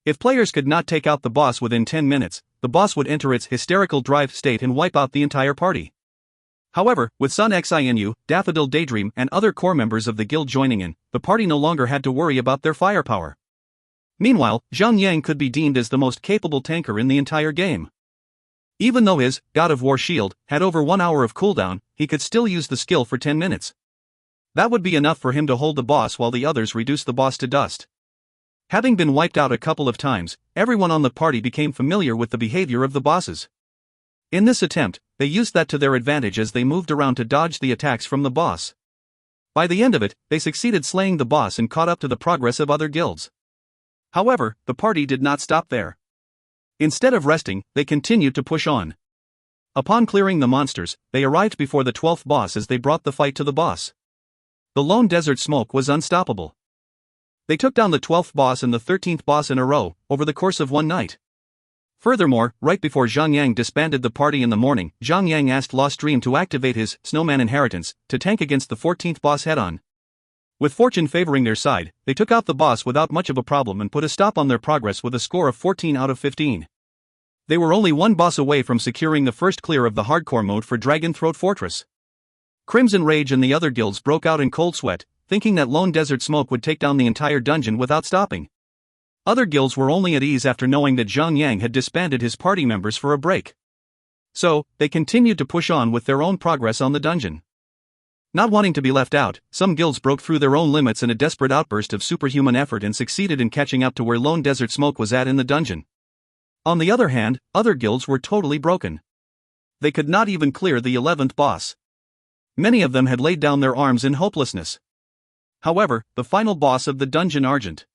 If players could not take out the boss within 10 minutes, the boss would enter its hysterical drive state and wipe out the entire party. However, with Sun Xinu, Daffodil Daydream and other core members of the guild joining in, the party no longer had to worry about their firepower. Meanwhile, Zhang Yang could be deemed as the most capable tanker in the entire game. Even though his God of War shield had over 1 hour of cooldown, he could still use the skill for 10 minutes. That would be enough for him to hold the boss while the others reduced the boss to dust. Having been wiped out a couple of times, everyone on the party became familiar with the behavior of the bosses. In this attempt, they used that to their advantage as they moved around to dodge the attacks from the boss. By the end of it, they succeeded slaying the boss and caught up to the progress of other guilds. However, the party did not stop there. Instead of resting, they continued to push on. Upon clearing the monsters, they arrived before the 12th boss as they brought the fight to the boss. The Lone Desert Smoke was unstoppable. They took down the 12th boss and the 13th boss in a row, over the course of one night. Furthermore, right before Zhang Yang disbanded the party in the morning, Zhang Yang asked Lost Dream to activate his Snowman Inheritance to tank against the 14th boss head-on. With fortune favoring their side, they took out the boss without much of a problem and put a stop on their progress with a score of 14 out of 15. They were only one boss away from securing the first clear of the hardcore mode for Dragon Throat Fortress. Crimson Rage and the other guilds broke out in cold sweat, thinking that Lone Desert Smoke would take down the entire dungeon without stopping. Other guilds were only at ease after knowing that Zhang Yang had disbanded his party members for a break. So, they continued to push on with their own progress on the dungeon. Not wanting to be left out, some guilds broke through their own limits in a desperate outburst of superhuman effort and succeeded in catching up to where Lone Desert Smoke was at in the dungeon. On the other hand, other guilds were totally broken. They could not even clear the 11th boss. Many of them had laid down their arms in hopelessness. However, the final boss of the dungeon, Argent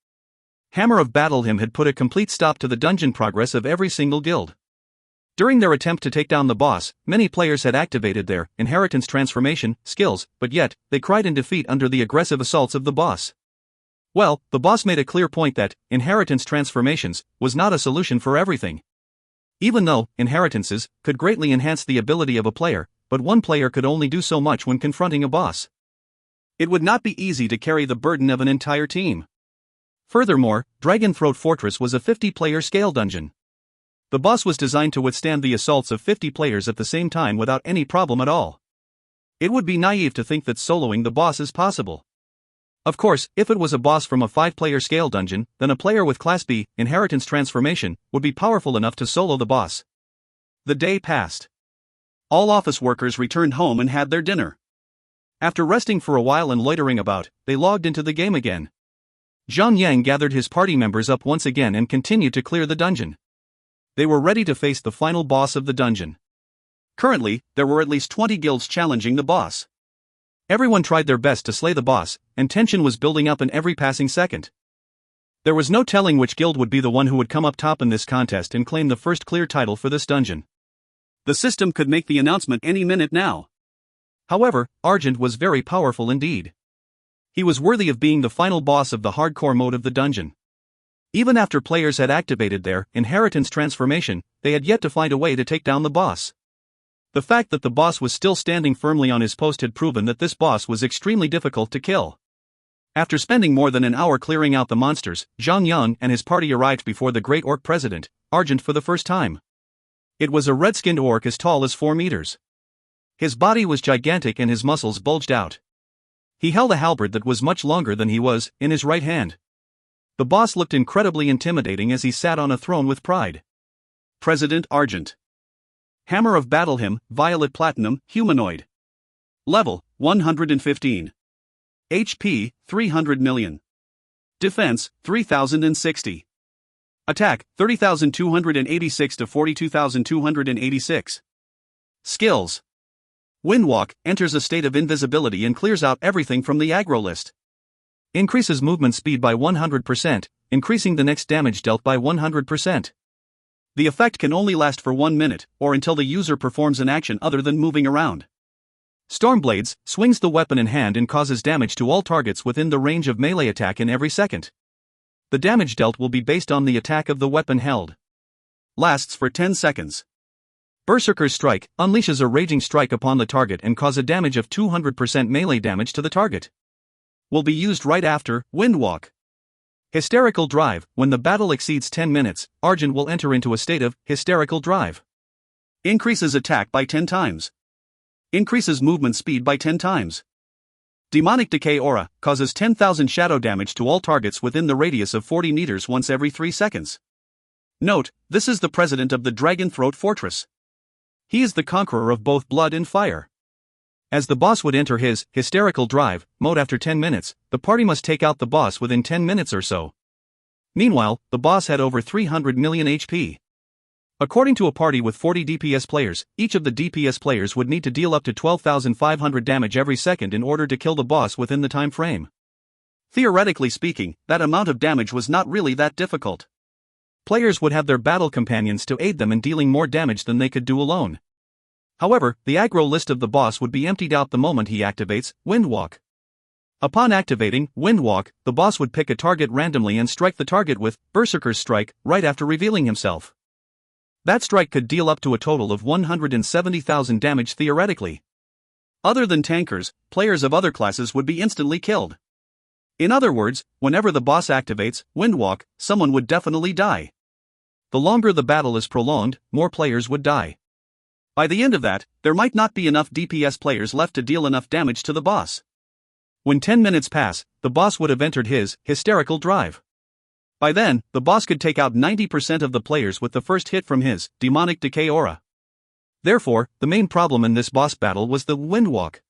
Hammer of Battle Hymn, had put a complete stop to the dungeon progress of every single guild. During their attempt to take down the boss, many players had activated their inheritance transformation skills, but yet, they cried in defeat under the aggressive assaults of the boss. Well, the boss made a clear point that inheritance transformations was not a solution for everything. Even though inheritances could greatly enhance the ability of a player, but one player could only do so much when confronting a boss. It would not be easy to carry the burden of an entire team. Furthermore, Dragon Throat Fortress was a 50-player scale dungeon. The boss was designed to withstand the assaults of 50 players at the same time without any problem at all. It would be naive to think that soloing the boss is possible. Of course, if it was a boss from a 5-player scale dungeon, then a player with Class B inheritance transformation would be powerful enough to solo the boss. The day passed. All office workers returned home and had their dinner. After resting for a while and loitering about, they logged into the game again. Zhang gathered his party members up once again and continued to clear the dungeon. They were ready to face the final boss of the dungeon. Currently, there were at least 20 guilds challenging the boss. Everyone tried their best to slay the boss, and tension was building up in every passing second. There was no telling which guild would be the one who would come up top in this contest and claim the first clear title for this dungeon. The system could make the announcement any minute now. However, Argent was very powerful indeed. He was worthy of being the final boss of the hardcore mode of the dungeon. Even after players had activated their inheritance transformation, they had yet to find a way to take down the boss. The fact that the boss was still standing firmly on his post had proven that this boss was extremely difficult to kill. After spending more than an hour clearing out the monsters, Zhang and his party arrived before the Great Orc President, Argent, for the first time. It was a red-skinned orc as tall as 4 meters. His body was gigantic and his muscles bulged out. He held a halberd that was much longer than he was, in his right hand. The boss looked incredibly intimidating as he sat on a throne with pride. President Argent. Hammer of Battle Hymn, Violet Platinum, Humanoid. Level, 115. HP, 300 million. Defense, 3060. Attack, 30,286 to 42,286. Skills. Windwalk, enters a state of invisibility and clears out everything from the aggro list. Increases movement speed by 100%, increasing the next damage dealt by 100%. The effect can only last for 1 minute, or until the user performs an action other than moving around. Stormblades, swings the weapon in hand and causes damage to all targets within the range of melee attack in every second. The damage dealt will be based on the attack of the weapon held. Lasts for 10 seconds. Berserker's Strike, unleashes a raging strike upon the target and cause a damage of 200% melee damage to the target. Will be used right after Windwalk. Hysterical Drive, when the battle exceeds 10 minutes, Argent will enter into a state of hysterical drive. Increases attack by 10 times. Increases movement speed by 10 times. Demonic Decay Aura, causes 10,000 shadow damage to all targets within the radius of 40 meters once every 3 seconds. Note, this is the president of the Dragon Throat Fortress. He is the conqueror of both blood and fire. As the boss would enter his hysterical drive mode after 10 minutes, the party must take out the boss within 10 minutes or so. Meanwhile, the boss had over 300 million HP. According to a party with 40 DPS players, each of the DPS players would need to deal up to 12,500 damage every second in order to kill the boss within the time frame. Theoretically speaking, that amount of damage was not really that difficult. Players would have their battle companions to aid them in dealing more damage than they could do alone. However, the aggro list of the boss would be emptied out the moment he activates Windwalk. Upon activating Windwalk, the boss would pick a target randomly and strike the target with Berserker's Strike right after revealing himself. That strike could deal up to a total of 170,000 damage theoretically. Other than tankers, players of other classes would be instantly killed. In other words, whenever the boss activates Windwalk, someone would definitely die. The longer the battle is prolonged, more players would die. By the end of that, there might not be enough DPS players left to deal enough damage to the boss. When 10 minutes pass, the boss would have entered his hysterical drive. By then, the boss could take out 90% of the players with the first hit from his demonic decay aura. Therefore, the main problem in this boss battle was the Windwalk.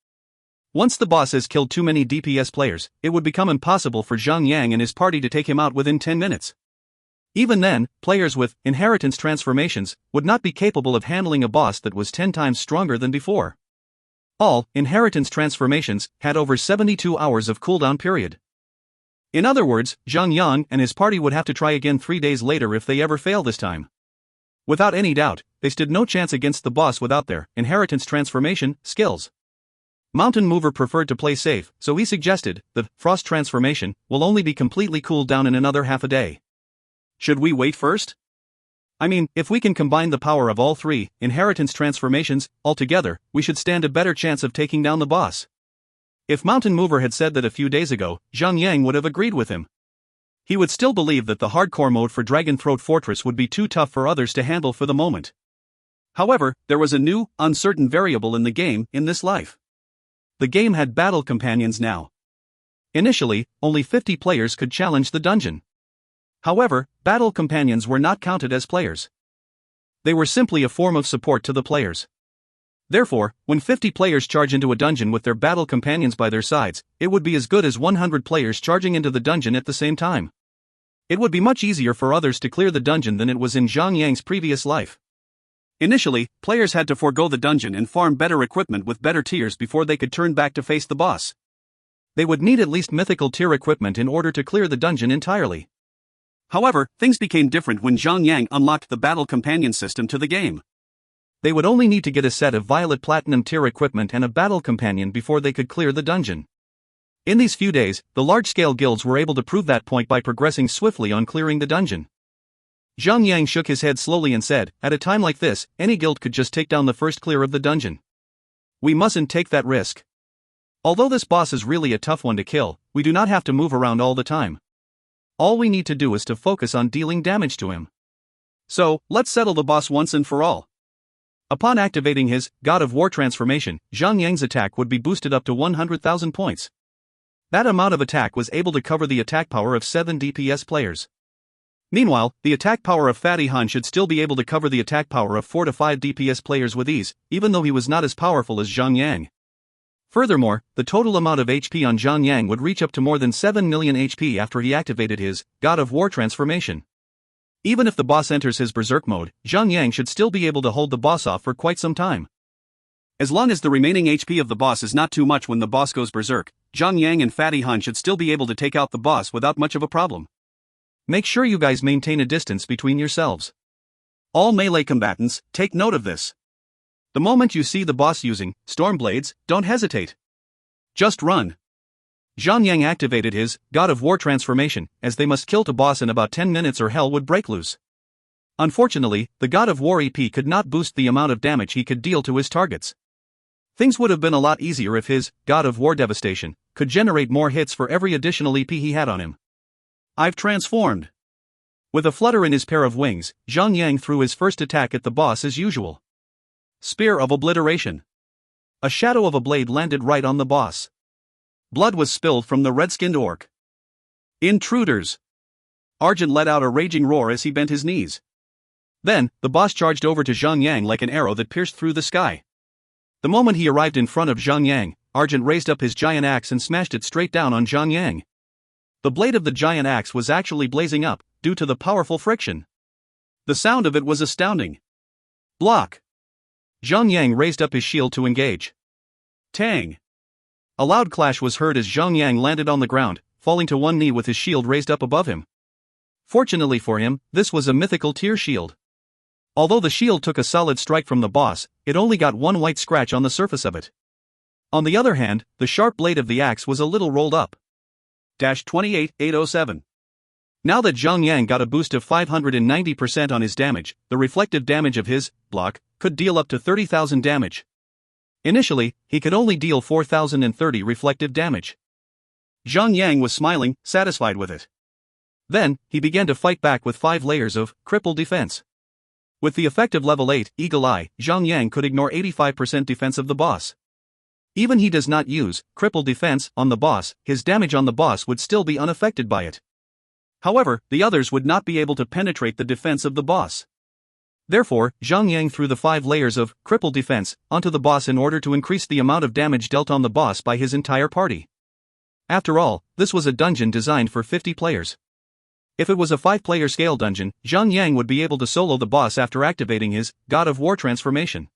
Once the boss has killed too many DPS players, it would become impossible for Zhang and his party to take him out within 10 minutes. Even then, players with inheritance transformations would not be capable of handling a boss that was 10 times stronger than before. All inheritance transformations had over 72 hours of cooldown period. In other words, Zhang and his party would have to try again 3 days later if they ever fail this time. Without any doubt, they stood no chance against the boss without their inheritance transformation skills. Mountain Mover preferred to play safe, so he suggested that Frost transformation will only be completely cooled down in another half a day. Should we wait first? I mean, if we can combine the power of all three inheritance transformations altogether, we should stand a better chance of taking down the boss. If Mountain Mover had said that a few days ago, Zhang would have agreed with him. He would still believe that the hardcore mode for Dragon Throat Fortress would be too tough for others to handle for the moment. However, there was a new, uncertain variable in the game in this life. The game had battle companions now. Initially, only 50 players could challenge the dungeon. However, battle companions were not counted as players. They were simply a form of support to the players. Therefore, when 50 players charge into a dungeon with their battle companions by their sides, it would be as good as 100 players charging into the dungeon at the same time. It would be much easier for others to clear the dungeon than it was in Zhang previous life. Initially, players had to forego the dungeon and farm better equipment with better tiers before they could turn back to face the boss. They would need at least mythical tier equipment in order to clear the dungeon entirely. However, things became different when Zhang unlocked the battle companion system to the game. They would only need to get a set of Violet Platinum tier equipment and a battle companion before they could clear the dungeon. In these few days, the large-scale guilds were able to prove that point by progressing swiftly on clearing the dungeon. Zhang shook his head slowly and said, "At a time like this, any guild could just take down the first clear of the dungeon. We mustn't take that risk. Although this boss is really a tough one to kill, we do not have to move around all the time. All we need to do is to focus on dealing damage to him. So, let's settle the boss once and for all." Upon activating his God of War transformation, Zhang attack would be boosted up to 100,000 points. That amount of attack was able to cover the attack power of 7 DPS players. Meanwhile, the attack power of Fatty Han should still be able to cover the attack power of 4 to 5 DPS players with ease, even though he was not as powerful as Zhang. Furthermore, the total amount of HP on Zhang would reach up to more than 7 million HP after he activated his God of War transformation. Even if the boss enters his Berserk mode, Zhang should still be able to hold the boss off for quite some time. As long as the remaining HP of the boss is not too much when the boss goes Berserk, Zhang and Fatty Han should still be able to take out the boss without much of a problem. Make sure you guys maintain a distance between yourselves. All melee combatants, take note of this. The moment you see the boss using Storm Blades, don't hesitate. Just run. Zhang activated his God of War transformation, as they must kill the boss in about 10 minutes or hell would break loose. Unfortunately, the God of War EP could not boost the amount of damage he could deal to his targets. Things would have been a lot easier if his God of War devastation could generate more hits for every additional EP he had on him. I've transformed. With a flutter in his pair of wings, Zhang threw his first attack at the boss as usual. Spear of Obliteration. A shadow of a blade landed right on the boss. Blood was spilled from the red-skinned orc. Intruders! Argent let out a raging roar as he bent his knees. Then, the boss charged over to Zhang like an arrow that pierced through the sky. The moment he arrived in front of Zhang, Argent raised up his giant axe and smashed it straight down on Zhang. The blade of the giant axe was actually blazing up, due to the powerful friction. The sound of it was astounding. Block! Zhang raised up his shield to engage. Tang! A loud clash was heard as Zhang landed on the ground, falling to one knee with his shield raised up above him. Fortunately for him, this was a mythical tier shield. Although the shield took a solid strike from the boss, it only got one white scratch on the surface of it. On the other hand, the sharp blade of the axe was a little rolled up. 28807. Now that Zhang got a boost of 590% on his damage, the reflective damage of his block could deal up to 30,000 damage. Initially, he could only deal 4,030 reflective damage. Zhang was smiling, satisfied with it. Then, he began to fight back with 5 layers of crippled defense. With the effective level 8 Eagle Eye, Zhang could ignore 85% defense of the boss. Even he does not use crippled defense on the boss, his damage on the boss would still be unaffected by it. However, the others would not be able to penetrate the defense of the boss. Therefore, Zhang threw the 5 layers of crippled defense onto the boss in order to increase the amount of damage dealt on the boss by his entire party. After all, this was a dungeon designed for 50 players. If it was a 5-player scale dungeon, Zhang would be able to solo the boss after activating his God of War transformation.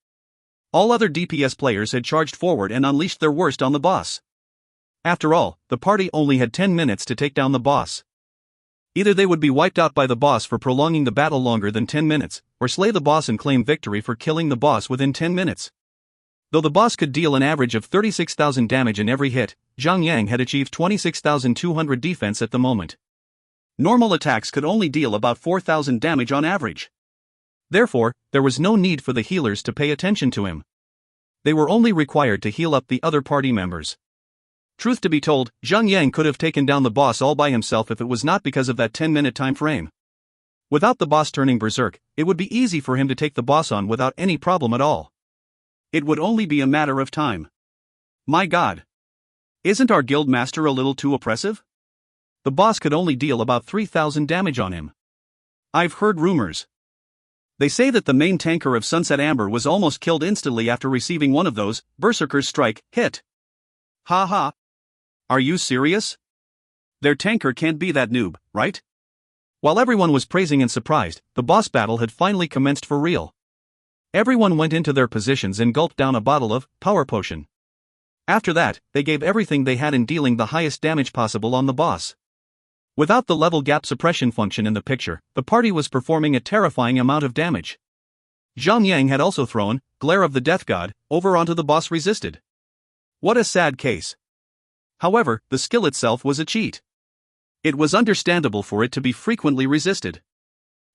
All other DPS players had charged forward and unleashed their worst on the boss. After all, the party only had 10 minutes to take down the boss. Either they would be wiped out by the boss for prolonging the battle longer than 10 minutes, or slay the boss and claim victory for killing the boss within 10 minutes. Though the boss could deal an average of 36,000 damage in every hit, Zhang had achieved 26,200 defense at the moment. Normal attacks could only deal about 4,000 damage on average. Therefore, there was no need for the healers to pay attention to him. They were only required to heal up the other party members. Truth to be told, Zhang Yang could have taken down the boss all by himself if it was not because of that 10-minute time frame. Without the boss turning berserk, it would be easy for him to take the boss on without any problem at all. It would only be a matter of time. My God! Isn't our guild master a little too oppressive? The boss could only deal about 3,000 damage on him. I've heard rumors. They say that the main tanker of Sunset Amber was almost killed instantly after receiving one of those Berserker's Strike hit. Ha ha. Are you serious? Their tanker can't be that noob, right? While everyone was praising and surprised, the boss battle had finally commenced for real. Everyone went into their positions and gulped down a bottle of power potion. After that, they gave everything they had in dealing the highest damage possible on the boss. Without the level gap suppression function in the picture, the party was performing a terrifying amount of damage. Zhang Yang had also thrown Glare of the Death God over onto the boss resisted. What a sad case. However, the skill itself was a cheat. It was understandable for it to be frequently resisted.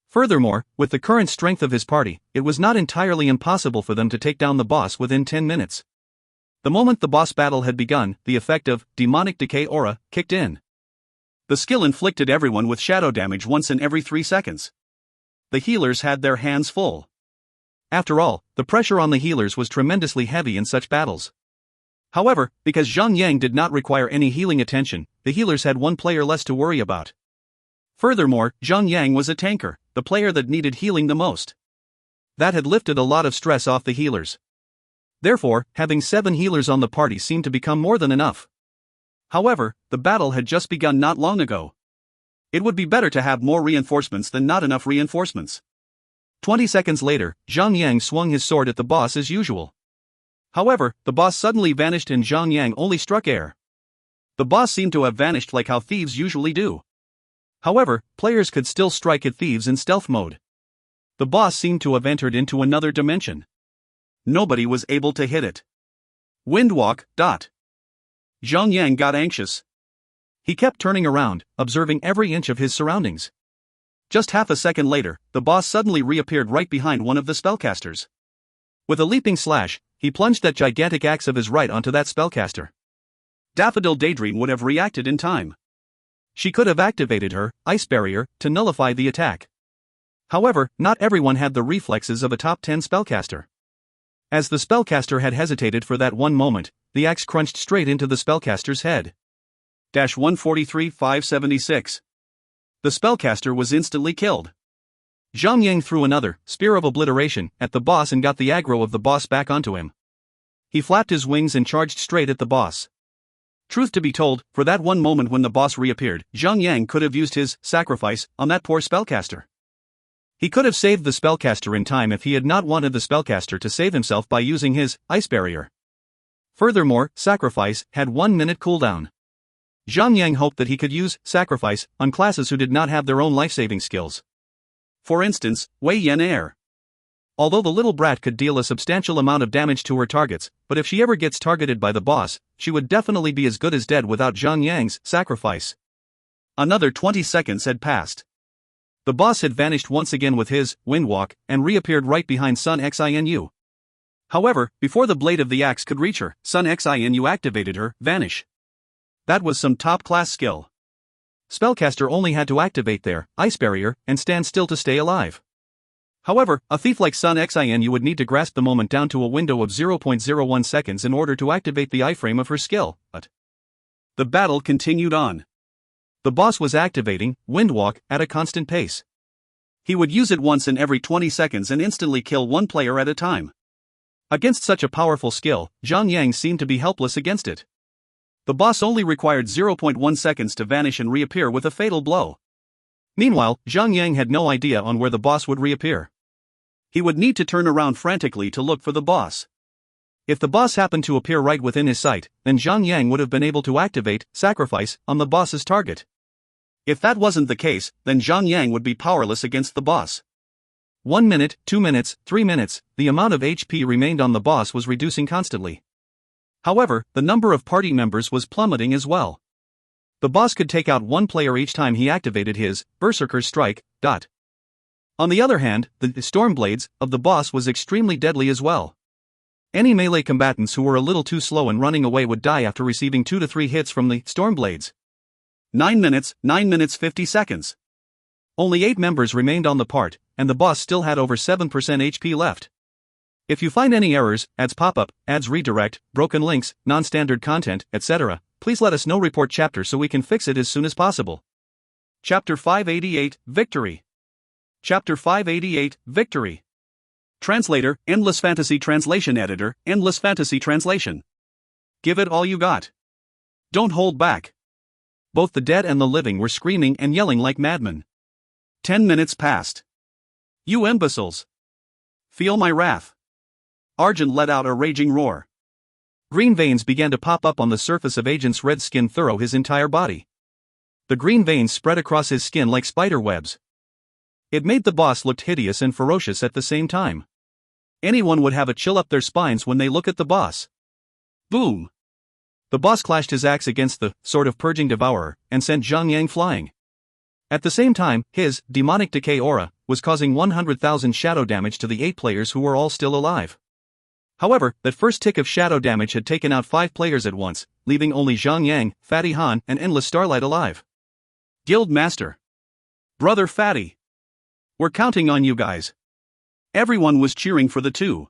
Furthermore, with the current strength of his party, it was not entirely impossible for them to take down the boss within 10 minutes. The moment the boss battle had begun, the effect of Demonic Decay Aura kicked in. The skill inflicted everyone with shadow damage once in every 3 seconds. The healers had their hands full. After all, the pressure on the healers was tremendously heavy in such battles. However, because Zhang Yang did not require any healing attention, the healers had one player less to worry about. Furthermore, Zhang Yang was a tanker, the player that needed healing the most. That had lifted a lot of stress off the healers. Therefore, having 7 healers on the party seemed to become more than enough. However, the battle had just begun not long ago. It would be better to have more reinforcements than not enough reinforcements. 20 seconds later, Zhang Yang swung his sword at the boss as usual. However, the boss suddenly vanished and Zhang Yang only struck air. The boss seemed to have vanished like how thieves usually do. However, players could still strike at thieves in stealth mode. The boss seemed to have entered into another dimension. Nobody was able to hit it. Windwalk. Zhang Yang got anxious. He kept turning around, observing every inch of his surroundings. Just half a second later, the boss suddenly reappeared right behind one of the spellcasters. With a leaping slash, he plunged that gigantic axe of his right onto that spellcaster. Daffodil Daydream would have reacted in time. She could have activated her Ice Barrier to nullify the attack. However, not everyone had the reflexes of a top 10 spellcaster. As the spellcaster had hesitated for that one moment, the axe crunched straight into the spellcaster's head. 143-576. The spellcaster was instantly killed. Zhang Yang threw another Spear of Obliteration at the boss and got the aggro of the boss back onto him. He flapped his wings and charged straight at the boss. Truth to be told, for that one moment when the boss reappeared, Zhang Yang could have used his sacrifice on that poor spellcaster. He could have saved the spellcaster in time if he had not wanted the spellcaster to save himself by using his Ice Barrier. Furthermore, Sacrifice had 1 minute cooldown. Zhang Yang hoped that he could use Sacrifice on classes who did not have their own life-saving skills. For instance, Wei Yan Air. Although the little brat could deal a substantial amount of damage to her targets, but if she ever gets targeted by the boss, she would definitely be as good as dead without Zhang Yang's sacrifice. Another 20 seconds had passed. The boss had vanished once again with his Windwalk and reappeared right behind Sun Xinu. However, before the blade of the axe could reach her, Sun Xinu activated her Vanish. That was some top-class skill. Spellcaster only had to activate their Ice Barrier and stand still to stay alive. However, a thief like Sun Xinu would need to grasp the moment down to a window of 0.01 seconds in order to activate the iframe of her skill, but the battle continued on. The boss was activating Windwalk at a constant pace. He would use it once in every 20 seconds and instantly kill one player at a time. Against such a powerful skill, Zhang Yang seemed to be helpless against it. The boss only required 0.1 seconds to vanish and reappear with a fatal blow. Meanwhile, Zhang Yang had no idea on where the boss would reappear. He would need to turn around frantically to look for the boss. If the boss happened to appear right within his sight, then Zhang Yang would have been able to activate Sacrifice on the boss's target. If that wasn't the case, then Zhang Yang would be powerless against the boss. 1 minute, 2 minutes, 3 minutes, the amount of HP remained on the boss was reducing constantly. However, the number of party members was plummeting as well. The boss could take out one player each time he activated his Berserker's Strike. On the other hand, the storm blades of the boss was extremely deadly as well. Any melee combatants who were a little too slow in running away would die after receiving 2 to 3 hits from the storm blades. 9 minutes 50 seconds. Only 8 members remained on the part, and the boss still had over 7% HP left. If you find any errors, ads pop up, ads redirect, broken links, non-standard content, etc., please let us know. Report chapter so we can fix it as soon as possible. Chapter 588, Victory. Chapter 588, Victory. Translator, Endless Fantasy Translation Editor, Endless Fantasy Translation. Give it all you got. Don't hold back. Both the dead and the living were screaming and yelling like madmen. 10 minutes passed. You imbeciles! Feel my wrath. Argent let out a raging roar. Green veins began to pop up on the surface of Agent's red skin through his entire body. The green veins spread across his skin like spider webs. It made the boss look hideous and ferocious at the same time. Anyone would have a chill up their spines when they look at the boss. Boom! The boss clashed his axe against the sword of Purging Devourer and sent Zhang flying. At the same time, his demonic decay aura was causing 100,000 shadow damage to the 8 players who were all still alive. However, that first tick of shadow damage had taken out 5 players at once, leaving only Zhang, Fatty Han, and Endless Starlight alive. Guild Master. Brother Fatty. We're counting on you guys. Everyone was cheering for the two.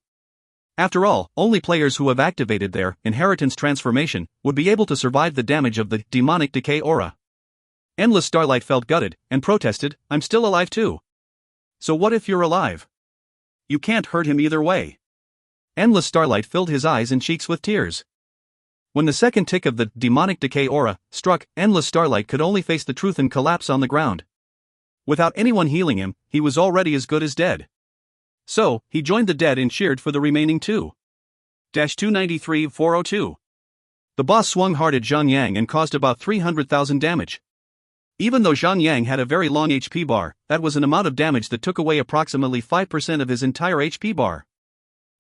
After all, only players who have activated their inheritance transformation would be able to survive the damage of the demonic decay aura. Endless Starlight felt gutted and protested, "I'm still alive too." So what if you're alive? You can't hurt him either way. Endless Starlight filled his eyes and cheeks with tears. When the second tick of the demonic decay aura struck, Endless Starlight could only face the truth and collapse on the ground. Without anyone healing him, he was already as good as dead. So, he joined the dead and cheered for the remaining 2-293-402. The boss swung hard at Zhang and caused about 300,000 damage. Even though Zhang had a very long HP bar, that was an amount of damage that took away approximately 5% of his entire HP bar.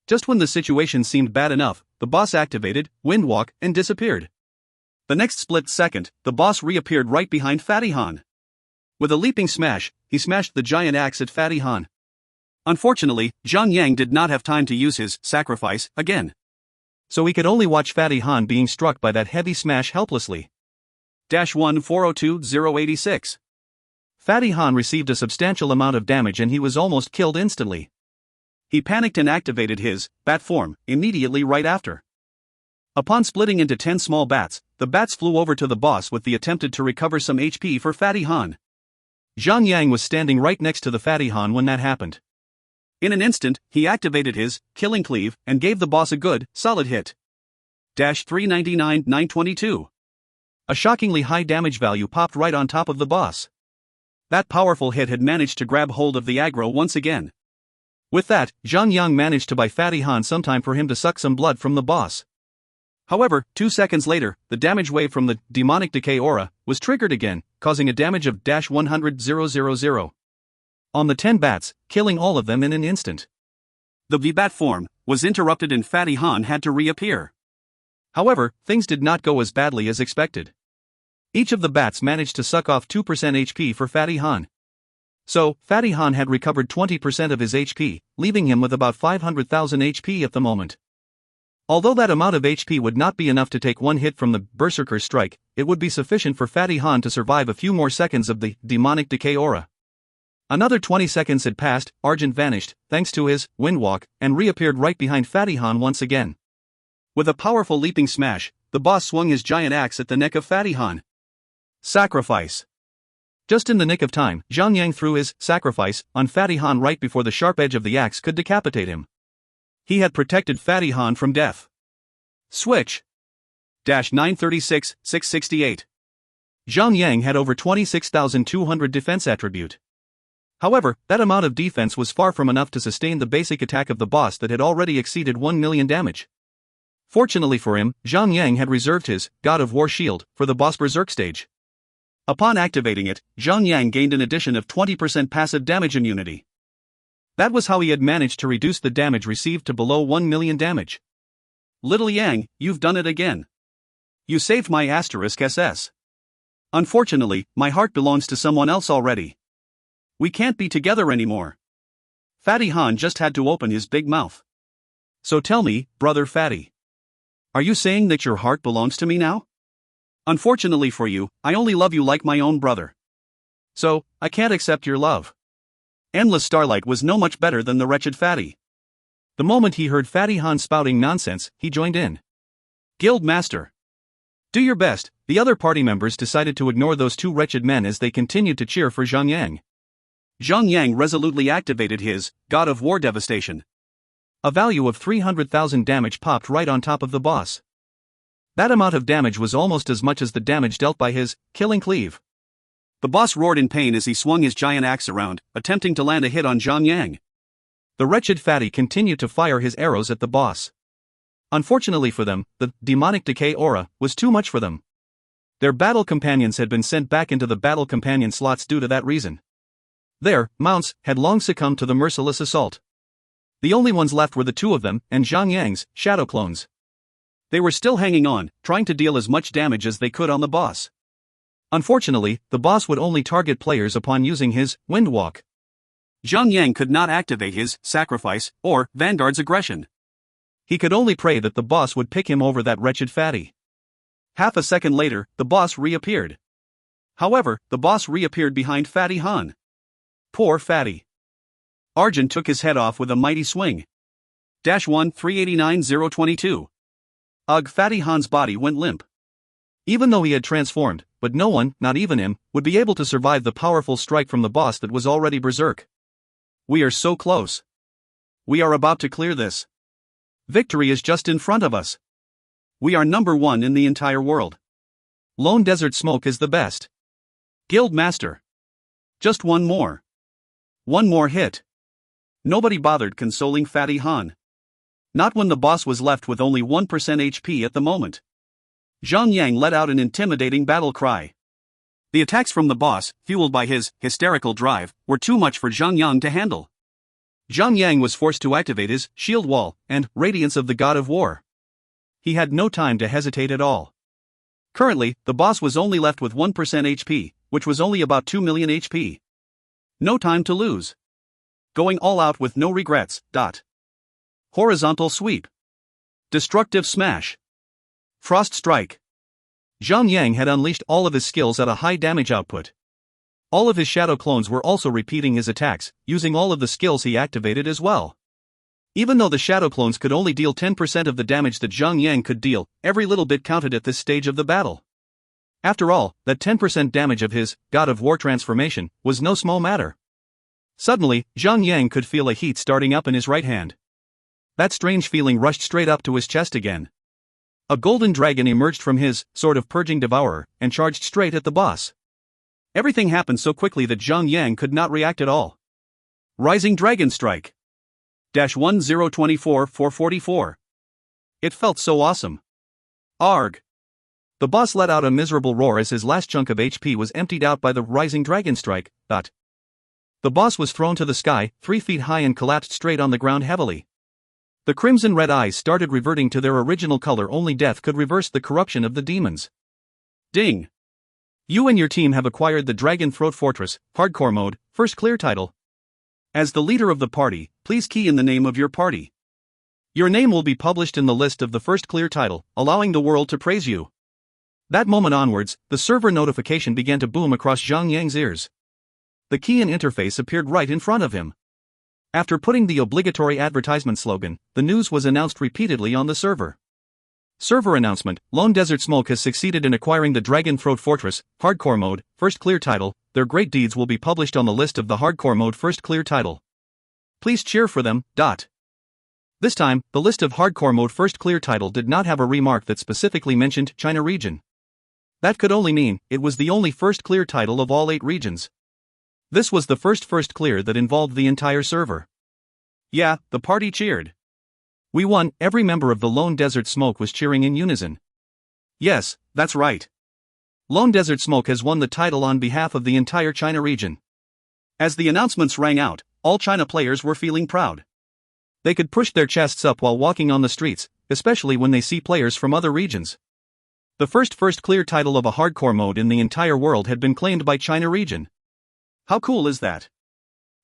Just when the situation seemed bad enough, the boss activated Windwalk and disappeared. The next split second, the boss reappeared right behind Fatty Han. With a leaping smash, he smashed the giant axe at Fatty Han. Unfortunately, Zhang did not have time to use his sacrifice again. So he could only watch Fatty Han being struck by that heavy smash helplessly. -1-402-086. Fatty Han received a substantial amount of damage and he was almost killed instantly. He panicked and activated his bat form immediately right after. Upon splitting into 10 small bats, the bats flew over to the boss with the attempted to recover some HP for Fatty Han. Zhang was standing right next to the Fatty Han when that happened. In an instant, he activated his Killing Cleave and gave the boss a good, solid hit. -399-922. A shockingly high damage value popped right on top of the boss. That powerful hit had managed to grab hold of the aggro once again. With that, Zhang managed to buy Fatty Han some time for him to suck some blood from the boss. However, 2 seconds later, the damage wave from the demonic decay aura was triggered again, causing a damage of -100,000 on the 10 bats, killing all of them in an instant. The V-Bat form was interrupted and Fatty Han had to reappear. However, things did not go as badly as expected. Each of the bats managed to suck off 2% HP for Fatty Han. So, Fatty Han had recovered 20% of his HP, leaving him with about 500,000 HP at the moment. Although that amount of HP would not be enough to take one hit from the Berserker Strike, it would be sufficient for Fatty Han to survive a few more seconds of the demonic decay aura. Another 20 seconds had passed, Argent vanished, thanks to his Windwalk, and reappeared right behind Fatty Han once again. With a powerful leaping smash, the boss swung his giant axe at the neck of Fatty Han. Sacrifice. Just in the nick of time, Zhang threw his sacrifice on Fatty Han right before the sharp edge of the axe could decapitate him. He had protected Fatty Han from death. Switch. -936-668. Zhang had over 26,200 defense attribute. However, that amount of defense was far from enough to sustain the basic attack of the boss that had already exceeded 1 million damage. Fortunately for him, Zhang had reserved his God of War shield for the boss Berserk stage. Upon activating it, Zhang gained an addition of 20% passive damage immunity. That was how he had managed to reduce the damage received to below 1 million damage. Little Yang, you've done it again. You saved my *SS. Unfortunately, my heart belongs to someone else already. We can't be together anymore. Fatty Han just had to open his big mouth. So tell me, brother Fatty. Are you saying that your heart belongs to me now? Unfortunately for you, I only love you like my own brother. So, I can't accept your love. Endless Starlight was no much better than the wretched Fatty. The moment he heard Fatty Han spouting nonsense, he joined in. Guild Master. Do your best. The other party members decided to ignore those two wretched men as they continued to cheer for Zhang Yang. Zhang Yang resolutely activated his God of War Devastation. A value of 300,000 damage popped right on top of the boss. That amount of damage was almost as much as the damage dealt by his Killing Cleave. The boss roared in pain as he swung his giant axe around, attempting to land a hit on Zhang Yang. The wretched Fatty continued to fire his arrows at the boss. Unfortunately for them, the demonic decay aura was too much for them. Their battle companions had been sent back into the battle companion slots due to that reason. Their mounts had long succumbed to the merciless assault. The only ones left were the two of them and Zhang Yang's shadow clones. They were still hanging on, trying to deal as much damage as they could on the boss. Unfortunately, the boss would only target players upon using his Wind Walk. Zhang Yang could not activate his Sacrifice or Vanguard's aggression. He could only pray that the boss would pick him over that wretched Fatty. Half a second later, the boss reappeared. However, the boss reappeared behind Fatty Han. Poor Fatty. Arjun took his head off with a mighty swing. -1 389-022. Ugh, Fatty Han's body went limp. Even though he had transformed, but no one, not even him, would be able to survive the powerful strike from the boss that was already berserk. We are so close. We are about to clear this. Victory is just in front of us. We are number 1 in the entire world. Lone Desert Smoke is the best. Guild Master. Just one more. One more hit. Nobody bothered consoling Fatty Han. Not when the boss was left with only 1% HP at the moment. Zhang Yang let out an intimidating battle cry. The attacks from the boss, fueled by his hysterical drive, were too much for Zhang Yang to handle. Zhang Yang was forced to activate his shield wall and Radiance of the God of War. He had no time to hesitate at all. Currently, the boss was only left with 1% HP, which was only about 2 million HP. No time to lose. Going all out with no regrets. Horizontal Sweep. Destructive Smash. Frost Strike. Zhang Yang had unleashed all of his skills at a high damage output. All of his shadow clones were also repeating his attacks, using all of the skills he activated as well. Even though the shadow clones could only deal 10% of the damage that Zhang Yang could deal, every little bit counted at this stage of the battle. After all, that 10% damage of his God of War transformation was no small matter. Suddenly, Zhang Yang could feel a heat starting up in his right hand. That strange feeling rushed straight up to his chest again. A golden dragon emerged from his sword of purging devourer and charged straight at the boss. Everything happened so quickly that Zhang Yang could not react at all. Rising Dragon Strike. -1024-444. It felt so awesome. Arg. The boss let out a miserable roar as his last chunk of HP was emptied out by the Rising Dragon Strike. The boss was thrown to the sky, 3 feet high, and collapsed straight on the ground heavily. The crimson red eyes started reverting to their original color. Only death could reverse the corruption of the demons. Ding. You and your team have acquired the Dragon Throat Fortress, Hardcore Mode, First Clear title. As the leader of the party, please key in the name of your party. Your name will be published in the list of the First Clear title, allowing the world to praise you. That moment onwards, the server notification began to boom across Zhang Yang's ears. The key-in interface appeared right in front of him. After putting the obligatory advertisement slogan, the news was announced repeatedly on the server. Server announcement: Lone Desert Smoke has succeeded in acquiring the Dragon Throat Fortress, Hardcore Mode, First Clear title. Their great deeds will be published on the list of the Hardcore Mode First Clear title. Please cheer for them. This time, the list of Hardcore Mode First Clear title did not have a remark that specifically mentioned China region. That could only mean it was the only First Clear title of all 8 regions. This was the first clear that involved the entire server. Yeah, the party cheered. We won. Every member of the Lone Desert Smoke was cheering in unison. Yes, that's right. Lone Desert Smoke has won the title on behalf of the entire China region. As the announcements rang out, all China players were feeling proud. They could push their chests up while walking on the streets, especially when they see players from other regions. The first clear title of a hardcore mode in the entire world had been claimed by China region. How cool is that?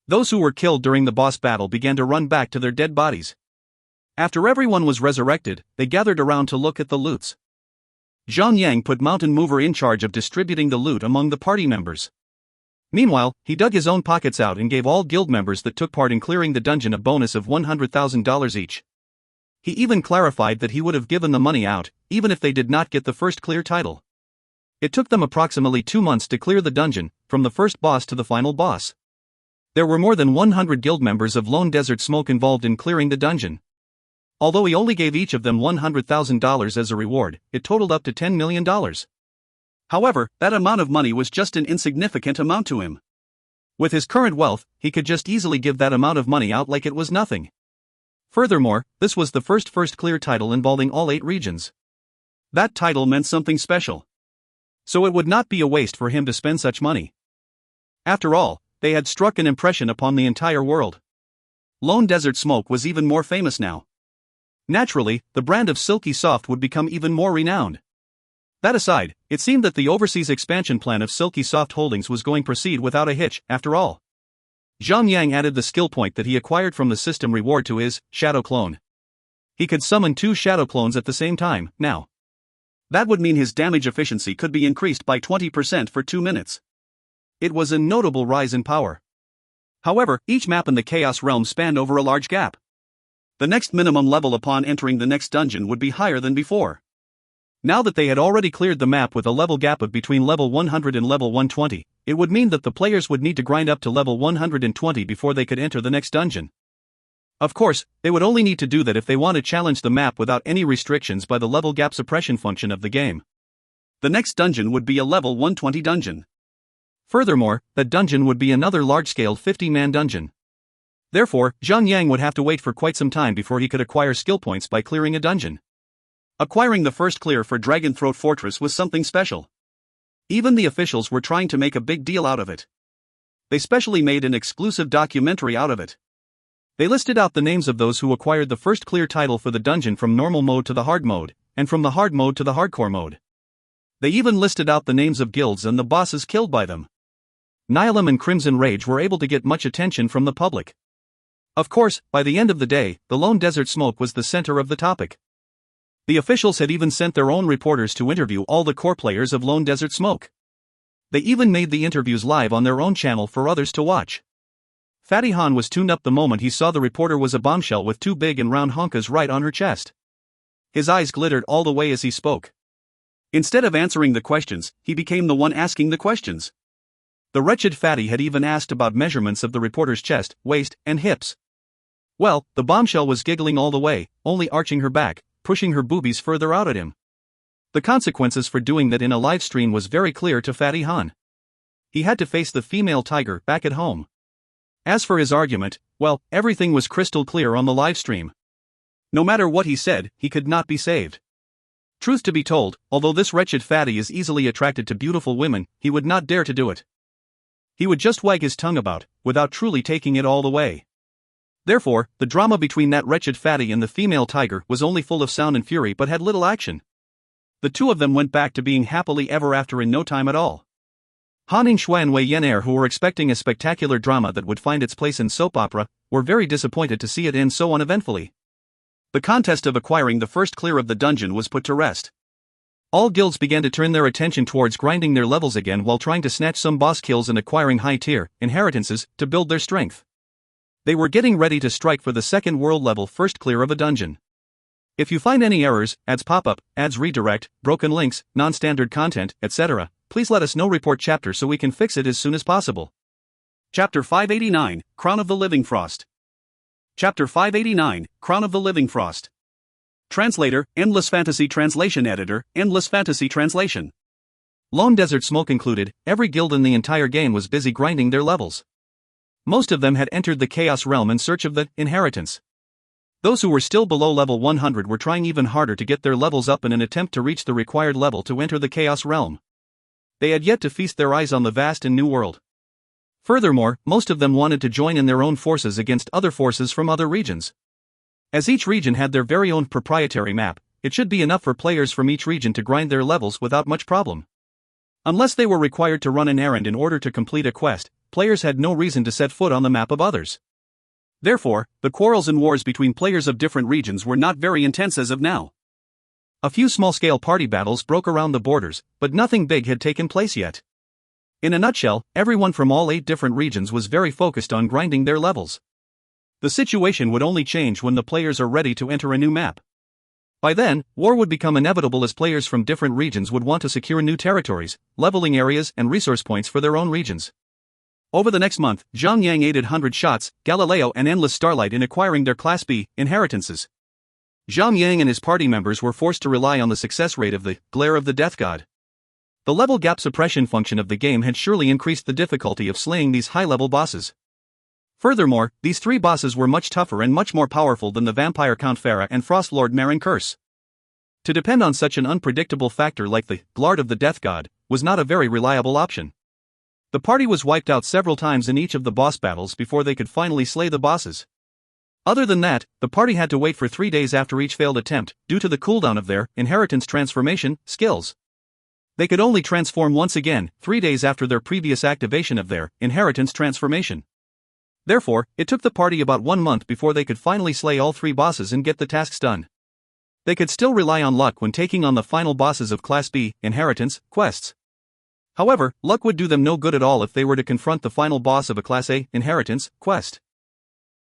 Those who were killed during the boss battle began to run back to their dead bodies. After everyone was resurrected, they gathered around to look at the loots. Zhang put Mountain Mover in charge of distributing the loot among the party members. Meanwhile, he dug his own pockets out and gave all guild members that took part in clearing the dungeon a bonus of $100,000 each. He even clarified that he would have given the money out, even if they did not get the first clear title. It took them approximately 2 months to clear the dungeon, from the first boss to the final boss. There were more than 100 guild members of Lone Desert Smoke involved in clearing the dungeon. Although he only gave each of them $100,000 as a reward, it totaled up to $10 million. However, that amount of money was just an insignificant amount to him. With his current wealth, he could just easily give that amount of money out like it was nothing. Furthermore, this was the first clear title involving all 8 regions. That title meant something special. So it would not be a waste for him to spend such money. After all, they had struck an impression upon the entire world. Lone Desert Smoke was even more famous now. Naturally, the brand of Silky Soft would become even more renowned. That aside, it seemed that the overseas expansion plan of Silky Soft Holdings was going to proceed without a hitch, after all. Zhang added the skill point that he acquired from the system reward to his Shadow Clone. He could summon 2 Shadow Clones at the same time, now. That would mean his damage efficiency could be increased by 20% for 2 minutes. It was a notable rise in power. However, each map in the Chaos Realm spanned over a large gap. The next minimum level upon entering the next dungeon would be higher than before. Now that they had already cleared the map with a level gap of between level 100 and level 120, it would mean that the players would need to grind up to level 120 before they could enter the next dungeon. Of course, they would only need to do that if they want to challenge the map without any restrictions by the level gap suppression function of the game. The next dungeon would be a level 120 dungeon. Furthermore, that dungeon would be another large-scale 50-man dungeon. Therefore, Zhang would have to wait for quite some time before he could acquire skill points by clearing a dungeon. Acquiring the first clear for Dragon Throat Fortress was something special. Even the officials were trying to make a big deal out of it. They specially made an exclusive documentary out of it. They listed out the names of those who acquired the first clear title for the dungeon from normal mode to the hard mode, and from the hard mode to the hardcore mode. They even listed out the names of guilds and the bosses killed by them. Nihilum and Crimson Rage were able to get much attention from the public. Of course, by the end of the day, the Lone Desert Smoke was the center of the topic. The officials had even sent their own reporters to interview all the core players of Lone Desert Smoke. They even made the interviews live on their own channel for others to watch. Fatty Han was tuned up the moment he saw the reporter was a bombshell with 2 big and round honkas right on her chest. His eyes glittered all the way as he spoke. Instead of answering the questions, he became the one asking the questions. The wretched Fatty had even asked about measurements of the reporter's chest, waist, and hips. Well, the bombshell was giggling all the way, only arching her back, pushing her boobies further out at him. The consequences for doing that in a live stream was very clear to Fatty Han. He had to face the female tiger back at home. As for his argument, well, everything was crystal clear on the live stream. No matter what he said, he could not be saved. Truth to be told, although this wretched Fatty is easily attracted to beautiful women, he would not dare to do it. He would just wag his tongue about, without truly taking it all the way. Therefore, the drama between that wretched Fatty and the female tiger was only full of sound and fury but had little action. The two of them went back to being happily ever after in no time at all. Han Shui and Wei Yan, who were expecting a spectacular drama that would find its place in soap opera, were very disappointed to see it end so uneventfully. The contest of acquiring the first clear of the dungeon was put to rest. All guilds began to turn their attention towards grinding their levels again while trying to snatch some boss kills and acquiring high-tier inheritances to build their strength. They were getting ready to strike for the second world level first clear of a dungeon. If you find any errors, ads pop up, ads redirect, broken links, non-standard content, etc., please let us know. Report chapter so we can fix it as soon as possible. Chapter 589, Crown of the Living Frost. Chapter 589, Crown of the Living Frost. Translator, Endless Fantasy Translation Editor, Endless Fantasy Translation. Lone Desert Smoke included, every guild in the entire game was busy grinding their levels. Most of them had entered the Chaos Realm in search of the inheritance. Those who were still below level 100 were trying even harder to get their levels up in an attempt to reach the required level to enter the Chaos Realm. They had yet to feast their eyes on the vast and new world. Furthermore, most of them wanted to join in their own forces against other forces from other regions. As each region had their very own proprietary map, it should be enough for players from each region to grind their levels without much problem. Unless they were required to run an errand in order to complete a quest, players had no reason to set foot on the map of others. Therefore, the quarrels and wars between players of different regions were not very intense as of now. A few small-scale party battles broke around the borders, but nothing big had taken place yet. In a nutshell, everyone from all 8 different regions was very focused on grinding their levels. The situation would only change when the players are ready to enter a new map. By then, war would become inevitable as players from different regions would want to secure new territories, leveling areas and resource points for their own regions. Over the next month, Zhang aided 100 Shots, Galileo and Endless Starlight in acquiring their Class B inheritances. Zhang and his party members were forced to rely on the success rate of the Glare of the Death God. The level gap suppression function of the game had surely increased the difficulty of slaying these high-level bosses. Furthermore, these 3 bosses were much tougher and much more powerful than the Vampire Count Farah and Frostlord Marin Curse. To depend on such an unpredictable factor like the Glare of the Death God was not a very reliable option. The party was wiped out several times in each of the boss battles before they could finally slay the bosses. Other than that, the party had to wait for 3 days after each failed attempt, due to the cooldown of their inheritance transformation skills. They could only transform once again, 3 days after their previous activation of their inheritance transformation. Therefore, it took the party about 1 month before they could finally slay all 3 bosses and get the tasks done. They could still rely on luck when taking on the final bosses of Class B inheritance quests. However, luck would do them no good at all if they were to confront the final boss of a Class A inheritance quest.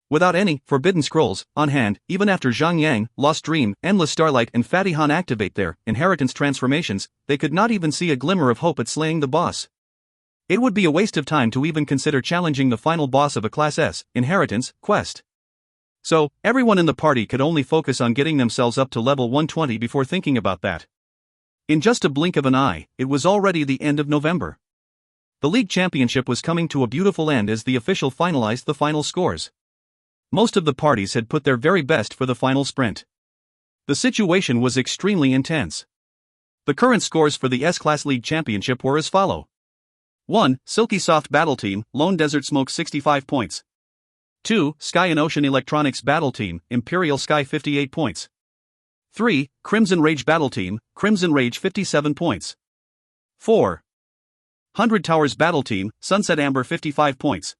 Without any Forbidden Scrolls on hand, even after Zhang, Lost Dream, Endless Starlight and Fatty Han activate their inheritance transformations, they could not even see a glimmer of hope at slaying the boss. It would be a waste of time to even consider challenging the final boss of a Class S inheritance quest. So, everyone in the party could only focus on getting themselves up to level 120 before thinking about that. In just a blink of an eye, it was already the end of November. The League Championship was coming to a beautiful end as the official finalized the final scores. Most of the parties had put their very best for the final sprint. The situation was extremely intense. The current scores for the S-Class League Championship were as follow. 1. Silky Soft Battle Team, Lone Desert Smoke 65 points. 2. Sky and Ocean Electronics Battle Team, Imperial Sky 58 points. 3. Crimson Rage Battle Team, Crimson Rage 57 points. 4. 100 Towers Battle Team, Sunset Amber 55 points.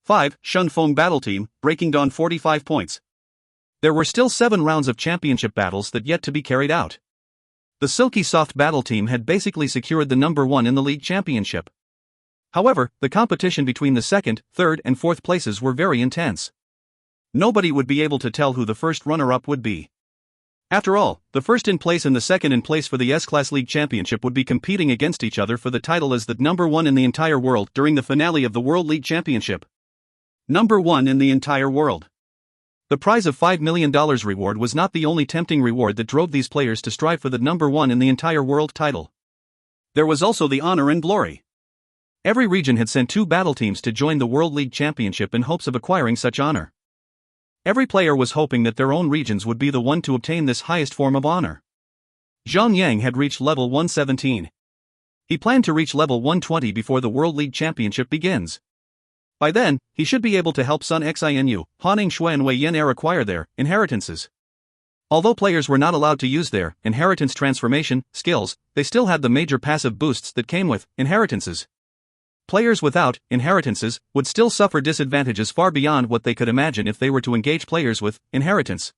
5. Shun Feng Battle Team, Breaking Dawn 45 points. There were still 7 rounds of championship battles that yet to be carried out. The Silky Soft Battle Team had basically secured the number 1 in the League Championship. However, the competition between the 2nd, 3rd and 4th places were very intense. Nobody would be able to tell who the first runner-up would be. After all, the first in place and the second in place for the S-Class League Championship would be competing against each other for the title as the number 1 in the entire world during the finale of the World League Championship. Number 1 in the entire world. The prize of $5 million reward was not the only tempting reward that drove these players to strive for the number 1 in the entire world title. There was also the honor and glory. Every region had sent 2 battle teams to join the World League Championship in hopes of acquiring such honor. Every player was hoping that their own regions would be the one to obtain this highest form of honor. Zhang had reached level 117. He planned to reach level 120 before the World League Championship begins. By then, he should be able to help Sun Xinu, Haning Shui and Wei Yin Air acquire their inheritances. Although players were not allowed to use their inheritance transformation skills, they still had the major passive boosts that came with inheritances. Players without inheritances would still suffer disadvantages far beyond what they could imagine if they were to engage players with inheritance.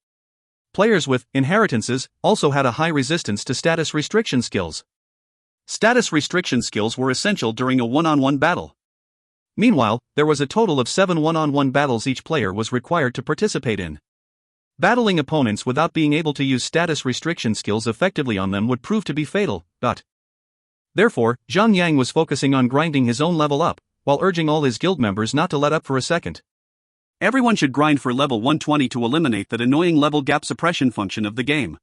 Players with inheritances also had a high resistance to status restriction skills. Status restriction skills were essential during a one-on-one battle. Meanwhile, there was a total of 7 one-on-one battles each player was required to participate in. Battling opponents without being able to use status restriction skills effectively on them would prove to be fatal. Therefore, Zhang was focusing on grinding his own level up, while urging all his guild members not to let up for a second. Everyone should grind for level 120 to eliminate that annoying level gap suppression function of the game.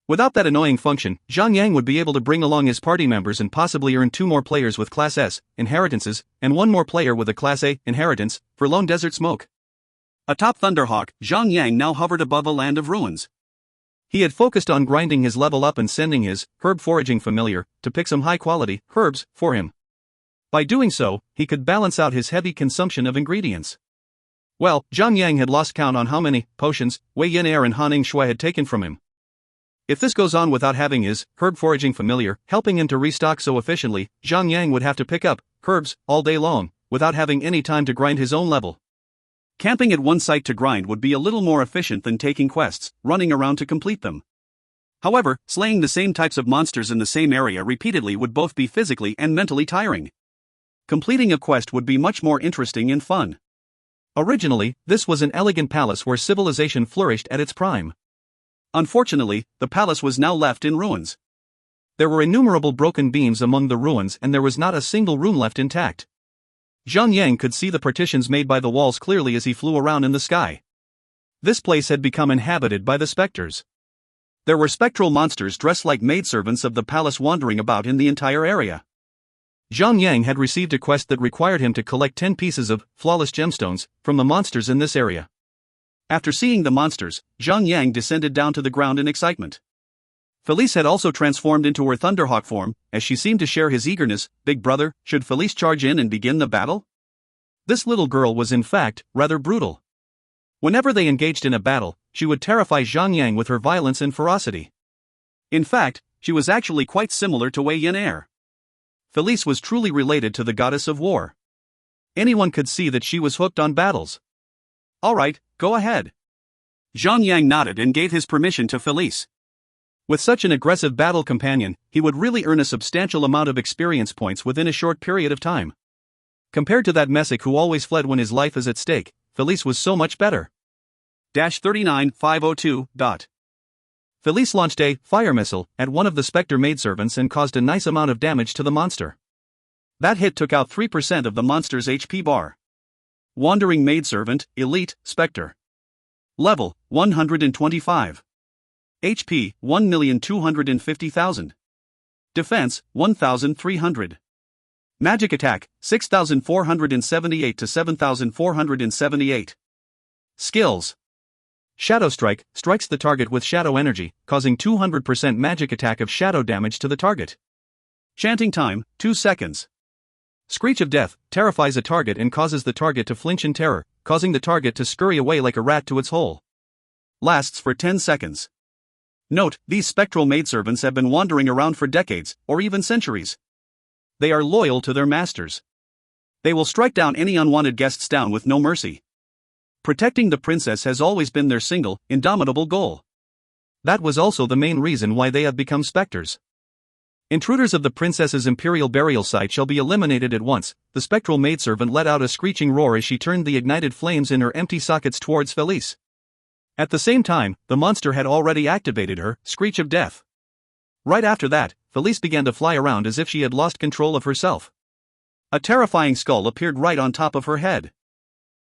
Without that annoying function, Zhang would be able to bring along his party members and possibly earn 2 more players with Class S inheritances, and 1 more player with a Class A inheritance, for Lone Desert Smoke. Atop Thunderhawk, Zhang now hovered above a land of ruins. He had focused on grinding his level up and sending his herb foraging familiar to pick some high-quality herbs for him. By doing so, he could balance out his heavy consumption of ingredients. Well, Zhang had lost count on how many potions Wei Yin Air and Haning Shui had taken from him. If this goes on without having his herb foraging familiar helping him to restock so efficiently, Zhang would have to pick up herbs all day long without having any time to grind his own level. Camping at one site to grind would be a little more efficient than taking quests, running around to complete them. However, slaying the same types of monsters in the same area repeatedly would both be physically and mentally tiring. Completing a quest would be much more interesting and fun. Originally, this was an elegant palace where civilization flourished at its prime. Unfortunately, the palace was now left in ruins. There were innumerable broken beams among the ruins and there was not a single room left intact. Zhang could see the partitions made by the walls clearly as he flew around in the sky. This place had become inhabited by the specters. There were spectral monsters dressed like maidservants of the palace wandering about in the entire area. Zhang had received a quest that required him to collect 10 pieces of flawless gemstones from the monsters in this area. After seeing the monsters, Zhang descended down to the ground in excitement. Felice had also transformed into her Thunderhawk form, as she seemed to share his eagerness. Big brother, should Felice charge in and begin the battle? This little girl was in fact rather brutal. Whenever they engaged in a battle, she would terrify Zhang with her violence and ferocity. In fact, she was actually quite similar to Wei Yin. Felice was truly related to the goddess of war. Anyone could see that she was hooked on battles. Alright, go ahead. Zhang nodded and gave his permission to Felice. With such an aggressive battle companion, he would really earn a substantial amount of experience points within a short period of time. Compared to that messick who always fled when his life is at stake, Felice was so much better. 39502. Felice launched a fire missile at one of the specter maidservants and caused a nice amount of damage to the monster. That hit took out 3% of the monster's HP bar. Wandering maidservant, elite, specter. Level, 125. HP, 1,250,000. Defense, 1,300. Magic attack, 6,478 to 7,478. Skills. Shadow Strike, strikes the target with shadow energy, causing 200% magic attack of shadow damage to the target. Chanting time, 2 seconds. Screech of Death, terrifies a target and causes the target to flinch in terror, causing the target to scurry away like a rat to its hole. Lasts for 10 seconds. Note, these spectral maidservants have been wandering around for decades, or even centuries. They are loyal to their masters. They will strike down any unwanted guests down with no mercy. Protecting the princess has always been their single, indomitable goal. That was also the main reason why they have become specters. Intruders of the princess's imperial burial site shall be eliminated at once. The spectral maidservant let out a screeching roar as she turned the ignited flames in her empty sockets towards Felice. At the same time, the monster had already activated her Screech of Death. Right after that, Felice began to fly around as if she had lost control of herself. A terrifying skull appeared right on top of her head.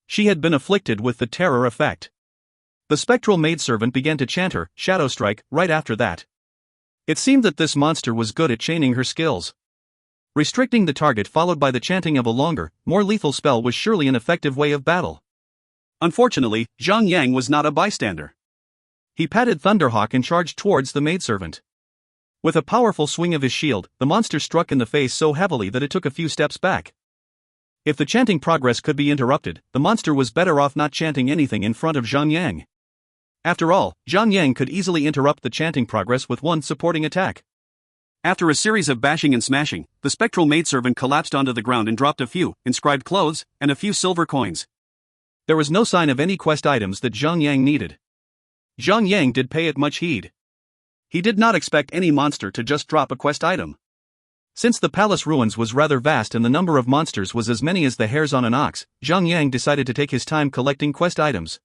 She had been afflicted with the terror effect. The spectral maidservant began to chant her Shadow Strike right after that. It seemed that this monster was good at chaining her skills. Restricting the target followed by the chanting of a longer, more lethal spell was surely an effective way of battle. Unfortunately, Zhang was not a bystander. He patted Thunderhawk and charged towards the maidservant. With a powerful swing of his shield, the monster struck in the face so heavily that it took a few steps back. If the chanting progress could be interrupted, the monster was better off not chanting anything in front of Zhang. After all, Zhang could easily interrupt the chanting progress with one supporting attack. After a series of bashing and smashing, the spectral maidservant collapsed onto the ground and dropped a few inscribed clothes and a few silver coins. There was no sign of any quest items that Zhang needed. Zhang did pay it much heed. He did not expect any monster to just drop a quest item. Since the palace ruins was rather vast and the number of monsters was as many as the hairs on an ox, Zhang decided to take his time collecting quest items.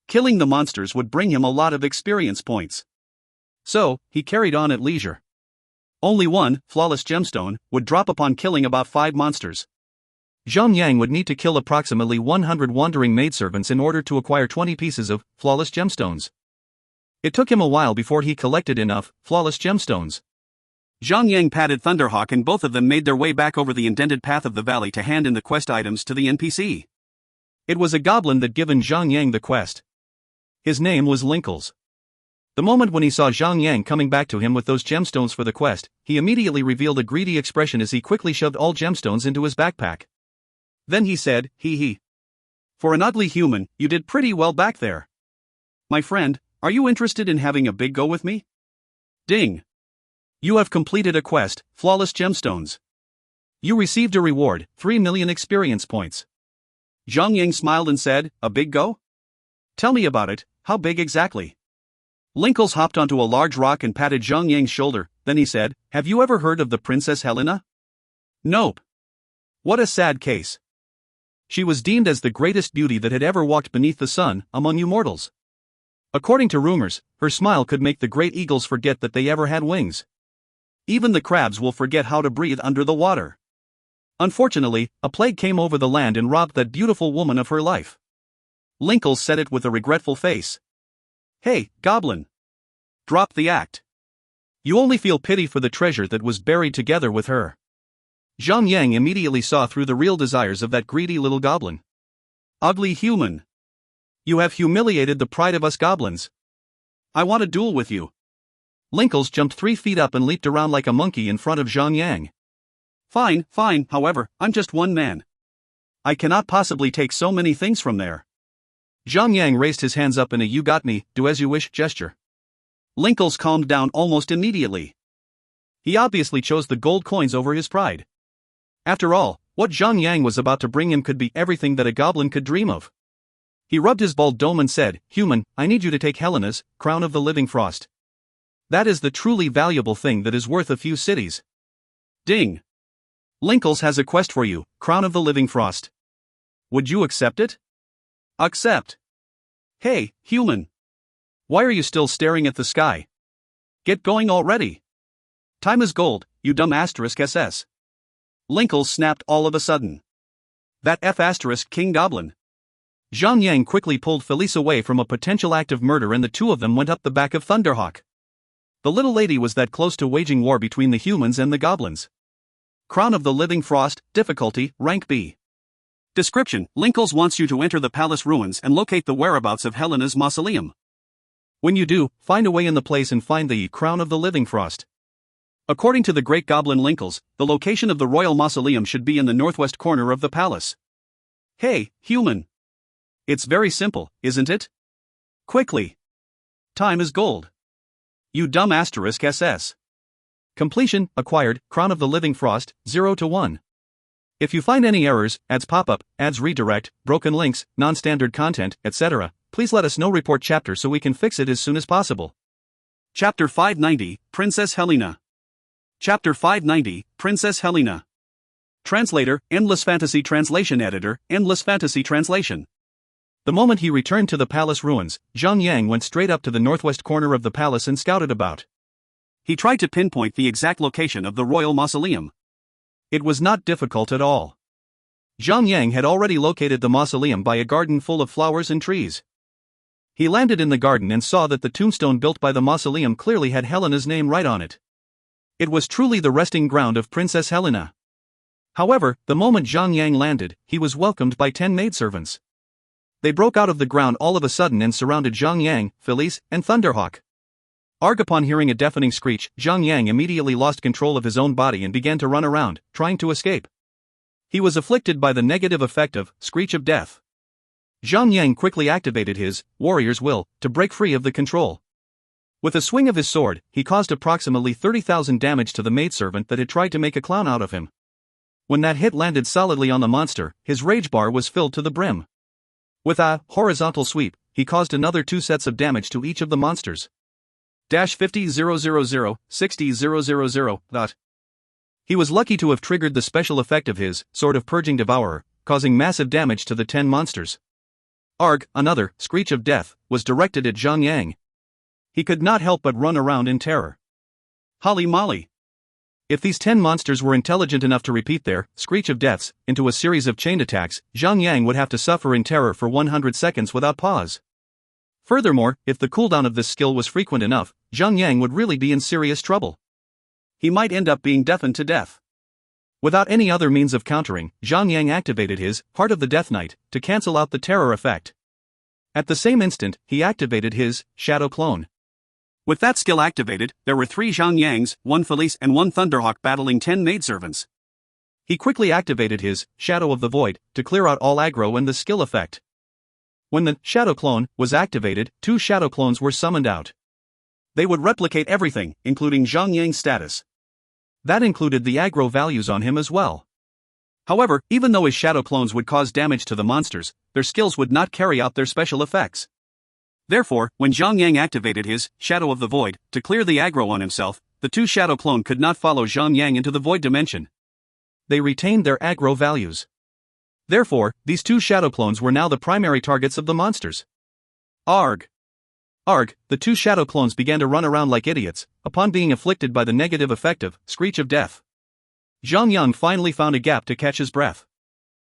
Killing the monsters would bring him a lot of experience points. So, he carried on at leisure. Only one, flawless gemstone, would drop upon killing about 5 monsters. Zhang would need to kill approximately 100 wandering maidservants in order to acquire 20 pieces of flawless gemstones. It took him a while before he collected enough flawless gemstones. Zhang patted Thunderhawk and both of them made their way back over the indented path of the valley to hand in the quest items to the NPC. It was a goblin that given Zhang the quest. His name was Linkles. The moment when he saw Zhang coming back to him with those gemstones for the quest, he immediately revealed a greedy expression as he quickly shoved all gemstones into his backpack. Then he said, hee hee. For an ugly human, you did pretty well back there. My friend, are you interested in having a big go with me? Ding. You have completed a quest, Flawless Gemstones. You received a reward, 3 million experience points. Zhang Yang smiled and said, a big go? Tell me about it, how big exactly? Linkles hopped onto a large rock and patted Zhang Yang's shoulder, then he said, have you ever heard of the Princess Helena? Nope. What a sad case. She was deemed as the greatest beauty that had ever walked beneath the sun, among you mortals. According to rumors, her smile could make the great eagles forget that they ever had wings. Even the crabs will forget how to breathe under the water. Unfortunately, a plague came over the land and robbed that beautiful woman of her life. Linkles said it with a regretful face. Hey, goblin. Drop the act. You only feel pity for the treasure that was buried together with her. Zhang Yang immediately saw through the real desires of that greedy little goblin. Ugly human. You have humiliated the pride of us goblins. I want a duel with you. Linkles jumped 3 feet up and leaped around like a monkey in front of Zhang Yang. Fine, however, I'm just one man. I cannot possibly take so many things from there. Zhang Yang raised his hands up in a you got me, do as you wish gesture. Linkles calmed down almost immediately. He obviously chose the gold coins over his pride. After all, what Zhang Yang was about to bring him could be everything that a goblin could dream of. He rubbed his bald dome and said, human, I need you to take Helena's crown of the living frost. That is the truly valuable thing that is worth a few cities. Ding. Linkles has a quest for you, crown of the living frost. Would you accept it? Accept. Hey, human. Why are you still staring at the sky? Get going already. Time is gold, you dumb *SS. Linkles snapped all of a sudden. That King goblin. Zhang Yang quickly pulled Felice away from a potential act of murder and the two of them went up the back of Thunderhawk. The little lady was that close to waging war between the humans and the goblins. Crown of the Living Frost, difficulty, rank B. Description: Linkles wants you to enter the palace ruins and locate the whereabouts of Helena's mausoleum. When you do, find a way in the place and find the Crown of the Living Frost. According to the great goblin Linkles, the location of the royal mausoleum should be in the northwest corner of the palace. Hey, human. It's very simple, isn't it? Quickly. Time is gold. You dumb *SS. Completion, acquired, Crown of the Living Frost, 0 to 1. If you find any errors, ads pop-up, ads redirect, broken links, non-standard content, etc., please let us know. Report chapter so we can fix it as soon as possible. Chapter 590, Princess Helena. Chapter 590, Princess Helena. Translator, Endless Fantasy Translation Editor, Endless Fantasy Translation. The moment he returned to the palace ruins, Zhang Yang went straight up to the northwest corner of the palace and scouted about. He tried to pinpoint the exact location of the royal mausoleum. It was not difficult at all. Zhang Yang had already located the mausoleum by a garden full of flowers and trees. He landed in the garden and saw that the tombstone built by the mausoleum clearly had Helena's name right on it. It was truly the resting ground of Princess Helena. However, the moment Zhang Yang landed, he was welcomed by 10 maidservants. They broke out of the ground all of a sudden and surrounded Zhang Yang, Felice, and Thunderhawk. Upon hearing a deafening screech, Zhang Yang immediately lost control of his own body and began to run around, trying to escape. He was afflicted by the negative effect of Screech of Death. Zhang Yang quickly activated his warrior's will to break free of the control. With a swing of his sword, he caused approximately 30,000 damage to the maidservant that had tried to make a clown out of him. When that hit landed solidly on the monster, his rage bar was filled to the brim. With a horizontal sweep, he caused another 2 sets of damage to each of the monsters. 50,000, 60,000. He was lucky to have triggered the special effect of his Sword of Purging Devourer, causing massive damage to the 10 monsters. Another Screech of Death, was directed at Zhang Yang. He could not help but run around in terror. Holly molly! If these 10 monsters were intelligent enough to repeat their Screech of Deaths into a series of chained attacks, Zhang Yang would have to suffer in terror for 100 seconds without pause. Furthermore, if the cooldown of this skill was frequent enough, Zhang Yang would really be in serious trouble. He might end up being deafened to death. Without any other means of countering, Zhang Yang activated his Heart of the Death Knight to cancel out the terror effect. At the same instant, he activated his Shadow Clone. With that skill activated, there were 3 Zhang Yangs, 1 Felice and 1 Thunderhawk battling 10 maidservants. He quickly activated his Shadow of the Void to clear out all aggro and the skill effect. When the Shadow Clone was activated, 2 Shadow Clones were summoned out. They would replicate everything, including Zhang Yang's status. That included the aggro values on him as well. However, even though his shadow clones would cause damage to the monsters, their skills would not carry out their special effects. Therefore, when Zhang Yang activated his Shadow of the Void to clear the aggro on himself, the two shadow clone could not follow Zhang Yang into the void dimension. They retained their aggro values. Therefore, these two shadow clones were now the primary targets of the monsters. Arg! Arg! The two shadow clones began to run around like idiots, upon being afflicted by the negative effect of Screech of Death. Zhang Yang finally found a gap to catch his breath.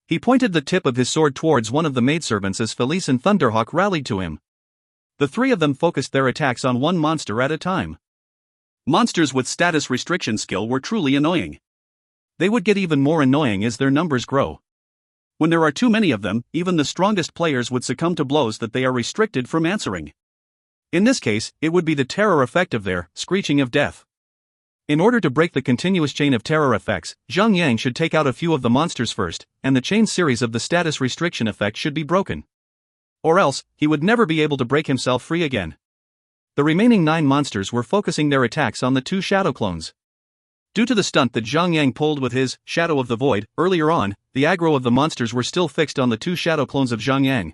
He pointed the tip of his sword towards one of the maidservants as Felice and Thunderhawk rallied to him. The three of them focused their attacks on one monster at a time. Monsters with status restriction skill were truly annoying. They would get even more annoying as their numbers grow. When there are too many of them, even the strongest players would succumb to blows that they are restricted from answering. In this case, it would be the terror effect of their Screeching of Death. In order to break the continuous chain of terror effects, Zhang Yang should take out a few of the monsters first, and the chain series of the status restriction effect should be broken. Or else, he would never be able to break himself free again. The remaining 9 monsters were focusing their attacks on the two shadow clones. Due to the stunt that Zhang Yang pulled with his Shadow of the Void earlier on, the aggro of the monsters were still fixed on the two shadow clones of Zhang Yang.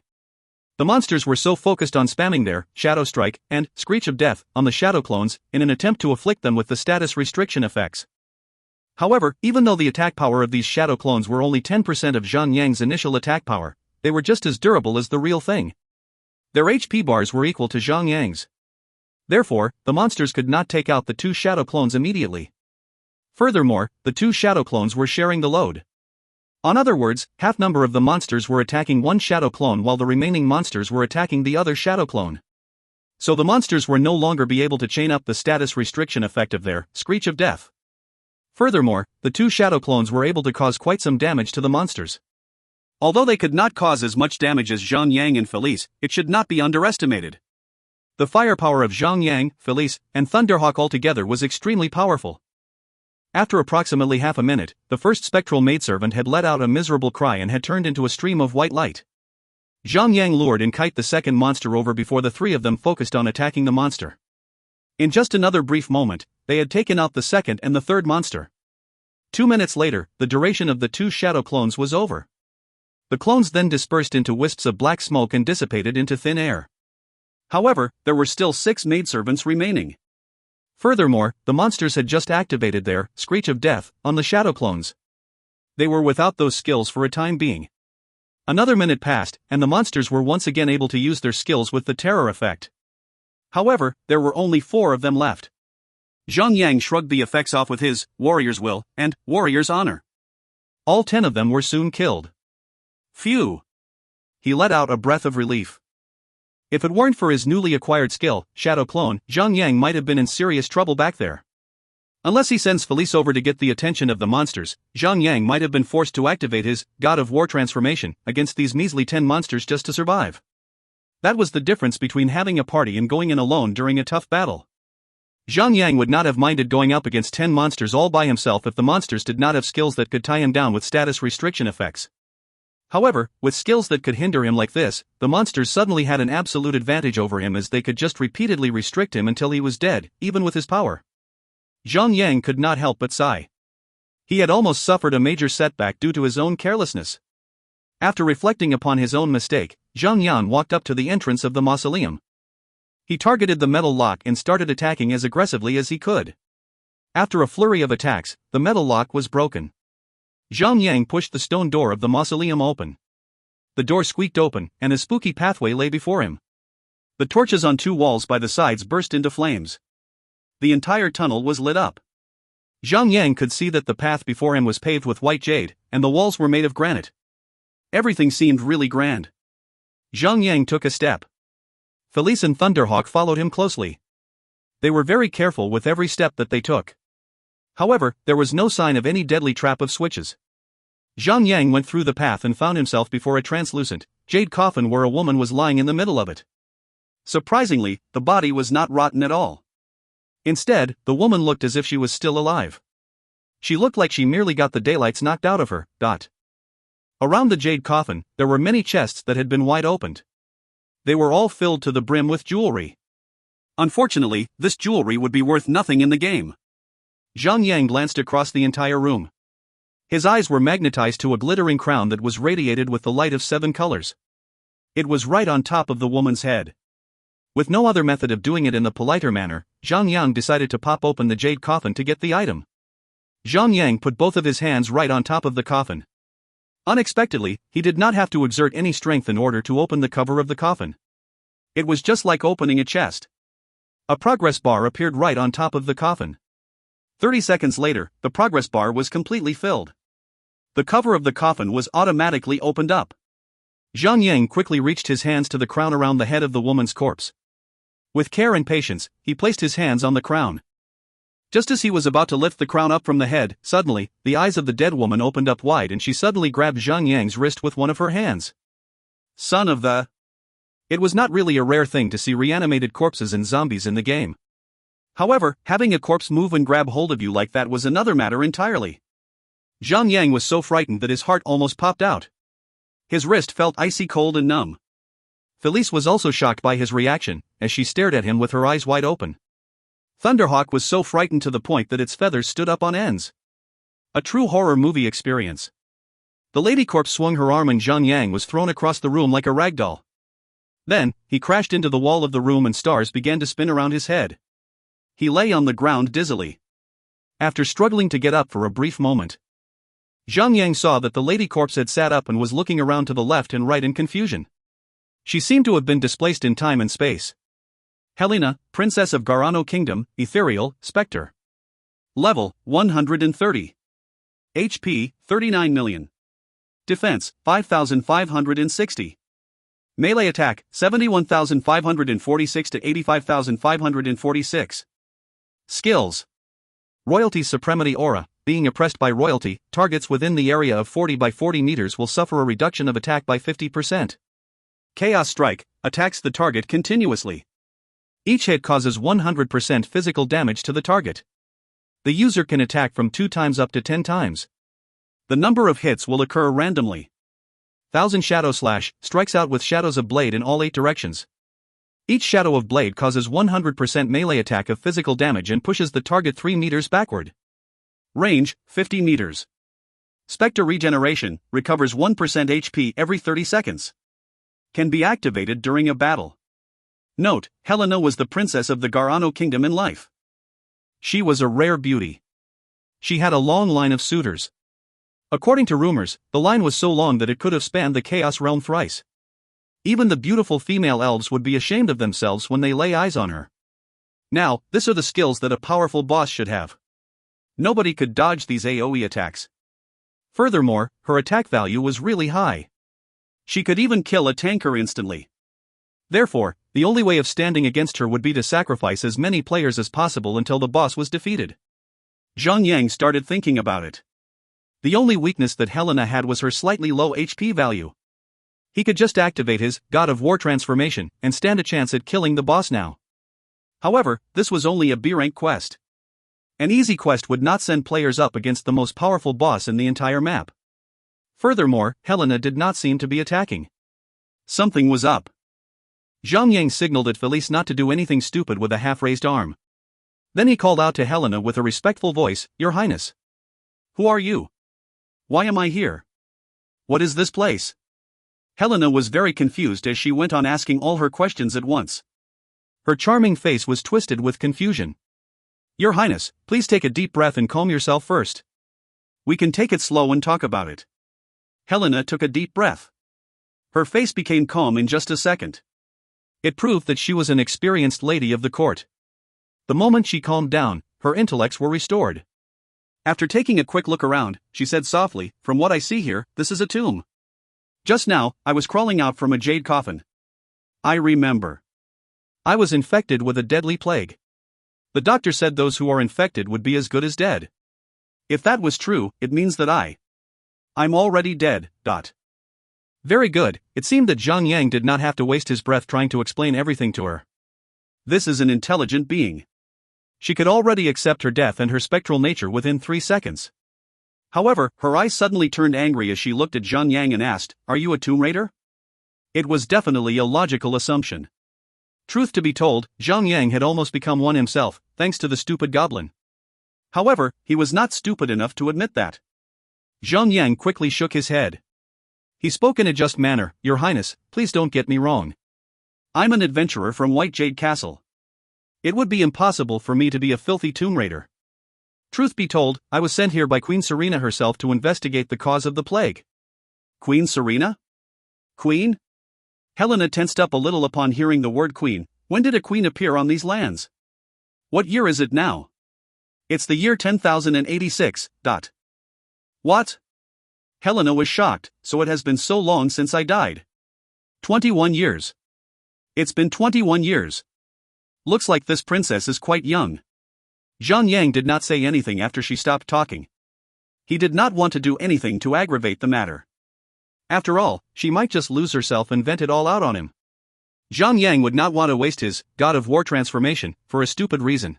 The monsters were so focused on spamming their Shadow Strike and Screech of Death on the shadow clones in an attempt to afflict them with the status restriction effects. However, even though the attack power of these shadow clones were only 10% of Zhang Yang's initial attack power, they were just as durable as the real thing. Their HP bars were equal to Zhang Yang's. Therefore, the monsters could not take out the two shadow clones immediately. Furthermore, the two shadow clones were sharing the load. In other words, half number of the monsters were attacking one shadow clone while the remaining monsters were attacking the other shadow clone. So the monsters were no longer be able to chain up the status restriction effect of their Screech of Death. Furthermore, the two shadow clones were able to cause quite some damage to the monsters. Although they could not cause as much damage as Zhang Yang and Felice, it should not be underestimated. The firepower of Zhang Yang, Felice, and Thunderhawk altogether was extremely powerful. After approximately half a minute, the first spectral maidservant had let out a miserable cry and had turned into a stream of white light. Zhang Yang lured and kite the second monster over before the three of them focused on attacking the monster. In just another brief moment, they had taken out the second and the third monster. 2 minutes later, the duration of the two shadow clones was over. The clones then dispersed into wisps of black smoke and dissipated into thin air. However, there were still 6 maidservants remaining. Furthermore, the monsters had just activated their Screech of Death on the shadow clones. They were without those skills for a time being. Another minute passed, and the monsters were once again able to use their skills with the terror effect. However, there were only 4 of them left. Zhang Yang shrugged the effects off with his Warrior's Will and Warrior's Honor. All 10 of them were soon killed. Phew! He let out a breath of relief. If it weren't for his newly acquired skill, Shadow Clone, Zhang Yang might have been in serious trouble back there. Unless he sends Felice over to get the attention of the monsters, Zhang Yang might have been forced to activate his God of War transformation against these measly 10 monsters just to survive. That was the difference between having a party and going in alone during a tough battle. Zhang Yang would not have minded going up against 10 monsters all by himself if the monsters did not have skills that could tie him down with status restriction effects. However, with skills that could hinder him like this, the monsters suddenly had an absolute advantage over him as they could just repeatedly restrict him until he was dead, even with his power. Zhang Yang could not help but sigh. He had almost suffered a major setback due to his own carelessness. After reflecting upon his own mistake, Zhang Yan walked up to the entrance of the mausoleum. He targeted the metal lock and started attacking as aggressively as he could. After a flurry of attacks, the metal lock was broken. Zhang Yang pushed the stone door of the mausoleum open. The door squeaked open, and a spooky pathway lay before him. The torches on 2 walls by the sides burst into flames. The entire tunnel was lit up. Zhang Yang could see that the path before him was paved with white jade, and the walls were made of granite. Everything seemed really grand. Zhang Yang took a step. Felice and Thunderhawk followed him closely. They were very careful with every step that they took. However, there was no sign of any deadly trap of switches. Zhang Yang went through the path and found himself before a translucent, jade coffin where a woman was lying in the middle of it. Surprisingly, the body was not rotten at all. Instead, the woman looked as if she was still alive. She looked like she merely got the daylights knocked out of her. Around the jade coffin, there were many chests that had been wide opened. They were all filled to the brim with jewelry. Unfortunately, this jewelry would be worth nothing in the game. Zhang Yang glanced across the entire room. His eyes were magnetized to a glittering crown that was radiated with the light of 7 colors. It was right on top of the woman's head. With no other method of doing it in the politer manner, Zhang Yang decided to pop open the jade coffin to get the item. Zhang Yang put both of his hands right on top of the coffin. Unexpectedly, he did not have to exert any strength in order to open the cover of the coffin. It was just like opening a chest. A progress bar appeared right on top of the coffin. 30 seconds later, the progress bar was completely filled. The cover of the coffin was automatically opened up. Zhang Yang quickly reached his hands to the crown around the head of the woman's corpse. With care and patience, he placed his hands on the crown. Just as he was about to lift the crown up from the head, suddenly, the eyes of the dead woman opened up wide and she suddenly grabbed Zhang Yang's wrist with one of her hands. Son of the... It was not really a rare thing to see reanimated corpses and zombies in the game. However, having a corpse move and grab hold of you like that was another matter entirely. Zhang Yang was so frightened that his heart almost popped out. His wrist felt icy cold and numb. Felice was also shocked by his reaction, as she stared at him with her eyes wide open. Thunderhawk was so frightened to the point that its feathers stood up on ends. A true horror movie experience. The lady corpse swung her arm and Zhang Yang was thrown across the room like a rag doll. Then, he crashed into the wall of the room and stars began to spin around his head. He lay on the ground dizzily. After struggling to get up for a brief moment, Zhang Yang saw that the lady corpse had sat up and was looking around to the left and right in confusion. She seemed to have been displaced in time and space. Helena, Princess of Garano Kingdom, Ethereal, Spectre. Level, 130. HP, 39 million. Defense, 5,560. Melee attack, 71,546 to 85,546. Skills. Royalty Supremacy Aura. Being oppressed by royalty, targets within the area of 40 by 40 meters will suffer a reduction of attack by 50%. Chaos Strike. Attacks the target continuously. Each hit causes 100% physical damage to the target. The user can attack from 2 times up to 10 times. The number of hits will occur randomly. 1000 Shadow Slash strikes out with shadows of blade in all 8 directions. Each shadow of blade causes 100% melee attack of physical damage and pushes the target 3 meters backward. Range, 50 meters. Spectre Regeneration recovers 1% HP every 30 seconds. Can be activated during a battle. Note, Helena was the princess of the Garano Kingdom in life. She was a rare beauty. She had a long line of suitors. According to rumors, the line was so long that it could have spanned the Chaos Realm thrice. Even the beautiful female elves would be ashamed of themselves when they lay eyes on her. Now, these are the skills that a powerful boss should have. Nobody could dodge these AoE attacks. Furthermore, her attack value was really high. She could even kill a tanker instantly. Therefore, the only way of standing against her would be to sacrifice as many players as possible until the boss was defeated. Zhang Yang started thinking about it. The only weakness that Helena had was her slightly low HP value. He could just activate his God of War transformation and stand a chance at killing the boss now. However, this was only a B-rank quest. An easy quest would not send players up against the most powerful boss in the entire map. Furthermore, Helena did not seem to be attacking. Something was up. Zhang Yang signaled at Felice not to do anything stupid with a half-raised arm. Then he called out to Helena with a respectful voice, "Your Highness. Who are you? Why am I here? What is this place?" Helena was very confused as she went on asking all her questions at once. Her charming face was twisted with confusion. "Your Highness, please take a deep breath and calm yourself first. We can take it slow and talk about it." Helena took a deep breath. Her face became calm in just a second. It proved that she was an experienced lady of the court. The moment she calmed down, her intellects were restored. After taking a quick look around, she said softly, "From what I see here, this is a tomb. Just now, I was crawling out from a jade coffin. I remember. I was infected with a deadly plague. The doctor said those who are infected would be as good as dead. If that was true, it means that I'm already dead. Very good. It seemed that Zhang Yang did not have to waste his breath trying to explain everything to her. This is an intelligent being. She could already accept her death and her spectral nature within 3 seconds. However, her eyes suddenly turned angry as she looked at Zhang Yang and asked, "Are you a Tomb Raider?" It was definitely a logical assumption. Truth to be told, Zhang Yang had almost become one himself, thanks to the stupid goblin. However, he was not stupid enough to admit that. Zhang Yang quickly shook his head. He spoke in a just manner, Your Highness, please don't get me wrong. I'm an adventurer from White Jade Castle. It would be impossible for me to be a filthy tomb raider. Truth be told, I was sent here by Queen Serena herself to investigate the cause of the plague. Queen Serena? Queen? Helena tensed up a little upon hearing the word queen. When did a queen appear on these lands? What year is it now? It's the year 10,086. What? Helena was shocked, so it has been so long since I died. 21 years. It's been 21 years. Looks like this princess is quite young. Zhang Yang did not say anything after she stopped talking. He did not want to do anything to aggravate the matter. After all, she might just lose herself and vent it all out on him. Zhang Yang would not want to waste his God of War transformation for a stupid reason.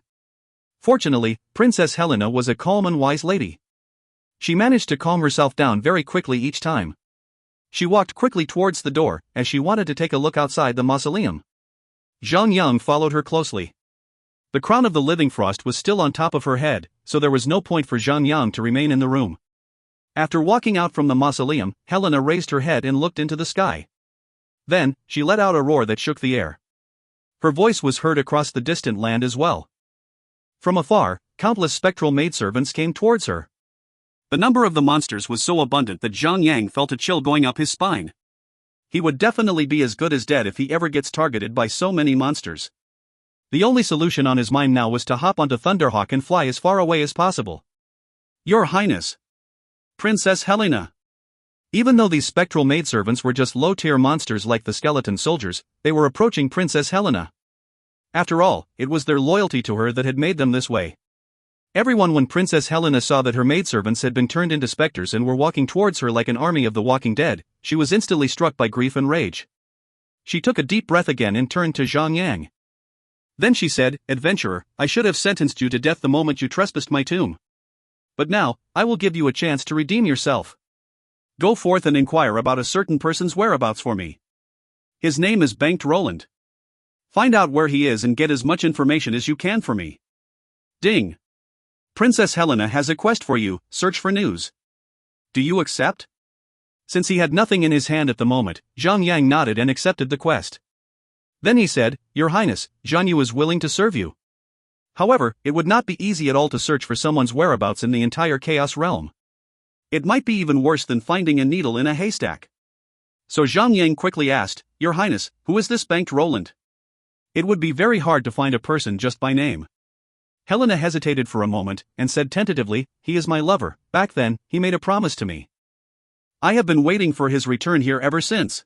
Fortunately, Princess Helena was a calm and wise lady. She managed to calm herself down very quickly each time. She walked quickly towards the door, as she wanted to take a look outside the mausoleum. Zhang Yang followed her closely. The crown of the living frost was still on top of her head, so there was no point for Zhang Yang to remain in the room. After walking out from the mausoleum, Helena raised her head and looked into the sky. Then, she let out a roar that shook the air. Her voice was heard across the distant land as well. From afar, countless spectral maidservants came towards her. The number of the monsters was so abundant that Zhang Yang felt a chill going up his spine. He would definitely be as good as dead if he ever gets targeted by so many monsters. The only solution on his mind now was to hop onto Thunderhawk and fly as far away as possible. Your Highness! Princess Helena! Even though these spectral maidservants were just low-tier monsters like the skeleton soldiers, they were approaching Princess Helena. After all, it was their loyalty to her that had made them this way. Everyone when Princess Helena saw that her maidservants had been turned into specters and were walking towards her like an army of the walking dead, she was instantly struck by grief and rage. She took a deep breath again and turned to Zhang Yang. Then she said, Adventurer, I should have sentenced you to death the moment you trespassed my tomb. But now, I will give you a chance to redeem yourself. Go forth and inquire about a certain person's whereabouts for me. His name is Banked Roland. Find out where he is and get as much information as you can for me. Ding. Princess Helena has a quest for you, search for news. Do you accept? Since he had nothing in his hand at the moment, Zhang Yang nodded and accepted the quest. Then he said, Your Highness, Zhang Yu is willing to serve you. However, it would not be easy at all to search for someone's whereabouts in the entire Chaos Realm. It might be even worse than finding a needle in a haystack. So Zhang Yang quickly asked, Your Highness, who is this Banked Roland? It would be very hard to find a person just by name. Helena hesitated for a moment, and said tentatively, He is my lover. Back then, he made a promise to me. I have been waiting for his return here ever since.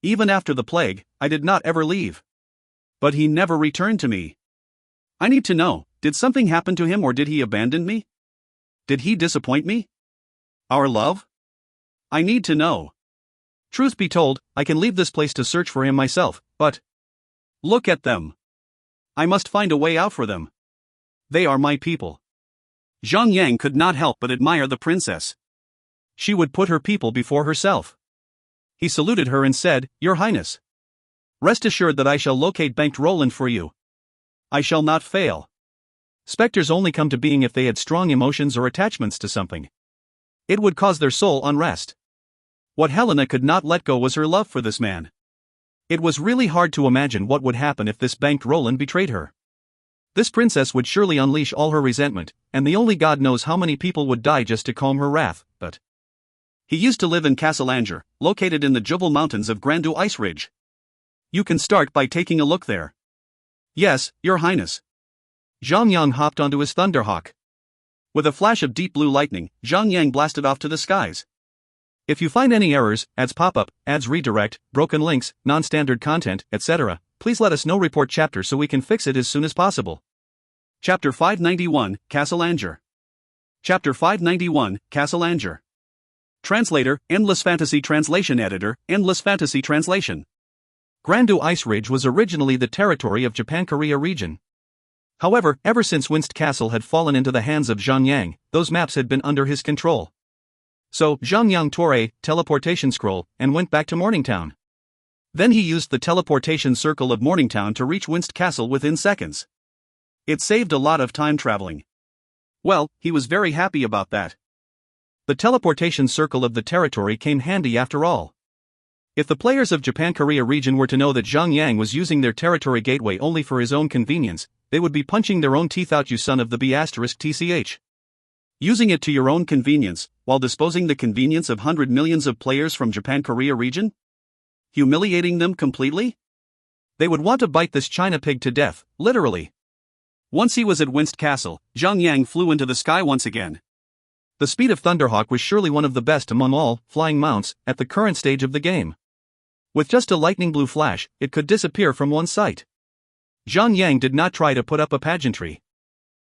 Even after the plague, I did not ever leave. But he never returned to me. I need to know, did something happen to him or did he abandon me? Did he disappoint me? Our love? I need to know. Truth be told, I can leave this place to search for him myself, but... Look at them. I must find a way out for them. They are my people. Zhang Yang could not help but admire the princess. She would put her people before herself. He saluted her and said, Your Highness. Rest assured that I shall locate Banked Roland for you. I shall not fail. Specters only come to being if they had strong emotions or attachments to something. It would cause their soul unrest. What Helena could not let go was her love for this man. It was really hard to imagine what would happen if this Banked Roland betrayed her. This princess would surely unleash all her resentment, and the only God knows how many people would die just to calm her wrath, but... He used to live in Castle Anger, located in the Jubal Mountains of Grandu Ice Ridge. You can start by taking a look there. Yes, Your Highness. Zhang Yang hopped onto his Thunderhawk. With a flash of deep blue lightning, Zhang Yang blasted off to the skies. If you find any errors, ads pop-up, ads redirect, broken links, non-standard content, etc., please let us know. Report chapter so we can fix it as soon as possible. Chapter 591, Castle Anger. Chapter 591, Castle Anger. Translator, Endless Fantasy Translation Editor, Endless Fantasy Translation. Grandu Ice Ridge was originally the territory of Japan-Korea region. However, ever since Winst Castle had fallen into the hands of Zhang Yang, those maps had been under his control. So, Zhang Yang tore a teleportation scroll and went back to Morningtown. Then he used the teleportation circle of Morningtown to reach Winst Castle within seconds. It saved a lot of time traveling. Well, he was very happy about that. The teleportation circle of the territory came handy after all. If the players of Japan-Korea region were to know that Zhang was using their territory gateway only for his own convenience, they would be punching their own teeth out, you son of the B*TCH. Using it to your own convenience, while disposing the convenience of 100 millions of players from Japan-Korea region? Humiliating them completely? They would want to bite this China pig to death, literally. Once he was at Winst Castle, Zhang flew into the sky once again. The speed of Thunderhawk was surely one of the best among all flying mounts at the current stage of the game. With just a lightning blue flash, it could disappear from one's sight. Zhang did not try to put up a pageantry.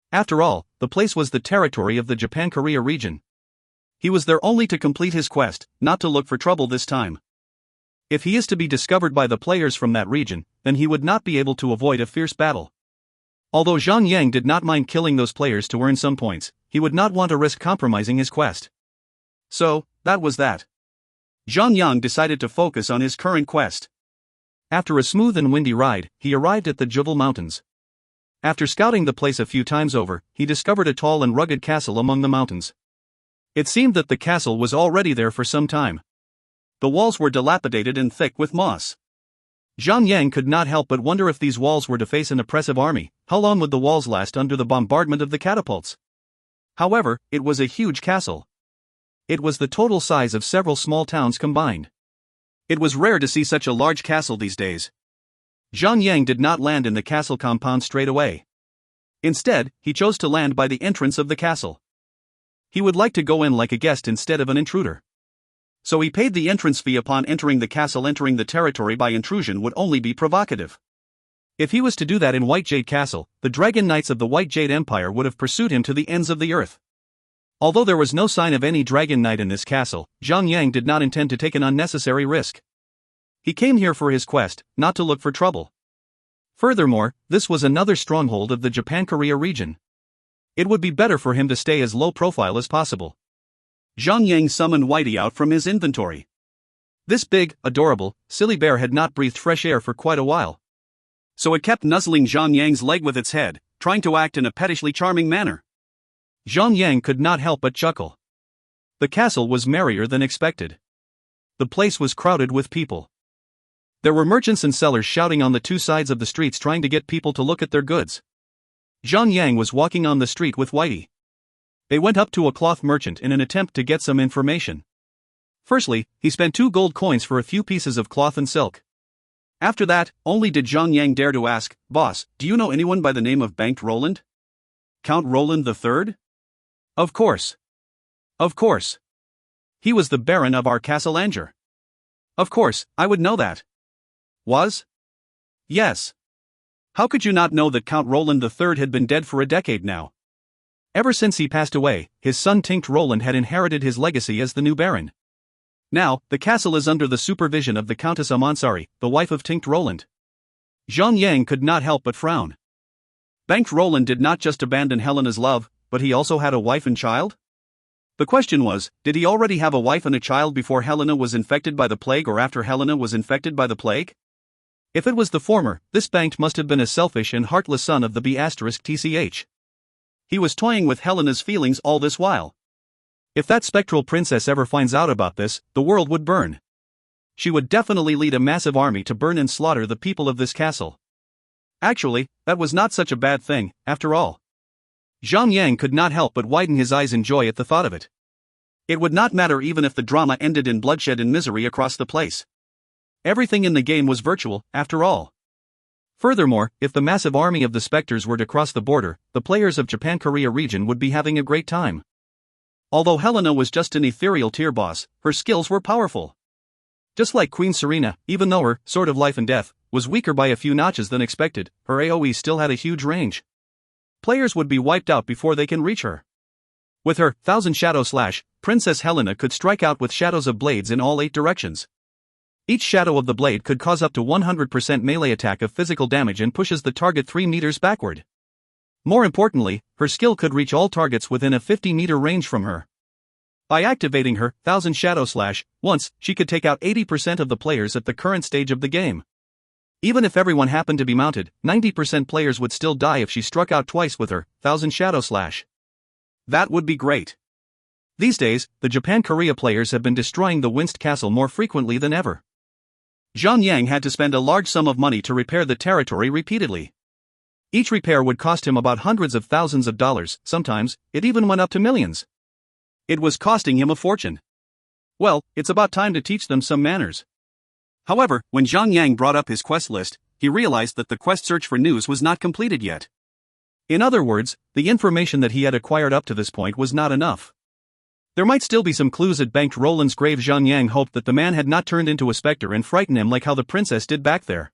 After all, the place was the territory of the Japan-Korea region. He was there only to complete his quest, not to look for trouble this time. If he is to be discovered by the players from that region, then he would not be able to avoid a fierce battle. Although Zhang did not mind killing those players to earn some points, he would not want to risk compromising his quest. So, that was that. Zhang decided to focus on his current quest. After a smooth and windy ride, he arrived at the Juval Mountains. After scouting the place a few times over, he discovered a tall and rugged castle among the mountains. It seemed that the castle was already there for some time. The walls were dilapidated and thick with moss. Zhang could not help but wonder if these walls were to face an oppressive army, how long would the walls last under the bombardment of the catapults? However, it was a huge castle. It was the total size of several small towns combined. It was rare to see such a large castle these days. Zhang did not land in the castle compound straight away. Instead, he chose to land by the entrance of the castle. He would like to go in like a guest instead of an intruder. So he paid the entrance fee upon entering the castle. Entering the territory by intrusion would only be provocative. If he was to do that in White Jade Castle, the Dragon Knights of the White Jade Empire would have pursued him to the ends of the earth. Although there was no sign of any Dragon Knight in this castle, Zhang did not intend to take an unnecessary risk. He came here for his quest, not to look for trouble. Furthermore, this was another stronghold of the Japan-Korea region. It would be better for him to stay as low profile as possible. Zhang summoned Whitey out from his inventory. This big, adorable, silly bear had not breathed fresh air for quite a while. So it kept nuzzling Zhang's leg with its head, trying to act in a pettishly charming manner. Zhang could not help but chuckle. The castle was merrier than expected. The place was crowded with people. There were merchants and sellers shouting on the two sides of the streets trying to get people to look at their goods. Zhang was walking on the street with Whitey. They went up to a cloth merchant in an attempt to get some information. Firstly, he spent 2 gold coins for a few pieces of cloth and silk. After that, only did Zhang dare to ask, "Boss, do you know anyone by the name of Banked Roland? Count Roland III? Of course. Of course. He was the Baron of our castle Anger. Of course, I would know that. Was? Yes. How could you not know that Count Roland III had been dead for a decade now? Ever since he passed away, his son Tinkt Roland had inherited his legacy as the new Baron. Now, the castle is under the supervision of the Countess Amansari, the wife of Tinkt Roland." Zhang could not help but frown. Banked Roland did not just abandon Helena's love, but he also had a wife and child? The question was, did he already have a wife and a child before Helena was infected by the plague or after Helena was infected by the plague? If it was the former, this Banked must have been a selfish and heartless son of the B*TCH. He was toying with Helena's feelings all this while. If that spectral princess ever finds out about this, the world would burn. She would definitely lead a massive army to burn and slaughter the people of this castle. Actually, that was not such a bad thing, after all. Zhang could not help but widen his eyes in joy at the thought of it. It would not matter even if the drama ended in bloodshed and misery across the place. Everything in the game was virtual, after all. Furthermore, if the massive army of the Spectres were to cross the border, the players of Japan-Korea region would be having a great time. Although Helena was just an ethereal tier boss, her skills were powerful. Just like Queen Serena, even though her Sword of Life and Death was weaker by a few notches than expected, her AoE still had a huge range. Players would be wiped out before they can reach her. With her 1000 Shadow Slash, Princess Helena could strike out with shadows of blades in all 8 directions. Each shadow of the blade could cause up to 100% melee attack of physical damage and pushes the target 3 meters backward. More importantly, her skill could reach all targets within a 50-meter range from her. By activating her 1000 Shadow Slash once, she could take out 80% of the players at the current stage of the game. Even if everyone happened to be mounted, 90% players would still die if she struck out twice with her 1000 Shadow Slash. That would be great. These days, the Japan-Korea players have been destroying the Winst castle more frequently than ever. Zhang Yang had to spend a large sum of money to repair the territory repeatedly. Each repair would cost him about hundreds of thousands of dollars, sometimes, it even went up to millions. It was costing him a fortune. Well, it's about time to teach them some manners. However, when Zhang Yang brought up his quest list, he realized that the quest search for news was not completed yet. In other words, the information that he had acquired up to this point was not enough. There might still be some clues at Banked Roland's grave. Zhang Yang hoped that the man had not turned into a specter and frightened him like how the princess did back there.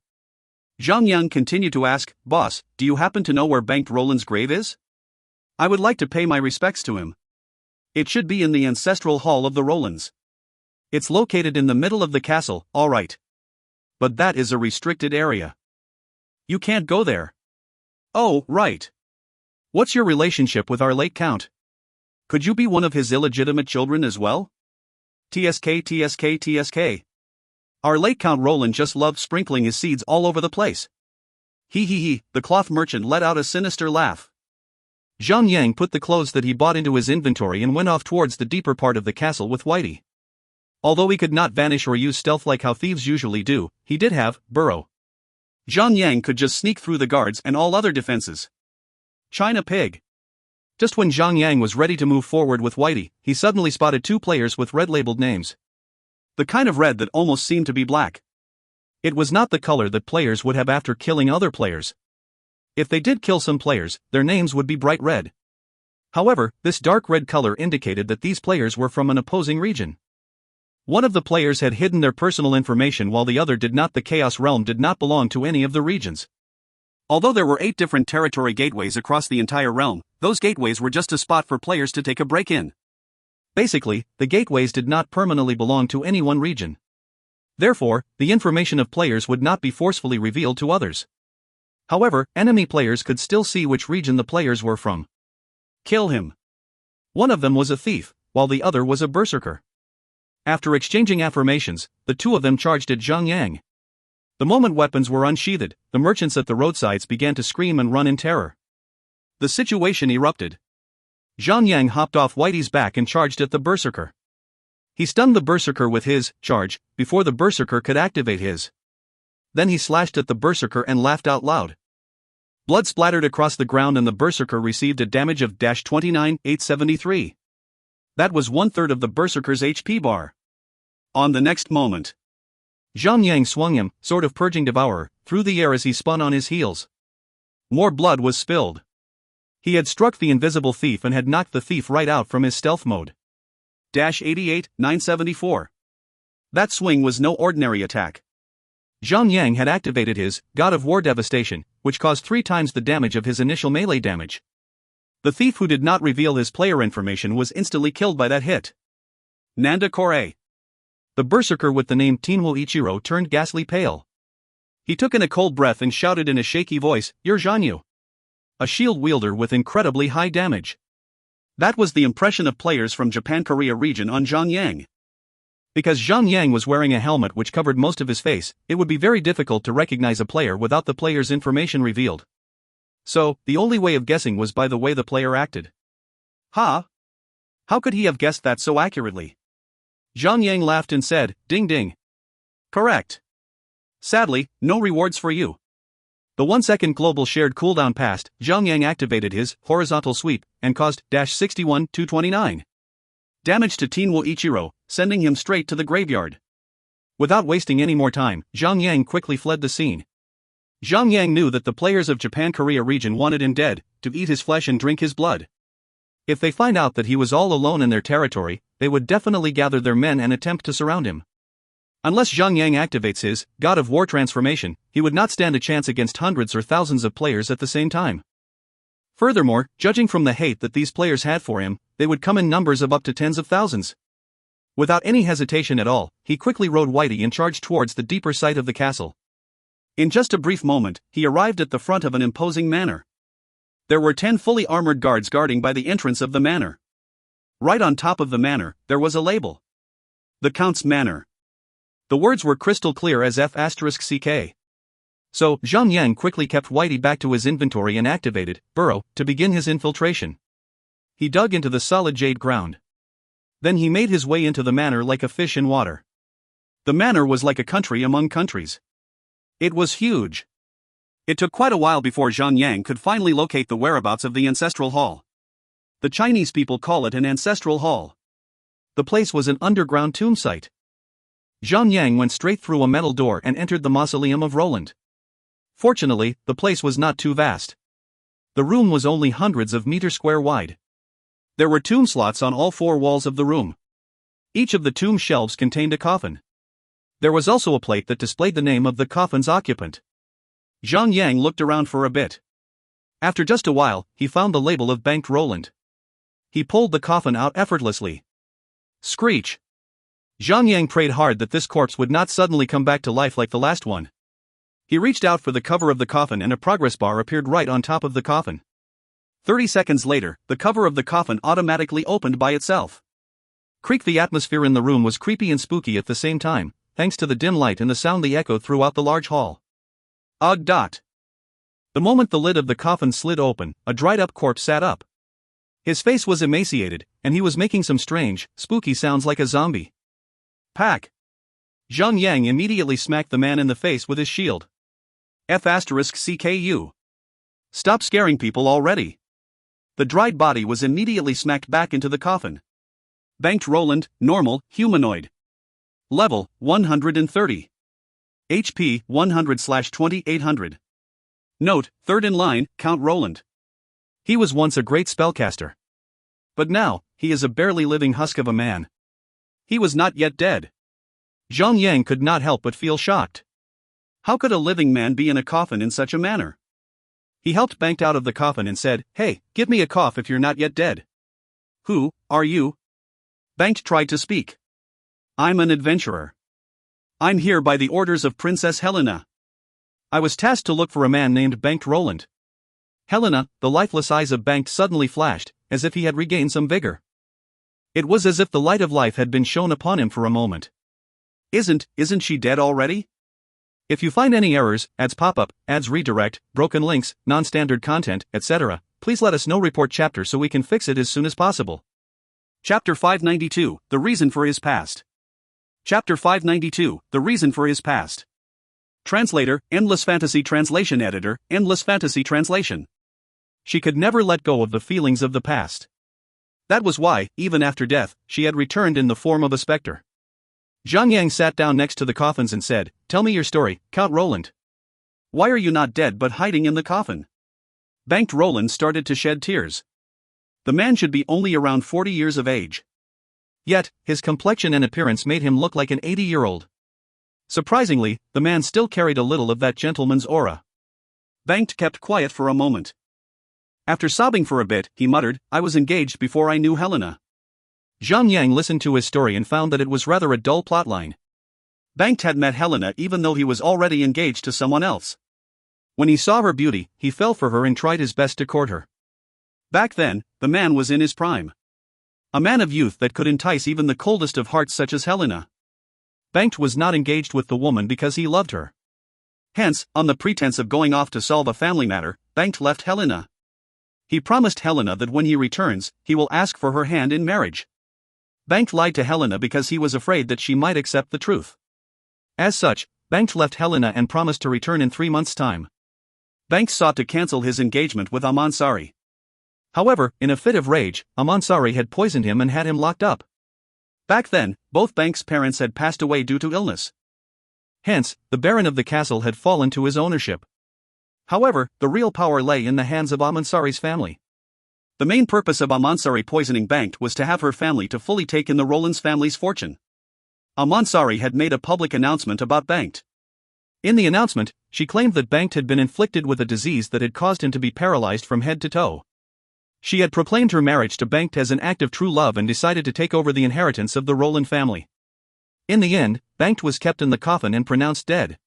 Zhang Yang continued to ask, "Boss, do you happen to know where Banked Roland's grave is? I would like to pay my respects to him. It should be in the ancestral hall of the Rolands. It's located in the middle of the castle, alright. But that is a restricted area. You can't go there." "Oh, right. What's your relationship with our late count? Could you be one of his illegitimate children as well?" TSK. Our late Count Roland just loved sprinkling his seeds all over the place. He, the cloth merchant let out a sinister laugh. Zhang Yang put the clothes that he bought into his inventory and went off towards the deeper part of the castle with Whitey. Although he could not vanish or use stealth like how thieves usually do, he did have burrow. Zhang Yang could just sneak through the guards and all other defenses. China Pig. Just when Zhang Yang was ready to move forward with Whitey, he suddenly spotted two players with red-labeled names. The kind of red that almost seemed to be black. It was not the color that players would have after killing other players. If they did kill some players, their names would be bright red. However, this dark red color indicated that these players were from an opposing region. One of the players had hidden their personal information while the other did not. The Chaos Realm did not belong to any of the regions. Although there were 8 different territory gateways across the entire realm, those gateways were just a spot for players to take a break in. Basically, the gateways did not permanently belong to any one region. Therefore, the information of players would not be forcefully revealed to others. However, enemy players could still see which region the players were from. Kill him. One of them was a thief, while the other was a berserker. After exchanging affirmations, the two of them charged at Zhang Yang. The moment weapons were unsheathed, the merchants at the roadsides began to scream and run in terror. The situation erupted. Zhang Yang hopped off Whitey's back and charged at the berserker. He stunned the berserker with his charge before the berserker could activate his. Then he slashed at the berserker and laughed out loud. Blood splattered across the ground and the berserker received a damage of -29,873. That was 1/3 of the berserker's HP bar. On the next moment, Zhang Yang swung him, Sword of Purging Devourer, through the air as he spun on his heels. More blood was spilled. He had struck the invisible thief and had knocked the thief right out from his stealth mode. -88,974. That swing was no ordinary attack. Zhang Yang had activated his God of War Devastation, which caused 3 times the damage of his initial melee damage. The thief who did not reveal his player information was instantly killed by that hit. Nanda Kore. The berserker with the name Tenwo Ichiro turned ghastly pale. He took in a cold breath and shouted in a shaky voice, "You're Zhanyu, a shield wielder with incredibly high damage." That was the impression of players from Japan-Korea region on Zhang Yang. Because Zhang Yang was wearing a helmet which covered most of his face, it would be very difficult to recognize a player without the player's information revealed. So, the only way of guessing was by the way the player acted. How could he have guessed that so accurately? Zhang Yang laughed and said, "Ding ding. Correct. Sadly, no rewards for you." The 1-second global shared cooldown passed. Zhang Yang activated his horizontal sweep and caused -61,229 damage to Tenwo Ichiro, sending him straight to the graveyard. Without wasting any more time, Zhang Yang quickly fled the scene. Zhang Yang knew that the players of Japan-Korea region wanted him dead, to eat his flesh and drink his blood. If they find out that he was all alone in their territory, they would definitely gather their men and attempt to surround him. Unless Zhang Yang activates his God of War transformation, he would not stand a chance against hundreds or thousands of players at the same time. Furthermore, judging from the hate that these players had for him, they would come in numbers of up to tens of thousands. Without any hesitation at all, he quickly rode Whitey and charged towards the deeper side of the castle. In just a brief moment, he arrived at the front of an imposing manor. There were 10 fully armored guards guarding by the entrance of the manor. Right on top of the manor, there was a label. The Count's Manor. The words were crystal clear as F***CK. So, Zhang Yang quickly kept Whitey back to his inventory and activated Burrow to begin his infiltration. He dug into the solid jade ground. Then he made his way into the manor like a fish in water. The manor was like a country among countries. It was huge. It took quite a while before Zhang Yang could finally locate the whereabouts of the ancestral hall. The Chinese people call it an ancestral hall. The place was an underground tomb site. Zhang Yang went straight through a metal door and entered the mausoleum of Roland. Fortunately, the place was not too vast. The room was only hundreds of meters square wide. There were tomb slots on all four walls of the room. Each of the tomb shelves contained a coffin. There was also a plate that displayed the name of the coffin's occupant. Zhang Yang looked around for a bit. After just a while, he found the label of Banked Roland. He pulled the coffin out effortlessly. Screech! Zhang Yang prayed hard that this corpse would not suddenly come back to life like the last one. He reached out for the cover of the coffin and a progress bar appeared right on top of the coffin. 30 seconds later, the cover of the coffin automatically opened by itself. Creak! The atmosphere in the room was creepy and spooky at the same time, thanks to the dim light and the sound that echoed throughout the large hall. Ugh! The moment the lid of the coffin slid open, a dried-up corpse sat up. His face was emaciated, and he was making some strange, spooky sounds like a zombie. Pack! Zhang Yang immediately smacked the man in the face with his shield. F***CKU. Stop scaring people already. The dried body was immediately smacked back into the coffin. Banked Roland, normal, humanoid. Level, 130. HP, 100/2800. Note, third in line, Count Roland. He was once a great spellcaster. But now, he is a barely living husk of a man. He was not yet dead. Zhang Yang could not help but feel shocked. How could a living man be in a coffin in such a manner? He helped Banked out of the coffin and said, "Hey, give me a cough if you're not yet dead." "Who are you?" Banked tried to speak. "I'm an adventurer. I'm here by the orders of Princess Helena. I was tasked to look for a man named Banked Roland." Helena, the lifeless eyes of Banked suddenly flashed, as if he had regained some vigor. It was as if the light of life had been shone upon him for a moment. Isn't she dead already? If you find any errors, ads pop up, ads redirect, broken links, non-standard content, etc., please let us know. Report chapter so we can fix it as soon as possible. Chapter 592, The Reason for His Past. Chapter 592, The Reason for His Past. Translator, Endless Fantasy Translation Editor, Endless Fantasy Translation. She could never let go of the feelings of the past. That was why, even after death, she had returned in the form of a specter. Zhang Yang sat down next to the coffins and said, "Tell me your story, Count Roland. Why are you not dead but hiding in the coffin?" Banked Roland started to shed tears. The man should be only around 40 years of age. Yet, his complexion and appearance made him look like an 80-year-old. Surprisingly, the man still carried a little of that gentleman's aura. Banked kept quiet for a moment. After sobbing for a bit, he muttered, "I was engaged before I knew Helena." Zhang Yang listened to his story and found that it was rather a dull plotline. Banked had met Helena even though he was already engaged to someone else. When he saw her beauty, he fell for her and tried his best to court her. Back then, the man was in his prime. A man of youth that could entice even the coldest of hearts such as Helena. Banked was not engaged with the woman because he loved her. Hence, on the pretense of going off to solve a family matter, Banked left Helena. He promised Helena that when he returns, he will ask for her hand in marriage. Banked lied to Helena because he was afraid that she might accept the truth. As such, Banked left Helena and promised to return in 3 months' time. Banked sought to cancel his engagement with Amansari. However, in a fit of rage, Amansari had poisoned him and had him locked up. Back then, both Banked's parents had passed away due to illness. Hence, the Baron of the castle had fallen to his ownership. However, the real power lay in the hands of Amansari's family. The main purpose of Amansari poisoning Banked was to have her family to fully take in the Roland's family's fortune. Amansari had made a public announcement about Banked. In the announcement, she claimed that Banked had been inflicted with a disease that had caused him to be paralyzed from head to toe. She had proclaimed her marriage to Banked as an act of true love and decided to take over the inheritance of the Roland family. In the end, Banked was kept in the coffin and pronounced dead.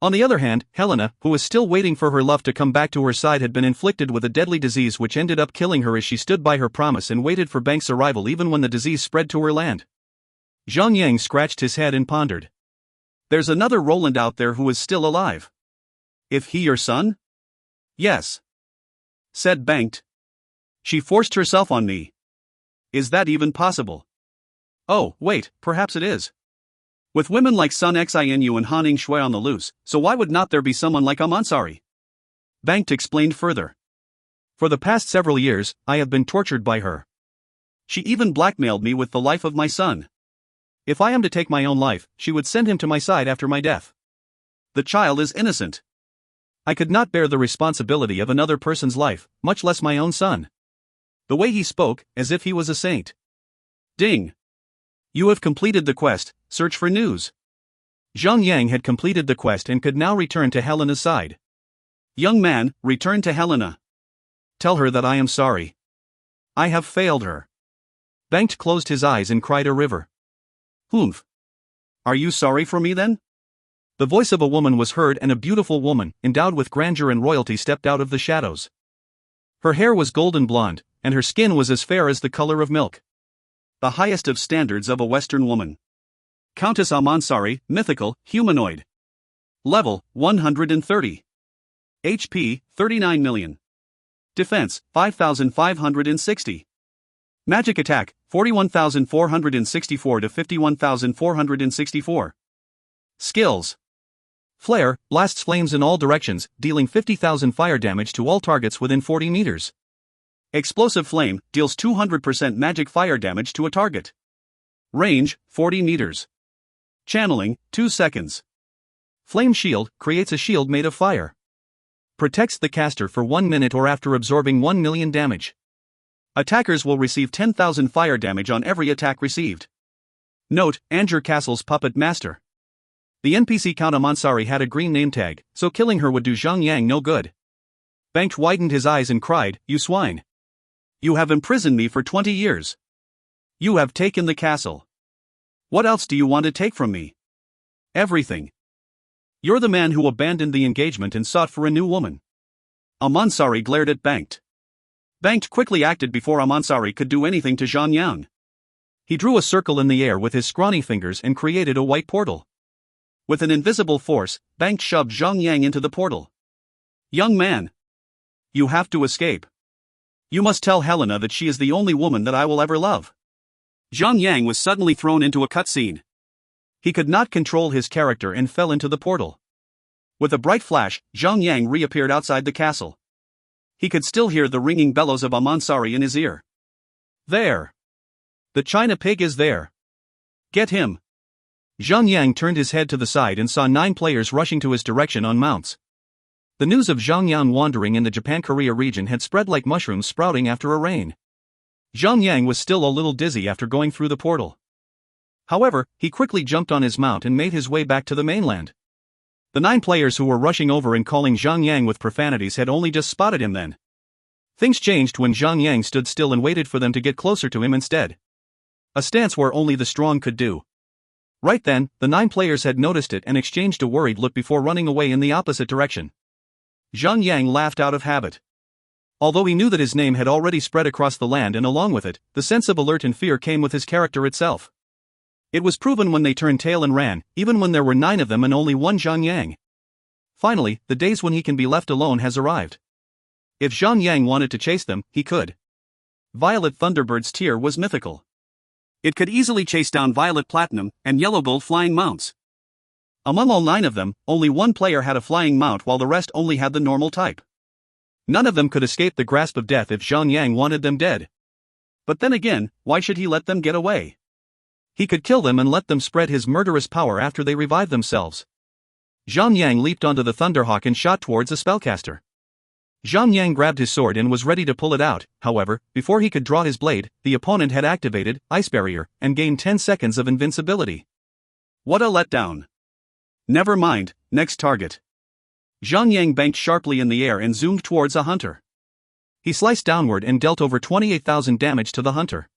On the other hand, Helena, who was still waiting for her love to come back to her side, had been inflicted with a deadly disease which ended up killing her as she stood by her promise and waited for Banked's arrival even when the disease spread to her land. Zhang Yang scratched his head and pondered. There's another Roland out there who is still alive. If he your son? Yes. Said Banked. She forced herself on me. Is that even possible? Oh, wait, perhaps it is. With women like Sun Xinu and Han Shui on the loose, so why would not there be someone like Amansari? Banked explained further. For the past several years, I have been tortured by her. She even blackmailed me with the life of my son. If I am to take my own life, she would send him to my side after my death. The child is innocent. I could not bear the responsibility of another person's life, much less my own son. The way he spoke, as if he was a saint. Ding. You have completed the quest, search for news. Zhang Yang had completed the quest and could now return to Helena's side. Young man, return to Helena. Tell her that I am sorry. I have failed her. Banked closed his eyes and cried a river. Humph. Are you sorry for me then? The voice of a woman was heard and a beautiful woman, endowed with grandeur and royalty, stepped out of the shadows. Her hair was golden blonde, and her skin was as fair as the color of milk. The highest of standards of a Western woman. Countess Amansari, mythical, humanoid. Level, 130. HP, 39 million. Defense, 5,560. Magic attack, 41,464 to 51,464. Skills. Flare, blasts flames in all directions, dealing 50,000 fire damage to all targets within 40 meters. Explosive flame, deals 200% magic fire damage to a target. Range, 40 meters. Channeling, 2 seconds. Flame shield, creates a shield made of fire. Protects the caster for 1 minute or after absorbing 1 million damage. Attackers will receive 10,000 fire damage on every attack received. Note, Anjur Castle's puppet master. The NPC Count Amansari had a green name tag, so killing her would do Zhang Yang no good. Banked widened his eyes and cried, "You swine! You have imprisoned me for 20 years. You have taken the castle. What else do you want to take from me? Everything. You're the man who abandoned the engagement and sought for a new woman." Amansari glared at Banked. Banked quickly acted before Amansari could do anything to Zhang Yang. He drew a circle in the air with his scrawny fingers and created a white portal. With an invisible force, Banked shoved Zhang Yang into the portal. "Young man. You have to escape. You must tell Helena that she is the only woman that I will ever love." Zhang Yang was suddenly thrown into a cutscene. He could not control his character and fell into the portal. With a bright flash, Zhang Yang reappeared outside the castle. He could still hear the ringing bellows of Amansari in his ear. "There! The China pig is there! Get him!" Zhang Yang turned his head to the side and saw 9 players rushing to his direction on mounts. The news of Zhang Yang wandering in the Japan-Korea region had spread like mushrooms sprouting after a rain. Zhang Yang was still a little dizzy after going through the portal. However, he quickly jumped on his mount and made his way back to the mainland. The 9 players who were rushing over and calling Zhang Yang with profanities had only just spotted him then. Things changed when Zhang Yang stood still and waited for them to get closer to him instead. A stance where only the strong could do. Right then, the 9 players had noticed it and exchanged a worried look before running away in the opposite direction. Zhang Yang laughed out of habit. Although he knew that his name had already spread across the land, and along with it, the sense of alert and fear came with his character itself. It was proven when they turned tail and ran, even when there were 9 of them and only 1 Zhang Yang. Finally, the days when he can be left alone has arrived. If Zhang Yang wanted to chase them, he could. Violet Thunderbird's tier was mythical. It could easily chase down Violet Platinum and Yellow Gold flying mounts. Among all 9 of them, only 1 player had a flying mount while the rest only had the normal type. None of them could escape the grasp of death if Zhang Yang wanted them dead. But then again, why should he let them get away? He could kill them and let them spread his murderous power after they revive themselves. Zhang Yang leaped onto the Thunderhawk and shot towards a spellcaster. Zhang Yang grabbed his sword and was ready to pull it out. However, before he could draw his blade, the opponent had activated Ice Barrier and gained 10 seconds of invincibility. What a letdown. Never mind, next target. Zhang Yang banked sharply in the air and zoomed towards a hunter. He sliced downward and dealt over 28,000 damage to the hunter.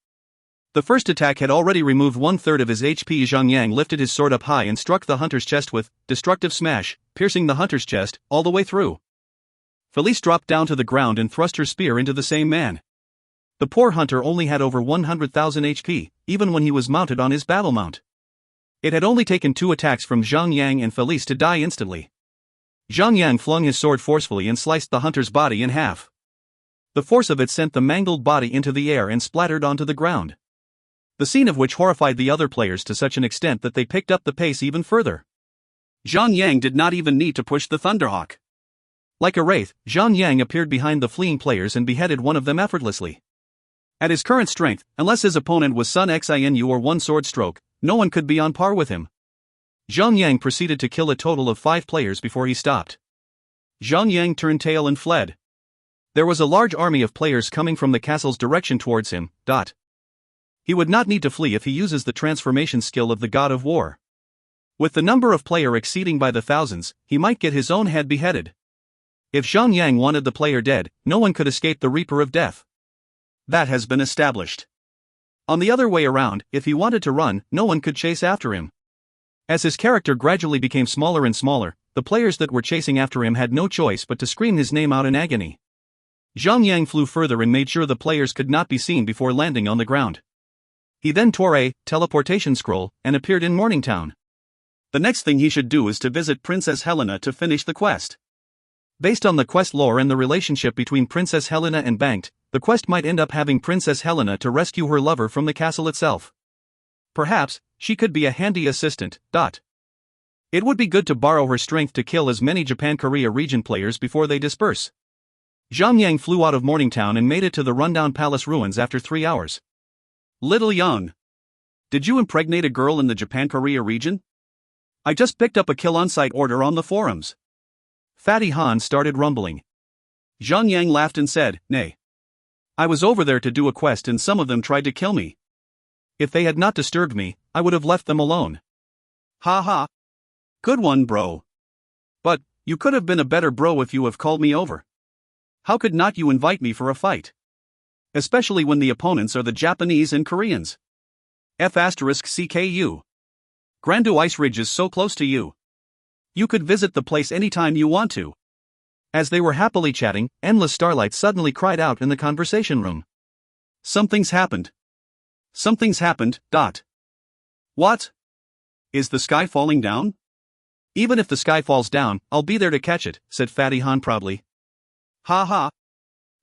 The first attack had already removed 1/3 of his HP. Zhang Yang lifted his sword up high and struck the hunter's chest with Destructive Smash, piercing the hunter's chest all the way through. Felice dropped down to the ground and thrust her spear into the same man. The poor hunter only had over 100,000 HP, even when he was mounted on his battle mount. It had only taken 2 attacks from Zhang Yang and Felice to die instantly. Zhang Yang flung his sword forcefully and sliced the hunter's body in half. The force of it sent the mangled body into the air and splattered onto the ground. The scene of which horrified the other players to such an extent that they picked up the pace even further. Zhang Yang did not even need to push the Thunderhawk. Like a wraith, Zhang Yang appeared behind the fleeing players and beheaded one of them effortlessly. At his current strength, unless his opponent was Sun Xinu or one sword stroke, no one could be on par with him. Zhang Yang proceeded to kill a total of 5 players before he stopped. Zhang Yang turned tail and fled. There was a large army of players coming from the castle's direction towards him. He would not need to flee if he uses the transformation skill of the God of War. With the number of player exceeding by the thousands, he might get his own head beheaded. If Zhang Yang wanted the player dead, no one could escape the Reaper of Death. That has been established. On the other way around, if he wanted to run, no one could chase after him. As his character gradually became smaller and smaller, the players that were chasing after him had no choice but to scream his name out in agony. Zhang Yang flew further and made sure the players could not be seen before landing on the ground. He then tore a teleportation scroll and appeared in Morningtown. The next thing he should do is to visit Princess Helena to finish the quest. Based on the quest lore and the relationship between Princess Helena and Banked, the quest might end up having Princess Helena to rescue her lover from the castle itself. Perhaps, she could be a handy assistant. It would be good to borrow her strength to kill as many Japan-Korea region players before they disperse. Zhang Yang flew out of Morningtown and made it to the rundown palace ruins after 3 hours. Little Young. Did you impregnate a girl in the Japan-Korea region? I just picked up a kill on-site order on the forums. Fatty Han started rumbling. Zhang Yang laughed and said, "Nay. I was over there to do a quest and some of them tried to kill me. If they had not disturbed me, I would have left them alone." Ha ha. Good one, bro. But, you could have been a better bro if you have called me over. How could not you invite me for a fight? Especially when the opponents are the Japanese and Koreans. F***CKU. Grandu Ice Ridge is so close to you. You could visit the place anytime you want to. As they were happily chatting, Endless Starlight suddenly cried out in the conversation room. Something's happened. Something's happened. What? Is the sky falling down? Even if the sky falls down, I'll be there to catch it, said Fatty Han proudly. Ha ha.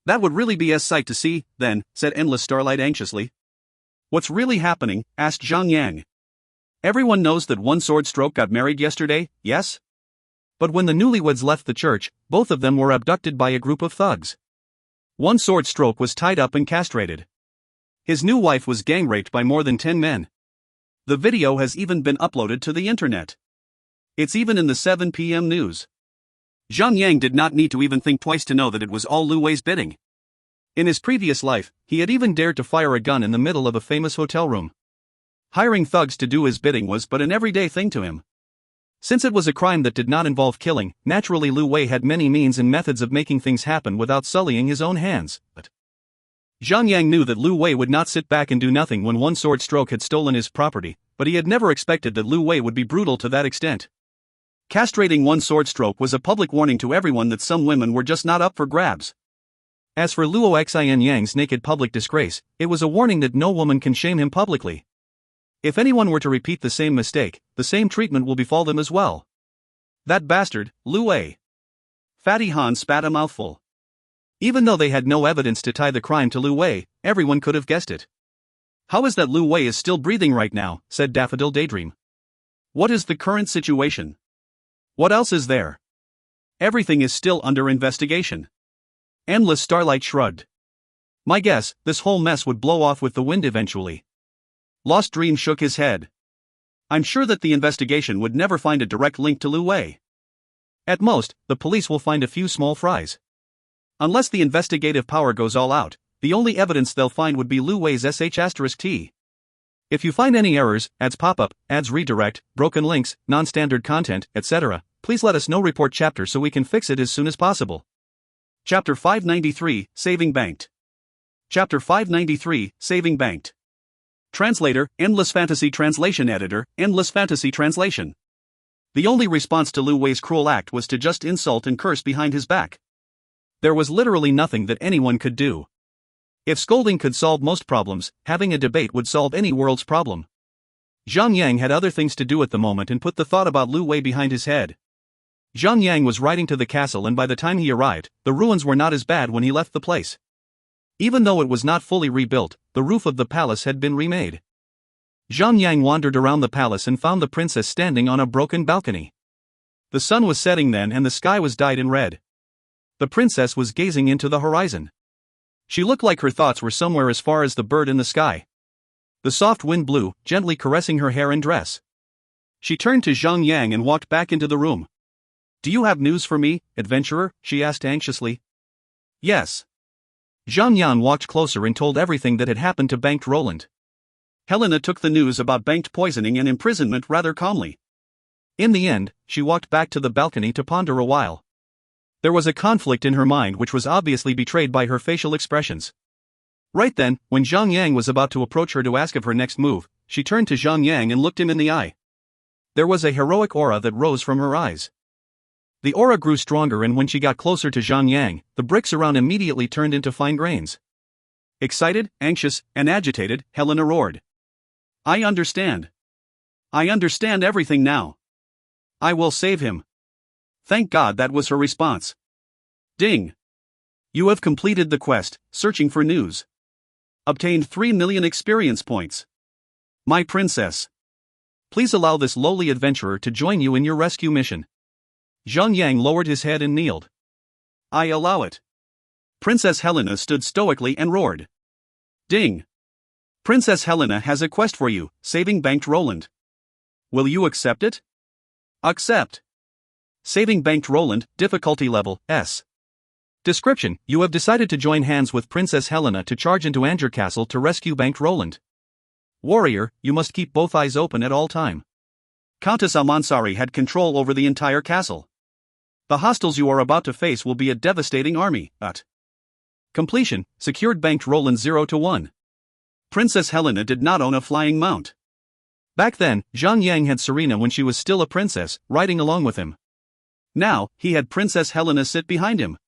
That would really be a sight to see, then, said Endless Starlight anxiously. What's really happening? Asked Zhang Yang. Everyone knows that One Sword Stroke got married yesterday, yes? But when the newlyweds left the church, both of them were abducted by a group of thugs. One Sword Stroke was tied up and castrated. His new wife was gang raped by more than 10 men. The video has even been uploaded to the internet. It's even in the 7 p.m. news. Zhang Yang did not need to even think twice to know that it was all Lu Wei's bidding. In his previous life, he had even dared to fire a gun in the middle of a famous hotel room. Hiring thugs to do his bidding was but an everyday thing to him. Since it was a crime that did not involve killing, naturally Lu Wei had many means and methods of making things happen without sullying his own hands. But Zhang Yang knew that Lu Wei would not sit back and do nothing when One Sword Stroke had stolen his property, but he had never expected that Lu Wei would be brutal to that extent. Castrating One Sword Stroke was a public warning to everyone that some women were just not up for grabs. As for Luo Xin Yang's naked public disgrace, it was a warning that no woman can shame him publicly. If anyone were to repeat the same mistake, the same treatment will befall them as well. That bastard, Lu Wei. Fatty Han spat a mouthful. Even though they had no evidence to tie the crime to Lu Wei, everyone could have guessed it. How is that Lu Wei is still breathing right now, said Daffodil Daydream. What is the current situation? What else is there? Everything is still under investigation. Endless Starlight shrugged. My guess, this whole mess would blow off with the wind eventually. Lost Dream shook his head. I'm sure that the investigation would never find a direct link to Lu Wei. At most, the police will find a few small fries. Unless the investigative power goes all out, the only evidence they'll find would be Lu Wei's sh*t. If you find any errors, ads pop-up, ads redirect, broken links, non-standard content, etc., please let us know. Report chapter so we can fix it as soon as possible. Chapter 593, Saving Banked. Chapter 593, Saving Banked. Translator, Endless Fantasy Translation Editor, Endless Fantasy Translation. The only response to Lu Wei's cruel act was to just insult and curse behind his back. There was literally nothing that anyone could do. If scolding could solve most problems, having a debate would solve any world's problem. Zhang Yang had other things to do at the moment and put the thought about Lu Wei behind his head. Zhang Yang was riding to the castle, and by the time he arrived, the ruins were not as bad when he left the place. Even though it was not fully rebuilt, the roof of the palace had been remade. Zhang Yang wandered around the palace and found the princess standing on a broken balcony. The sun was setting then and the sky was dyed in red. The princess was gazing into the horizon. She looked like her thoughts were somewhere as far as the bird in the sky. The soft wind blew, gently caressing her hair and dress. She turned to Zhang Yang and walked back into the room. "Do you have news for me, adventurer?" she asked anxiously. "Yes." Zhang Yang walked closer and told everything that had happened to Banked Roland. Helena took the news about Banked poisoning and imprisonment rather calmly. In the end, she walked back to the balcony to ponder a while. There was a conflict in her mind which was obviously betrayed by her facial expressions. Right then, when Zhang Yang was about to approach her to ask of her next move, she turned to Zhang Yang and looked him in the eye. There was a heroic aura that rose from her eyes. The aura grew stronger, and when she got closer to Zhang Yang, the bricks around immediately turned into fine grains. Excited, anxious, and agitated, Helena roared. "I understand. I understand everything now. I will save him." Thank God, that was her response. Ding! You have completed the quest, searching for news. Obtained 3 million experience points. My princess. Please allow this lowly adventurer to join you in your rescue mission. Zhang Yang lowered his head and kneeled. I allow it. Princess Helena stood stoically and roared. Ding! Princess Helena has a quest for you, saving Banked Roland. Will you accept it? Accept. Saving Banked Roland, difficulty level, S. Description: you have decided to join hands with Princess Helena to charge into Anger Castle to rescue Banked Roland. Warrior, you must keep both eyes open at all time. Countess Almansari had control over the entire castle. The hostiles you are about to face will be a devastating army. Completion: secured Banked Roland 0-1. Princess Helena did not own a flying mount. Back then, Zhang Yang had Serena when she was still a princess, riding along with him. Now, he had Princess Helena sit behind him.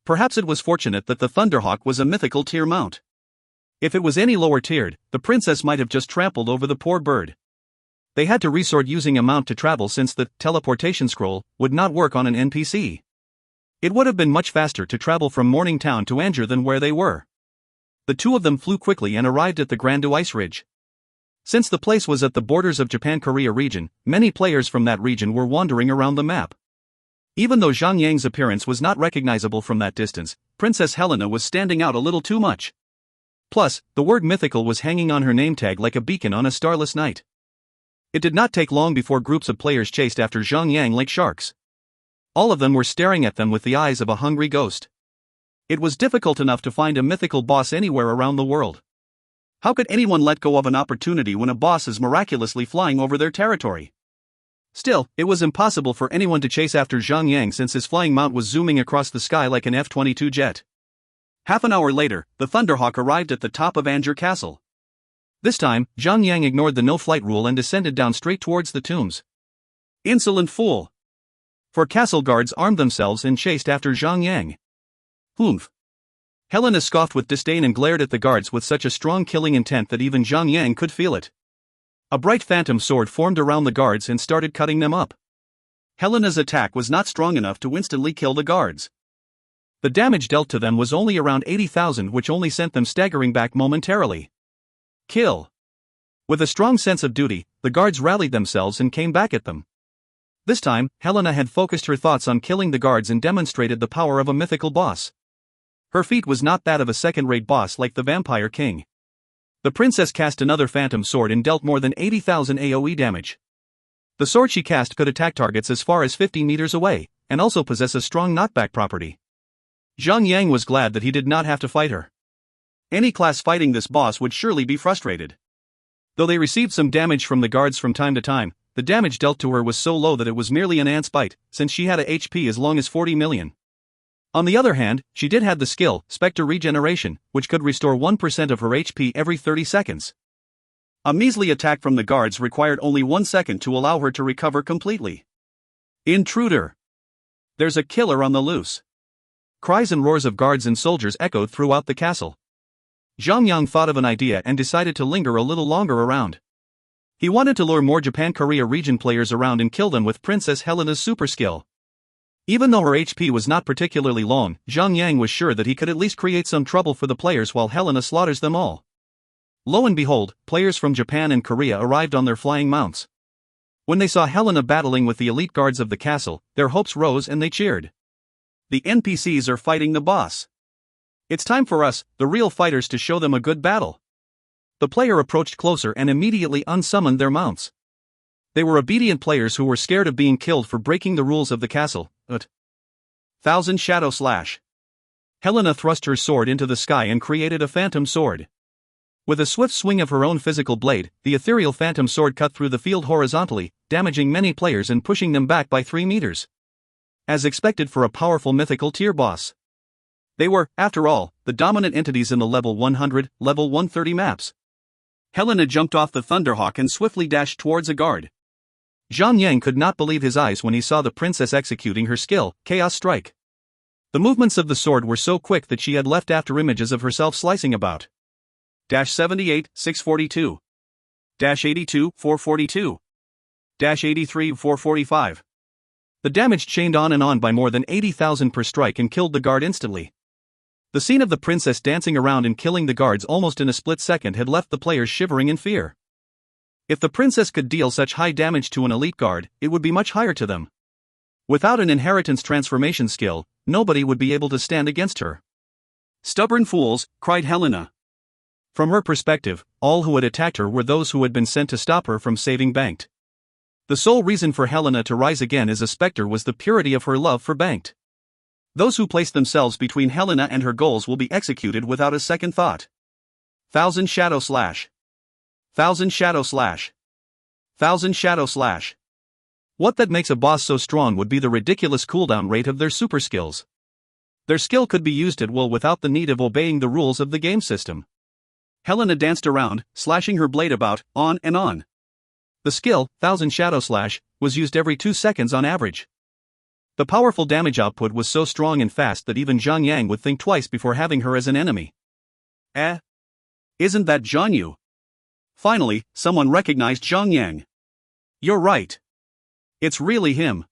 Perhaps it was fortunate that the Thunderhawk was a mythical tier mount. If it was any lower tiered, the princess might have just trampled over the poor bird. They had to resort using a mount to travel since the teleportation scroll would not work on an NPC. It would have been much faster to travel from Morning Town to Anger than where they were. The two of them flew quickly and arrived at the Grandu Ice Ridge. Since the place was at the borders of Japan-Korea region, many players from that region were wandering around the map. Even though Zhang Yang's appearance was not recognizable from that distance, Princess Helena was standing out a little too much. Plus, the word mythical was hanging on her name tag like a beacon on a starless night. It did not take long before groups of players chased after Zhang Yang like sharks. All of them were staring at them with the eyes of a hungry ghost. It was difficult enough to find a mythical boss anywhere around the world. How could anyone let go of an opportunity when a boss is miraculously flying over their territory? Still, it was impossible for anyone to chase after Zhang Yang since his flying mount was zooming across the sky like an F-22 jet. Half an hour later, the Thunderhawk arrived at the top of Anger Castle. This time, Zhang Yang ignored the no-flight rule and descended down straight towards the tombs. Insolent fool! For castle guards armed themselves and chased after Zhang Yang. Humph! Helena scoffed with disdain and glared at the guards with such a strong killing intent that even Zhang Yang could feel it. A bright phantom sword formed around the guards and started cutting them up. Helena's attack was not strong enough to instantly kill the guards. The damage dealt to them was only around 80,000, which only sent them staggering back momentarily. Kill! With a strong sense of duty, the guards rallied themselves and came back at them. This time, Helena had focused her thoughts on killing the guards and demonstrated the power of a mythical boss. Her feat was not that of a second-rate boss like the Vampire King. The princess cast another phantom sword and dealt more than 80,000 AoE damage. The sword she cast could attack targets as far as 50 meters away, and also possess a strong knockback property. Zhang Yang was glad that he did not have to fight her. Any class fighting this boss would surely be frustrated. Though they received some damage from the guards from time to time, the damage dealt to her was so low that it was merely an ant's bite, since she had a HP as long as 40 million. On the other hand, she did have the skill, Spectre Regeneration, which could restore 1% of her HP every 30 seconds. A measly attack from the guards required only 1 second to allow her to recover completely. Intruder! There's a killer on the loose. Cries and roars of guards and soldiers echoed throughout the castle. Zhang Yang thought of an idea and decided to linger a little longer around. He wanted to lure more Japan-Korea region players around and kill them with Princess Helena's super skill. Even though her HP was not particularly long, Zhang Yang was sure that he could at least create some trouble for the players while Helena slaughters them all. Lo and behold, players from Japan and Korea arrived on their flying mounts. When they saw Helena battling with the elite guards of the castle, their hopes rose and they cheered. The NPCs are fighting the boss. It's time for us, the real fighters, to show them a good battle. The player approached closer and immediately unsummoned their mounts. They were obedient players who were scared of being killed for breaking the rules of the castle. Thousand Shadow Slash. Helena thrust her sword into the sky and created a phantom sword. With a swift swing of her own physical blade, the ethereal phantom sword cut through the field horizontally, damaging many players and pushing them back by 3 meters. As expected for a powerful mythical tier boss. They were, after all, the dominant entities in the level 100, level 130 maps. Helena jumped off the Thunderhawk and swiftly dashed towards a guard. Zhang could not believe his eyes when he saw the princess executing her skill, Chaos Strike. The movements of the sword were so quick that she had left after images of herself slicing about. 78, 642. 82, 442. 83, 445. The damage chained on and on by more than 80,000 per strike and killed the guard instantly. The scene of the princess dancing around and killing the guards almost in a split second had left the players shivering in fear. If the princess could deal such high damage to an elite guard, it would be much higher to them. Without an inheritance transformation skill, nobody would be able to stand against her. Stubborn fools, cried Helena. From her perspective, all who had attacked her were those who had been sent to stop her from saving Banked. The sole reason for Helena to rise again as a specter was the purity of her love for Banked. Those who place themselves between Helena and her goals will be executed without a second thought. Thousand Shadow Slash. Thousand Shadow Slash. Thousand Shadow Slash. What that makes a boss so strong would be the ridiculous cooldown rate of their super skills. Their skill could be used at will without the need of obeying the rules of the game system. Helena danced around, slashing her blade about, on and on. The skill, Thousand Shadow Slash, was used every 2 seconds on average. The powerful damage output was so strong and fast that even Zhang would think twice before having her as an enemy. Isn't that Zhang Yu? Finally, someone recognized Zhang. You're right. It's really him.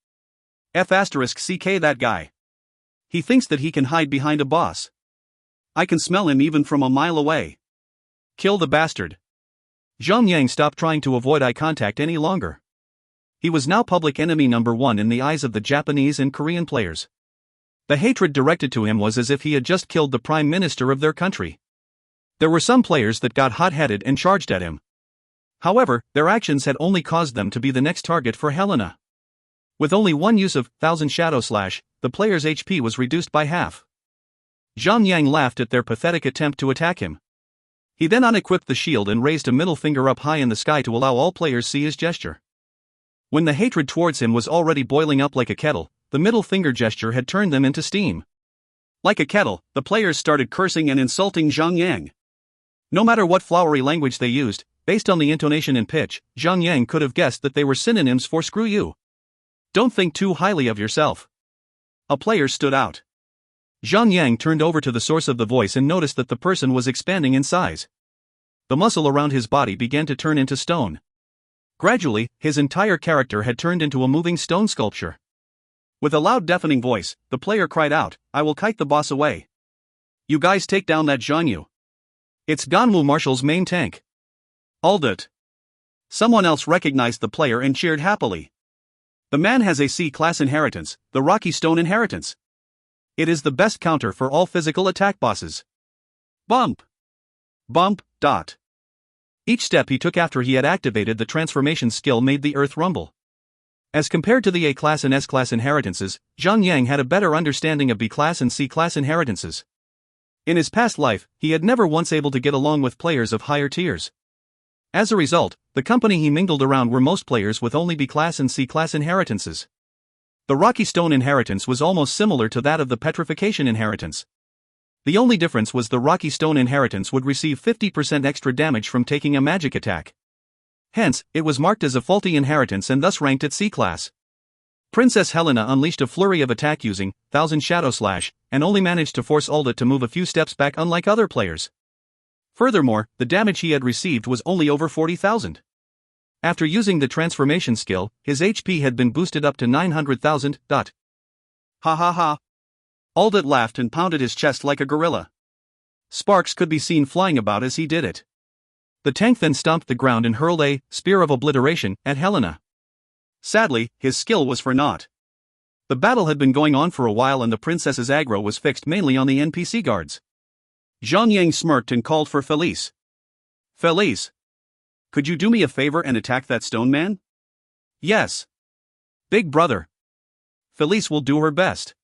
*CK that guy. He thinks that he can hide behind a boss. I can smell him even from a mile away. Kill the bastard. Zhang stopped trying to avoid eye contact any longer. He was now public enemy number 1 in the eyes of the Japanese and Korean players. The hatred directed to him was as if he had just killed the prime minister of their country. There were some players that got hot-headed and charged at him. However, their actions had only caused them to be the next target for Helena. With only one use of Thousand Shadow Slash, the player's HP was reduced by half. Zhang laughed at their pathetic attempt to attack him. He then unequipped the shield and raised a middle finger up high in the sky to allow all players see his gesture. When the hatred towards him was already boiling up like a kettle, the middle finger gesture had turned them into steam. Like a kettle, the players started cursing and insulting Zhang. No matter what flowery language they used, based on the intonation and pitch, Zhang could have guessed that they were synonyms for screw you. Don't think too highly of yourself. A player stood out. Zhang turned over to the source of the voice and noticed that the person was expanding in size. The muscle around his body began to turn into stone. Gradually, his entire character had turned into a moving stone sculpture. With a loud deafening voice, the player cried out, "I will kite the boss away. You guys take down that Zhang Yu. It's Ganwu Marshall's main tank. Hold it." Someone else recognized the player and cheered happily. The man has a C-class inheritance, the Rocky Stone inheritance. It is the best counter for all physical attack bosses. Bump. Bump. Dot. Each step he took after he had activated the transformation skill made the earth rumble. As compared to the A-class and S-class inheritances, Zhang had a better understanding of B-class and C-class inheritances. In his past life, he had never once able to get along with players of higher tiers. As a result, the company he mingled around were most players with only B-class and C-class inheritances. The Rocky Stone inheritance was almost similar to that of the Petrification inheritance. The only difference was the Rocky Stone inheritance would receive 50% extra damage from taking a magic attack. Hence, it was marked as a faulty inheritance and thus ranked at C-class. Princess Helena unleashed a flurry of attack using Thousand Shadow Slash, and only managed to force Ulda to move a few steps back unlike other players. Furthermore, the damage he had received was only over 40,000. After using the transformation skill, his HP had been boosted up to 900,000. Ha ha ha. Ulda laughed and pounded his chest like a gorilla. Sparks could be seen flying about as he did it. The tank then stomped the ground and hurled a spear of obliteration at Helena. Sadly, his skill was for naught. The battle had been going on for a while and the princess's aggro was fixed mainly on the NPC guards. Zhang smirked and called for Felice. Felice, could you do me a favor and attack that stone man? Yes. Big brother. Felice will do her best.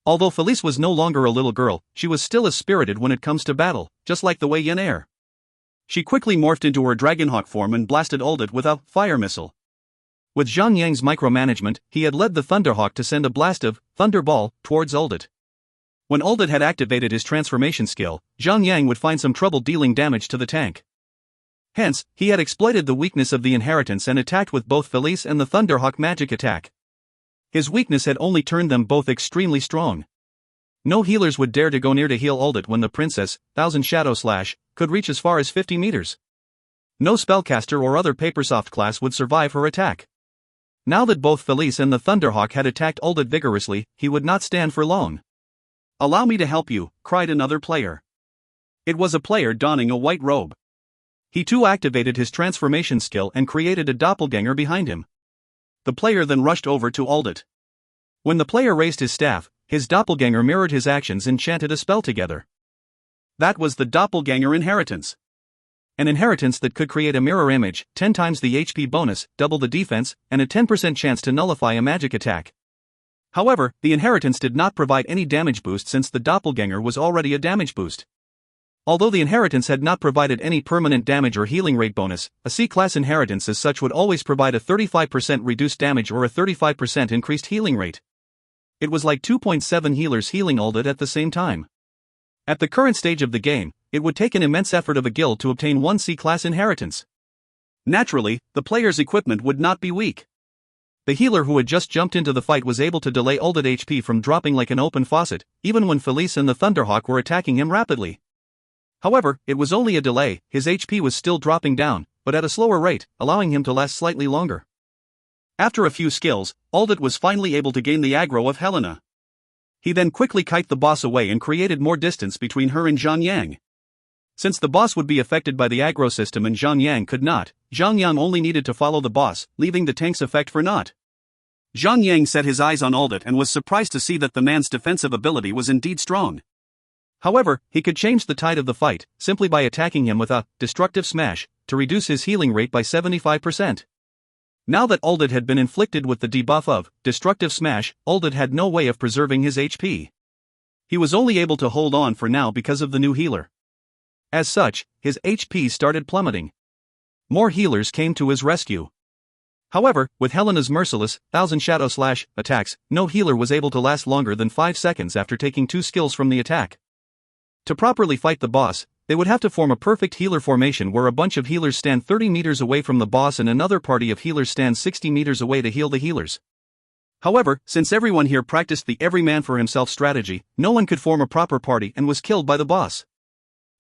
Although Felice was no longer a little girl, she was still as spirited when it comes to battle, just like the way Yen Air. She quickly morphed into her Dragonhawk form and blasted Uldit with a fire missile. With Zhang Yang's micromanagement, he had led the Thunderhawk to send a blast of Thunderball towards Uldit. When Uldit had activated his transformation skill, Zhang Yang would find some trouble dealing damage to the tank. Hence, he had exploited the weakness of the inheritance and attacked with both Felice and the Thunderhawk magic attack. His weakness had only turned them both extremely strong. No healers would dare to go near to heal Uldit when the princess, Thousand Shadow Slash, could reach as far as 50 meters. No spellcaster or other Papersoft class would survive her attack. Now that both Felice and the Thunderhawk had attacked Uldit vigorously, he would not stand for long. "Allow me to help you," cried another player. It was a player donning a white robe. He too activated his transformation skill and created a doppelganger behind him. The player then rushed over to Uldit. When the player raised his staff, his doppelganger mirrored his actions and chanted a spell together. That was the doppelganger inheritance. An inheritance that could create a mirror image, 10 times the HP bonus, double the defense, and a 10% chance to nullify a magic attack. However, the inheritance did not provide any damage boost since the doppelganger was already a damage boost. Although the inheritance had not provided any permanent damage or healing rate bonus, a C-class inheritance as such would always provide a 35% reduced damage or a 35% increased healing rate. It was like 2.7 healers healing Uldit at the same time. At the current stage of the game, it would take an immense effort of a guild to obtain one C-class inheritance. Naturally, the player's equipment would not be weak. The healer who had just jumped into the fight was able to delay Uldit HP from dropping like an open faucet, even when Felice and the Thunderhawk were attacking him rapidly. However, it was only a delay, his HP was still dropping down, but at a slower rate, allowing him to last slightly longer. After a few skills, Uldit was finally able to gain the aggro of Helena. He then quickly kited the boss away and created more distance between her and Zhang Yang. Since the boss would be affected by the aggro system and Zhang Yang could not, Zhang Yang only needed to follow the boss, leaving the tank's effect for naught. Zhang Yang set his eyes on Uldit and was surprised to see that the man's defensive ability was indeed strong. However, he could change the tide of the fight, simply by attacking him with a destructive smash, to reduce his healing rate by 75%. Now that Uldit had been inflicted with the debuff of destructive smash, Uldit had no way of preserving his HP. He was only able to hold on for now because of the new healer. As such, his HP started plummeting. More healers came to his rescue. However, with Helena's merciless, Thousand Shadow Slash attacks, no healer was able to last longer than 5 seconds after taking 2 skills from the attack. To properly fight the boss, they would have to form a perfect healer formation where a bunch of healers stand 30 meters away from the boss and another party of healers stands 60 meters away to heal the healers. However, since everyone here practiced the every man for himself strategy, no one could form a proper party and was killed by the boss.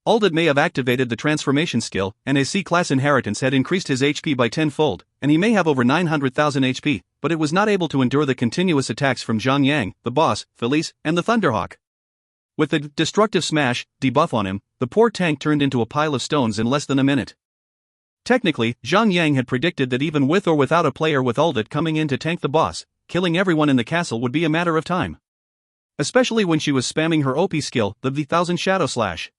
Uldit may have activated the transformation skill, and his C-class inheritance had increased his HP by 10-fold, and he may have over 900,000 HP, but it was not able to endure the continuous attacks from Zhang Yang, the boss, Felice, and the Thunderhawk. With the destructive smash debuff on him, the poor tank turned into a pile of stones in less than a minute. Technically, Zhang Yang had predicted that even with or without a player with Uldit coming in to tank the boss, killing everyone in the castle would be a matter of time. Especially when she was spamming her OP skill, the Thousand Shadow Slash.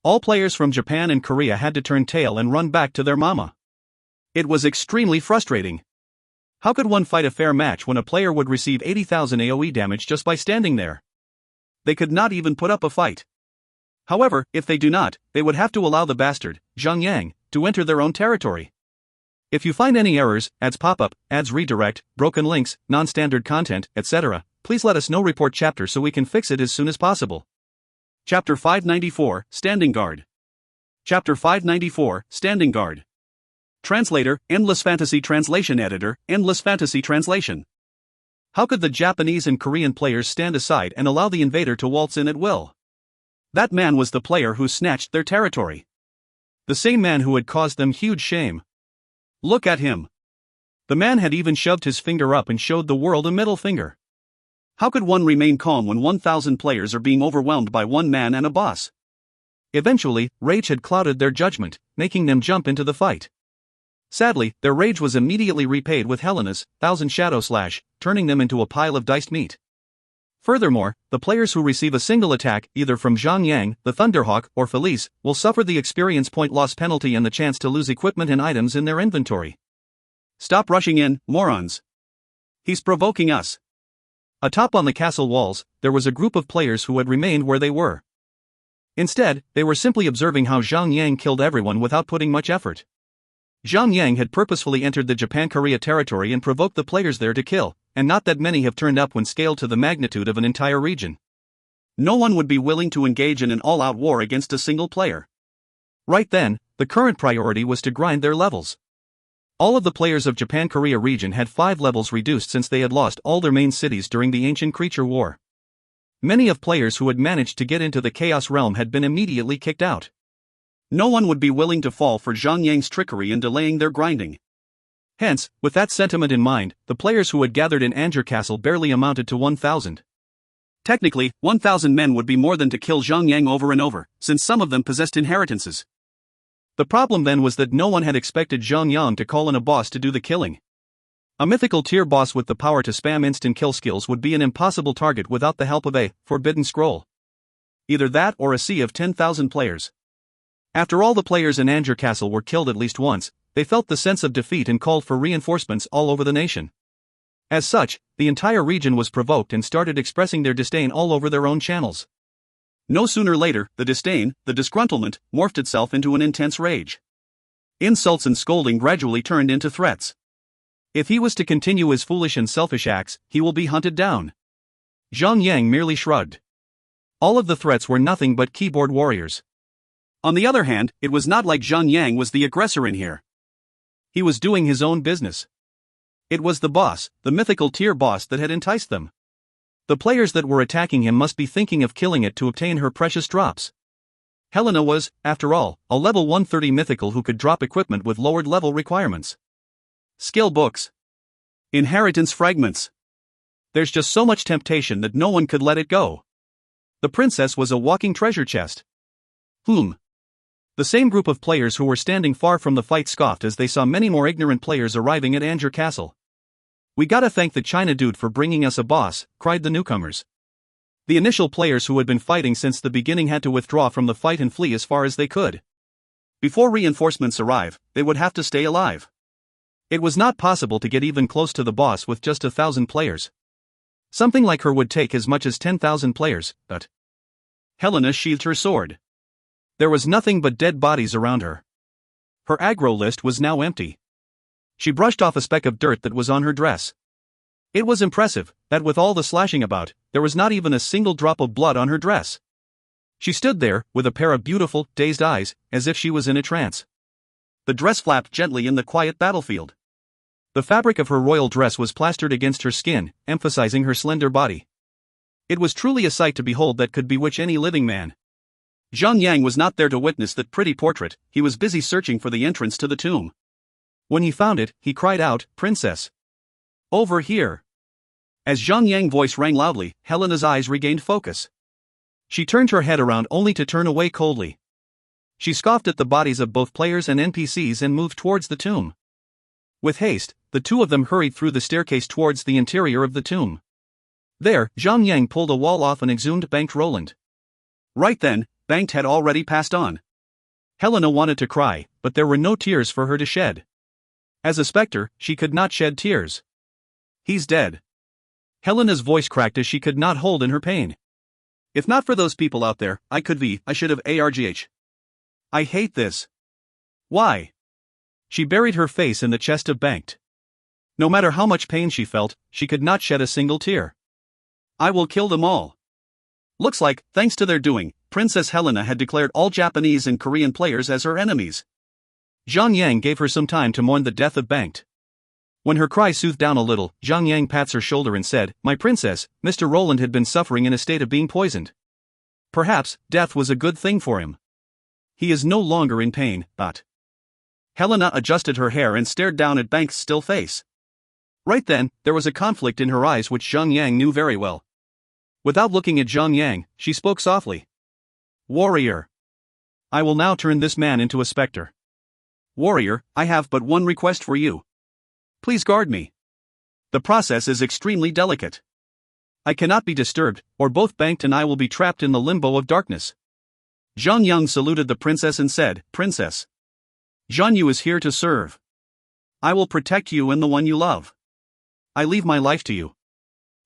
All players from Japan and Korea had to turn tail and run back to their mama. It was extremely frustrating. How could one fight a fair match when a player would receive 80,000 AoE damage just by standing there? They could not even put up a fight. However, if they do not, they would have to allow the bastard, Zhang Yang, to enter their own territory. If you find any errors, ads pop up, ads redirect, broken links, non-standard content, etc., please let us know. Report chapter so we can fix it as soon as possible. Chapter 594, Standing Guard. Chapter 594, Standing Guard. Translator, Endless Fantasy Translation Editor, Endless Fantasy Translation. How could the Japanese and Korean players stand aside and allow the invader to waltz in at will? That man was the player who snatched their territory. The same man who had caused them huge shame. Look at him. The man had even shoved his finger up and showed the world a middle finger. How could one remain calm when 1,000 players are being overwhelmed by one man and a boss? Eventually, rage had clouded their judgment, making them jump into the fight. Sadly, their rage was immediately repaid with Helena's 1,000 Shadow Slash, turning them into a pile of diced meat. Furthermore, the players who receive a single attack, either from Zhang, the Thunderhawk, or Felice, will suffer the experience point loss penalty and the chance to lose equipment and items in their inventory. Stop rushing in, morons. He's provoking us. Atop on the castle walls, there was a group of players who had remained where they were. Instead, they were simply observing how Zhang killed everyone without putting much effort. Zhang had purposefully entered the Japan-Korea territory and provoked the players there to kill, and not that many have turned up when scaled to the magnitude of an entire region. No one would be willing to engage in an all-out war against a single player. Right then, the current priority was to grind their levels. All of the players of Japan-Korea region had 5 levels reduced since they had lost all their main cities during the Ancient Creature War. Many of players who had managed to get into the Chaos Realm had been immediately kicked out. No one would be willing to fall for Zhang trickery in delaying their grinding. Hence, with that sentiment in mind, the players who had gathered in Anger Castle barely amounted to 1,000. Technically, 1,000 men would be more than to kill Zhang over and over, since some of them possessed inheritances. The problem then was that no one had expected Zhang to call in a boss to do the killing. A mythical tier boss with the power to spam instant kill skills would be an impossible target without the help of a forbidden scroll. Either that or a sea of 10,000 players. After all the players in Anger Castle were killed at least once, they felt the sense of defeat and called for reinforcements all over the nation. As such, the entire region was provoked and started expressing their disdain all over their own channels. No sooner later, the disdain, the disgruntlement, morphed itself into an intense rage. Insults and scolding gradually turned into threats. If he was to continue his foolish and selfish acts, he will be hunted down. Zhang merely shrugged. All of the threats were nothing but keyboard warriors. On the other hand, it was not like Zhang was the aggressor in here. He was doing his own business. It was the boss, the mythical tier boss, that had enticed them. The players that were attacking him must be thinking of killing it to obtain her precious drops. Helena was, after all, a level 130 mythical who could drop equipment with lowered level requirements. Skill books. Inheritance fragments. There's just so much temptation that no one could let it go. The princess was a walking treasure chest. The same group of players who were standing far from the fight scoffed as they saw many more ignorant players arriving at Anger Castle. "We gotta thank the China dude for bringing us a boss," cried the newcomers. The initial players who had been fighting since the beginning had to withdraw from the fight and flee as far as they could. Before reinforcements arrive, they would have to stay alive. It was not possible to get even close to the boss with just 1,000 players. Something like her would take as much as 10,000 players, but Helena sheathed her sword. There was nothing but dead bodies around her. Her aggro list was now empty. She brushed off a speck of dirt that was on her dress. It was impressive that with all the slashing about, there was not even a single drop of blood on her dress. She stood there, with a pair of beautiful, dazed eyes, as if she was in a trance. The dress flapped gently in the quiet battlefield. The fabric of her royal dress was plastered against her skin, emphasizing her slender body. It was truly a sight to behold that could bewitch any living man. Zhang was not there to witness that pretty portrait, he was busy searching for the entrance to the tomb. When he found it, he cried out, "Princess! Over here!" As Zhang voice rang loudly, Helena's eyes regained focus. She turned her head around only to turn away coldly. She scoffed at the bodies of both players and NPCs and moved towards the tomb. With haste, the two of them hurried through the staircase towards the interior of the tomb. There, Zhang pulled a wall off and exhumed Banked Roland. Right then, Banked had already passed on. Helena wanted to cry, but there were no tears for her to shed. As a specter, she could not shed tears. "He's dead." Helena's voice cracked as she could not hold in her pain. "If not for those people out there, I should have ARGH. I hate this. Why?" She buried her face in the chest of Banked. No matter how much pain she felt, she could not shed a single tear. "I will kill them all." Looks like, thanks to their doing, Princess Helena had declared all Japanese and Korean players as her enemies. Zhang gave her some time to mourn the death of Banked. When her cry soothed down a little, Zhang pats her shoulder and said, "My princess, Mr. Roland had been suffering in a state of being poisoned. Perhaps, death was a good thing for him. He is no longer in pain, but..." Helena adjusted her hair and stared down at Banked's still face. Right then, there was a conflict in her eyes which Zhang knew very well. Without looking at Zhang, she spoke softly. "Warrior. I will now turn this man into a specter. Warrior, I have but one request for you. Please guard me. The process is extremely delicate. I cannot be disturbed, or both Banked and I will be trapped in the limbo of darkness. Zhang Yang saluted the princess and said, Princess, Zhan Yu is here to serve. I will protect you and the one you love. I leave my life to you.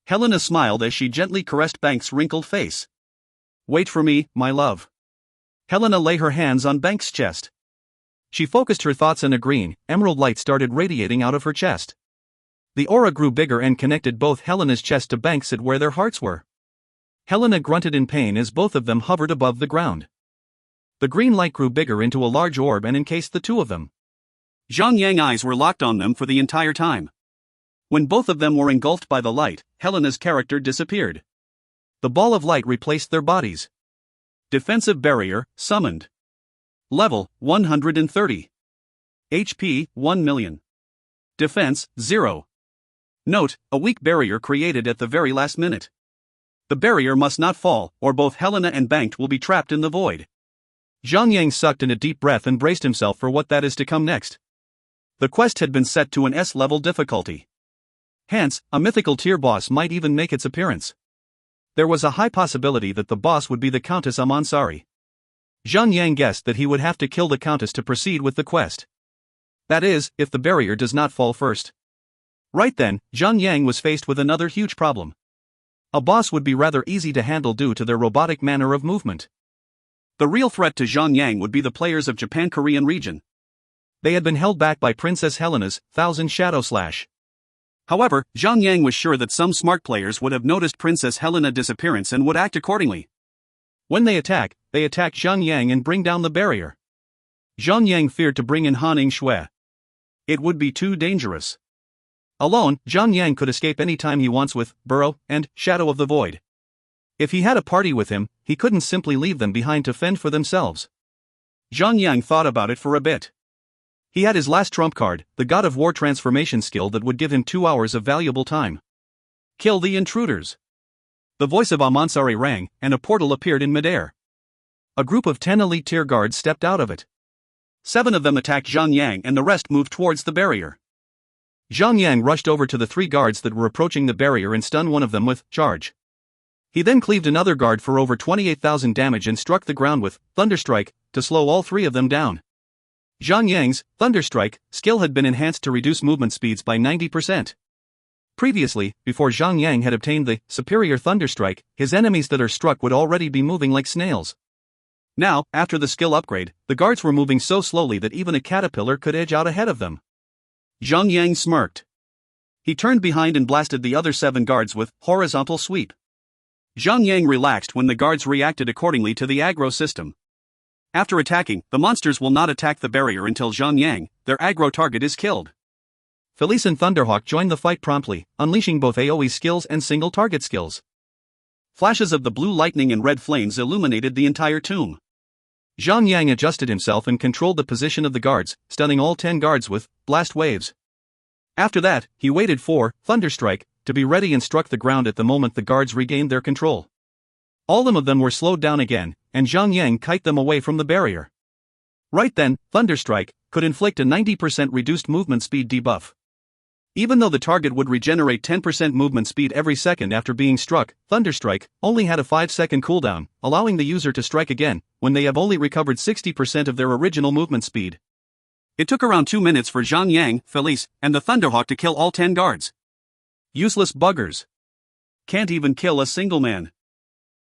Helena smiled as she gently caressed Bank's wrinkled face. Wait for me, my love. Helena lay her hands on Bank's chest. She focused her thoughts and a green, emerald light started radiating out of her chest. The aura grew bigger and connected both Helena's chest to Bank's at where their hearts were. Helena grunted in pain as both of them hovered above the ground. The green light grew bigger into a large orb and encased the two of them. Zhang Yang's eyes were locked on them for the entire time. When both of them were engulfed by the light, Helena's character disappeared. The ball of light replaced their bodies. Defensive barrier, summoned. Level, 130. HP, 1 million. Defense, 0. Note, a weak barrier created at the very last minute. The barrier must not fall, or both Helena and Banked will be trapped in the void. Zhang Yang sucked in a deep breath and braced himself for what that is to come next. The quest had been set to an S-level difficulty. Hence, a mythical tier boss might even make its appearance. There was a high possibility that the boss would be the Countess Amansari. Zhang Yang guessed that he would have to kill the Countess to proceed with the quest. That is, if the barrier does not fall first. Right then, Zhang Yang was faced with another huge problem. A boss would be rather easy to handle due to their robotic manner of movement. The real threat to Zhang Yang would be the players of Japan-Korean region. They had been held back by Princess Helena's 1,000 Shadow Slash. However, Zhang Yang was sure that some smart players would have noticed Princess Helena's disappearance and would act accordingly. When they attack Zhang Yang and bring down the barrier. Zhang Yang feared to bring in Han Shui. It would be too dangerous. Alone, Zhang Yang could escape any time he wants with Burrow and Shadow of the Void. If he had a party with him, he couldn't simply leave them behind to fend for themselves. Zhang Yang thought about it for a bit. He had his last trump card, the God of War transformation skill that would give him 2 hours of valuable time. Kill the intruders. The voice of Amansari rang, and a portal appeared in midair. A group of 10 elite tier guards stepped out of it. 7 of them attacked Zhang Yang and the rest moved towards the barrier. Zhang Yang rushed over to the 3 guards that were approaching the barrier and stunned one of them with charge. He then cleaved another guard for over 28,000 damage and struck the ground with Thunderstrike to slow all 3 of them down. Zhang Yang's Thunderstrike skill had been enhanced to reduce movement speeds by 90%. Previously, before Zhang Yang had obtained the superior Thunderstrike, his enemies that are struck would already be moving like snails. Now, after the skill upgrade, the guards were moving so slowly that even a caterpillar could edge out ahead of them. Zhang Yang smirked. He turned behind and blasted the other 7 guards with horizontal sweep. Zhang Yang relaxed when the guards reacted accordingly to the aggro system. After attacking, the monsters will not attack the barrier until Zhang Yang, their aggro target, is killed. Felice and Thunderhawk joined the fight promptly, unleashing both AoE skills and single target skills. Flashes of the blue lightning and red flames illuminated the entire tomb. Zhang Yang adjusted himself and controlled the position of the guards, stunning all 10 guards with blast waves. After that, he waited for Thunderstrike to be ready and struck the ground at the moment the guards regained their control. All of them were slowed down again, and Zhang Yang kite them away from the barrier. Right then, Thunderstrike could inflict a 90% reduced movement speed debuff. Even though the target would regenerate 10% movement speed every second after being struck, Thunderstrike only had a 5-second cooldown, allowing the user to strike again when they have only recovered 60% of their original movement speed. It took around 2 minutes for Zhang Yang, Felice, and the Thunderhawk to kill all 10 guards. Useless buggers. Can't even kill a single man.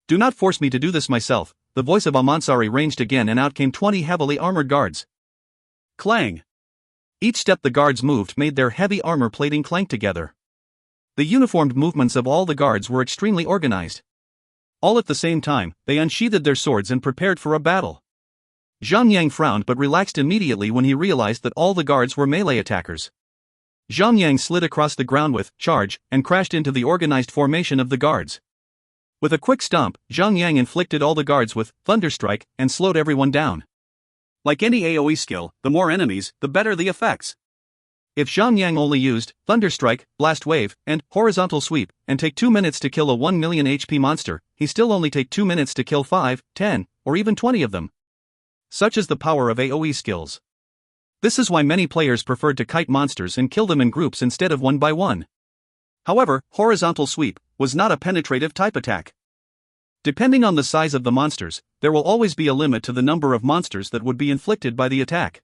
Do not force me to do this myself. The voice of Amansari ranged again and out came 20 heavily armored guards. Clang. Each step the guards moved made their heavy armor plating clank together. The uniformed movements of all the guards were extremely organized. All at the same time, they unsheathed their swords and prepared for a battle. Zhang Yang frowned but relaxed immediately when he realized that all the guards were melee attackers. Zhang Yang slid across the ground with charge and crashed into the organized formation of the guards. With a quick stomp, Zhang Yang inflicted all the guards with Thunderstrike and slowed everyone down. Like any AoE skill, the more enemies, the better the effects. If Zhang Yang only used Thunderstrike, Blast Wave, and Horizontal Sweep, and take 2 minutes to kill a 1 million HP monster, he still only take 2 minutes to kill 5, 10, or even 20 of them. Such is the power of AoE skills. This is why many players preferred to kite monsters and kill them in groups instead of one by one. However, horizontal sweep was not a penetrative type attack. Depending on the size of the monsters, there will always be a limit to the number of monsters that would be inflicted by the attack.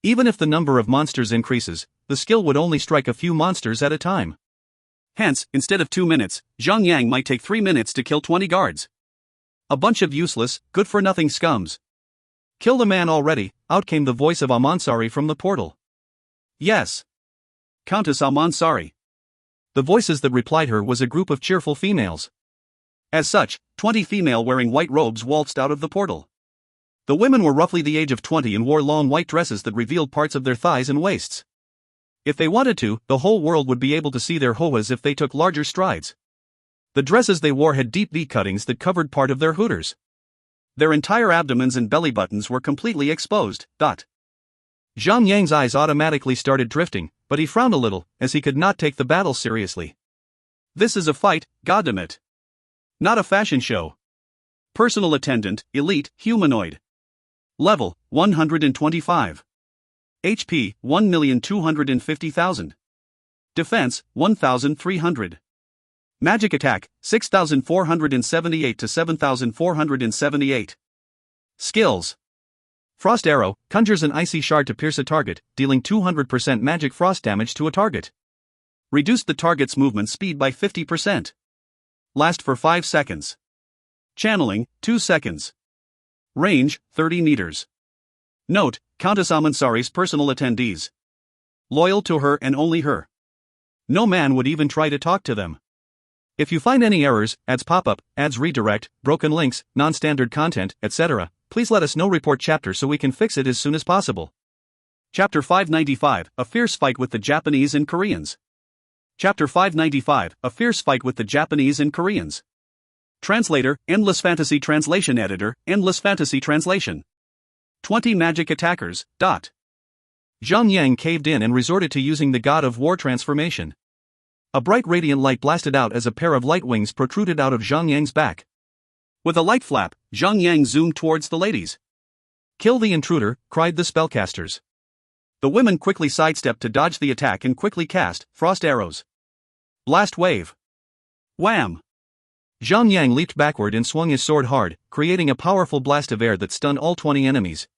Even if the number of monsters increases, the skill would only strike a few monsters at a time. Hence, instead of 2 minutes, Zhang Yang might take 3 minutes to kill 20 guards. A bunch of useless, good-for-nothing scums. Kill the man already, out came the voice of Amansari from the portal. Yes. Countess Amansari. The voices that replied her was a group of cheerful females. As such, 20 female wearing white robes waltzed out of the portal. The women were roughly the age of 20 and wore long white dresses that revealed parts of their thighs and waists. If they wanted to, the whole world would be able to see their hoas if they took larger strides. The dresses they wore had deep V cuttings that covered part of their hooters. Their entire abdomens and belly buttons were completely exposed. Zhang Yang's eyes automatically started drifting, but he frowned a little, as he could not take the battle seriously. This is a fight, goddammit. Not a fashion show. Personal attendant, elite, humanoid. Level, 125. HP, 1,250,000. Defense, 1,300. Magic attack, 6,478 to 7,478. Skills. Frost arrow, conjures an icy shard to pierce a target, dealing 200% magic frost damage to a target. Reduced the target's movement speed by 50%. Last for 5 seconds. Channeling, 2 seconds. Range, 30 meters. Note, Countess Amansari's personal attendees. Loyal to her and only her. No man would even try to talk to them. If you find any errors, ads pop up, ads redirect, broken links, non-standard content, etc., please let us know. Report chapter so we can fix it as soon as possible. Chapter 595, A Fierce Fight with the Japanese and Koreans. Chapter 595, A Fierce Fight with the Japanese and Koreans. Translator, Endless Fantasy Translation Editor, Endless Fantasy Translation. 20 magic attackers. Zhang Yang caved in and resorted to using the God of War transformation. A bright radiant light blasted out as a pair of light wings protruded out of Zhang Yang's back. With a light flap, Zhang Yang zoomed towards the ladies. Kill the intruder, cried the spellcasters. The women quickly sidestepped to dodge the attack and quickly cast frost arrows. Blast wave. Wham! Zhang Yang leaped backward and swung his sword hard, creating a powerful blast of air that stunned all 20 enemies.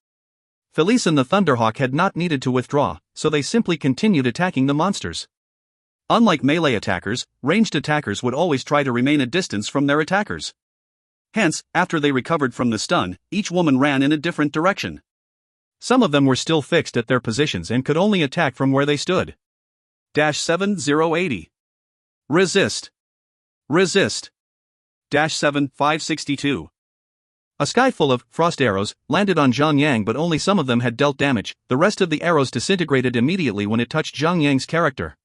Felice and the Thunderhawk had not needed to withdraw, so they simply continued attacking the monsters. Unlike melee attackers, ranged attackers would always try to remain a distance from their attackers. Hence, after they recovered from the stun, each woman ran in a different direction. Some of them were still fixed at their positions and could only attack from where they stood. 7080. Resist. Resist. 7562. A sky full of frost arrows landed on Zhang Yang, but only some of them had dealt damage. The rest of the arrows disintegrated immediately when it touched Zhang Yang's character.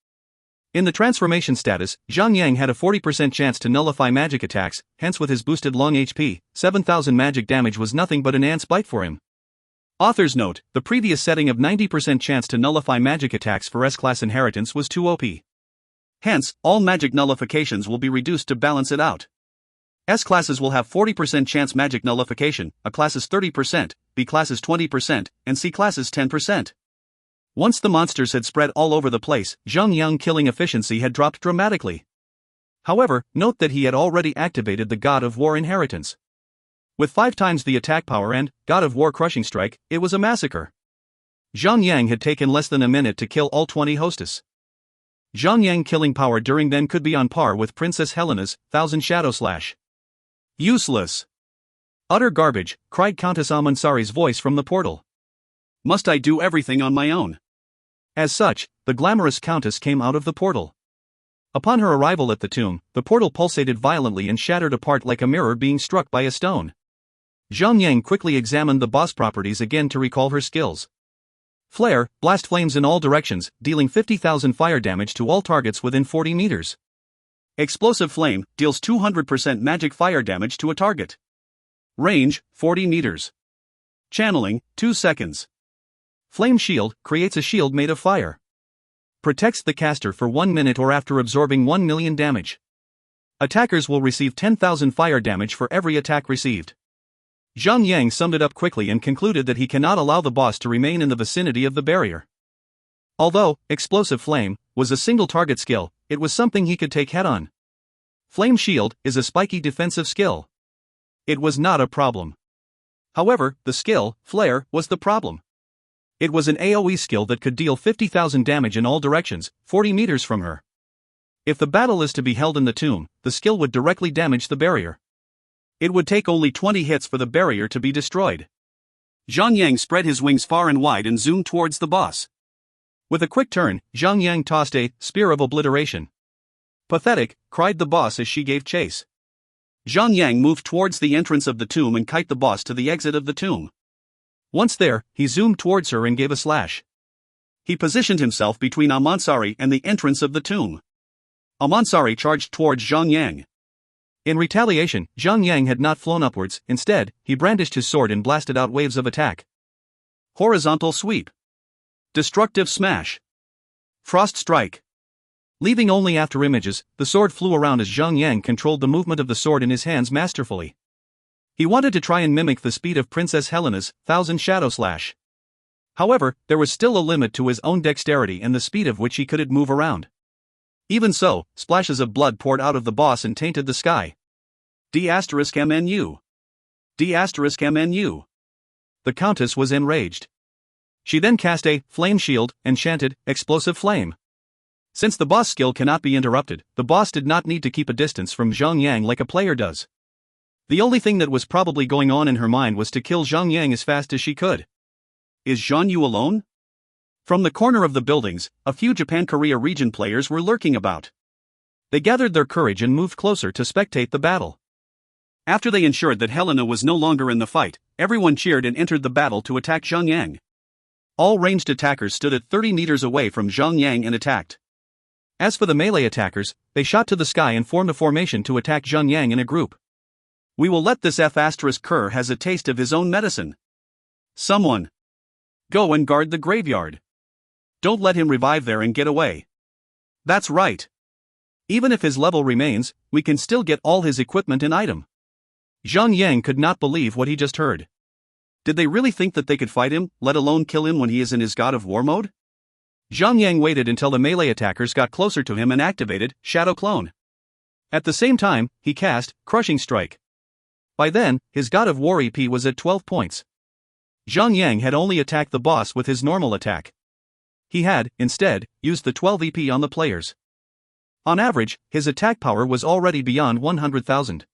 In the transformation status, Zhang Yang had a 40% chance to nullify magic attacks, hence with his boosted long HP, 7,000 magic damage was nothing but an ant's bite for him. Author's note, the previous setting of 90% chance to nullify magic attacks for S-class inheritance was too OP. Hence, all magic nullifications will be reduced to balance it out. S-classes will have 40% chance magic nullification, A classes 30%, B classes 20%, and C classes 10%. Once the monsters had spread all over the place, Zhang Yang killing efficiency had dropped dramatically. However, note that he had already activated the God of War inheritance. With 5 times the attack power and God of War crushing strike, it was a massacre. Zhang Yang had taken less than a minute to kill all 20 hostess. Zhang Yang killing power during then could be on par with Princess Helena's 1000 Shadow Slash. Useless. Utter garbage, cried Countess Amansari's voice from the portal. Must I do everything on my own? As such, the glamorous countess came out of the portal. Upon her arrival at the tomb, the portal pulsated violently and shattered apart like a mirror being struck by a stone. Zhang Yang quickly examined the boss properties again to recall her skills. Flare, blast flames in all directions, dealing 50,000 fire damage to all targets within 40 meters. Explosive flame, deals 200% magic fire damage to a target. Range, 40 meters. Channeling, 2 seconds. Flame shield, creates a shield made of fire. Protects the caster for 1 minute or after absorbing 1 million damage. Attackers will receive 10,000 fire damage for every attack received. Zhang Yang summed it up quickly and concluded that he cannot allow the boss to remain in the vicinity of the barrier. Although Explosive Flame was a single target skill, it was something he could take head-on. Flame Shield is a spiky defensive skill. It was not a problem. However, the skill, Flare, was the problem. It was an AoE skill that could deal 50,000 damage in all directions, 40 meters from her. If the battle is to be held in the tomb, the skill would directly damage the barrier. It would take only 20 hits for the barrier to be destroyed. Zhang Yang spread his wings far and wide and zoomed towards the boss. With a quick turn, Zhang Yang tossed a Spear of Obliteration. Pathetic, cried the boss as she gave chase. Zhang Yang moved towards the entrance of the tomb and kite the boss to the exit of the tomb. Once there, he zoomed towards her and gave a slash. He positioned himself between Amansari and the entrance of the tomb. Amansari charged towards Zhang Yang. In retaliation, Zhang Yang had not flown upwards, instead, he brandished his sword and blasted out waves of attack. Horizontal Sweep. Destructive Smash. Frost Strike. Leaving only after images, the sword flew around as Zhang Yang controlled the movement of the sword in his hands masterfully. He wanted to try and mimic the speed of Princess Helena's 1000 Shadow Slash. However, there was still a limit to his own dexterity and the speed of which he could move around. Even so, splashes of blood poured out of the boss and tainted the sky. D*MNU. D*MNU. The Countess was enraged. She then cast a Flame Shield and chanted, Explosive Flame. Since the boss skill cannot be interrupted, the boss did not need to keep a distance from Zhang Yang like a player does. The only thing that was probably going on in her mind was to kill Zhang Yang as fast as she could. Is Zhang Yu alone? From the corner of the buildings, a few Japan-Korea region players were lurking about. They gathered their courage and moved closer to spectate the battle. After they ensured that Helena was no longer in the fight, everyone cheered and entered the battle to attack Zhang Yang. All ranged attackers stood at 30 meters away from Zhang Yang and attacked. As for the melee attackers, they shot to the sky and formed a formation to attack Zhang Yang in a group. We will let this F***Kerr has a taste of his own medicine. Someone. Go and guard the graveyard. Don't let him revive there and get away. That's right. Even if his level remains, we can still get all his equipment and item. Zhang Yang could not believe what he just heard. Did they really think that they could fight him, let alone kill him when he is in his God of War mode? Zhang Yang waited until the melee attackers got closer to him and activated Shadow Clone. At the same time, he cast Crushing Strike. By then, his God of War EP was at 12 points. Zhang Yang had only attacked the boss with his normal attack. He had, instead, used the 12 EP on the players. On average, his attack power was already beyond 100,000.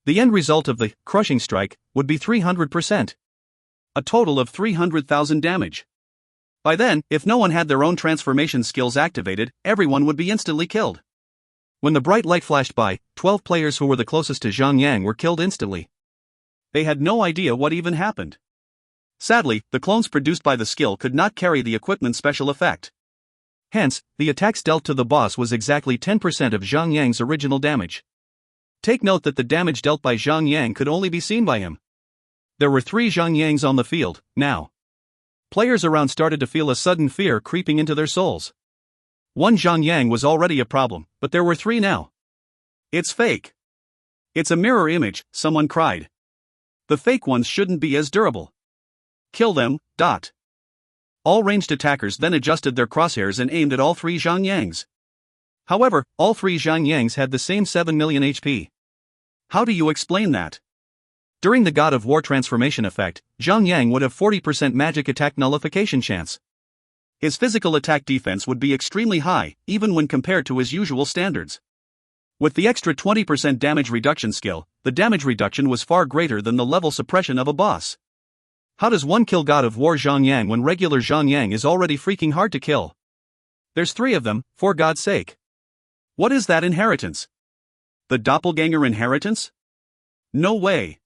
The end result of the Crushing Strike would be 300%. A total of 300,000 damage. By then, if no one had their own transformation skills activated, everyone would be instantly killed. When the bright light flashed by, 12 players who were the closest to Zhang Yang were killed instantly. They had no idea what even happened. Sadly, the clones produced by the skill could not carry the equipment special effect. Hence, the attacks dealt to the boss was exactly 10% of Zhang Yang's original damage. Take note that the damage dealt by Zhang Yang could only be seen by him. There were 3 Zhang Yangs on the field, now. Players around started to feel a sudden fear creeping into their souls. One Zhang Yang was already a problem, but there were 3 now. It's fake. It's a mirror image, someone cried. The fake ones shouldn't be as durable. Kill them. All ranged attackers then adjusted their crosshairs and aimed at all 3 Zhang Yangs. However, all 3 Zhang Yangs had the same 7 million HP. How do you explain that? During the God of War transformation effect, Zhang Yang would have 40% magic attack nullification chance. His physical attack defense would be extremely high, even when compared to his usual standards. With the extra 20% damage reduction skill, the damage reduction was far greater than the level suppression of a boss. How does one kill God of War Zhang Yang when regular Zhang Yang is already freaking hard to kill? There's 3 of them, for God's sake. What is that inheritance? The doppelganger inheritance? No way.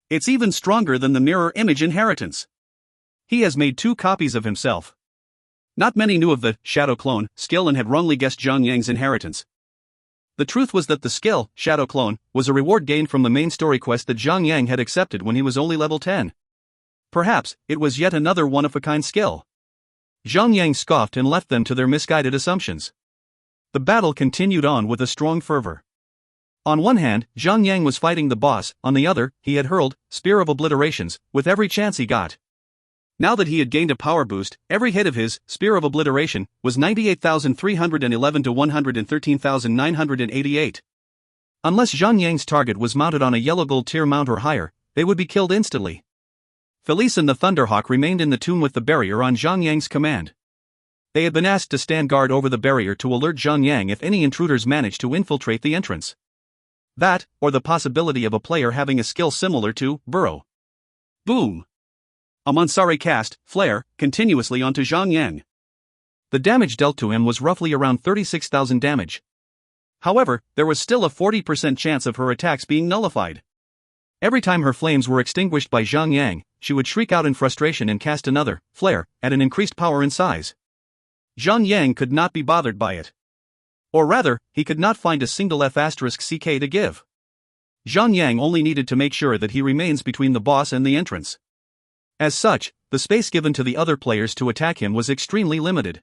It's even stronger than the mirror image inheritance. He has made 2 copies of himself. Not many knew of the Shadow Clone skill and had wrongly guessed Zhang Yang's inheritance. The truth was that the skill, Shadow Clone, was a reward gained from the main story quest that Zhang Yang had accepted when he was only level 10. Perhaps, it was yet another one-of-a-kind skill. Zhang Yang scoffed and left them to their misguided assumptions. The battle continued on with a strong fervor. On one hand, Zhang Yang was fighting the boss, on the other, he had hurled Spear of Obliterations with every chance he got. Now that he had gained a power boost, every hit of his Spear of Obliteration was 98,311 to 113,988. Unless Zhang Yang's target was mounted on a yellow gold tier mount or higher, they would be killed instantly. Felice and the Thunderhawk remained in the tomb with the barrier on Zhang Yang's command. They had been asked to stand guard over the barrier to alert Zhang Yang if any intruders managed to infiltrate the entrance. That, or the possibility of a player having a skill similar to Burrow. Boom! Amansari cast Flare continuously onto Zhang Yang. The damage dealt to him was roughly around 36,000 damage. However, there was still a 40% chance of her attacks being nullified. Every time her flames were extinguished by Zhang Yang, she would shriek out in frustration and cast another flare at an increased power and size. Zhang Yang could not be bothered by it. Or rather, he could not find a single F***CK to give. Zhang Yang only needed to make sure that he remains between the boss and the entrance. As such, the space given to the other players to attack him was extremely limited.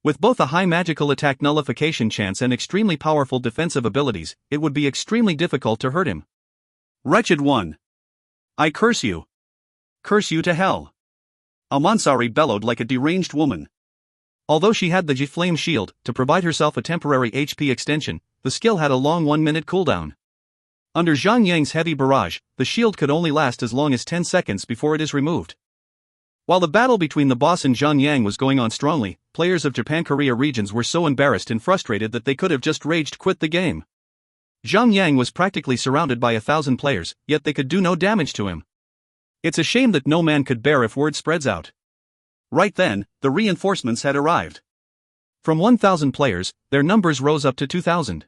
With both a high magical attack nullification chance and extremely powerful defensive abilities, it would be extremely difficult to hurt him. Wretched one! I curse you! Curse you to hell! Amansari bellowed like a deranged woman. Although she had the G-Flame shield to provide herself a temporary HP extension, the skill had a long 1-minute cooldown. Under Zhang Yang's heavy barrage, the shield could only last as long as 10 seconds before it is removed. While the battle between the boss and Zhang Yang was going on strongly, players of Japan-Korea regions were so embarrassed and frustrated that they could have just raged quit the game. Zhang Yang was practically surrounded by 1,000 players, yet they could do no damage to him. It's a shame that no man could bear if word spreads out. Right then, the reinforcements had arrived. From 1,000 players, their numbers rose up to 2,000.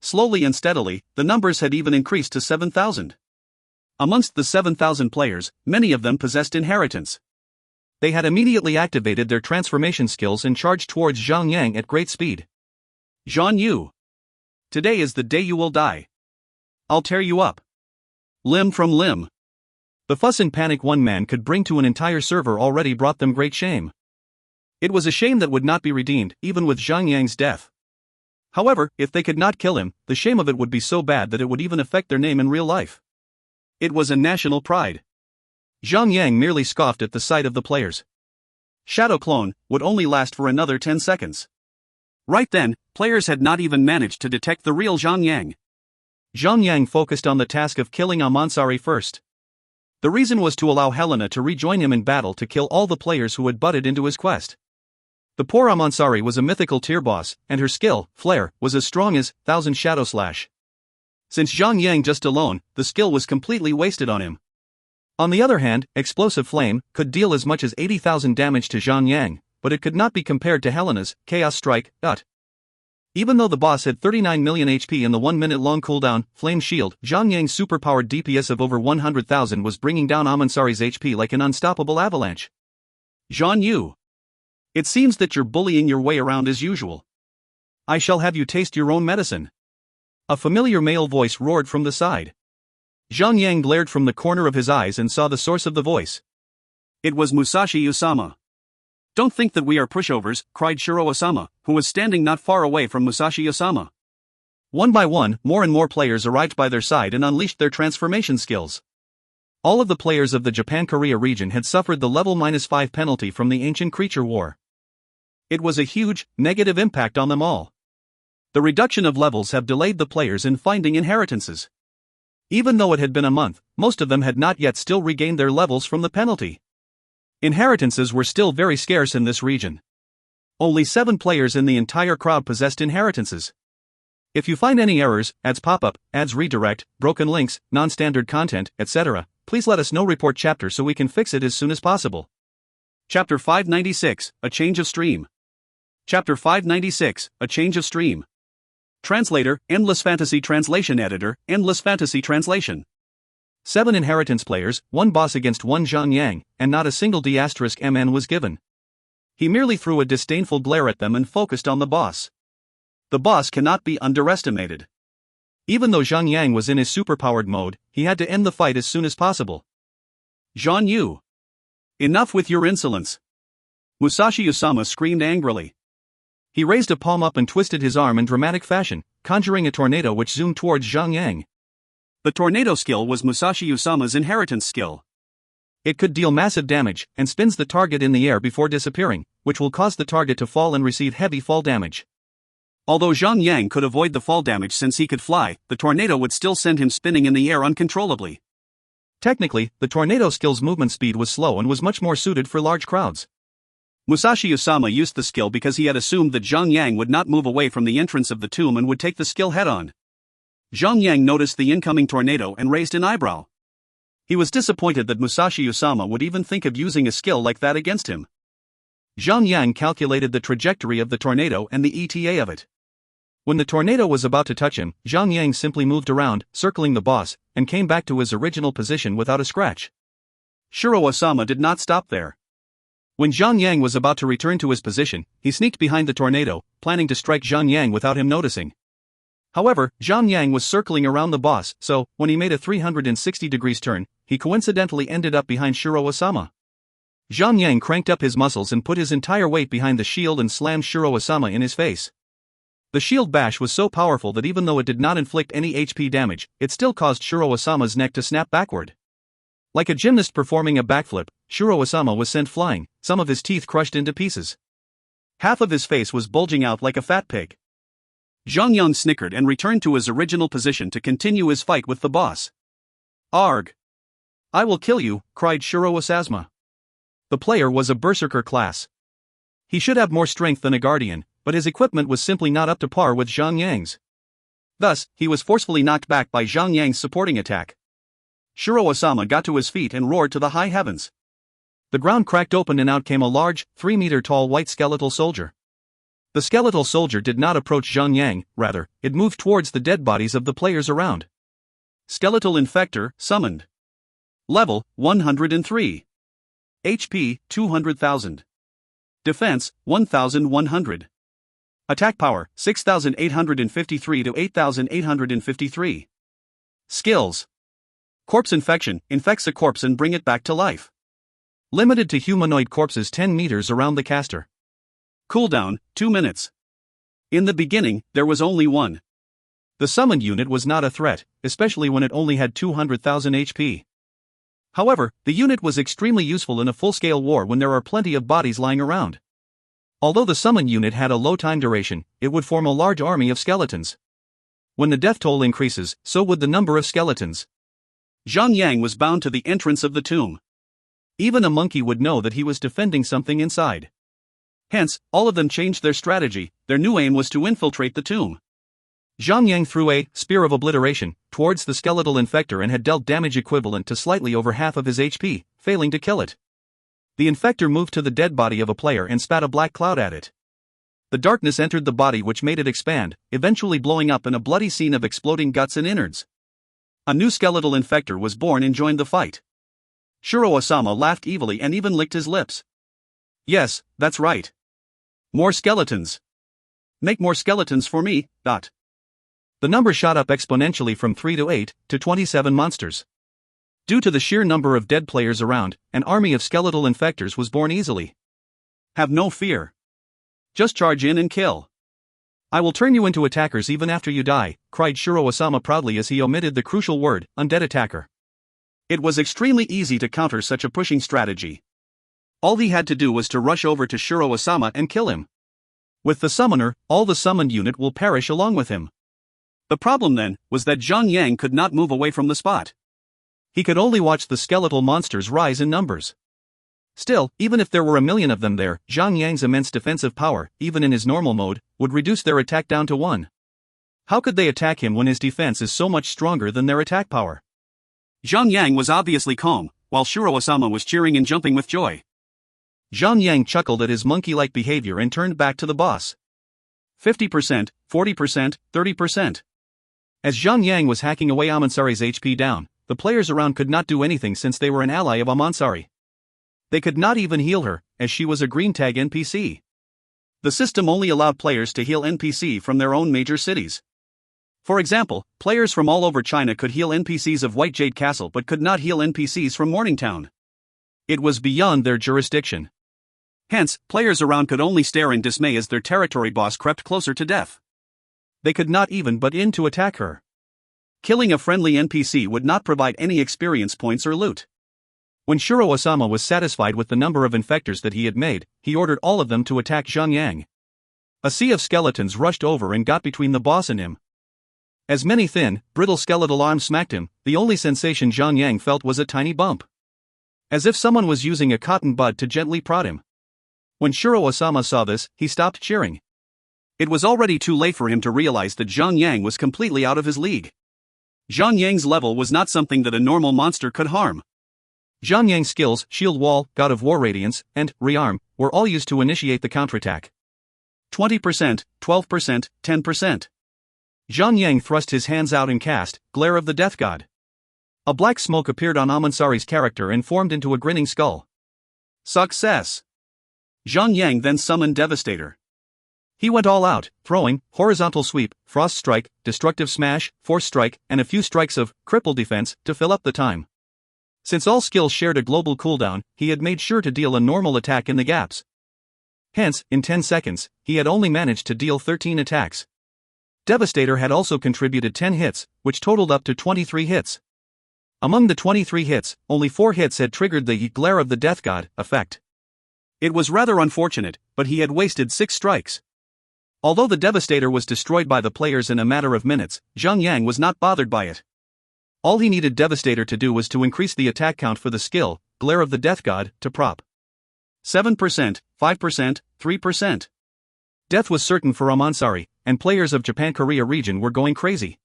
Slowly and steadily, the numbers had even increased to 7,000. Amongst the 7,000 players, many of them possessed inheritance. They had immediately activated their transformation skills and charged towards Zhang Yang at great speed. Zhan Yu. Today is the day you will die. I'll tear you up. Limb from limb. The fuss and panic one man could bring to an entire server already brought them great shame. It was a shame that would not be redeemed, even with Zhang Yang's death. However, if they could not kill him, the shame of it would be so bad that it would even affect their name in real life. It was a national pride. Zhang Yang merely scoffed at the sight of the players. Shadow Clone would only last for another 10 seconds. Right then, players had not even managed to detect the real Zhang Yang. Zhang Yang focused on the task of killing Amansari first. The reason was to allow Helena to rejoin him in battle to kill all the players who had butted into his quest. The poor Amansari was a mythical tier boss, and her skill, Flare, was as strong as 1,000 Shadow Slash. Since Zhang Yang just alone, the skill was completely wasted on him. On the other hand, Explosive Flame could deal as much as 80,000 damage to Zhang Yang, but it could not be compared to Helena's Chaos Strike. Even though the boss had 39 million HP in the 1-minute long cooldown Flame Shield, Zhang Yang's superpowered DPS of over 100,000 was bringing down Amansari's HP like an unstoppable avalanche. Zhan Yu. It seems that you're bullying your way around as usual. I shall have you taste your own medicine. A familiar male voice roared from the side. Zhang Yang glared from the corner of his eyes and saw the source of the voice. It was Musashi Usama. Don't think that we are pushovers, cried Shiro Osama, who was standing not far away from Musashi Osama. One by one, more and more players arrived by their side and unleashed their transformation skills. All of the players of the Japan-Korea region had suffered the level -5 penalty from the ancient creature war. It was a huge, negative impact on them all. The reduction of levels have delayed the players in finding inheritances. Even though it had been a month, most of them had not yet still regained their levels from the penalty. Inheritances were still very scarce in this region. Only 7 players in the entire crowd possessed inheritances. If you find any errors, ads pop up, ads redirect, broken links, non-standard content, etc., please let us know. Report chapter so we can fix it as soon as possible. Chapter 596, A Change of Stream. Chapter 596, A Change of Stream. Translator, Endless Fantasy Translation Editor, Endless Fantasy Translation. 7 inheritance players, 1 boss against 1 Zhang Yang, and not a single D*MN was given. He merely threw a disdainful glare at them and focused on the boss. The boss cannot be underestimated. Even though Zhang Yang was in his superpowered mode, he had to end the fight as soon as possible. Zhan Yu. Enough with your insolence. Musashi Usama screamed angrily. He raised a palm up and twisted his arm in dramatic fashion, conjuring a tornado which zoomed towards Zhang Yang. The tornado skill was Musashi Usama's inheritance skill. It could deal massive damage, and spins the target in the air before disappearing, which will cause the target to fall and receive heavy fall damage. Although Zhang Yang could avoid the fall damage since he could fly, the tornado would still send him spinning in the air uncontrollably. Technically, the tornado skill's movement speed was slow and was much more suited for large crowds. Musashi Usama used the skill because he had assumed that Zhang Yang would not move away from the entrance of the tomb and would take the skill head-on. Zhang Yang noticed the incoming tornado and raised an eyebrow. He was disappointed that Musashi Usama would even think of using a skill like that against him. Zhang Yang calculated the trajectory of the tornado and the ETA of it. When the tornado was about to touch him, Zhang Yang simply moved around, circling the boss, and came back to his original position without a scratch. Shiro Osama did not stop there. When Zhang Yang was about to return to his position, he sneaked behind the tornado, planning to strike Zhang Yang without him noticing. However, Zhang Yang was circling around the boss, so, when he made a 360 degrees turn, he coincidentally ended up behind Shiro Osama. Zhang Yang cranked up his muscles and put his entire weight behind the shield and slammed Shiro Osama in his face. The shield bash was so powerful that even though it did not inflict any HP damage, it still caused Shiro Osama's neck to snap backward. Like a gymnast performing a backflip, Shiro Osama was sent flying, some of his teeth crushed into pieces. Half of his face was bulging out like a fat pig. Zhang Yang snickered and returned to his original position to continue his fight with the boss. Arg! I will kill you, cried Shiro Osama. The player was a berserker class. He should have more strength than a guardian, but his equipment was simply not up to par with Zhang Yang's. Thus, he was forcefully knocked back by Zhang Yang's supporting attack. Shiro Osama got to his feet and roared to the high heavens. The ground cracked open and out came a large, 3-meter-tall white skeletal soldier. The skeletal soldier did not approach Zhang Yang, rather, it moved towards the dead bodies of the players around. Skeletal Infector, summoned. Level, 103. HP, 200,000. Defense, 1,100. Attack power, 6,853 to 8,853. Skills. Corpse Infection, infects a corpse and bring it back to life. Limited to humanoid corpses 10 meters around the caster. Cooldown, 2 minutes. In the beginning, there was only one. The summoned unit was not a threat, especially when it only had 200,000 HP. However, the unit was extremely useful in a full-scale war when there are plenty of bodies lying around. Although the summoned unit had a low time duration, it would form a large army of skeletons. When the death toll increases, so would the number of skeletons. Zhang Yang was bound to the entrance of the tomb. Even a monkey would know that he was defending something inside. Hence, all of them changed their strategy. Their new aim was to infiltrate the tomb. Zhang Yang threw a spear of obliteration towards the skeletal infector and had dealt damage equivalent to slightly over half of his HP, failing to kill it. The infector moved to the dead body of a player and spat a black cloud at it. The darkness entered the body which made it expand, eventually blowing up in a bloody scene of exploding guts and innards. A new skeletal infector was born and joined the fight. Shiro Osama laughed evilly and even licked his lips. Yes, that's right. More skeletons. Make more skeletons for me, dot. The number shot up exponentially from 3 to 8 to 27 monsters. Due to the sheer number of dead players around, an army of skeletal infectors was born easily. Have no fear. Just charge in and kill. I will turn you into attackers even after you die, cried Shiro Osama proudly as he omitted the crucial word, undead attacker. It was extremely easy to counter such a pushing strategy. All he had to do was to rush over to Shiro Osama and kill him. With the summoner, all the summoned unit will perish along with him. The problem then, was that Zhang Yang could not move away from the spot. He could only watch the skeletal monsters rise in numbers. Still, even if there were 1,000,000 of them there, Zhang Yang's immense defensive power, even in his normal mode, would reduce their attack down to 1. How could they attack him when his defense is so much stronger than their attack power? Zhang Yang was obviously calm, while Shiro Osama was cheering and jumping with joy. Zhang Yang chuckled at his monkey-like behavior and turned back to the boss. 50%, 40%, 30%. As Zhang Yang was hacking away Amansari's HP down, the players around could not do anything since they were an ally of Amansari. They could not even heal her, as she was a green tag NPC. The system only allowed players to heal NPC from their own major cities. For example, players from all over China could heal NPCs of White Jade Castle but could not heal NPCs from Morningtown. It was beyond their jurisdiction. Hence, players around could only stare in dismay as their territory boss crept closer to death. They could not even butt in to attack her. Killing a friendly NPC would not provide any experience points or loot. When Shiro Osama was satisfied with the number of infectors that he had made, he ordered all of them to attack Zhang Yang. A sea of skeletons rushed over and got between the boss and him. As many thin, brittle skeletal arms smacked him, the only sensation Zhang Yang felt was a tiny bump. As if someone was using a cotton bud to gently prod him. When Shiro Osama saw this, he stopped cheering. It was already too late for him to realize that Zhang Yang was completely out of his league. Zhang Yang's level was not something that a normal monster could harm. Zhang Yang's skills, Shield Wall, God of War Radiance, and Rearm, were all used to initiate the counterattack. 20%, 12%, 10%. Zhang Yang thrust his hands out and cast Glare of the Death God. A black smoke appeared on Amansari's character and formed into a grinning skull. Success! Zhang Yang then summoned Devastator. He went all out, throwing Horizontal Sweep, Frost Strike, Destructive Smash, Force Strike, and a few strikes of Cripple Defense to fill up the time. Since all skills shared a global cooldown, he had made sure to deal a normal attack in the gaps. Hence, in 10 seconds, he had only managed to deal 13 attacks. Devastator had also contributed 10 hits, which totaled up to 23 hits. Among the 23 hits, only 4 hits had triggered the Glare of the Death God effect. It was rather unfortunate, but he had wasted 6 strikes. Although the Devastator was destroyed by the players in a matter of minutes, Zhang Yang was not bothered by it. All he needed Devastator to do was to increase the attack count for the skill, Glare of the Death God, to prop. 7%, 5%, 3%. Death was certain for Amansari, and players of Japan-Korea region were going crazy.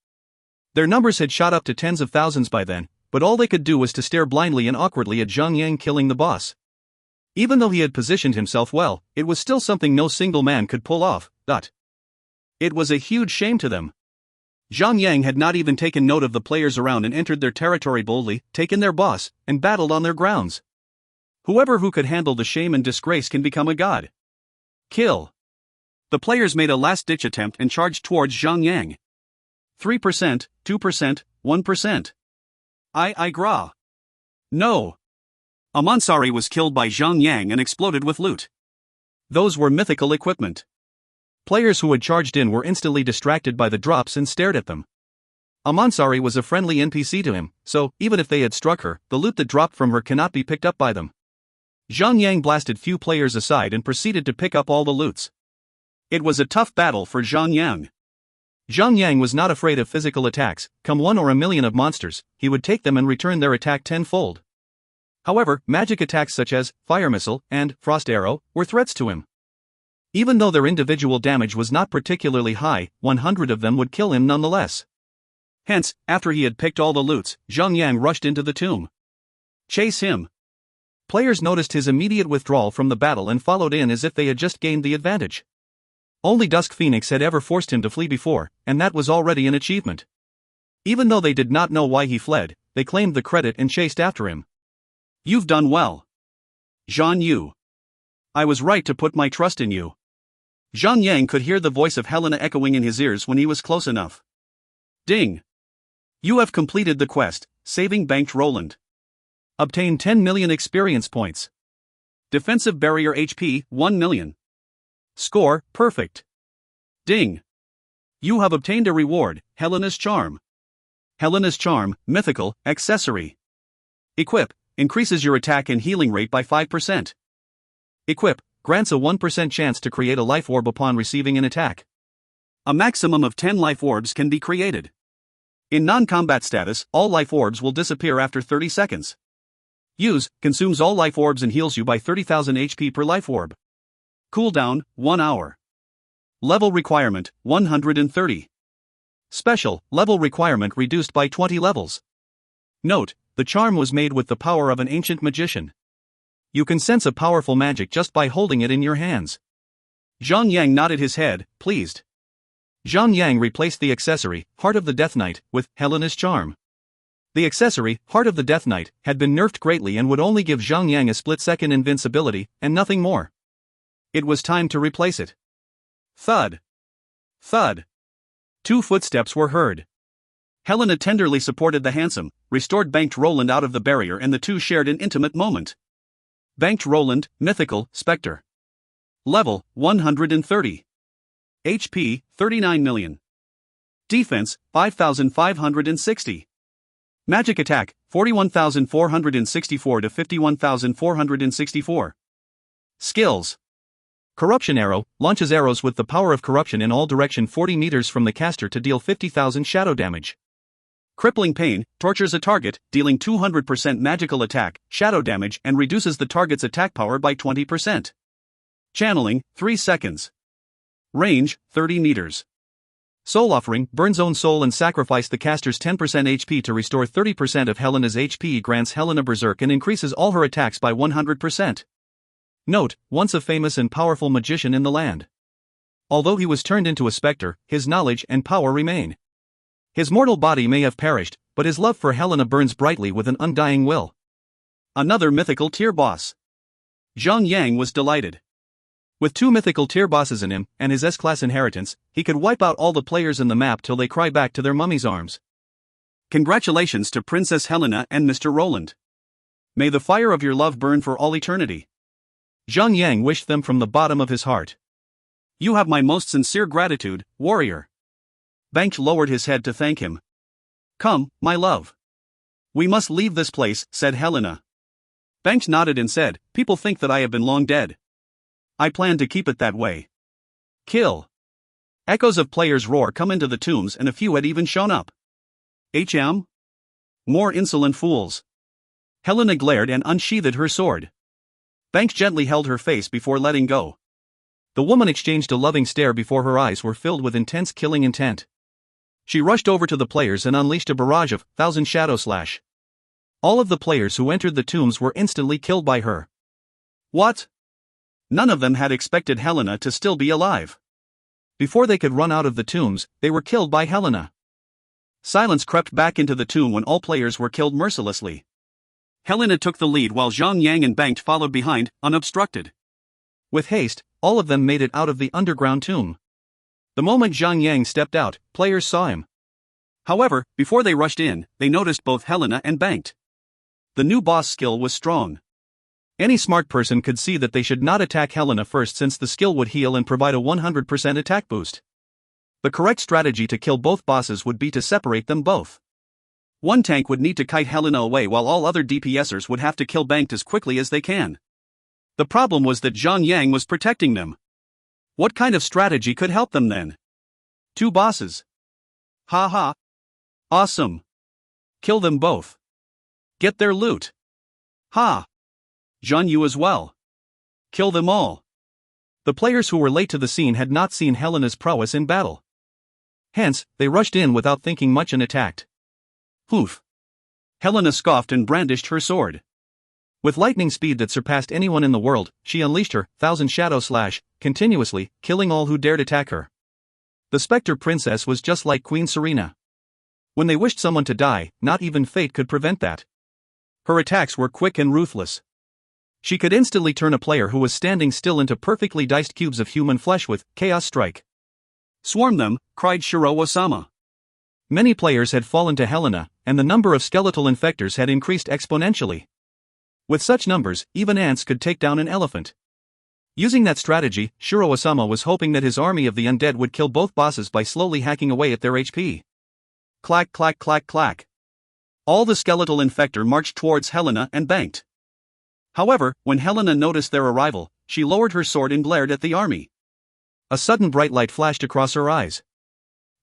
Their numbers had shot up to tens of thousands by then, but all they could do was to stare blindly and awkwardly at Zhang Yang killing the boss. Even though he had positioned himself well, it was still something no single man could pull off. It was a huge shame to them. Zhang Yang had not even taken note of the players around and entered their territory boldly, taken their boss, and battled on their grounds. Whoever who could handle the shame and disgrace can become a god. Kill. The players made a last-ditch attempt and charged towards Zhang Yang. 3%, 2%, 1%. I gra. No. Amansari was killed by Zhang Yang and exploded with loot. Those were mythical equipment. Players who had charged in were instantly distracted by the drops and stared at them. Amansari was a friendly NPC to him, so, even if they had struck her, the loot that dropped from her cannot be picked up by them. Zhang Yang blasted few players aside and proceeded to pick up all the loots. It was a tough battle for Zhang Yang. Zhang Yang was not afraid of physical attacks, come 1 or a million of monsters, he would take them and return their attack tenfold. However, magic attacks such as Fire Missile and Frost Arrow were threats to him. Even though their individual damage was not particularly high, 100 of them would kill him nonetheless. Hence, after he had picked all the loots, Zhang Yang rushed into the tomb. Chase him. Players noticed his immediate withdrawal from the battle and followed in as if they had just gained the advantage. Only Dusk Phoenix had ever forced him to flee before, and that was already an achievement. Even though they did not know why he fled, they claimed the credit and chased after him. You've done well. Zhan Yu. I was right to put my trust in you. Zhang Yang could hear the voice of Helena echoing in his ears when he was close enough. Ding. You have completed the quest, Saving Banked Roland. Obtain 10 million experience points. Defensive Barrier HP, 1 million. Score, perfect. Ding. You have obtained a reward, Helena's Charm. Helena's Charm, mythical, accessory. Equip, increases your attack and healing rate by 5%. Equip, grants a 1% chance to create a life orb upon receiving an attack. A maximum of 10 life orbs can be created. In non-combat status, all life orbs will disappear after 30 seconds. Use, consumes all life orbs and heals you by 30,000 HP per life orb. Cooldown, 1 hour. Level requirement, 130. Special, level requirement reduced by 20 levels. Note, the charm was made with the power of an ancient magician. You can sense a powerful magic just by holding it in your hands. Zhang Yang nodded his head, pleased. Zhang Yang replaced the accessory, Heart of the Death Knight, with Helena's Charm. The accessory, Heart of the Death Knight, had been nerfed greatly and would only give Zhang Yang a split-second invincibility, and nothing more. It was time to replace it. Thud. Thud. 2 footsteps were heard. Helena tenderly supported the handsome, restored Banked Roland out of the barrier and the two shared an intimate moment. Banked Roland, mythical, specter. Level, 130. HP, 39 million. Defense, 5,560. Magic attack, 41,464 to 51,464. Skills. Corruption arrow, launches arrows with the power of corruption in all direction 40 meters from the caster to deal 50,000 shadow damage. Crippling pain, tortures a target, dealing 200% magical attack, shadow damage and reduces the target's attack power by 20%. Channeling, 3 seconds. Range, 30 meters. Soul offering, burns own soul and sacrifice the caster's 10% HP to restore 30% of Helena's HP, grants Helena Berserk and increases all her attacks by 100%. Note, once a famous and powerful magician in the land. Although he was turned into a specter, his knowledge and power remain. His mortal body may have perished, but his love for Helena burns brightly with an undying will. Another mythical tier boss. Zhang was delighted. With 2 mythical tier bosses in him, and his S-class inheritance, he could wipe out all the players in the map till they cry back to their mummy's arms. Congratulations to Princess Helena and Mr. Roland. May the fire of your love burn for all eternity. Zhang wished them from the bottom of his heart. You have my most sincere gratitude, warrior. Bank lowered his head to thank him. Come, my love. We must leave this place, said Helena. Bank nodded and said, people think that I have been long dead. I plan to keep it that way. Kill. Echoes of players' roar come into the tombs and a few had even shown up. HM? More insolent fools. Helena glared and unsheathed her sword. Bank gently held her face before letting go. The woman exchanged a loving stare before her eyes were filled with intense killing intent. She rushed over to the players and unleashed a barrage of 1,000 shadow slash. All of the players who entered the tombs were instantly killed by her. What? None of them had expected Helena to still be alive. Before they could run out of the tombs, they were killed by Helena. Silence crept back into the tomb when all players were killed mercilessly. Helena took the lead while Zhang and Banked followed behind, unobstructed. With haste, all of them made it out of the underground tomb. The moment Zhang stepped out, players saw him. However, before they rushed in, they noticed both Helena and Banked. The new boss skill was strong. Any smart person could see that they should not attack Helena first since the skill would heal and provide a 100% attack boost. The correct strategy to kill both bosses would be to separate them both. One tank would need to kite Helena away while all other DPSers would have to kill Banked as quickly as they can. The problem was that Zhang was protecting them. What kind of strategy could help them then? 2 bosses. Haha. Awesome. Kill them both. Get their loot. Ha. Zhang Yu as well. Kill them all. The players who were late to the scene had not seen Helena's prowess in battle. Hence, they rushed in without thinking much and attacked. Poof. Helena scoffed and brandished her sword. With lightning speed that surpassed anyone in the world, she unleashed her 1,000 shadow slash, continuously, killing all who dared attack her. The Spectre Princess was just like Queen Serena. When they wished someone to die, not even fate could prevent that. Her attacks were quick and ruthless. She could instantly turn a player who was standing still into perfectly diced cubes of human flesh with Chaos Strike. Swarm them, cried Shiro Osama. Many players had fallen to Helena, and the number of skeletal infectors had increased exponentially. With such numbers, even ants could take down an elephant. Using that strategy, Shiro Osama was hoping that his army of the undead would kill both bosses by slowly hacking away at their HP. Clack clack clack clack. All the skeletal infector marched towards Helena and Banked. However, when Helena noticed their arrival, she lowered her sword and glared at the army. A sudden bright light flashed across her eyes.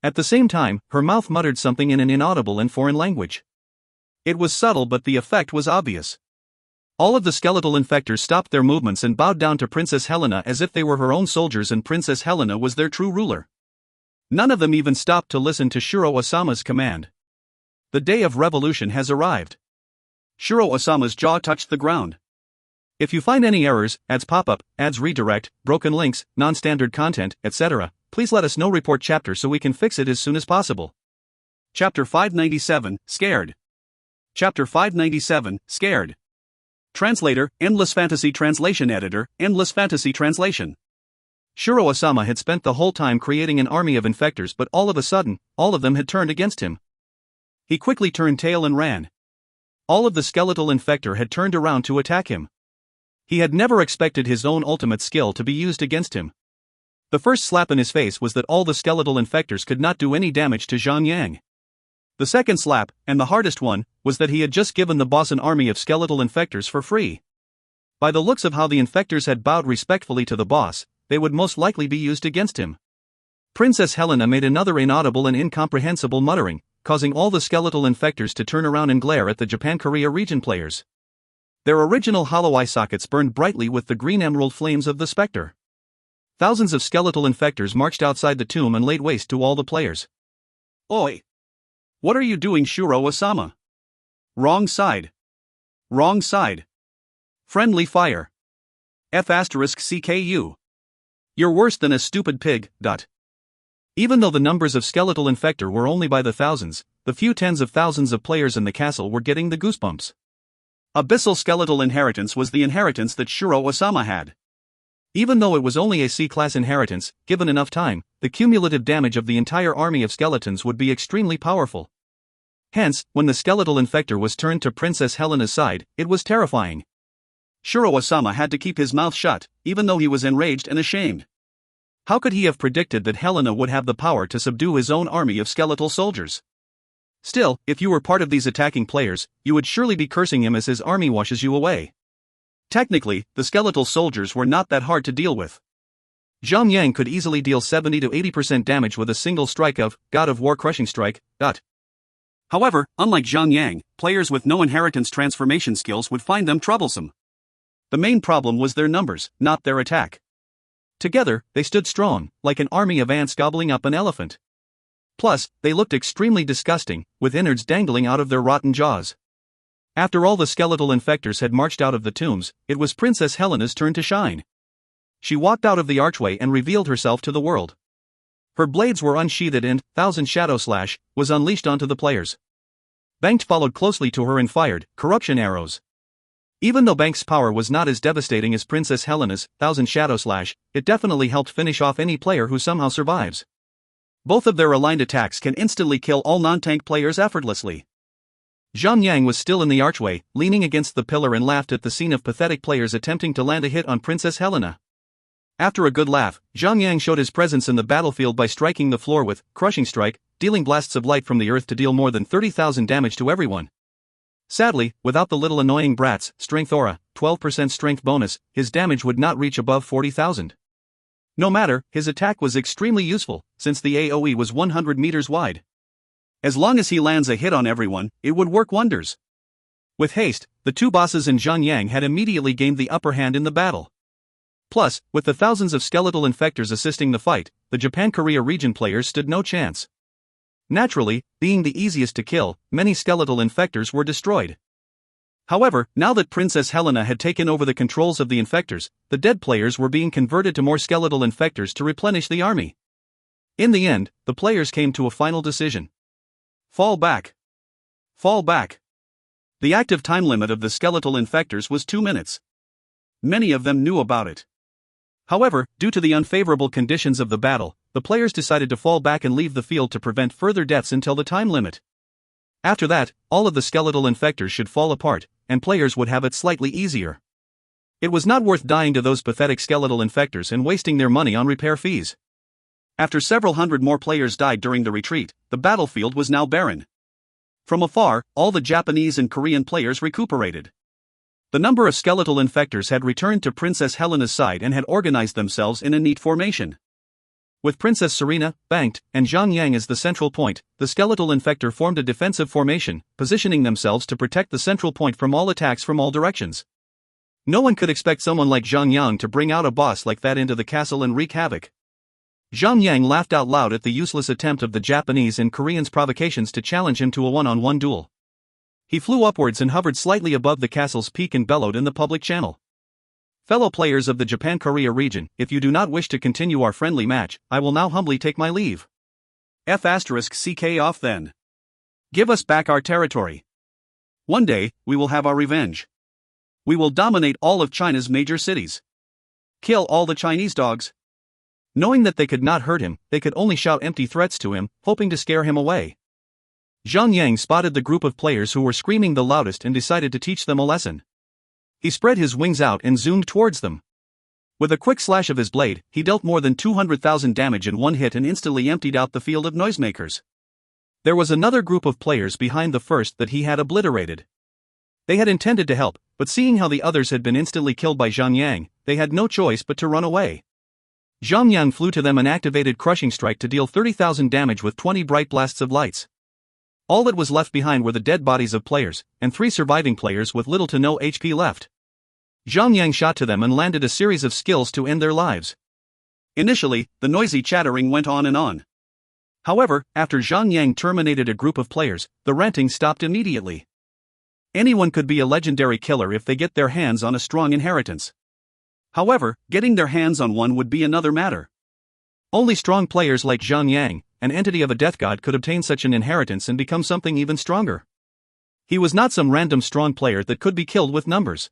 At the same time, her mouth muttered something in an inaudible and foreign language. It was subtle but the effect was obvious. All of the skeletal infectors stopped their movements and bowed down to Princess Helena as if they were her own soldiers and Princess Helena was their true ruler. None of them even stopped to listen to Shiro Osama's command. The day of revolution has arrived. Shiro Osama's jaw touched the ground. If you find any errors, ads pop-up, ads redirect, broken links, non-standard content, etc., please let us know. Report chapter so we can fix it as soon as possible. Chapter 597, Scared. Chapter 597, Scared. Translator, Endless Fantasy Translation Editor, Endless Fantasy Translation. Shiro Osama had spent the whole time creating an army of infectors, but all of a sudden, all of them had turned against him. He quickly turned tail and ran. All of the skeletal infector had turned around to attack him. He had never expected his own ultimate skill to be used against him. The first slap in his face was that all the skeletal infectors could not do any damage to Zhang. The second slap, and the hardest one, was that he had just given the boss an army of skeletal infectors for free. By the looks of how the infectors had bowed respectfully to the boss, they would most likely be used against him. Princess Helena made another inaudible and incomprehensible muttering, causing all the skeletal infectors to turn around and glare at the Japan-Korea region players. Their original hollow eye sockets burned brightly with the green emerald flames of the specter. Thousands of skeletal infectors marched outside the tomb and laid waste to all the players. Oi! What are you doing, Shuro-Osama? Wrong side. Wrong side. Friendly fire. F***CKU. You're worse than a stupid pig. Even though the numbers of skeletal infector were only by the thousands, the few tens of thousands of players in the castle were getting the goosebumps. Abyssal skeletal inheritance was the inheritance that Shuro-Osama had. Even though it was only a C-class inheritance, given enough time, the cumulative damage of the entire army of skeletons would be extremely powerful. Hence, when the skeletal infector was turned to Princess Helena's side, it was terrifying. Shuro-Osama had to keep his mouth shut, even though he was enraged and ashamed. How could he have predicted that Helena would have the power to subdue his own army of skeletal soldiers? Still, if you were part of these attacking players, you would surely be cursing him as his army washes you away. Technically, the skeletal soldiers were not that hard to deal with. Zhang could easily deal 70 to 80% damage with a single strike of God of War Crushing Strike. However, unlike Zhang, players with no inheritance transformation skills would find them troublesome. The main problem was their numbers, not their attack. Together, they stood strong, like an army of ants gobbling up an elephant. Plus, they looked extremely disgusting, with innards dangling out of their rotten jaws. After all the skeletal infectors had marched out of the tombs, it was Princess Helena's turn to shine. She walked out of the archway and revealed herself to the world. Her blades were unsheathed and, Thousand Shadow Slash, was unleashed onto the players. Bangt followed closely to her and fired corruption arrows. Even though Bangt's power was not as devastating as Princess Helena's Thousand Shadow Slash, it definitely helped finish off any player who somehow survives. Both of their aligned attacks can instantly kill all non-tank players effortlessly. Zhang was still in the archway, leaning against the pillar and laughed at the scene of pathetic players attempting to land a hit on Princess Helena. After a good laugh, Zhang showed his presence in the battlefield by striking the floor with Crushing Strike, dealing blasts of light from the earth to deal more than 30,000 damage to everyone. Sadly, without the little annoying brat's Strength Aura, 12% strength bonus, his damage would not reach above 40,000. No matter, his attack was extremely useful, since the AoE was 100 meters wide. As long as he lands a hit on everyone, it would work wonders. With haste, the two bosses and Zhang had immediately gained the upper hand in the battle. Plus, with the thousands of skeletal infectors assisting the fight, the Japan-Korea region players stood no chance. Naturally, being the easiest to kill, many skeletal infectors were destroyed. However, now that Princess Helena had taken over the controls of the infectors, the dead players were being converted to more skeletal infectors to replenish the army. In the end, the players came to a final decision. Fall back. Fall back. The active time limit of the skeletal infectors was 2 minutes. Many of them knew about it. However, due to the unfavorable conditions of the battle, the players decided to fall back and leave the field to prevent further deaths until the time limit. After that, all of the skeletal infectors should fall apart, and players would have it slightly easier. It was not worth dying to those pathetic skeletal infectors and wasting their money on repair fees. After several hundred more players died during the retreat, the battlefield was now barren. From afar, all the Japanese and Korean players recuperated. The number of skeletal infectors had returned to Princess Helena's side and had organized themselves in a neat formation. With Princess Serena, Bangt, and Zhang as the central point, the skeletal infector formed a defensive formation, positioning themselves to protect the central point from all attacks from all directions. No one could expect someone like Zhang to bring out a boss like that into the castle and wreak havoc. Zhang laughed out loud at the useless attempt of the Japanese and Koreans' provocations to challenge him to a one-on-one duel. He flew upwards and hovered slightly above the castle's peak and bellowed in the public channel. Fellow players of the Japan-Korea region, if you do not wish to continue our friendly match, I will now humbly take my leave. F***CK off then. Give us back our territory. One day, we will have our revenge. We will dominate all of China's major cities. Kill all the Chinese dogs. Knowing that they could not hurt him, they could only shout empty threats to him, hoping to scare him away. Zhang spotted the group of players who were screaming the loudest and decided to teach them a lesson. He spread his wings out and zoomed towards them. With a quick slash of his blade, he dealt more than 200,000 damage in one hit and instantly emptied out the field of noisemakers. There was another group of players behind the first that he had obliterated. They had intended to help, but seeing how the others had been instantly killed by Zhang Yang, they had no choice but to run away. Zhang Yang flew to them and activated Crushing Strike to deal 30,000 damage with 20 bright blasts of lights. All that was left behind were the dead bodies of players, and 3 surviving players with little to no HP left. Zhang Yang shot to them and landed a series of skills to end their lives. Initially, the noisy chattering went on and on. However, after Zhang Yang terminated a group of players, the ranting stopped immediately. Anyone could be a legendary killer if they get their hands on a strong inheritance. However, getting their hands on one would be another matter. Only strong players like Zhang Yang, an entity of a death god, could obtain such an inheritance and become something even stronger. He was not some random strong player that could be killed with numbers.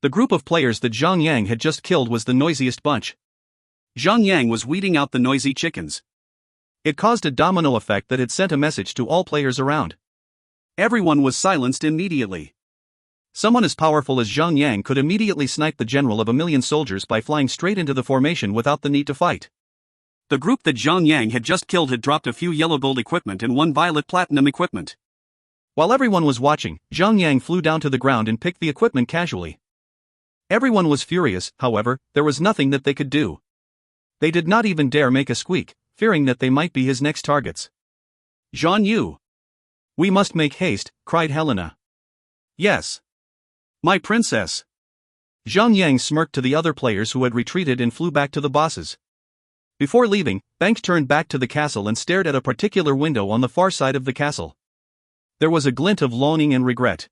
The group of players that Zhang Yang had just killed was the noisiest bunch. Zhang Yang was weeding out the noisy chickens. It caused a domino effect that had sent a message to all players around. Everyone was silenced immediately. Someone as powerful as Zhang Yang could immediately snipe the general of 1,000,000 soldiers by flying straight into the formation without the need to fight. The group that Zhang Yang had just killed had dropped a few yellow gold equipment and 1 violet platinum equipment. While everyone was watching, Zhang Yang flew down to the ground and picked the equipment casually. Everyone was furious, however, there was nothing that they could do. They did not even dare make a squeak, fearing that they might be his next targets. Zhan Yu. We must make haste, cried Helena. Yes. My princess. Zhang Yang smirked to the other players who had retreated and flew back to the bosses. Before leaving, Bank turned back to the castle and stared at a particular window on the far side of the castle. There was a glint of longing and regret.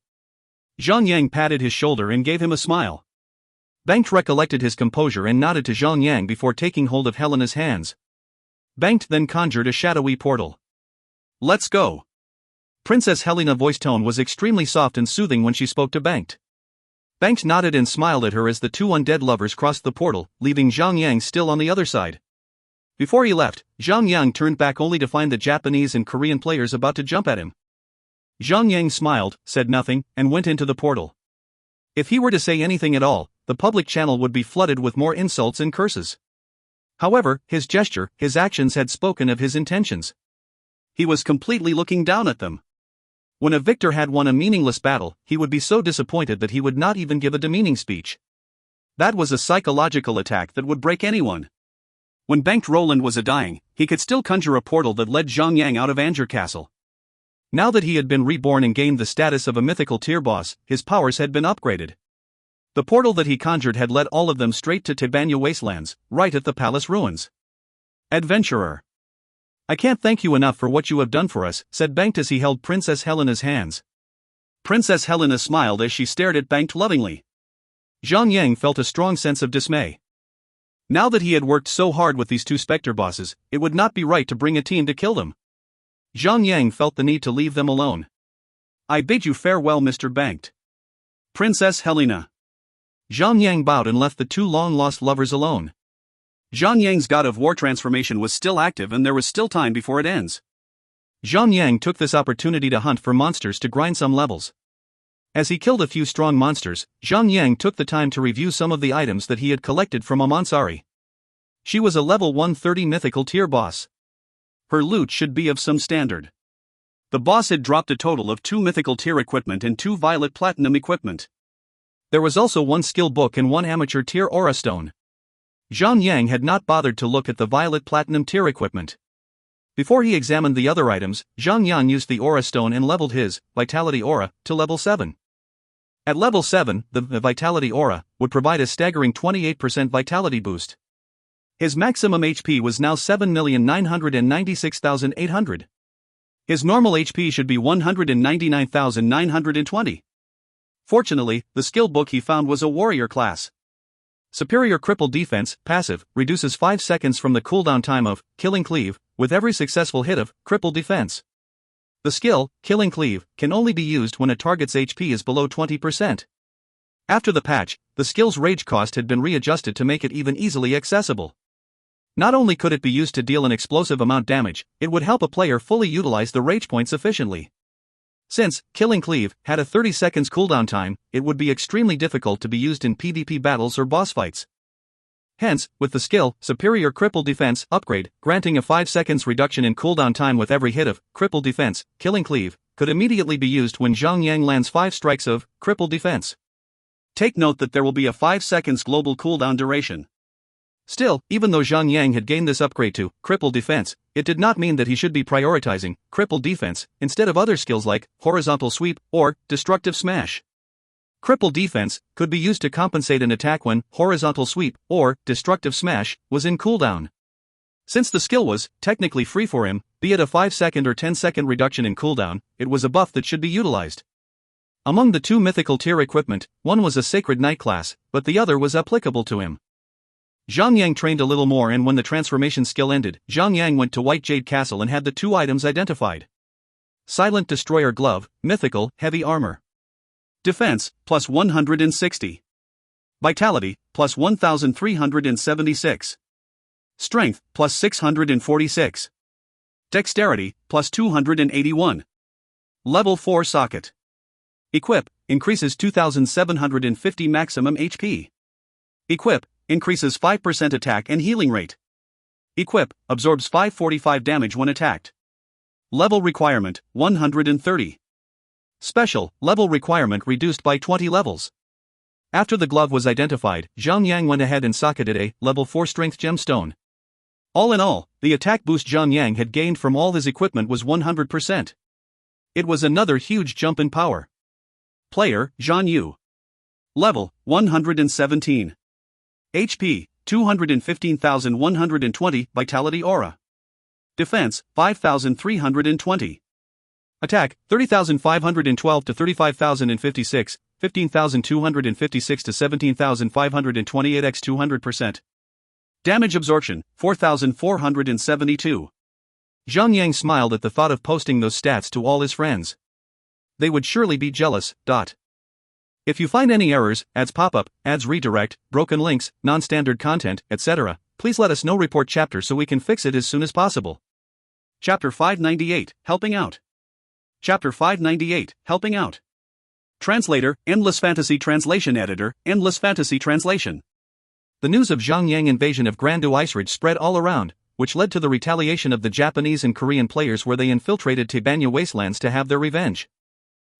Zhang Yang patted his shoulder and gave him a smile. Bank recollected his composure and nodded to Zhang Yang before taking hold of Helena's hands. Bank then conjured a shadowy portal. Let's go. Princess Helena's voice tone was extremely soft and soothing when she spoke to Bank. Bank nodded and smiled at her as the 2 undead lovers crossed the portal, leaving Zhang Yang still on the other side. Before he left, Zhang Yang turned back only to find the Japanese and Korean players about to jump at him. Zhang Yang smiled, said nothing, and went into the portal. If he were to say anything at all, the public channel would be flooded with more insults and curses. However, his gesture, his actions had spoken of his intentions. He was completely looking down at them. When a victor had won a meaningless battle, he would be so disappointed that he would not even give a demeaning speech. That was a psychological attack that would break anyone. When Banked Roland was dying, he could still conjure a portal that led Zhang Yang out of Anger Castle. Now that he had been reborn and gained the status of a mythical tier boss, his powers had been upgraded. The portal that he conjured had led all of them straight to Tibanya Wastelands, right at the palace ruins. Adventurer. I can't thank you enough for what you have done for us, said Banked as he held Princess Helena's hands. Princess Helena smiled as she stared at Banked lovingly. Zhang Yang felt a strong sense of dismay. Now that he had worked so hard with these 2 Spectre bosses, it would not be right to bring a team to kill them. Zhang Yang felt the need to leave them alone. I bid you farewell, Mr. Banked. Princess Helena. Zhang Yang bowed and left the 2 long-lost lovers alone. Zhang Yang's God of War transformation was still active and there was still time before it ends. Zhang Yang took this opportunity to hunt for monsters to grind some levels. As he killed a few strong monsters, Zhang Yang took the time to review some of the items that he had collected from Amansari. She was a level 130 mythical tier boss. Her loot should be of some standard. The boss had dropped a total of 2 mythical tier equipment and 2 violet platinum equipment. There was also 1 skill book and 1 amateur tier aura stone. Zhang Yang had not bothered to look at the violet platinum tier equipment. Before he examined the other items, Zhang Yang used the aura stone and leveled his vitality aura to level 7. At level 7, the vitality aura would provide a staggering 28% vitality boost. His maximum HP was now 7,996,800. His normal HP should be 199,920. Fortunately, the skill book he found was a warrior class. Superior Cripple Defense, passive, reduces 5 seconds from the cooldown time of Killing Cleave, with every successful hit of Cripple Defense. The skill, Killing Cleave, can only be used when a target's HP is below 20%. After the patch, the skill's rage cost had been readjusted to make it even easily accessible. Not only could it be used to deal an explosive amount damage, it would help a player fully utilize the rage points efficiently. Since Killing Cleave had a 30 seconds cooldown time, it would be extremely difficult to be used in PvP battles or boss fights. Hence, with the skill Superior Cripple Defense upgrade, granting a 5 seconds reduction in cooldown time with every hit of Cripple Defense, Killing Cleave could immediately be used when Zhang Yang lands 5 strikes of Cripple Defense. Take note that there will be a 5 seconds global cooldown duration. Still, even though Zhang Yang had gained this upgrade to Cripple Defense, it did not mean that he should be prioritizing Cripple Defense instead of other skills like Horizontal Sweep or Destructive Smash. Cripple Defense could be used to compensate an attack when Horizontal Sweep or Destructive Smash was in cooldown. Since the skill was technically free for him, be it a 5-second or 10-second reduction in cooldown, it was a buff that should be utilized. Among the 2 mythical tier equipment, one was a Sacred Knight class, but the other was applicable to him. Zhang Yang trained a little more, and when the transformation skill ended, Zhang Yang went to White Jade Castle and had the 2 items identified. Silent Destroyer Glove, Mythical, Heavy Armor. Defense, plus 160. Vitality, plus 1376. Strength, plus 646. Dexterity, plus 281. Level 4 Socket. Equip, increases 2750 maximum HP. Equip, increases 5% attack and healing rate. Equip, absorbs 545 damage when attacked. Level requirement, 130. Special, level requirement reduced by 20 levels. After the glove was identified, Zhang Yang went ahead and socketed a level 4 strength gemstone. All in all, the attack boost Zhang Yang had gained from all his equipment was 100%. It was another huge jump in power. Player, Zhan Yu. Level, 117. HP, 215,120, Vitality Aura. Defense, 5,320. Attack, 30,512 to 35,056, 15,256 to 17,528 x 200%. Damage absorption, 4,472. Zhang Yang smiled at the thought of posting those stats to all his friends. They would surely be jealous. If you find any errors, ads pop up, ads redirect, broken links, non-standard content, etc., please let us know. Report chapter so we can fix it as soon as possible. Chapter 598, Helping Out. Chapter 598, Helping Out. Translator, Endless Fantasy Translation Editor, Endless Fantasy Translation. The news of Zhang Yang invasion of Grandu Ice Ridge spread all around, which led to the retaliation of the Japanese and Korean players where they infiltrated Tebanya Wastelands to have their revenge.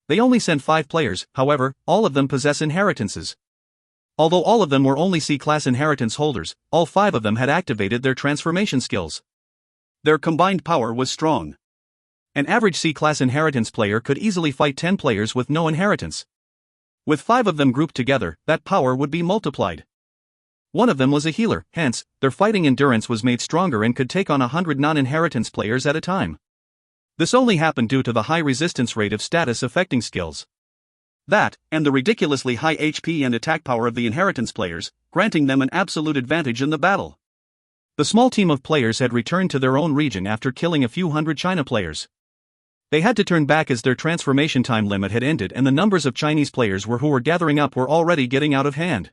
They only sent 5 players, however, all of them possess inheritances. Although all of them were only C-class inheritance holders, all 5 of them had activated their transformation skills. Their combined power was strong. An average C-class inheritance player could easily fight 10 players with no inheritance. With 5 of them grouped together, that power would be multiplied. One of them was a healer, hence, their fighting endurance was made stronger and could take on 100 non-inheritance players at a time. This only happened due to the high resistance rate of status-affecting skills. That, and the ridiculously high HP and attack power of the inheritance players, granting them an absolute advantage in the battle. The small team of players had returned to their own region after killing a few hundred China players. They had to turn back as their transformation time limit had ended and the numbers of Chinese players who were gathering up were already getting out of hand.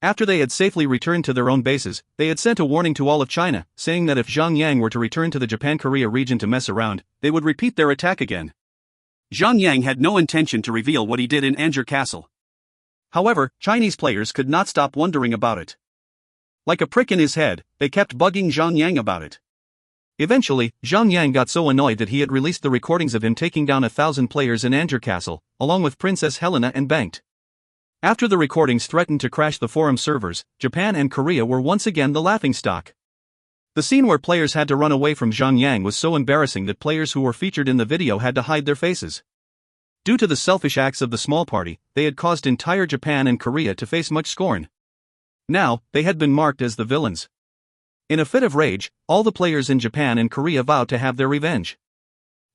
After they had safely returned to their own bases, they had sent a warning to all of China, saying that if Zhang Yang were to return to the Japan-Korea region to mess around, they would repeat their attack again. Zhang Yang had no intention to reveal what he did in Anjur Castle. However, Chinese players could not stop wondering about it. Like a prick in his head, they kept bugging Zhang Yang about it. Eventually, Zhang Yang got so annoyed that he had released the recordings of him taking down 1,000 players in Anjur Castle, along with Princess Helena and banked. After the recordings threatened to crash the forum servers, Japan and Korea were once again the laughingstock. The scene where players had to run away from Zhang Yang was so embarrassing that players who were featured in the video had to hide their faces. Due to the selfish acts of the small party, they had caused entire Japan and Korea to face much scorn. Now, they had been marked as the villains. In a fit of rage, all the players in Japan and Korea vowed to have their revenge.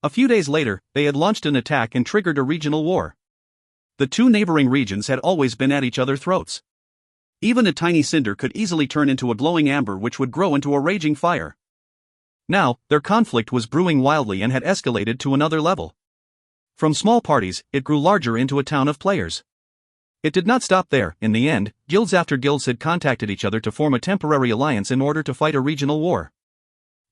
A few days later, they had launched an attack and triggered a regional war. The 2 neighboring regions had always been at each other's throats. Even a tiny cinder could easily turn into a glowing amber which would grow into a raging fire. Now, their conflict was brewing wildly and had escalated to another level. From small parties, it grew larger into a town of players. It did not stop there. In the end, guilds after guilds had contacted each other to form a temporary alliance in order to fight a regional war.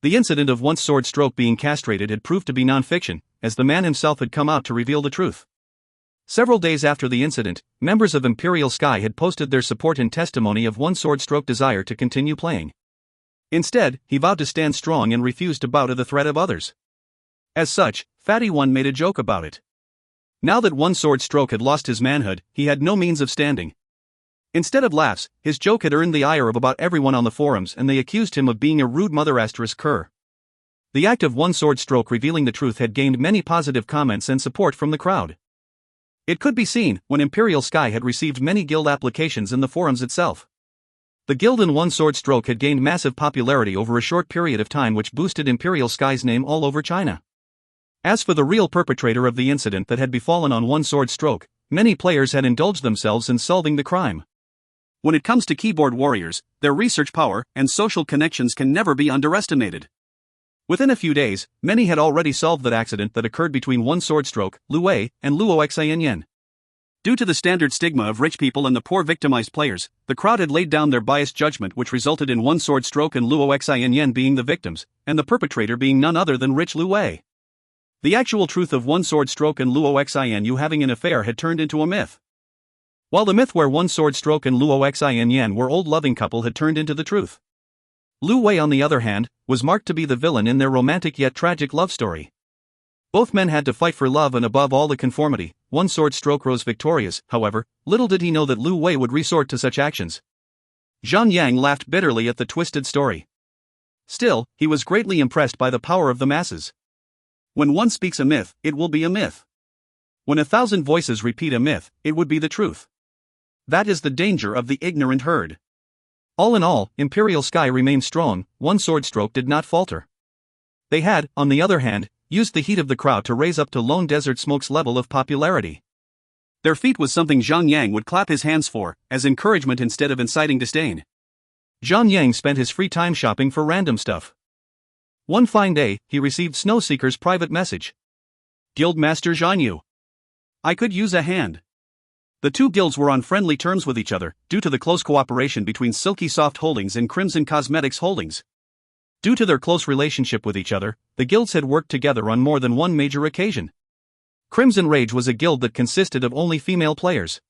The incident of once sword stroke being castrated had proved to be non-fiction, as the man himself had come out to reveal the truth. Several days after the incident, members of Imperial Sky had posted their support in testimony of one sword stroke desire to continue playing. Instead, he vowed to stand strong and refused to bow to the threat of others. As such, Fatty One made a joke about it. Now that one sword stroke had lost his manhood, he had no means of standing. Instead of laughs, his joke had earned the ire of about everyone on the forums, and they accused him of being a rude mother *cur. The act of one sword stroke revealing the truth had gained many positive comments and support from the crowd. It could be seen when Imperial Sky had received many guild applications in the forums itself. The guild in one sword stroke had gained massive popularity over a short period of time, which boosted Imperial Sky's name all over China. As for the real perpetrator of the incident that had befallen on one sword stroke, many players had indulged themselves in solving the crime. When it comes to keyboard warriors, their research power and social connections can never be underestimated. Within a few days, many had already solved that accident that occurred between one sword stroke, Lu Wei, and Luo Xianyan. Due to the standard stigma of rich people and the poor victimized players, the crowd had laid down their biased judgment, which resulted in one sword stroke and Luo Xianyan being the victims, and the perpetrator being none other than rich Lu Wei. The actual truth of one sword stroke and Luo Xianyan having an affair had turned into a myth. While the myth where one sword stroke and Luo Xianyan were old loving couple had turned into the truth. Lu Wei, on the other hand, was marked to be the villain in their romantic yet tragic love story. Both men had to fight for love and above all the conformity. One sword stroke rose victorious, however, little did he know that Lu Wei would resort to such actions. Zhang laughed bitterly at the twisted story. Still, he was greatly impressed by the power of the masses. When one speaks a myth, it will be a myth. When 1,000 voices repeat a myth, it would be the truth. That is the danger of the ignorant herd. All in all, Imperial Sky remained strong. One sword stroke did not falter. They had, on the other hand, used the heat of the crowd to raise up to Lone Desert Smoke's level of popularity. Their feat was something Zhang Yang would clap his hands for, as encouragement instead of inciting disdain. Zhang Yang spent his free time shopping for random stuff. One fine day, he received Snowseeker's private message. Guildmaster Zhang Yu. I could use a hand. The two guilds were on friendly terms with each other, due to the close cooperation between Silky Soft Holdings and Crimson Cosmetics Holdings. Due to their close relationship with each other, the guilds had worked together on more than one major occasion. Crimson Rage was a guild that consisted of only female players.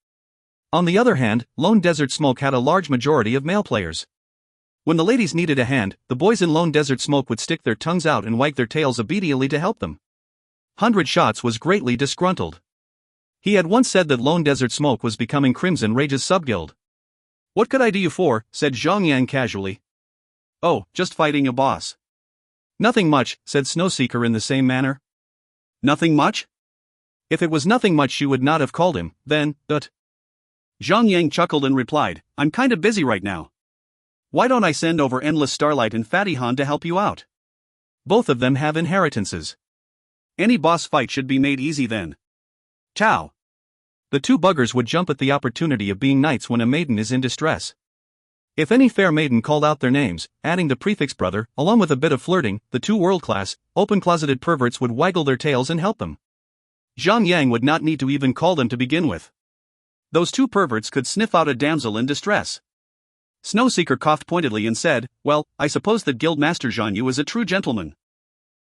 On the other hand, Lone Desert Smoke had a large majority of male players. When the ladies needed a hand, the boys in Lone Desert Smoke would stick their tongues out and wag their tails obediently to help them. 100 Shots was greatly disgruntled. He had once said that Lone Desert Smoke was becoming Crimson Rage's subguild. What could I do you for? Said Zhang Yang casually. Oh, just fighting a boss. Nothing much, said Snowseeker in the same manner. Nothing much? If it was nothing much, you would not have called him, then, but. Zhang Yang chuckled and replied, I'm kinda busy right now. Why don't I send over Endless Starlight and Fatty Han to help you out? Both of them have inheritances. Any boss fight should be made easy then. Ciao. The two buggers would jump at the opportunity of being knights when a maiden is in distress. If any fair maiden called out their names, adding the prefix brother, along with a bit of flirting, the two world-class, open-closeted perverts would waggle their tails and help them. Zhang Yang would not need to even call them to begin with. Those two perverts could sniff out a damsel in distress. Snowseeker coughed pointedly and said, well, I suppose that Guildmaster Zhang Yu is a true gentleman.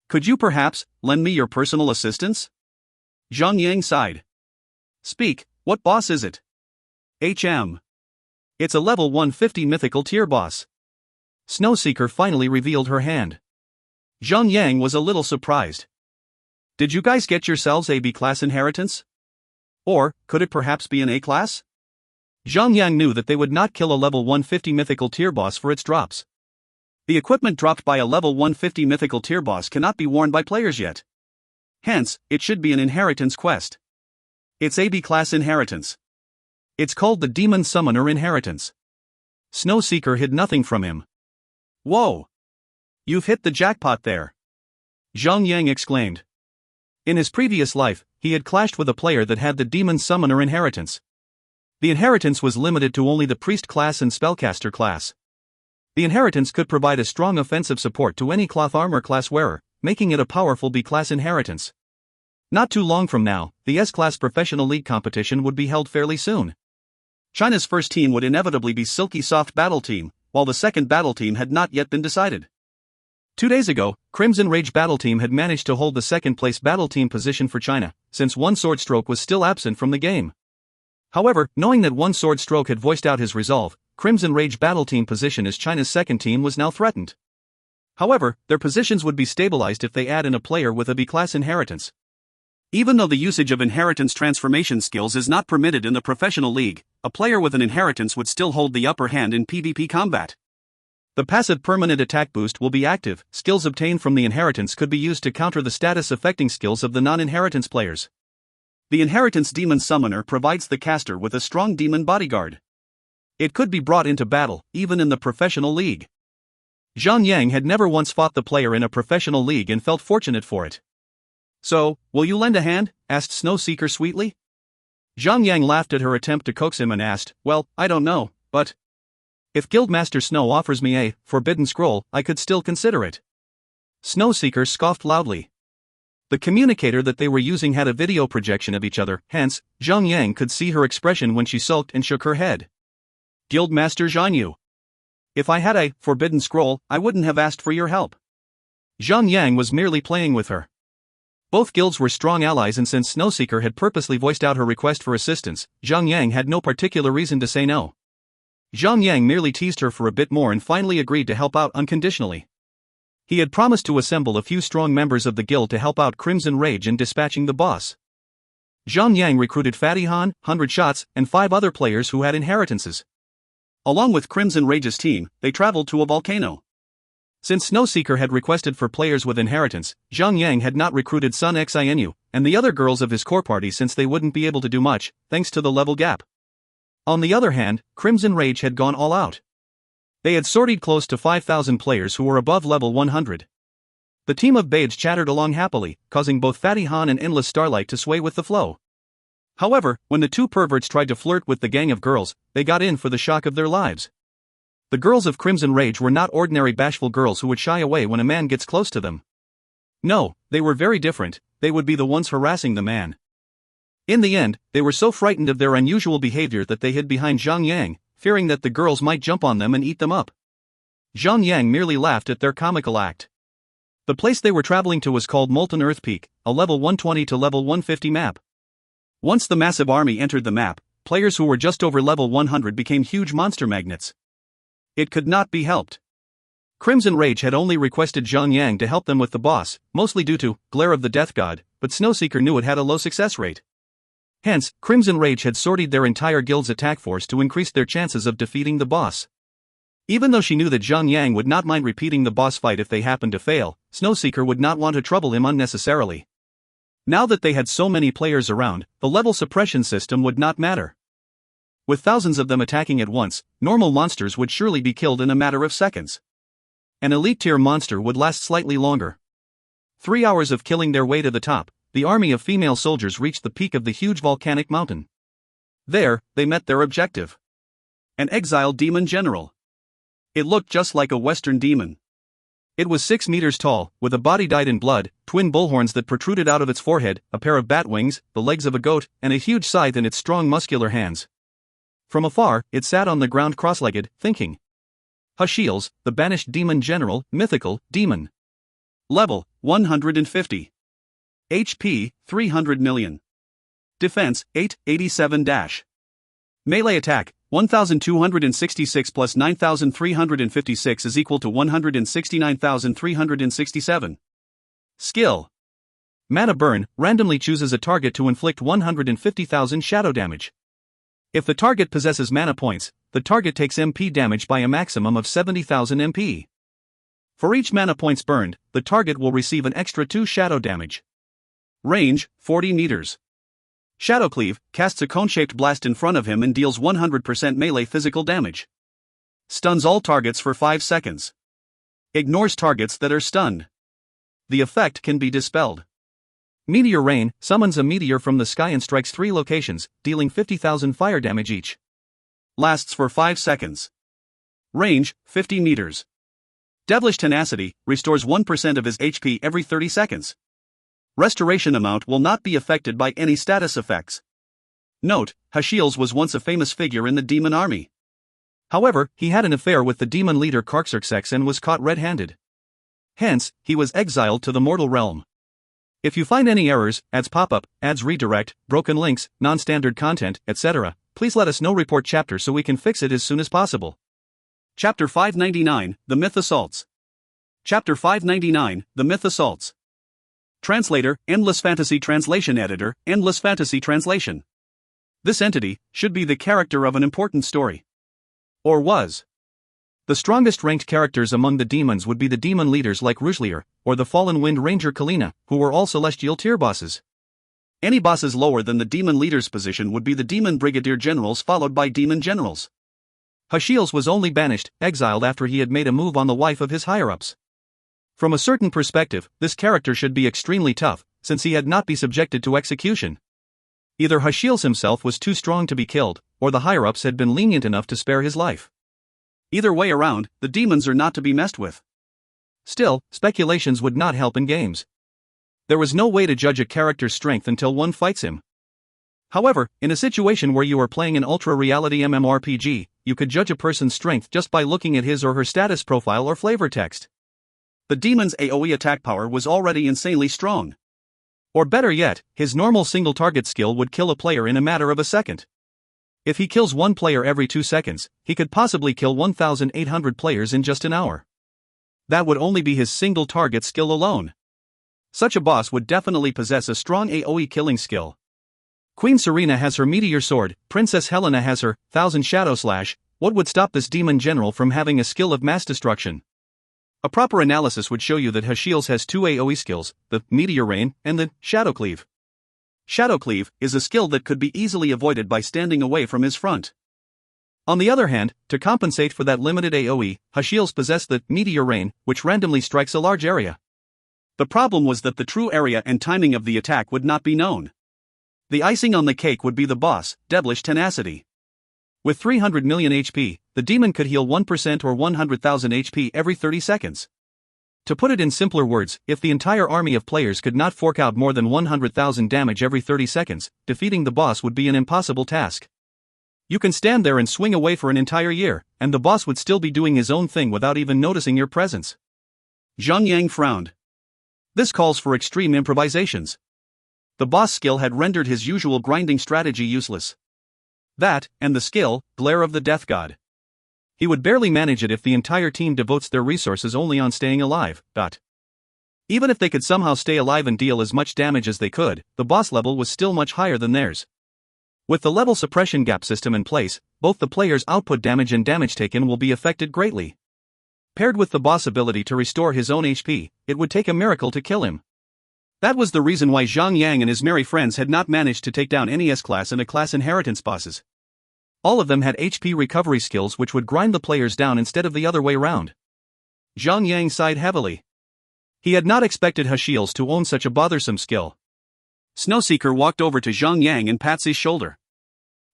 Could you perhaps lend me your personal assistance? Zhang Yang sighed. Speak, what boss is it? HM. It's a level 150 mythical tier boss. Snowseeker finally revealed her hand. Zhang Yang was a little surprised. Did you guys get yourselves a B-class inheritance? Or, could it perhaps be an A-class? Zhang Yang knew that they would not kill a level 150 mythical tier boss for its drops. The equipment dropped by a level 150 mythical tier boss cannot be worn by players yet. Hence, it should be an inheritance quest. It's a B-class inheritance. It's called the Demon Summoner Inheritance. Snowseeker hid nothing from him. Whoa! You've hit the jackpot there. Zhang Yang exclaimed. In his previous life, he had clashed with a player that had the Demon Summoner Inheritance. The inheritance was limited to only the Priest class and Spellcaster class. The inheritance could provide a strong offensive support to any cloth armor class wearer, making it a powerful B-class inheritance. Not too long from now, the S-Class Professional League competition would be held fairly soon. China's first team would inevitably be Silky Soft Battle Team, while the second battle team had not yet been decided. 2 days ago, Crimson Rage Battle Team had managed to hold the second-place Battle Team position for China, since one sword stroke was still absent from the game. However, knowing that one sword stroke had voiced out his resolve, Crimson Rage Battle Team position as China's second team was now threatened. However, their positions would be stabilized if they add in a player with a B-class inheritance. Even though the usage of inheritance transformation skills is not permitted in the professional league, a player with an inheritance would still hold the upper hand in PvP combat. The passive permanent attack boost will be active. Skills obtained from the inheritance could be used to counter the status-affecting skills of the non-inheritance players. The Inheritance Demon Summoner provides the caster with a strong demon bodyguard. It could be brought into battle, even in the professional league. Zhang had never once fought the player in a professional league and felt fortunate for it. "So, will you lend a hand?" asked Snowseeker sweetly. Zhang laughed at her attempt to coax him and asked, "Well, I don't know, but if Guildmaster Snow offers me a forbidden scroll, I could still consider it." Snowseeker scoffed loudly. The communicator that they were using had a video projection of each other, hence, Zhang could see her expression when she sulked and shook her head. "Guildmaster Zhang, if I had a forbidden scroll, I wouldn't have asked for your help." Zhang was merely playing with her. Both guilds were strong allies, and since Snowseeker had purposely voiced out her request for assistance, Zhang had no particular reason to say no. Zhang merely teased her for a bit more and finally agreed to help out unconditionally. He had promised to assemble a few strong members of the guild to help out Crimson Rage in dispatching the boss. Zhang recruited Fatty Han, 100 Shots, and 5 other players who had inheritances. Along with Crimson Rage's team, they traveled to a volcano. Since Snowseeker had requested for players with inheritance, Zhang had not recruited Sun Xinu and the other girls of his core party since they wouldn't be able to do much, thanks to the level gap. On the other hand, Crimson Rage had gone all out. They had sortied close to 5,000 players who were above level 100. The team of babes chattered along happily, causing both Fatty Han and Endless Starlight to sway with the flow. However, when the two perverts tried to flirt with the gang of girls, they got in for the shock of their lives. The girls of Crimson Rage were not ordinary bashful girls who would shy away when a man gets close to them. No, they were very different. They would be the ones harassing the man. In the end, they were so frightened of their unusual behavior that they hid behind Zhang, fearing that the girls might jump on them and eat them up. Zhang merely laughed at their comical act. The place they were traveling to was called Molten Earth Peak, a level 120 to level 150 map. Once the massive army entered the map, players who were just over level 100 became huge monster magnets. It could not be helped. Crimson Rage had only requested Zhang to help them with the boss, mostly due to Glare of the Death God, but Snowseeker knew it had a low success rate. Hence, Crimson Rage had sorted their entire guild's attack force to increase their chances of defeating the boss. Even though she knew that Zhang would not mind repeating the boss fight if they happened to fail, Snowseeker would not want to trouble him unnecessarily. Now that they had so many players around, the level suppression system would not matter. With thousands of them attacking at once, normal monsters would surely be killed in a matter of seconds. An elite tier monster would last slightly longer. 3 hours of killing their way to the top, the army of female soldiers reached the peak of the huge volcanic mountain. There, they met their objective. An exiled demon general. It looked just like a Western demon. It was 6 meters tall, with a body dyed in blood, twin bullhorns that protruded out of its forehead, a pair of bat wings, the legs of a goat, and a huge scythe in its strong muscular hands. From afar, it sat on the ground cross-legged, thinking. Hashiels, the banished demon general, mythical, demon. Level, 150. HP, 300 million. Defense, 887-. Melee attack, 1,266 plus 9,356 is equal to 169,367. Skill. Mana Burn, randomly chooses a target to inflict 150,000 shadow damage. If the target possesses mana points, the target takes MP damage by a maximum of 70,000 MP. For each mana points burned, the target will receive an extra 2 shadow damage. Range, 40 meters. Shadow Cleave, casts a cone-shaped blast in front of him and deals 100% melee physical damage. Stuns all targets for 5 seconds. Ignores targets that are stunned. The effect can be dispelled. Meteor Rain, summons a meteor from the sky and strikes 3 locations, dealing 50,000 fire damage each. Lasts for 5 seconds. Range, 50 meters. Devilish Tenacity, restores 1% of his HP every 30 seconds. Restoration amount will not be affected by any status effects. Note, Hashiels was once a famous figure in the demon army. However, he had an affair with the demon leader Karxerxex and was caught red-handed. Hence, he was exiled to the mortal realm. If you find any errors, ads pop up, ads redirect, broken links, non-standard content, etc., please let us know. Report chapter so we can fix it as soon as possible. Chapter 599, The Myth Assaults. Chapter 599, The Myth Assaults. Translator, Endless Fantasy Translation Editor, Endless Fantasy Translation. This entity should be the character of an important story. Or was. The strongest ranked characters among the demons would be the demon leaders like Rougelier, or the Fallen Wind Ranger Kalina, who were all celestial tier bosses. Any bosses lower than the demon leader's position would be the demon brigadier generals followed by demon generals. Hashiels was only banished, exiled after he had made a move on the wife of his higher-ups. From a certain perspective, this character should be extremely tough, since he had not be subjected to execution. Either Hashiels himself was too strong to be killed, or the higher-ups had been lenient enough to spare his life. Either way around, the demons are not to be messed with. Still, speculations would not help in games. There was no way to judge a character's strength until one fights him. However, in a situation where you are playing an ultra-reality MMORPG, you could judge a person's strength just by looking at his or her status profile or flavor text. The demon's AoE attack power was already insanely strong. Or better yet, his normal single-target skill would kill a player in a matter of a second. If he kills one player every 2 seconds, he could possibly kill 1,800 players in just an hour. That would only be his single-target skill alone. Such a boss would definitely possess a strong AoE killing skill. Queen Serena has her Meteor Sword, Princess Helena has her 1,000 Shadow Slash. What would stop this demon general from having a skill of mass destruction? A proper analysis would show you that Hashiels has 2 AoE skills, the Meteor Rain and the Shadow Cleave. Shadow Cleave is a skill that could be easily avoided by standing away from his front. On the other hand, to compensate for that limited AoE, Hashiels possessed the Meteor Rain, which randomly strikes a large area. The problem was that the true area and timing of the attack would not be known. The icing on the cake would be the boss, Devilish Tenacity. With 300 million HP, the demon could heal 1% or 100,000 HP every 30 seconds. To put it in simpler words, if the entire army of players could not fork out more than 100,000 damage every 30 seconds, defeating the boss would be an impossible task. You can stand there and swing away for an entire year, and the boss would still be doing his own thing without even noticing your presence. Zhang Yang frowned. This calls for extreme improvisations. The boss skill had rendered his usual grinding strategy useless. That, and the skill, Glare of the Death God. He would barely manage it if the entire team devotes their resources only on staying alive. Even if they could somehow stay alive and deal as much damage as they could, the boss level was still much higher than theirs. With the level suppression gap system in place, both the player's output damage and damage taken will be affected greatly. Paired with the boss' ability to restore his own HP, it would take a miracle to kill him. That was the reason why Zhang Yang and his merry friends had not managed to take down any S-class and A-class inheritance bosses. All of them had HP recovery skills which would grind the players down instead of the other way round. Zhang Yang sighed heavily. He had not expected Hashiels to own such a bothersome skill. Snowseeker walked over to Zhang Yang and pats his shoulder.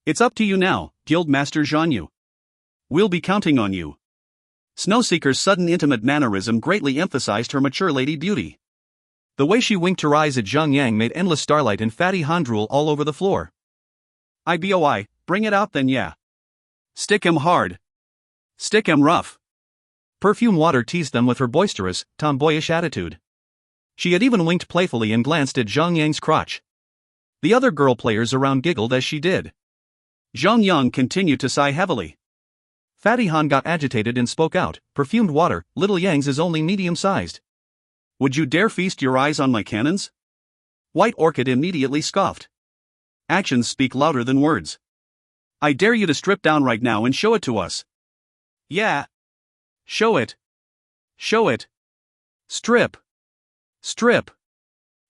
It's up to you now, Guildmaster Zhan Yu. We'll be counting on you. Snowseeker's sudden intimate mannerism greatly emphasized her mature lady beauty. The way she winked her eyes at Zhang Yang made Endless Starlight and Fatty Han drool all over the floor. IBOI, bring it out then yeah. Stick him hard. Stick him rough. Perfume Water teased them with her boisterous, tomboyish attitude. She had even winked playfully and glanced at Zhang Yang's crotch. The other girl players around giggled as she did. Zhang Yang continued to sigh heavily. Fatty Han got agitated and spoke out, Perfumed Water, little Yang's is only medium-sized. Would you dare feast your eyes on my cannons? White Orchid immediately scoffed. Actions speak louder than words. I dare you to strip down right now and show it to us. Yeah. Show it. Show it. Strip. Strip.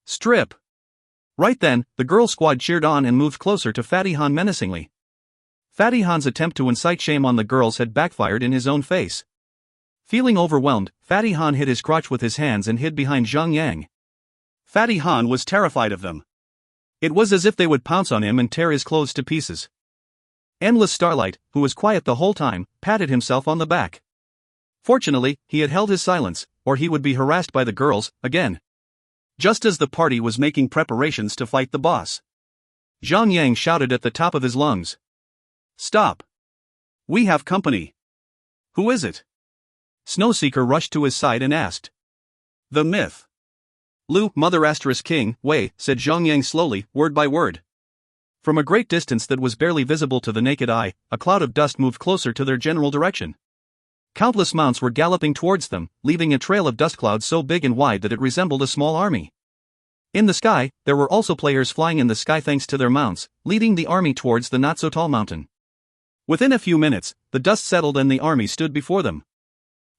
Strip. Right then, the girl squad cheered on and moved closer to Fatty Han menacingly. Fatty Han's attempt to incite shame on the girls had backfired in his own face. Feeling overwhelmed, Fatty Han hid his crotch with his hands and hid behind Zhang Yang. Fatty Han was terrified of them. It was as if they would pounce on him and tear his clothes to pieces. Endless Starlight, who was quiet the whole time, patted himself on the back. Fortunately, he had held his silence, or he would be harassed by the girls, again. Just as the party was making preparations to fight the boss, Zhang Yang shouted at the top of his lungs. Stop! We have company. Who is it? Snowseeker rushed to his side and asked. The myth. Lu, mother asterisk king, Wei, said Zhang Yang slowly, word by word. From a great distance that was barely visible to the naked eye, a cloud of dust moved closer to their general direction. Countless mounts were galloping towards them, leaving a trail of dust clouds so big and wide that it resembled a small army. In the sky, there were also players flying in the sky thanks to their mounts, leading the army towards the not-so-tall mountain. Within a few minutes, the dust settled and the army stood before them.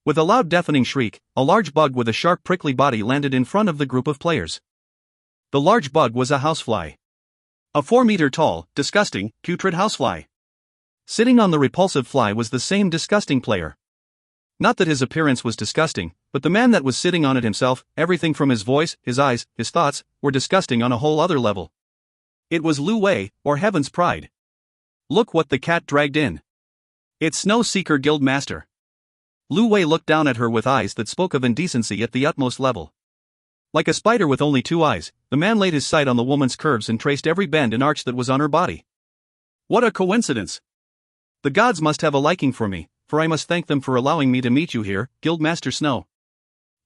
With a loud deafening shriek, a large bug with a sharp prickly body landed in front of the group of players. The large bug was a housefly. A 4-meter-tall, disgusting, putrid housefly. Sitting on the repulsive fly was the same disgusting player. Not that his appearance was disgusting, but the man that was sitting on it himself, everything from his voice, his eyes, his thoughts, were disgusting on a whole other level. It was Lu Wei, or Heaven's Pride. Look what the cat dragged in. It's Snow Seeker Guild Master. Lu Wei looked down at her with eyes that spoke of indecency at the utmost level. Like a spider with only 2 eyes, the man laid his sight on the woman's curves and traced every bend and arch that was on her body. What a coincidence! The gods must have a liking for me, for I must thank them for allowing me to meet you here, Guildmaster Snow.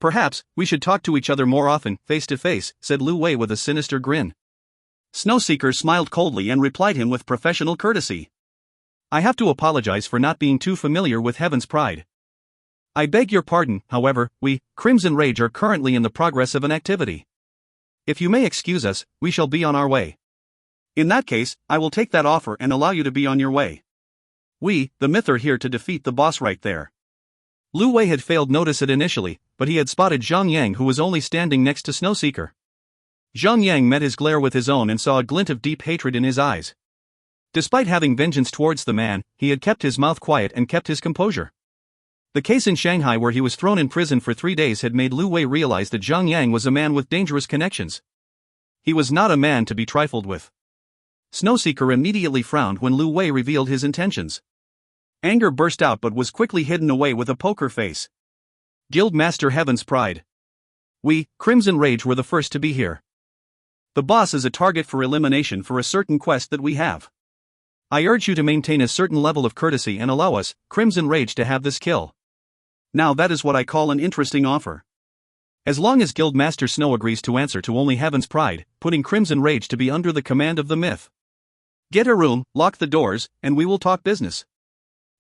Perhaps we should talk to each other more often, face to face, said Lu Wei with a sinister grin. Snowseeker smiled coldly and replied him with professional courtesy. I have to apologize for not being too familiar with Heaven's Pride. I beg your pardon, however, we, Crimson Rage, are currently in the progress of an activity. If you may excuse us, we shall be on our way. In that case, I will take that offer and allow you to be on your way. We, the myth, are here to defeat the boss right there. Lu Wei had failed notice it initially, but he had spotted Zhang Yang, who was only standing next to Snowseeker. Zhang Yang met his glare with his own and saw a glint of deep hatred in his eyes. Despite having vengeance towards the man, he had kept his mouth quiet and kept his composure. The case in Shanghai where he was thrown in prison for 3 days had made Lu Wei realize that Zhang Yang was a man with dangerous connections. He was not a man to be trifled with. Snowseeker immediately frowned when Lu Wei revealed his intentions. Anger burst out but was quickly hidden away with a poker face. Guildmaster Heaven's Pride. We, Crimson Rage, were the first to be here. The boss is a target for elimination for a certain quest that we have. I urge you to maintain a certain level of courtesy and allow us, Crimson Rage, to have this kill. Now that is what I call an interesting offer. As long as Guildmaster Snow agrees to answer to only Heaven's Pride, putting Crimson Rage to be under the command of the myth. Get a room, lock the doors, and we will talk business.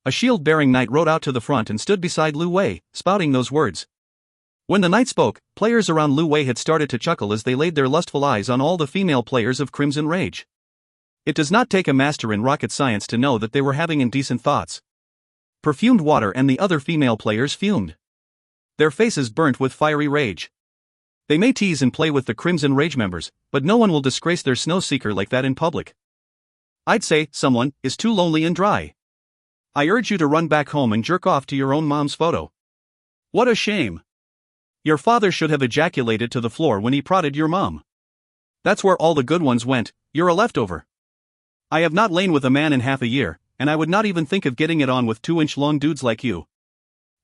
A shield-bearing knight rode out to the front and stood beside Lu Wei, spouting those words. When the knight spoke, players around Lu Wei had started to chuckle as they laid their lustful eyes on all the female players of Crimson Rage. It does not take a master in rocket science to know that they were having indecent thoughts. Perfumed water and the other female players fumed. Their faces burnt with fiery rage. They may tease and play with the Crimson Rage members, but no one will disgrace their Snowseeker like that in public. I'd say someone is too lonely and dry. I urge you to run back home and jerk off to your own mom's photo. What a shame. Your father should have ejaculated to the floor when he prodded your mom. That's where all the good ones went, you're a leftover. I have not lain with a man in half a year, and I would not even think of getting it on with 2-inch-long dudes like you.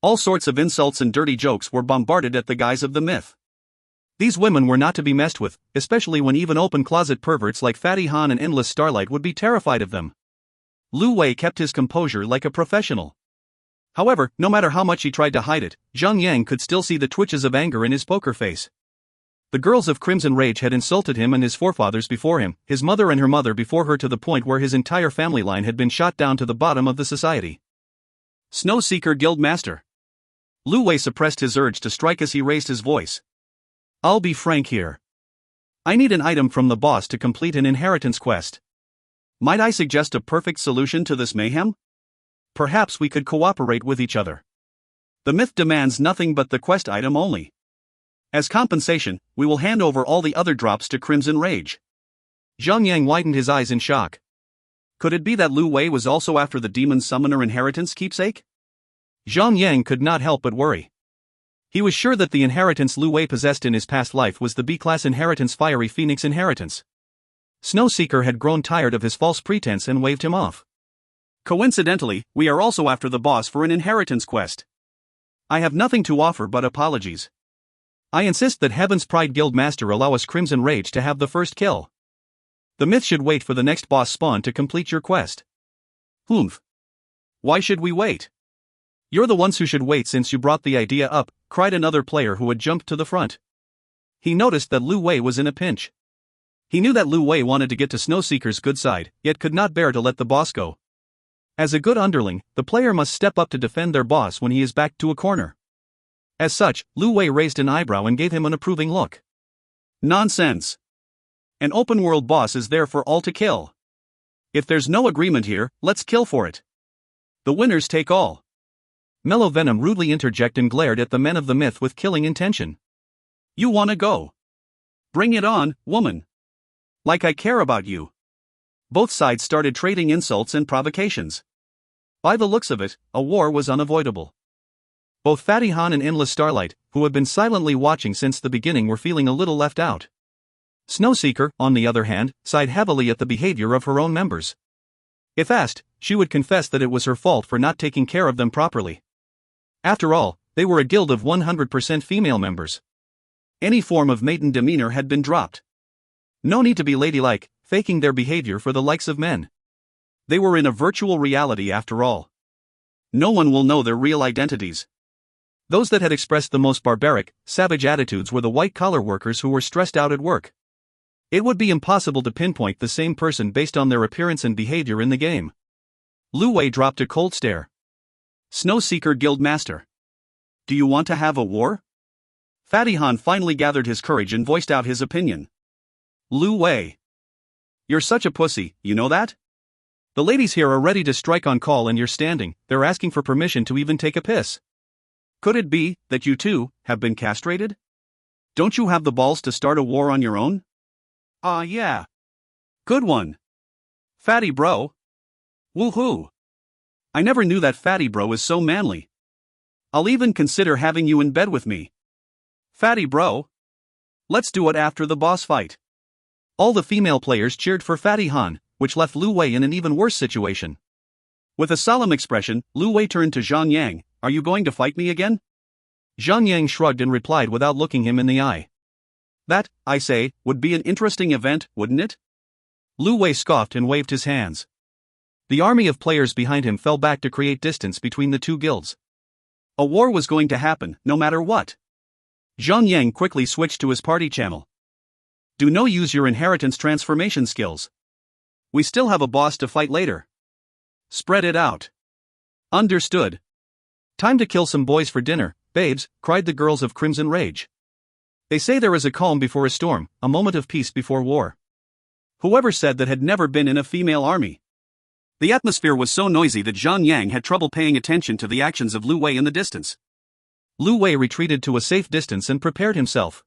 All sorts of insults and dirty jokes were bombarded at the guise of the myth. These women were not to be messed with, especially when even open-closet perverts like Fatty Han and Endless Starlight would be terrified of them. Lu Wei kept his composure like a professional. However, no matter how much he tried to hide it, Zhang Yang could still see the twitches of anger in his poker face. The girls of Crimson Rage had insulted him and his forefathers before him, his mother and her mother before her, to the point where his entire family line had been shot down to the bottom of the society. Snowseeker Guild Master. Lu Wei suppressed his urge to strike as he raised his voice. I'll be frank here. I need an item from the boss to complete an inheritance quest. Might I suggest a perfect solution to this mayhem? Perhaps we could cooperate with each other. The myth demands nothing but the quest item only. As compensation, we will hand over all the other drops to Crimson Rage. Zhang Yang widened his eyes in shock. Could it be that Lu Wei was also after the Demon Summoner inheritance keepsake? Zhang Yang could not help but worry. He was sure that the inheritance Lu Wei possessed in his past life was the B-class inheritance, Fiery Phoenix inheritance. Snowseeker had grown tired of his false pretense and waved him off. Coincidentally, we are also after the boss for an inheritance quest. I have nothing to offer but apologies. I insist that Heaven's Pride Guild Master allow us Crimson Rage to have the first kill. The myth should wait for the next boss spawn to complete your quest. Humph. Why should we wait? You're the ones who should wait since you brought the idea up, cried another player who had jumped to the front. He noticed that Lu Wei was in a pinch. He knew that Lu Wei wanted to get to Snowseeker's good side, yet could not bear to let the boss go. As a good underling, the player must step up to defend their boss when he is backed to a corner. As such, Lu Wei raised an eyebrow and gave him an approving look. Nonsense. An open-world boss is there for all to kill. If there's no agreement here, let's kill for it. The winners take all. Mellow Venom rudely interjected and glared at the men of the myth with killing intention. You wanna go? Bring it on, woman. Like I care about you. Both sides started trading insults and provocations. By the looks of it, a war was unavoidable. Both Fatty Han and Endless Starlight, who had been silently watching since the beginning, were feeling a little left out. Snowseeker, on the other hand, sighed heavily at the behavior of her own members. If asked, she would confess that it was her fault for not taking care of them properly. After all, they were a guild of 100% female members. Any form of maiden demeanor had been dropped. No need to be ladylike, faking their behavior for the likes of men. They were in a virtual reality after all. No one will know their real identities. Those that had expressed the most barbaric, savage attitudes were the white-collar workers who were stressed out at work. It would be impossible to pinpoint the same person based on their appearance and behavior in the game. Lu Wei dropped a cold stare. Snowseeker Guild Master. Do you want to have a war? Fatty Han finally gathered his courage and voiced out his opinion. Lu Wei. You're such a pussy, you know that? The ladies here are ready to strike on call and you're standing, they're asking for permission to even take a piss. Could it be that you too have been castrated? Don't you have the balls to start a war on your own? Yeah. Good one. Fatty bro. Woohoo. I never knew that Fatty bro is so manly. I'll even consider having you in bed with me. Fatty bro. Let's do it after the boss fight. All the female players cheered for Fatty Han, which left Lu Wei in an even worse situation. With a solemn expression, Lu Wei turned to Zhang Yang. Are you going to fight me again? Zhang Yang shrugged and replied without looking him in the eye. That, I say, would be an interesting event, wouldn't it? Lu Wei scoffed and waved his hands. The army of players behind him fell back to create distance between the two guilds. A war was going to happen, no matter what. Zhang Yang quickly switched to his party channel. Do no use your inheritance transformation skills. We still have a boss to fight later. Spread it out. Understood. Time to kill some boys for dinner, babes, cried the girls of Crimson Rage. They say there is a calm before a storm, a moment of peace before war. Whoever said that had never been in a female army? The atmosphere was so noisy that Zhang Yang had trouble paying attention to the actions of Lu Wei in the distance. Lu Wei retreated to a safe distance and prepared himself.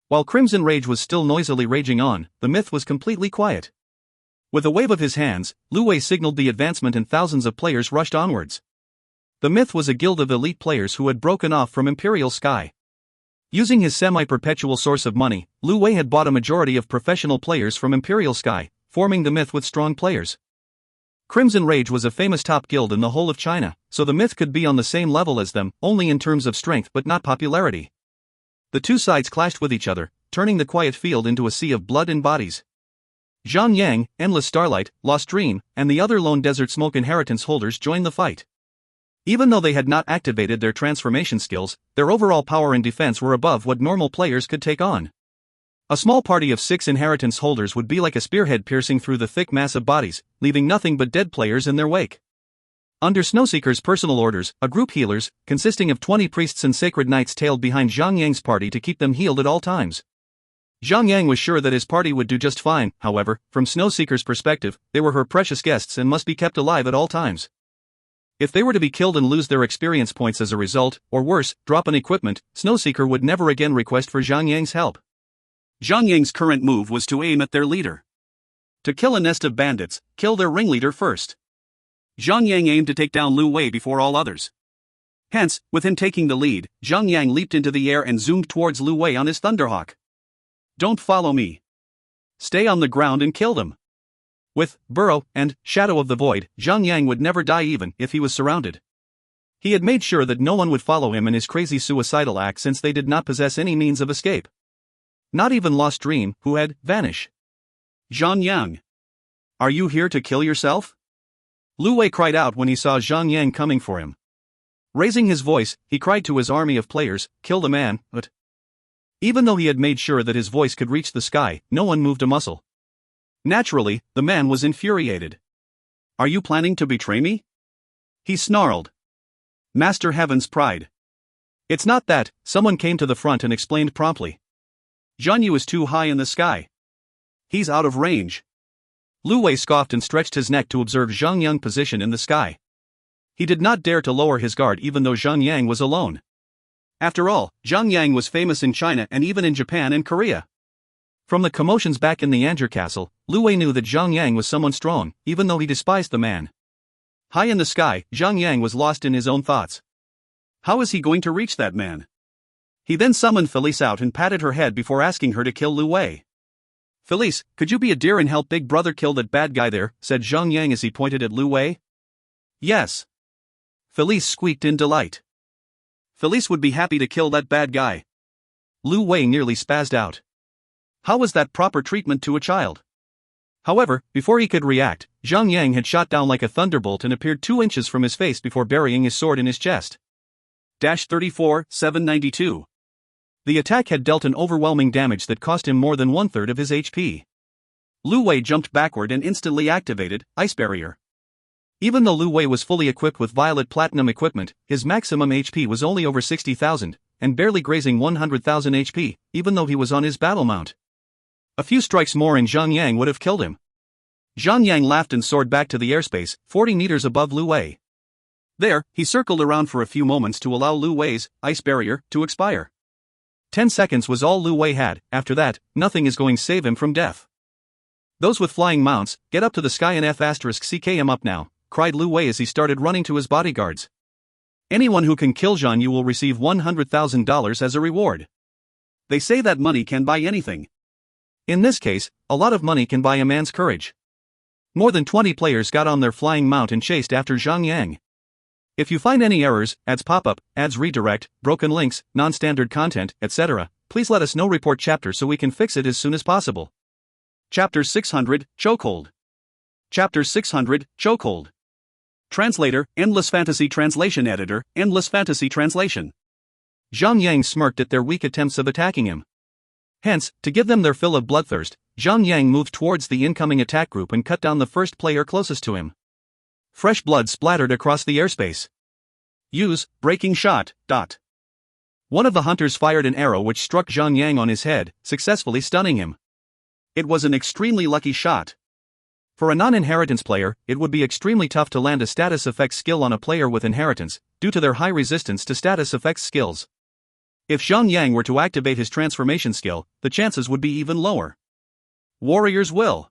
While Crimson Rage was still noisily raging on, the myth was completely quiet. With a wave of his hands, Lu Wei signaled the advancement and thousands of players rushed onwards. The myth was a guild of elite players who had broken off from Imperial Sky. Using his semi-perpetual source of money, Lu Wei had bought a majority of professional players from Imperial Sky, forming the myth with strong players. Crimson Rage was a famous top guild in the whole of China, so the myth could be on the same level as them, only in terms of strength but not popularity. The two sides clashed with each other, turning the quiet field into a sea of blood and bodies. Zhang Yang, Endless Starlight, Lost Dream, and the other Lone Desert Smoke inheritance holders joined the fight. Even though they had not activated their transformation skills, their overall power and defense were above what normal players could take on. A small party of 6 inheritance holders would be like a spearhead piercing through the thick mass of bodies, leaving nothing but dead players in their wake. Under Snowseeker's personal orders, a group healers, consisting of 20 priests and sacred knights, tailed behind Zhang Yang's party to keep them healed at all times. Zhang Yang was sure that his party would do just fine, however, from Snowseeker's perspective, they were her precious guests and must be kept alive at all times. If they were to be killed and lose their experience points as a result, or worse, drop an equipment, Snowseeker would never again request for Zhang Yang's help. Zhang Yang's current move was to aim at their leader. To kill a nest of bandits, kill their ringleader first. Zhang Yang aimed to take down Lu Wei before all others. Hence, with him taking the lead, Zhang Yang leaped into the air and zoomed towards Lu Wei on his Thunderhawk. Don't follow me. Stay on the ground and kill them. With Burrow and Shadow of the Void, Zhang Yang would never die even if he was surrounded. He had made sure that no one would follow him in his crazy suicidal act since they did not possess any means of escape. Not even Lost Dream, who had vanished. Zhang Yang. Are you here to kill yourself? Lu Wei cried out when he saw Zhang Yang coming for him. Raising his voice, he cried to his army of players, "Kill the man," but even though he had made sure that his voice could reach the sky, no one moved a muscle. Naturally, the man was infuriated. "Are you planning to betray me?" he snarled. Master Heaven's pride. "It's not that," someone came to the front and explained promptly. "Zhang Yu is too high in the sky. He's out of range." Lu Wei scoffed and stretched his neck to observe Zhang Yang's position in the sky. He did not dare to lower his guard even though Zhang Yang was alone. After all, Zhang Yang was famous in China and even in Japan and Korea. From the commotions back in the Yanzhi castle, Lu Wei knew that Zhang Yang was someone strong, even though he despised the man. High in the sky, Zhang Yang was lost in his own thoughts. How is he going to reach that man? He then summoned Felice out and patted her head before asking her to kill Lu Wei. "Felice, could you be a dear and help Big Brother kill that bad guy there?" said Zhang Yang as he pointed at Lu Wei. "Yes." Felice squeaked in delight. Felice would be happy to kill that bad guy. Lu Wei nearly spazzed out. How was that proper treatment to a child? However, before he could react, Zhang Yang had shot down like a thunderbolt and appeared 2 inches from his face before burying his sword in his chest. 34,792. The attack had dealt an overwhelming damage that cost him more than 1/3 of his HP. Lu Wei jumped backward and instantly activated Ice Barrier. Even though Lu Wei was fully equipped with Violet Platinum equipment, his maximum HP was only over 60,000, and barely grazing 100,000 HP, even though he was on his battle mount. A few strikes more and Zhang Yang would have killed him. Zhang Yang laughed and soared back to the airspace, 40 meters above Lu Wei. There, he circled around for a few moments to allow Lu Wei's Ice Barrier to expire. 10 seconds was all Lu Wei had. After that, nothing is going to save him from death. "Those with flying mounts, get up to the sky and F***ck him up now," cried Lu Wei as he started running to his bodyguards. "Anyone who can kill Zhang Yu will receive $100,000 as a reward. They say that money can buy anything. In this case, a lot of money can buy a man's courage." More than 20 players got on their flying mount and chased after Zhang Yang. If you find any errors, ads pop up, ads redirect, broken links, non-standard content, etc., please let us know. Report chapter so we can fix it as soon as possible. Chapter 600, Chokehold. Chapter 600, Chokehold. Translator, Endless Fantasy Translation Editor, Endless Fantasy Translation. Zhang Yang smirked at their weak attempts of attacking him. Hence, to give them their fill of bloodthirst, Zhang Yang moved towards the incoming attack group and cut down the first player closest to him. Fresh blood splattered across the airspace. Use Breaking Shot. One of the hunters fired an arrow which struck Zhang Yang on his head, successfully stunning him. It was an extremely lucky shot. For a non-inheritance player, it would be extremely tough to land a status effects skill on a player with inheritance, due to their high resistance to status effects skills. If Zhang Yang were to activate his transformation skill, the chances would be even lower. Warrior's Will.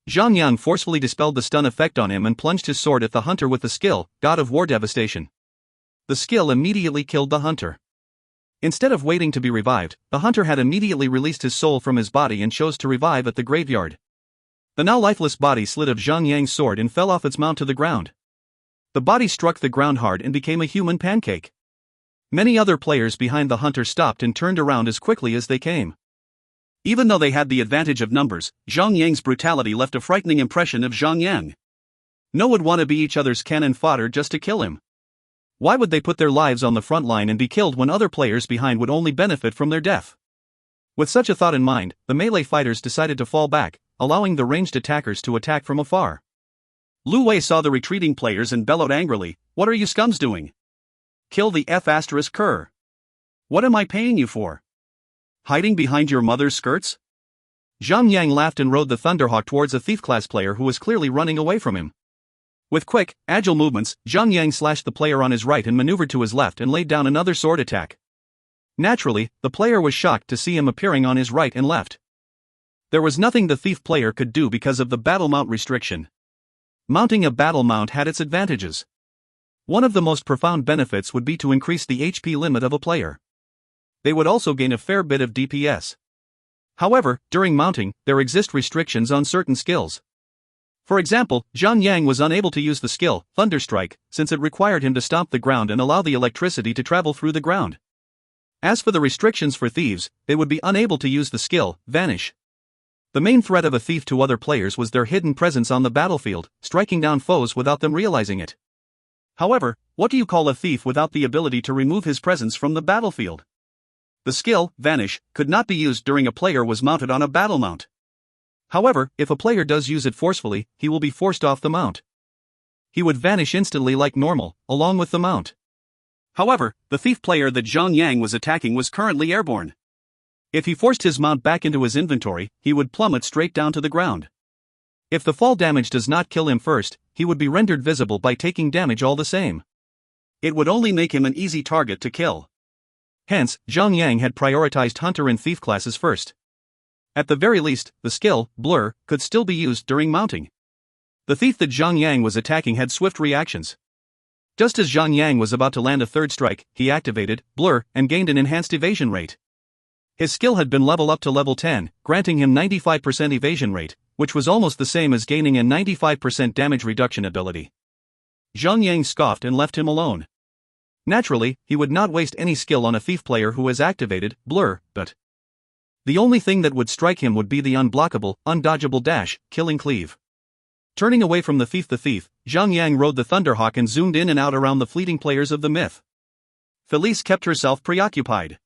Zhang Yang forcefully dispelled the stun effect on him and plunged his sword at the hunter with the skill, God of War Devastation. The skill immediately killed the hunter. Instead of waiting to be revived, the hunter had immediately released his soul from his body and chose to revive at the graveyard. The now lifeless body slid of Zhang Yang's sword and fell off its mount to the ground. The body struck the ground hard and became a human pancake. Many other players behind the hunter stopped and turned around as quickly as they came. Even though they had the advantage of numbers, Zhang Yang's brutality left a frightening impression of Zhang Yang. No one would want to be each other's cannon fodder just to kill him. Why would they put their lives on the front line and be killed when other players behind would only benefit from their death? With such a thought in mind, the melee fighters decided to fall back, allowing the ranged attackers to attack from afar. Lu Wei saw the retreating players and bellowed angrily, "What are you scums doing? Kill the F***er. What am I paying you for? Hiding behind your mother's skirts?" Zhang Yang laughed and rode the Thunderhawk towards a thief-class player who was clearly running away from him. With quick, agile movements, Zhang Yang slashed the player on his right and maneuvered to his left and laid down another sword attack. Naturally, the player was shocked to see him appearing on his right and left. There was nothing the thief player could do because of the battle mount restriction. Mounting a battle mount had its advantages. One of the most profound benefits would be to increase the HP limit of a player. They would also gain a fair bit of DPS. However, during mounting, there exist restrictions on certain skills. For example, Zhang Yang was unable to use the skill, Thunderstrike, since it required him to stomp the ground and allow the electricity to travel through the ground. As for the restrictions for thieves, they would be unable to use the skill, Vanish. The main threat of a thief to other players was their hidden presence on the battlefield, striking down foes without them realizing it. However, what do you call a thief without the ability to remove his presence from the battlefield? The skill, Vanish, could not be used during a player was mounted on a battle mount. However, if a player does use it forcefully, he will be forced off the mount. He would vanish instantly like normal, along with the mount. However, the thief player that Zhang Yang was attacking was currently airborne. If he forced his mount back into his inventory, he would plummet straight down to the ground. If the fall damage does not kill him first, he would be rendered visible by taking damage all the same. It would only make him an easy target to kill. Hence, Zhang Yang had prioritized Hunter and Thief classes first. At the very least, the skill, Blur, could still be used during mounting. The thief that Zhang Yang was attacking had swift reactions. Just as Zhang Yang was about to land a third strike, he activated Blur and gained an enhanced evasion rate. His skill had been leveled up to level 10, granting him 95% evasion rate, which was almost the same as gaining a 95% damage reduction ability. Zhang Yang scoffed and left him alone. Naturally, he would not waste any skill on a thief player who has activated Blur, but the only thing that would strike him would be the unblockable, undodgeable dash, killing cleave. Turning away from the thief, Zhang Yang rode the Thunderhawk and zoomed in and out around the fleeting players of the myth. Felice kept herself preoccupied.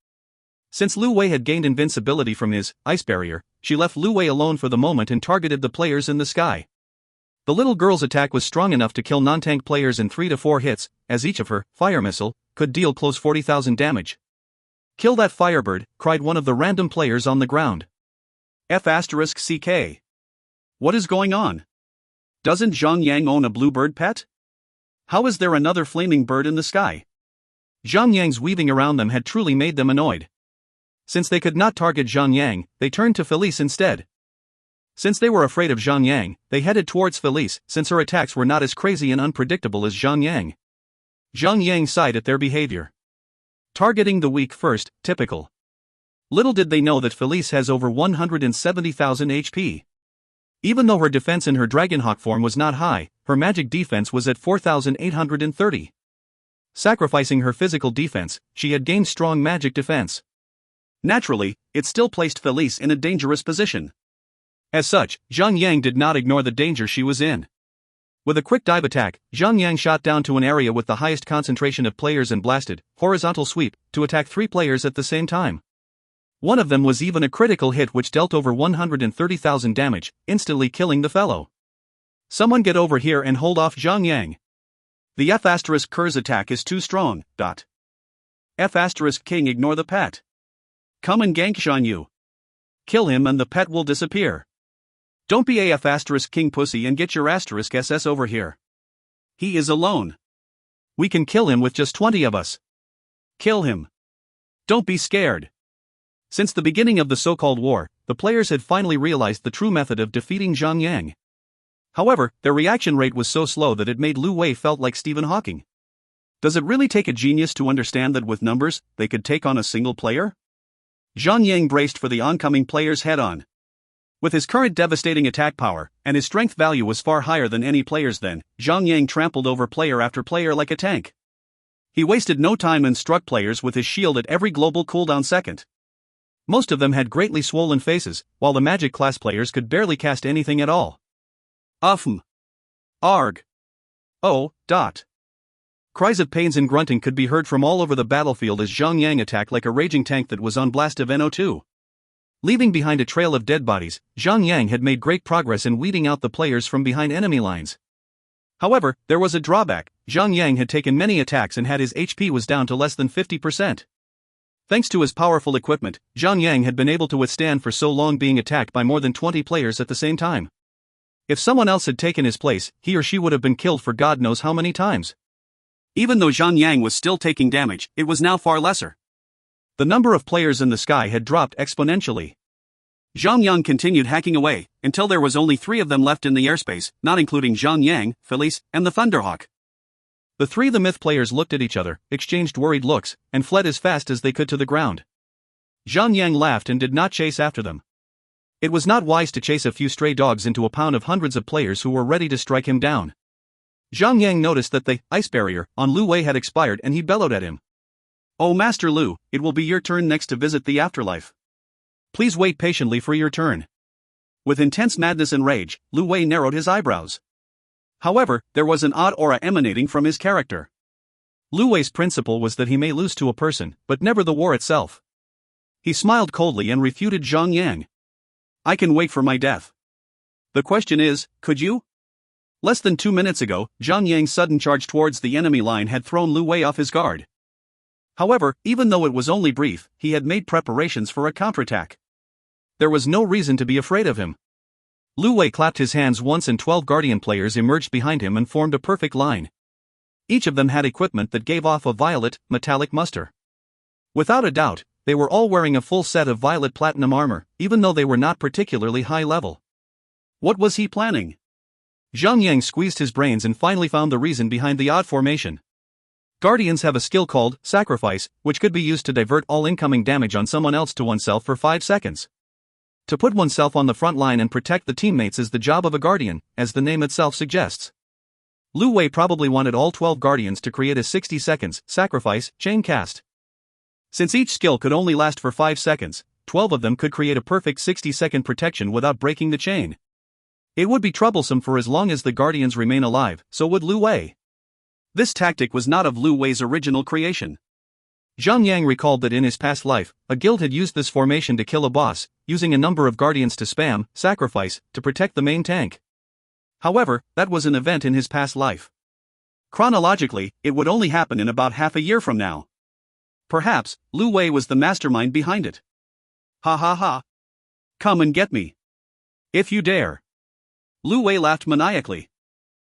Since Lu Wei had gained invincibility from his ice barrier, she left Lu Wei alone for the moment and targeted the players in the sky. The little girl's attack was strong enough to kill non-tank players in 3 to 4 hits, as each of her fire missile could deal close 40,000 damage. "Kill that firebird," cried one of the random players on the ground. F***CK. What is going on? Doesn't Zhang Yang own a bluebird pet? How is there another flaming bird in the sky? Zhang Yang's weaving around them had truly made them annoyed. Since they could not target Zhang Yang, they turned to Felice instead. Since they were afraid of Zhang Yang, they headed towards Felice, since her attacks were not as crazy and unpredictable as Zhang Yang. Zhang Yang sighed at their behavior. Targeting the weak first, typical. Little did they know that Felice has over 170,000 HP. Even though her defense in her Dragonhawk form was not high, her magic defense was at 4,830. Sacrificing her physical defense, she had gained strong magic defense. Naturally, it still placed Felice in a dangerous position. As such, Zhang Yang did not ignore the danger she was in. With a quick dive attack, Zhang Yang shot down to an area with the highest concentration of players and blasted horizontal sweep to attack 3 players at the same time. One of them was even a critical hit which dealt over 130,000 damage, instantly killing the fellow. Someone get over here and hold off Zhang Yang. The F***Curse attack is too strong. F***King ignore the pet. Come and gank Shan Yu. Kill him and the pet will disappear. Don't be a F***King pussy and get your *SS over here. He is alone. We can kill him with just 20 of us. Kill him. Don't be scared. Since the beginning of the so-called war, the players had finally realized the true method of defeating Zhang Yang. However, their reaction rate was so slow that it made Lu Wei felt like Stephen Hawking. Does it really take a genius to understand that with numbers, they could take on a single player? Zhang Yang braced for the oncoming players head-on. With his current devastating attack power, and his strength value was far higher than any player's then, Zhang Yang trampled over player after player like a tank. He wasted no time and struck players with his shield at every global cooldown second. Most of them had greatly swollen faces, while the magic class players could barely cast anything at all. Arg. Oh. Cries of pains and grunting could be heard from all over the battlefield as Zhang Yang attacked like a raging tank that was on blast of NO2. Leaving behind a trail of dead bodies, Zhang Yang had made great progress in weeding out the players from behind enemy lines. However, there was a drawback. Zhang Yang had taken many attacks and had his HP was down to less than 50%. Thanks to his powerful equipment, Zhang Yang had been able to withstand for so long being attacked by more than 20 players at the same time. If someone else had taken his place, he or she would have been killed for God knows how many times. Even though Zhang Yang was still taking damage, it was now far lesser. The number of players in the sky had dropped exponentially. Zhang Yang continued hacking away, until there was only 3 of them left in the airspace, not including Zhang Yang, Felice, and the Thunderhawk. The 3 The Myth players looked at each other, exchanged worried looks, and fled as fast as they could to the ground. Zhang Yang laughed and did not chase after them. It was not wise to chase a few stray dogs into a pound of hundreds of players who were ready to strike him down. Zhang Yang noticed that the ice barrier on Lu Wei had expired and he bellowed at him. "Oh Master Lu, it will be your turn next to visit the afterlife. Please wait patiently for your turn." With intense madness and rage, Lu Wei narrowed his eyebrows. However, there was an odd aura emanating from his character. Lu Wei's principle was that he may lose to a person, but never the war itself. He smiled coldly and refuted Zhang Yang. I can wait for my death. The question is, could you? Less than 2 minutes ago, Zhang Yang's sudden charge towards the enemy line had thrown Lu Wei off his guard. However, even though it was only brief, he had made preparations for a counterattack. There was no reason to be afraid of him. Lu Wei clapped his hands once and 12 Guardian players emerged behind him and formed a perfect line. Each of them had equipment that gave off a violet, metallic muster. Without a doubt, they were all wearing a full set of violet platinum armor, even though they were not particularly high level. What was he planning? Zhang Yang squeezed his brains and finally found the reason behind the odd formation. Guardians have a skill called Sacrifice, which could be used to divert all incoming damage on someone else to oneself for 5 seconds. To put oneself on the front line and protect the teammates is the job of a Guardian, as the name itself suggests. Lu Wei probably wanted all 12 Guardians to create a 60 seconds Sacrifice chain cast. Since each skill could only last for 5 seconds, 12 of them could create a perfect 60-second protection without breaking the chain. It would be troublesome for as long as the Guardians remain alive, so would Lu Wei. This tactic was not of Lu Wei's original creation. Zhang Yang recalled that in his past life, a guild had used this formation to kill a boss, using a number of Guardians to spam Sacrifice to protect the main tank. However, that was an event in his past life. Chronologically, it would only happen in about half a year from now. Perhaps, Lu Wei was the mastermind behind it. Ha ha ha. Come and get me. If you dare. Lu Wei laughed maniacally.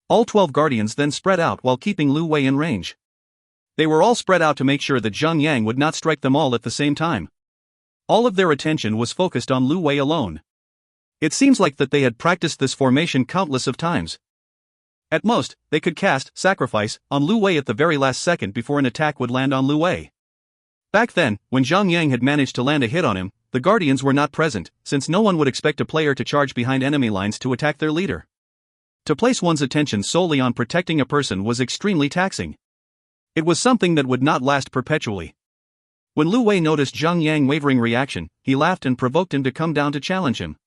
All 12 Guardians then spread out while keeping Lu Wei in range. They were all spread out to make sure that Zhang Yang would not strike them all at the same time. All of their attention was focused on Lu Wei alone. It seems like that they had practiced this formation countless of times. At most, they could cast Sacrifice on Lu Wei at the very last second before an attack would land on Lu Wei. Back then, when Zhang Yang had managed to land a hit on him, the Guardians were not present, since no one would expect a player to charge behind enemy lines to attack their leader. To place one's attention solely on protecting a person was extremely taxing. It was something that would not last perpetually. When Lu Wei noticed Zhang Yang's wavering reaction, he laughed and provoked him to come down to challenge him.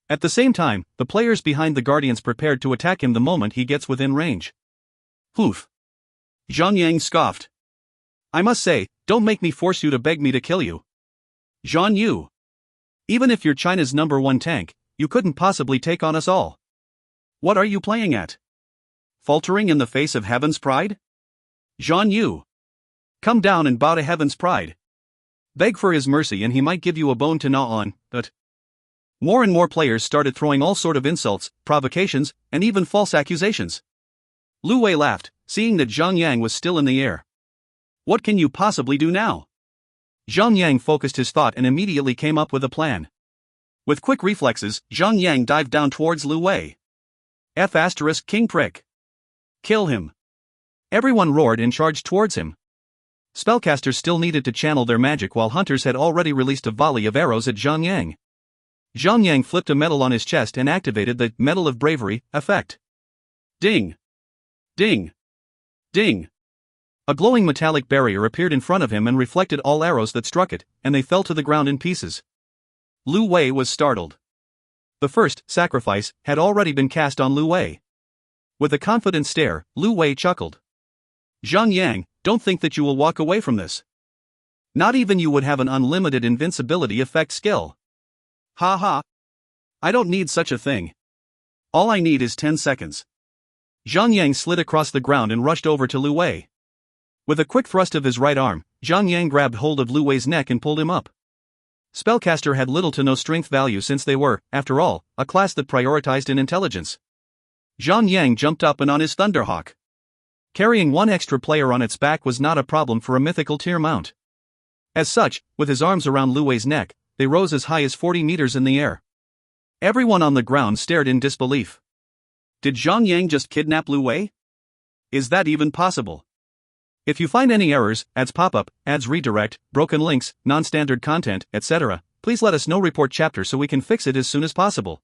At the same time, the players behind the Guardians prepared to attack him the moment he gets within range. Poof! Zhang Yang scoffed. I must say, don't make me force you to beg me to kill you. Zhan Yu. Even if you're China's #1 tank, you couldn't possibly take on us all. What are you playing at? Faltering in the face of Heaven's Pride? Zhan Yu. Come down and bow to Heaven's Pride. Beg for his mercy and he might give you a bone to gnaw on, but... More and more players started throwing all sort of insults, provocations, and even false accusations. Lu Wei laughed, seeing that Zhang Yang was still in the air. What can you possibly do now? Zhang Yang focused his thought and immediately came up with a plan. With quick reflexes, Zhang Yang dived down towards Lu Wei. King prick. Kill him. Everyone roared and charged towards him. Spellcasters still needed to channel their magic while hunters had already released a volley of arrows at Zhang Yang. Zhang Yang flipped a medal on his chest and activated the Medal of Bravery effect. Ding! Ding! Ding! A glowing metallic barrier appeared in front of him and reflected all arrows that struck it, and they fell to the ground in pieces. Lu Wei was startled. The first Sacrifice had already been cast on Lu Wei. With a confident stare, Lu Wei chuckled. Zhang Yang, don't think that you will walk away from this. Not even you would have an unlimited invincibility effect skill. Ha ha. I don't need such a thing. All I need is 10 seconds. Zhang Yang slid across the ground and rushed over to Lu Wei. With a quick thrust of his right arm, Zhang Yang grabbed hold of Lu Wei's neck and pulled him up. Spellcaster had little to no strength value since they were, after all, a class that prioritized in intelligence. Zhang Yang jumped up and on his Thunderhawk. Carrying one extra player on its back was not a problem for a mythical tier mount. As such, with his arms around Lu Wei's neck, they rose as high as 40 meters in the air. Everyone on the ground stared in disbelief. Did Zhang Yang just kidnap Lu Wei? Is that even possible? If you find any errors, ads pop-up, ads redirect, broken links, non-standard content, etc., please let us know. Report chapter so we can fix it as soon as possible.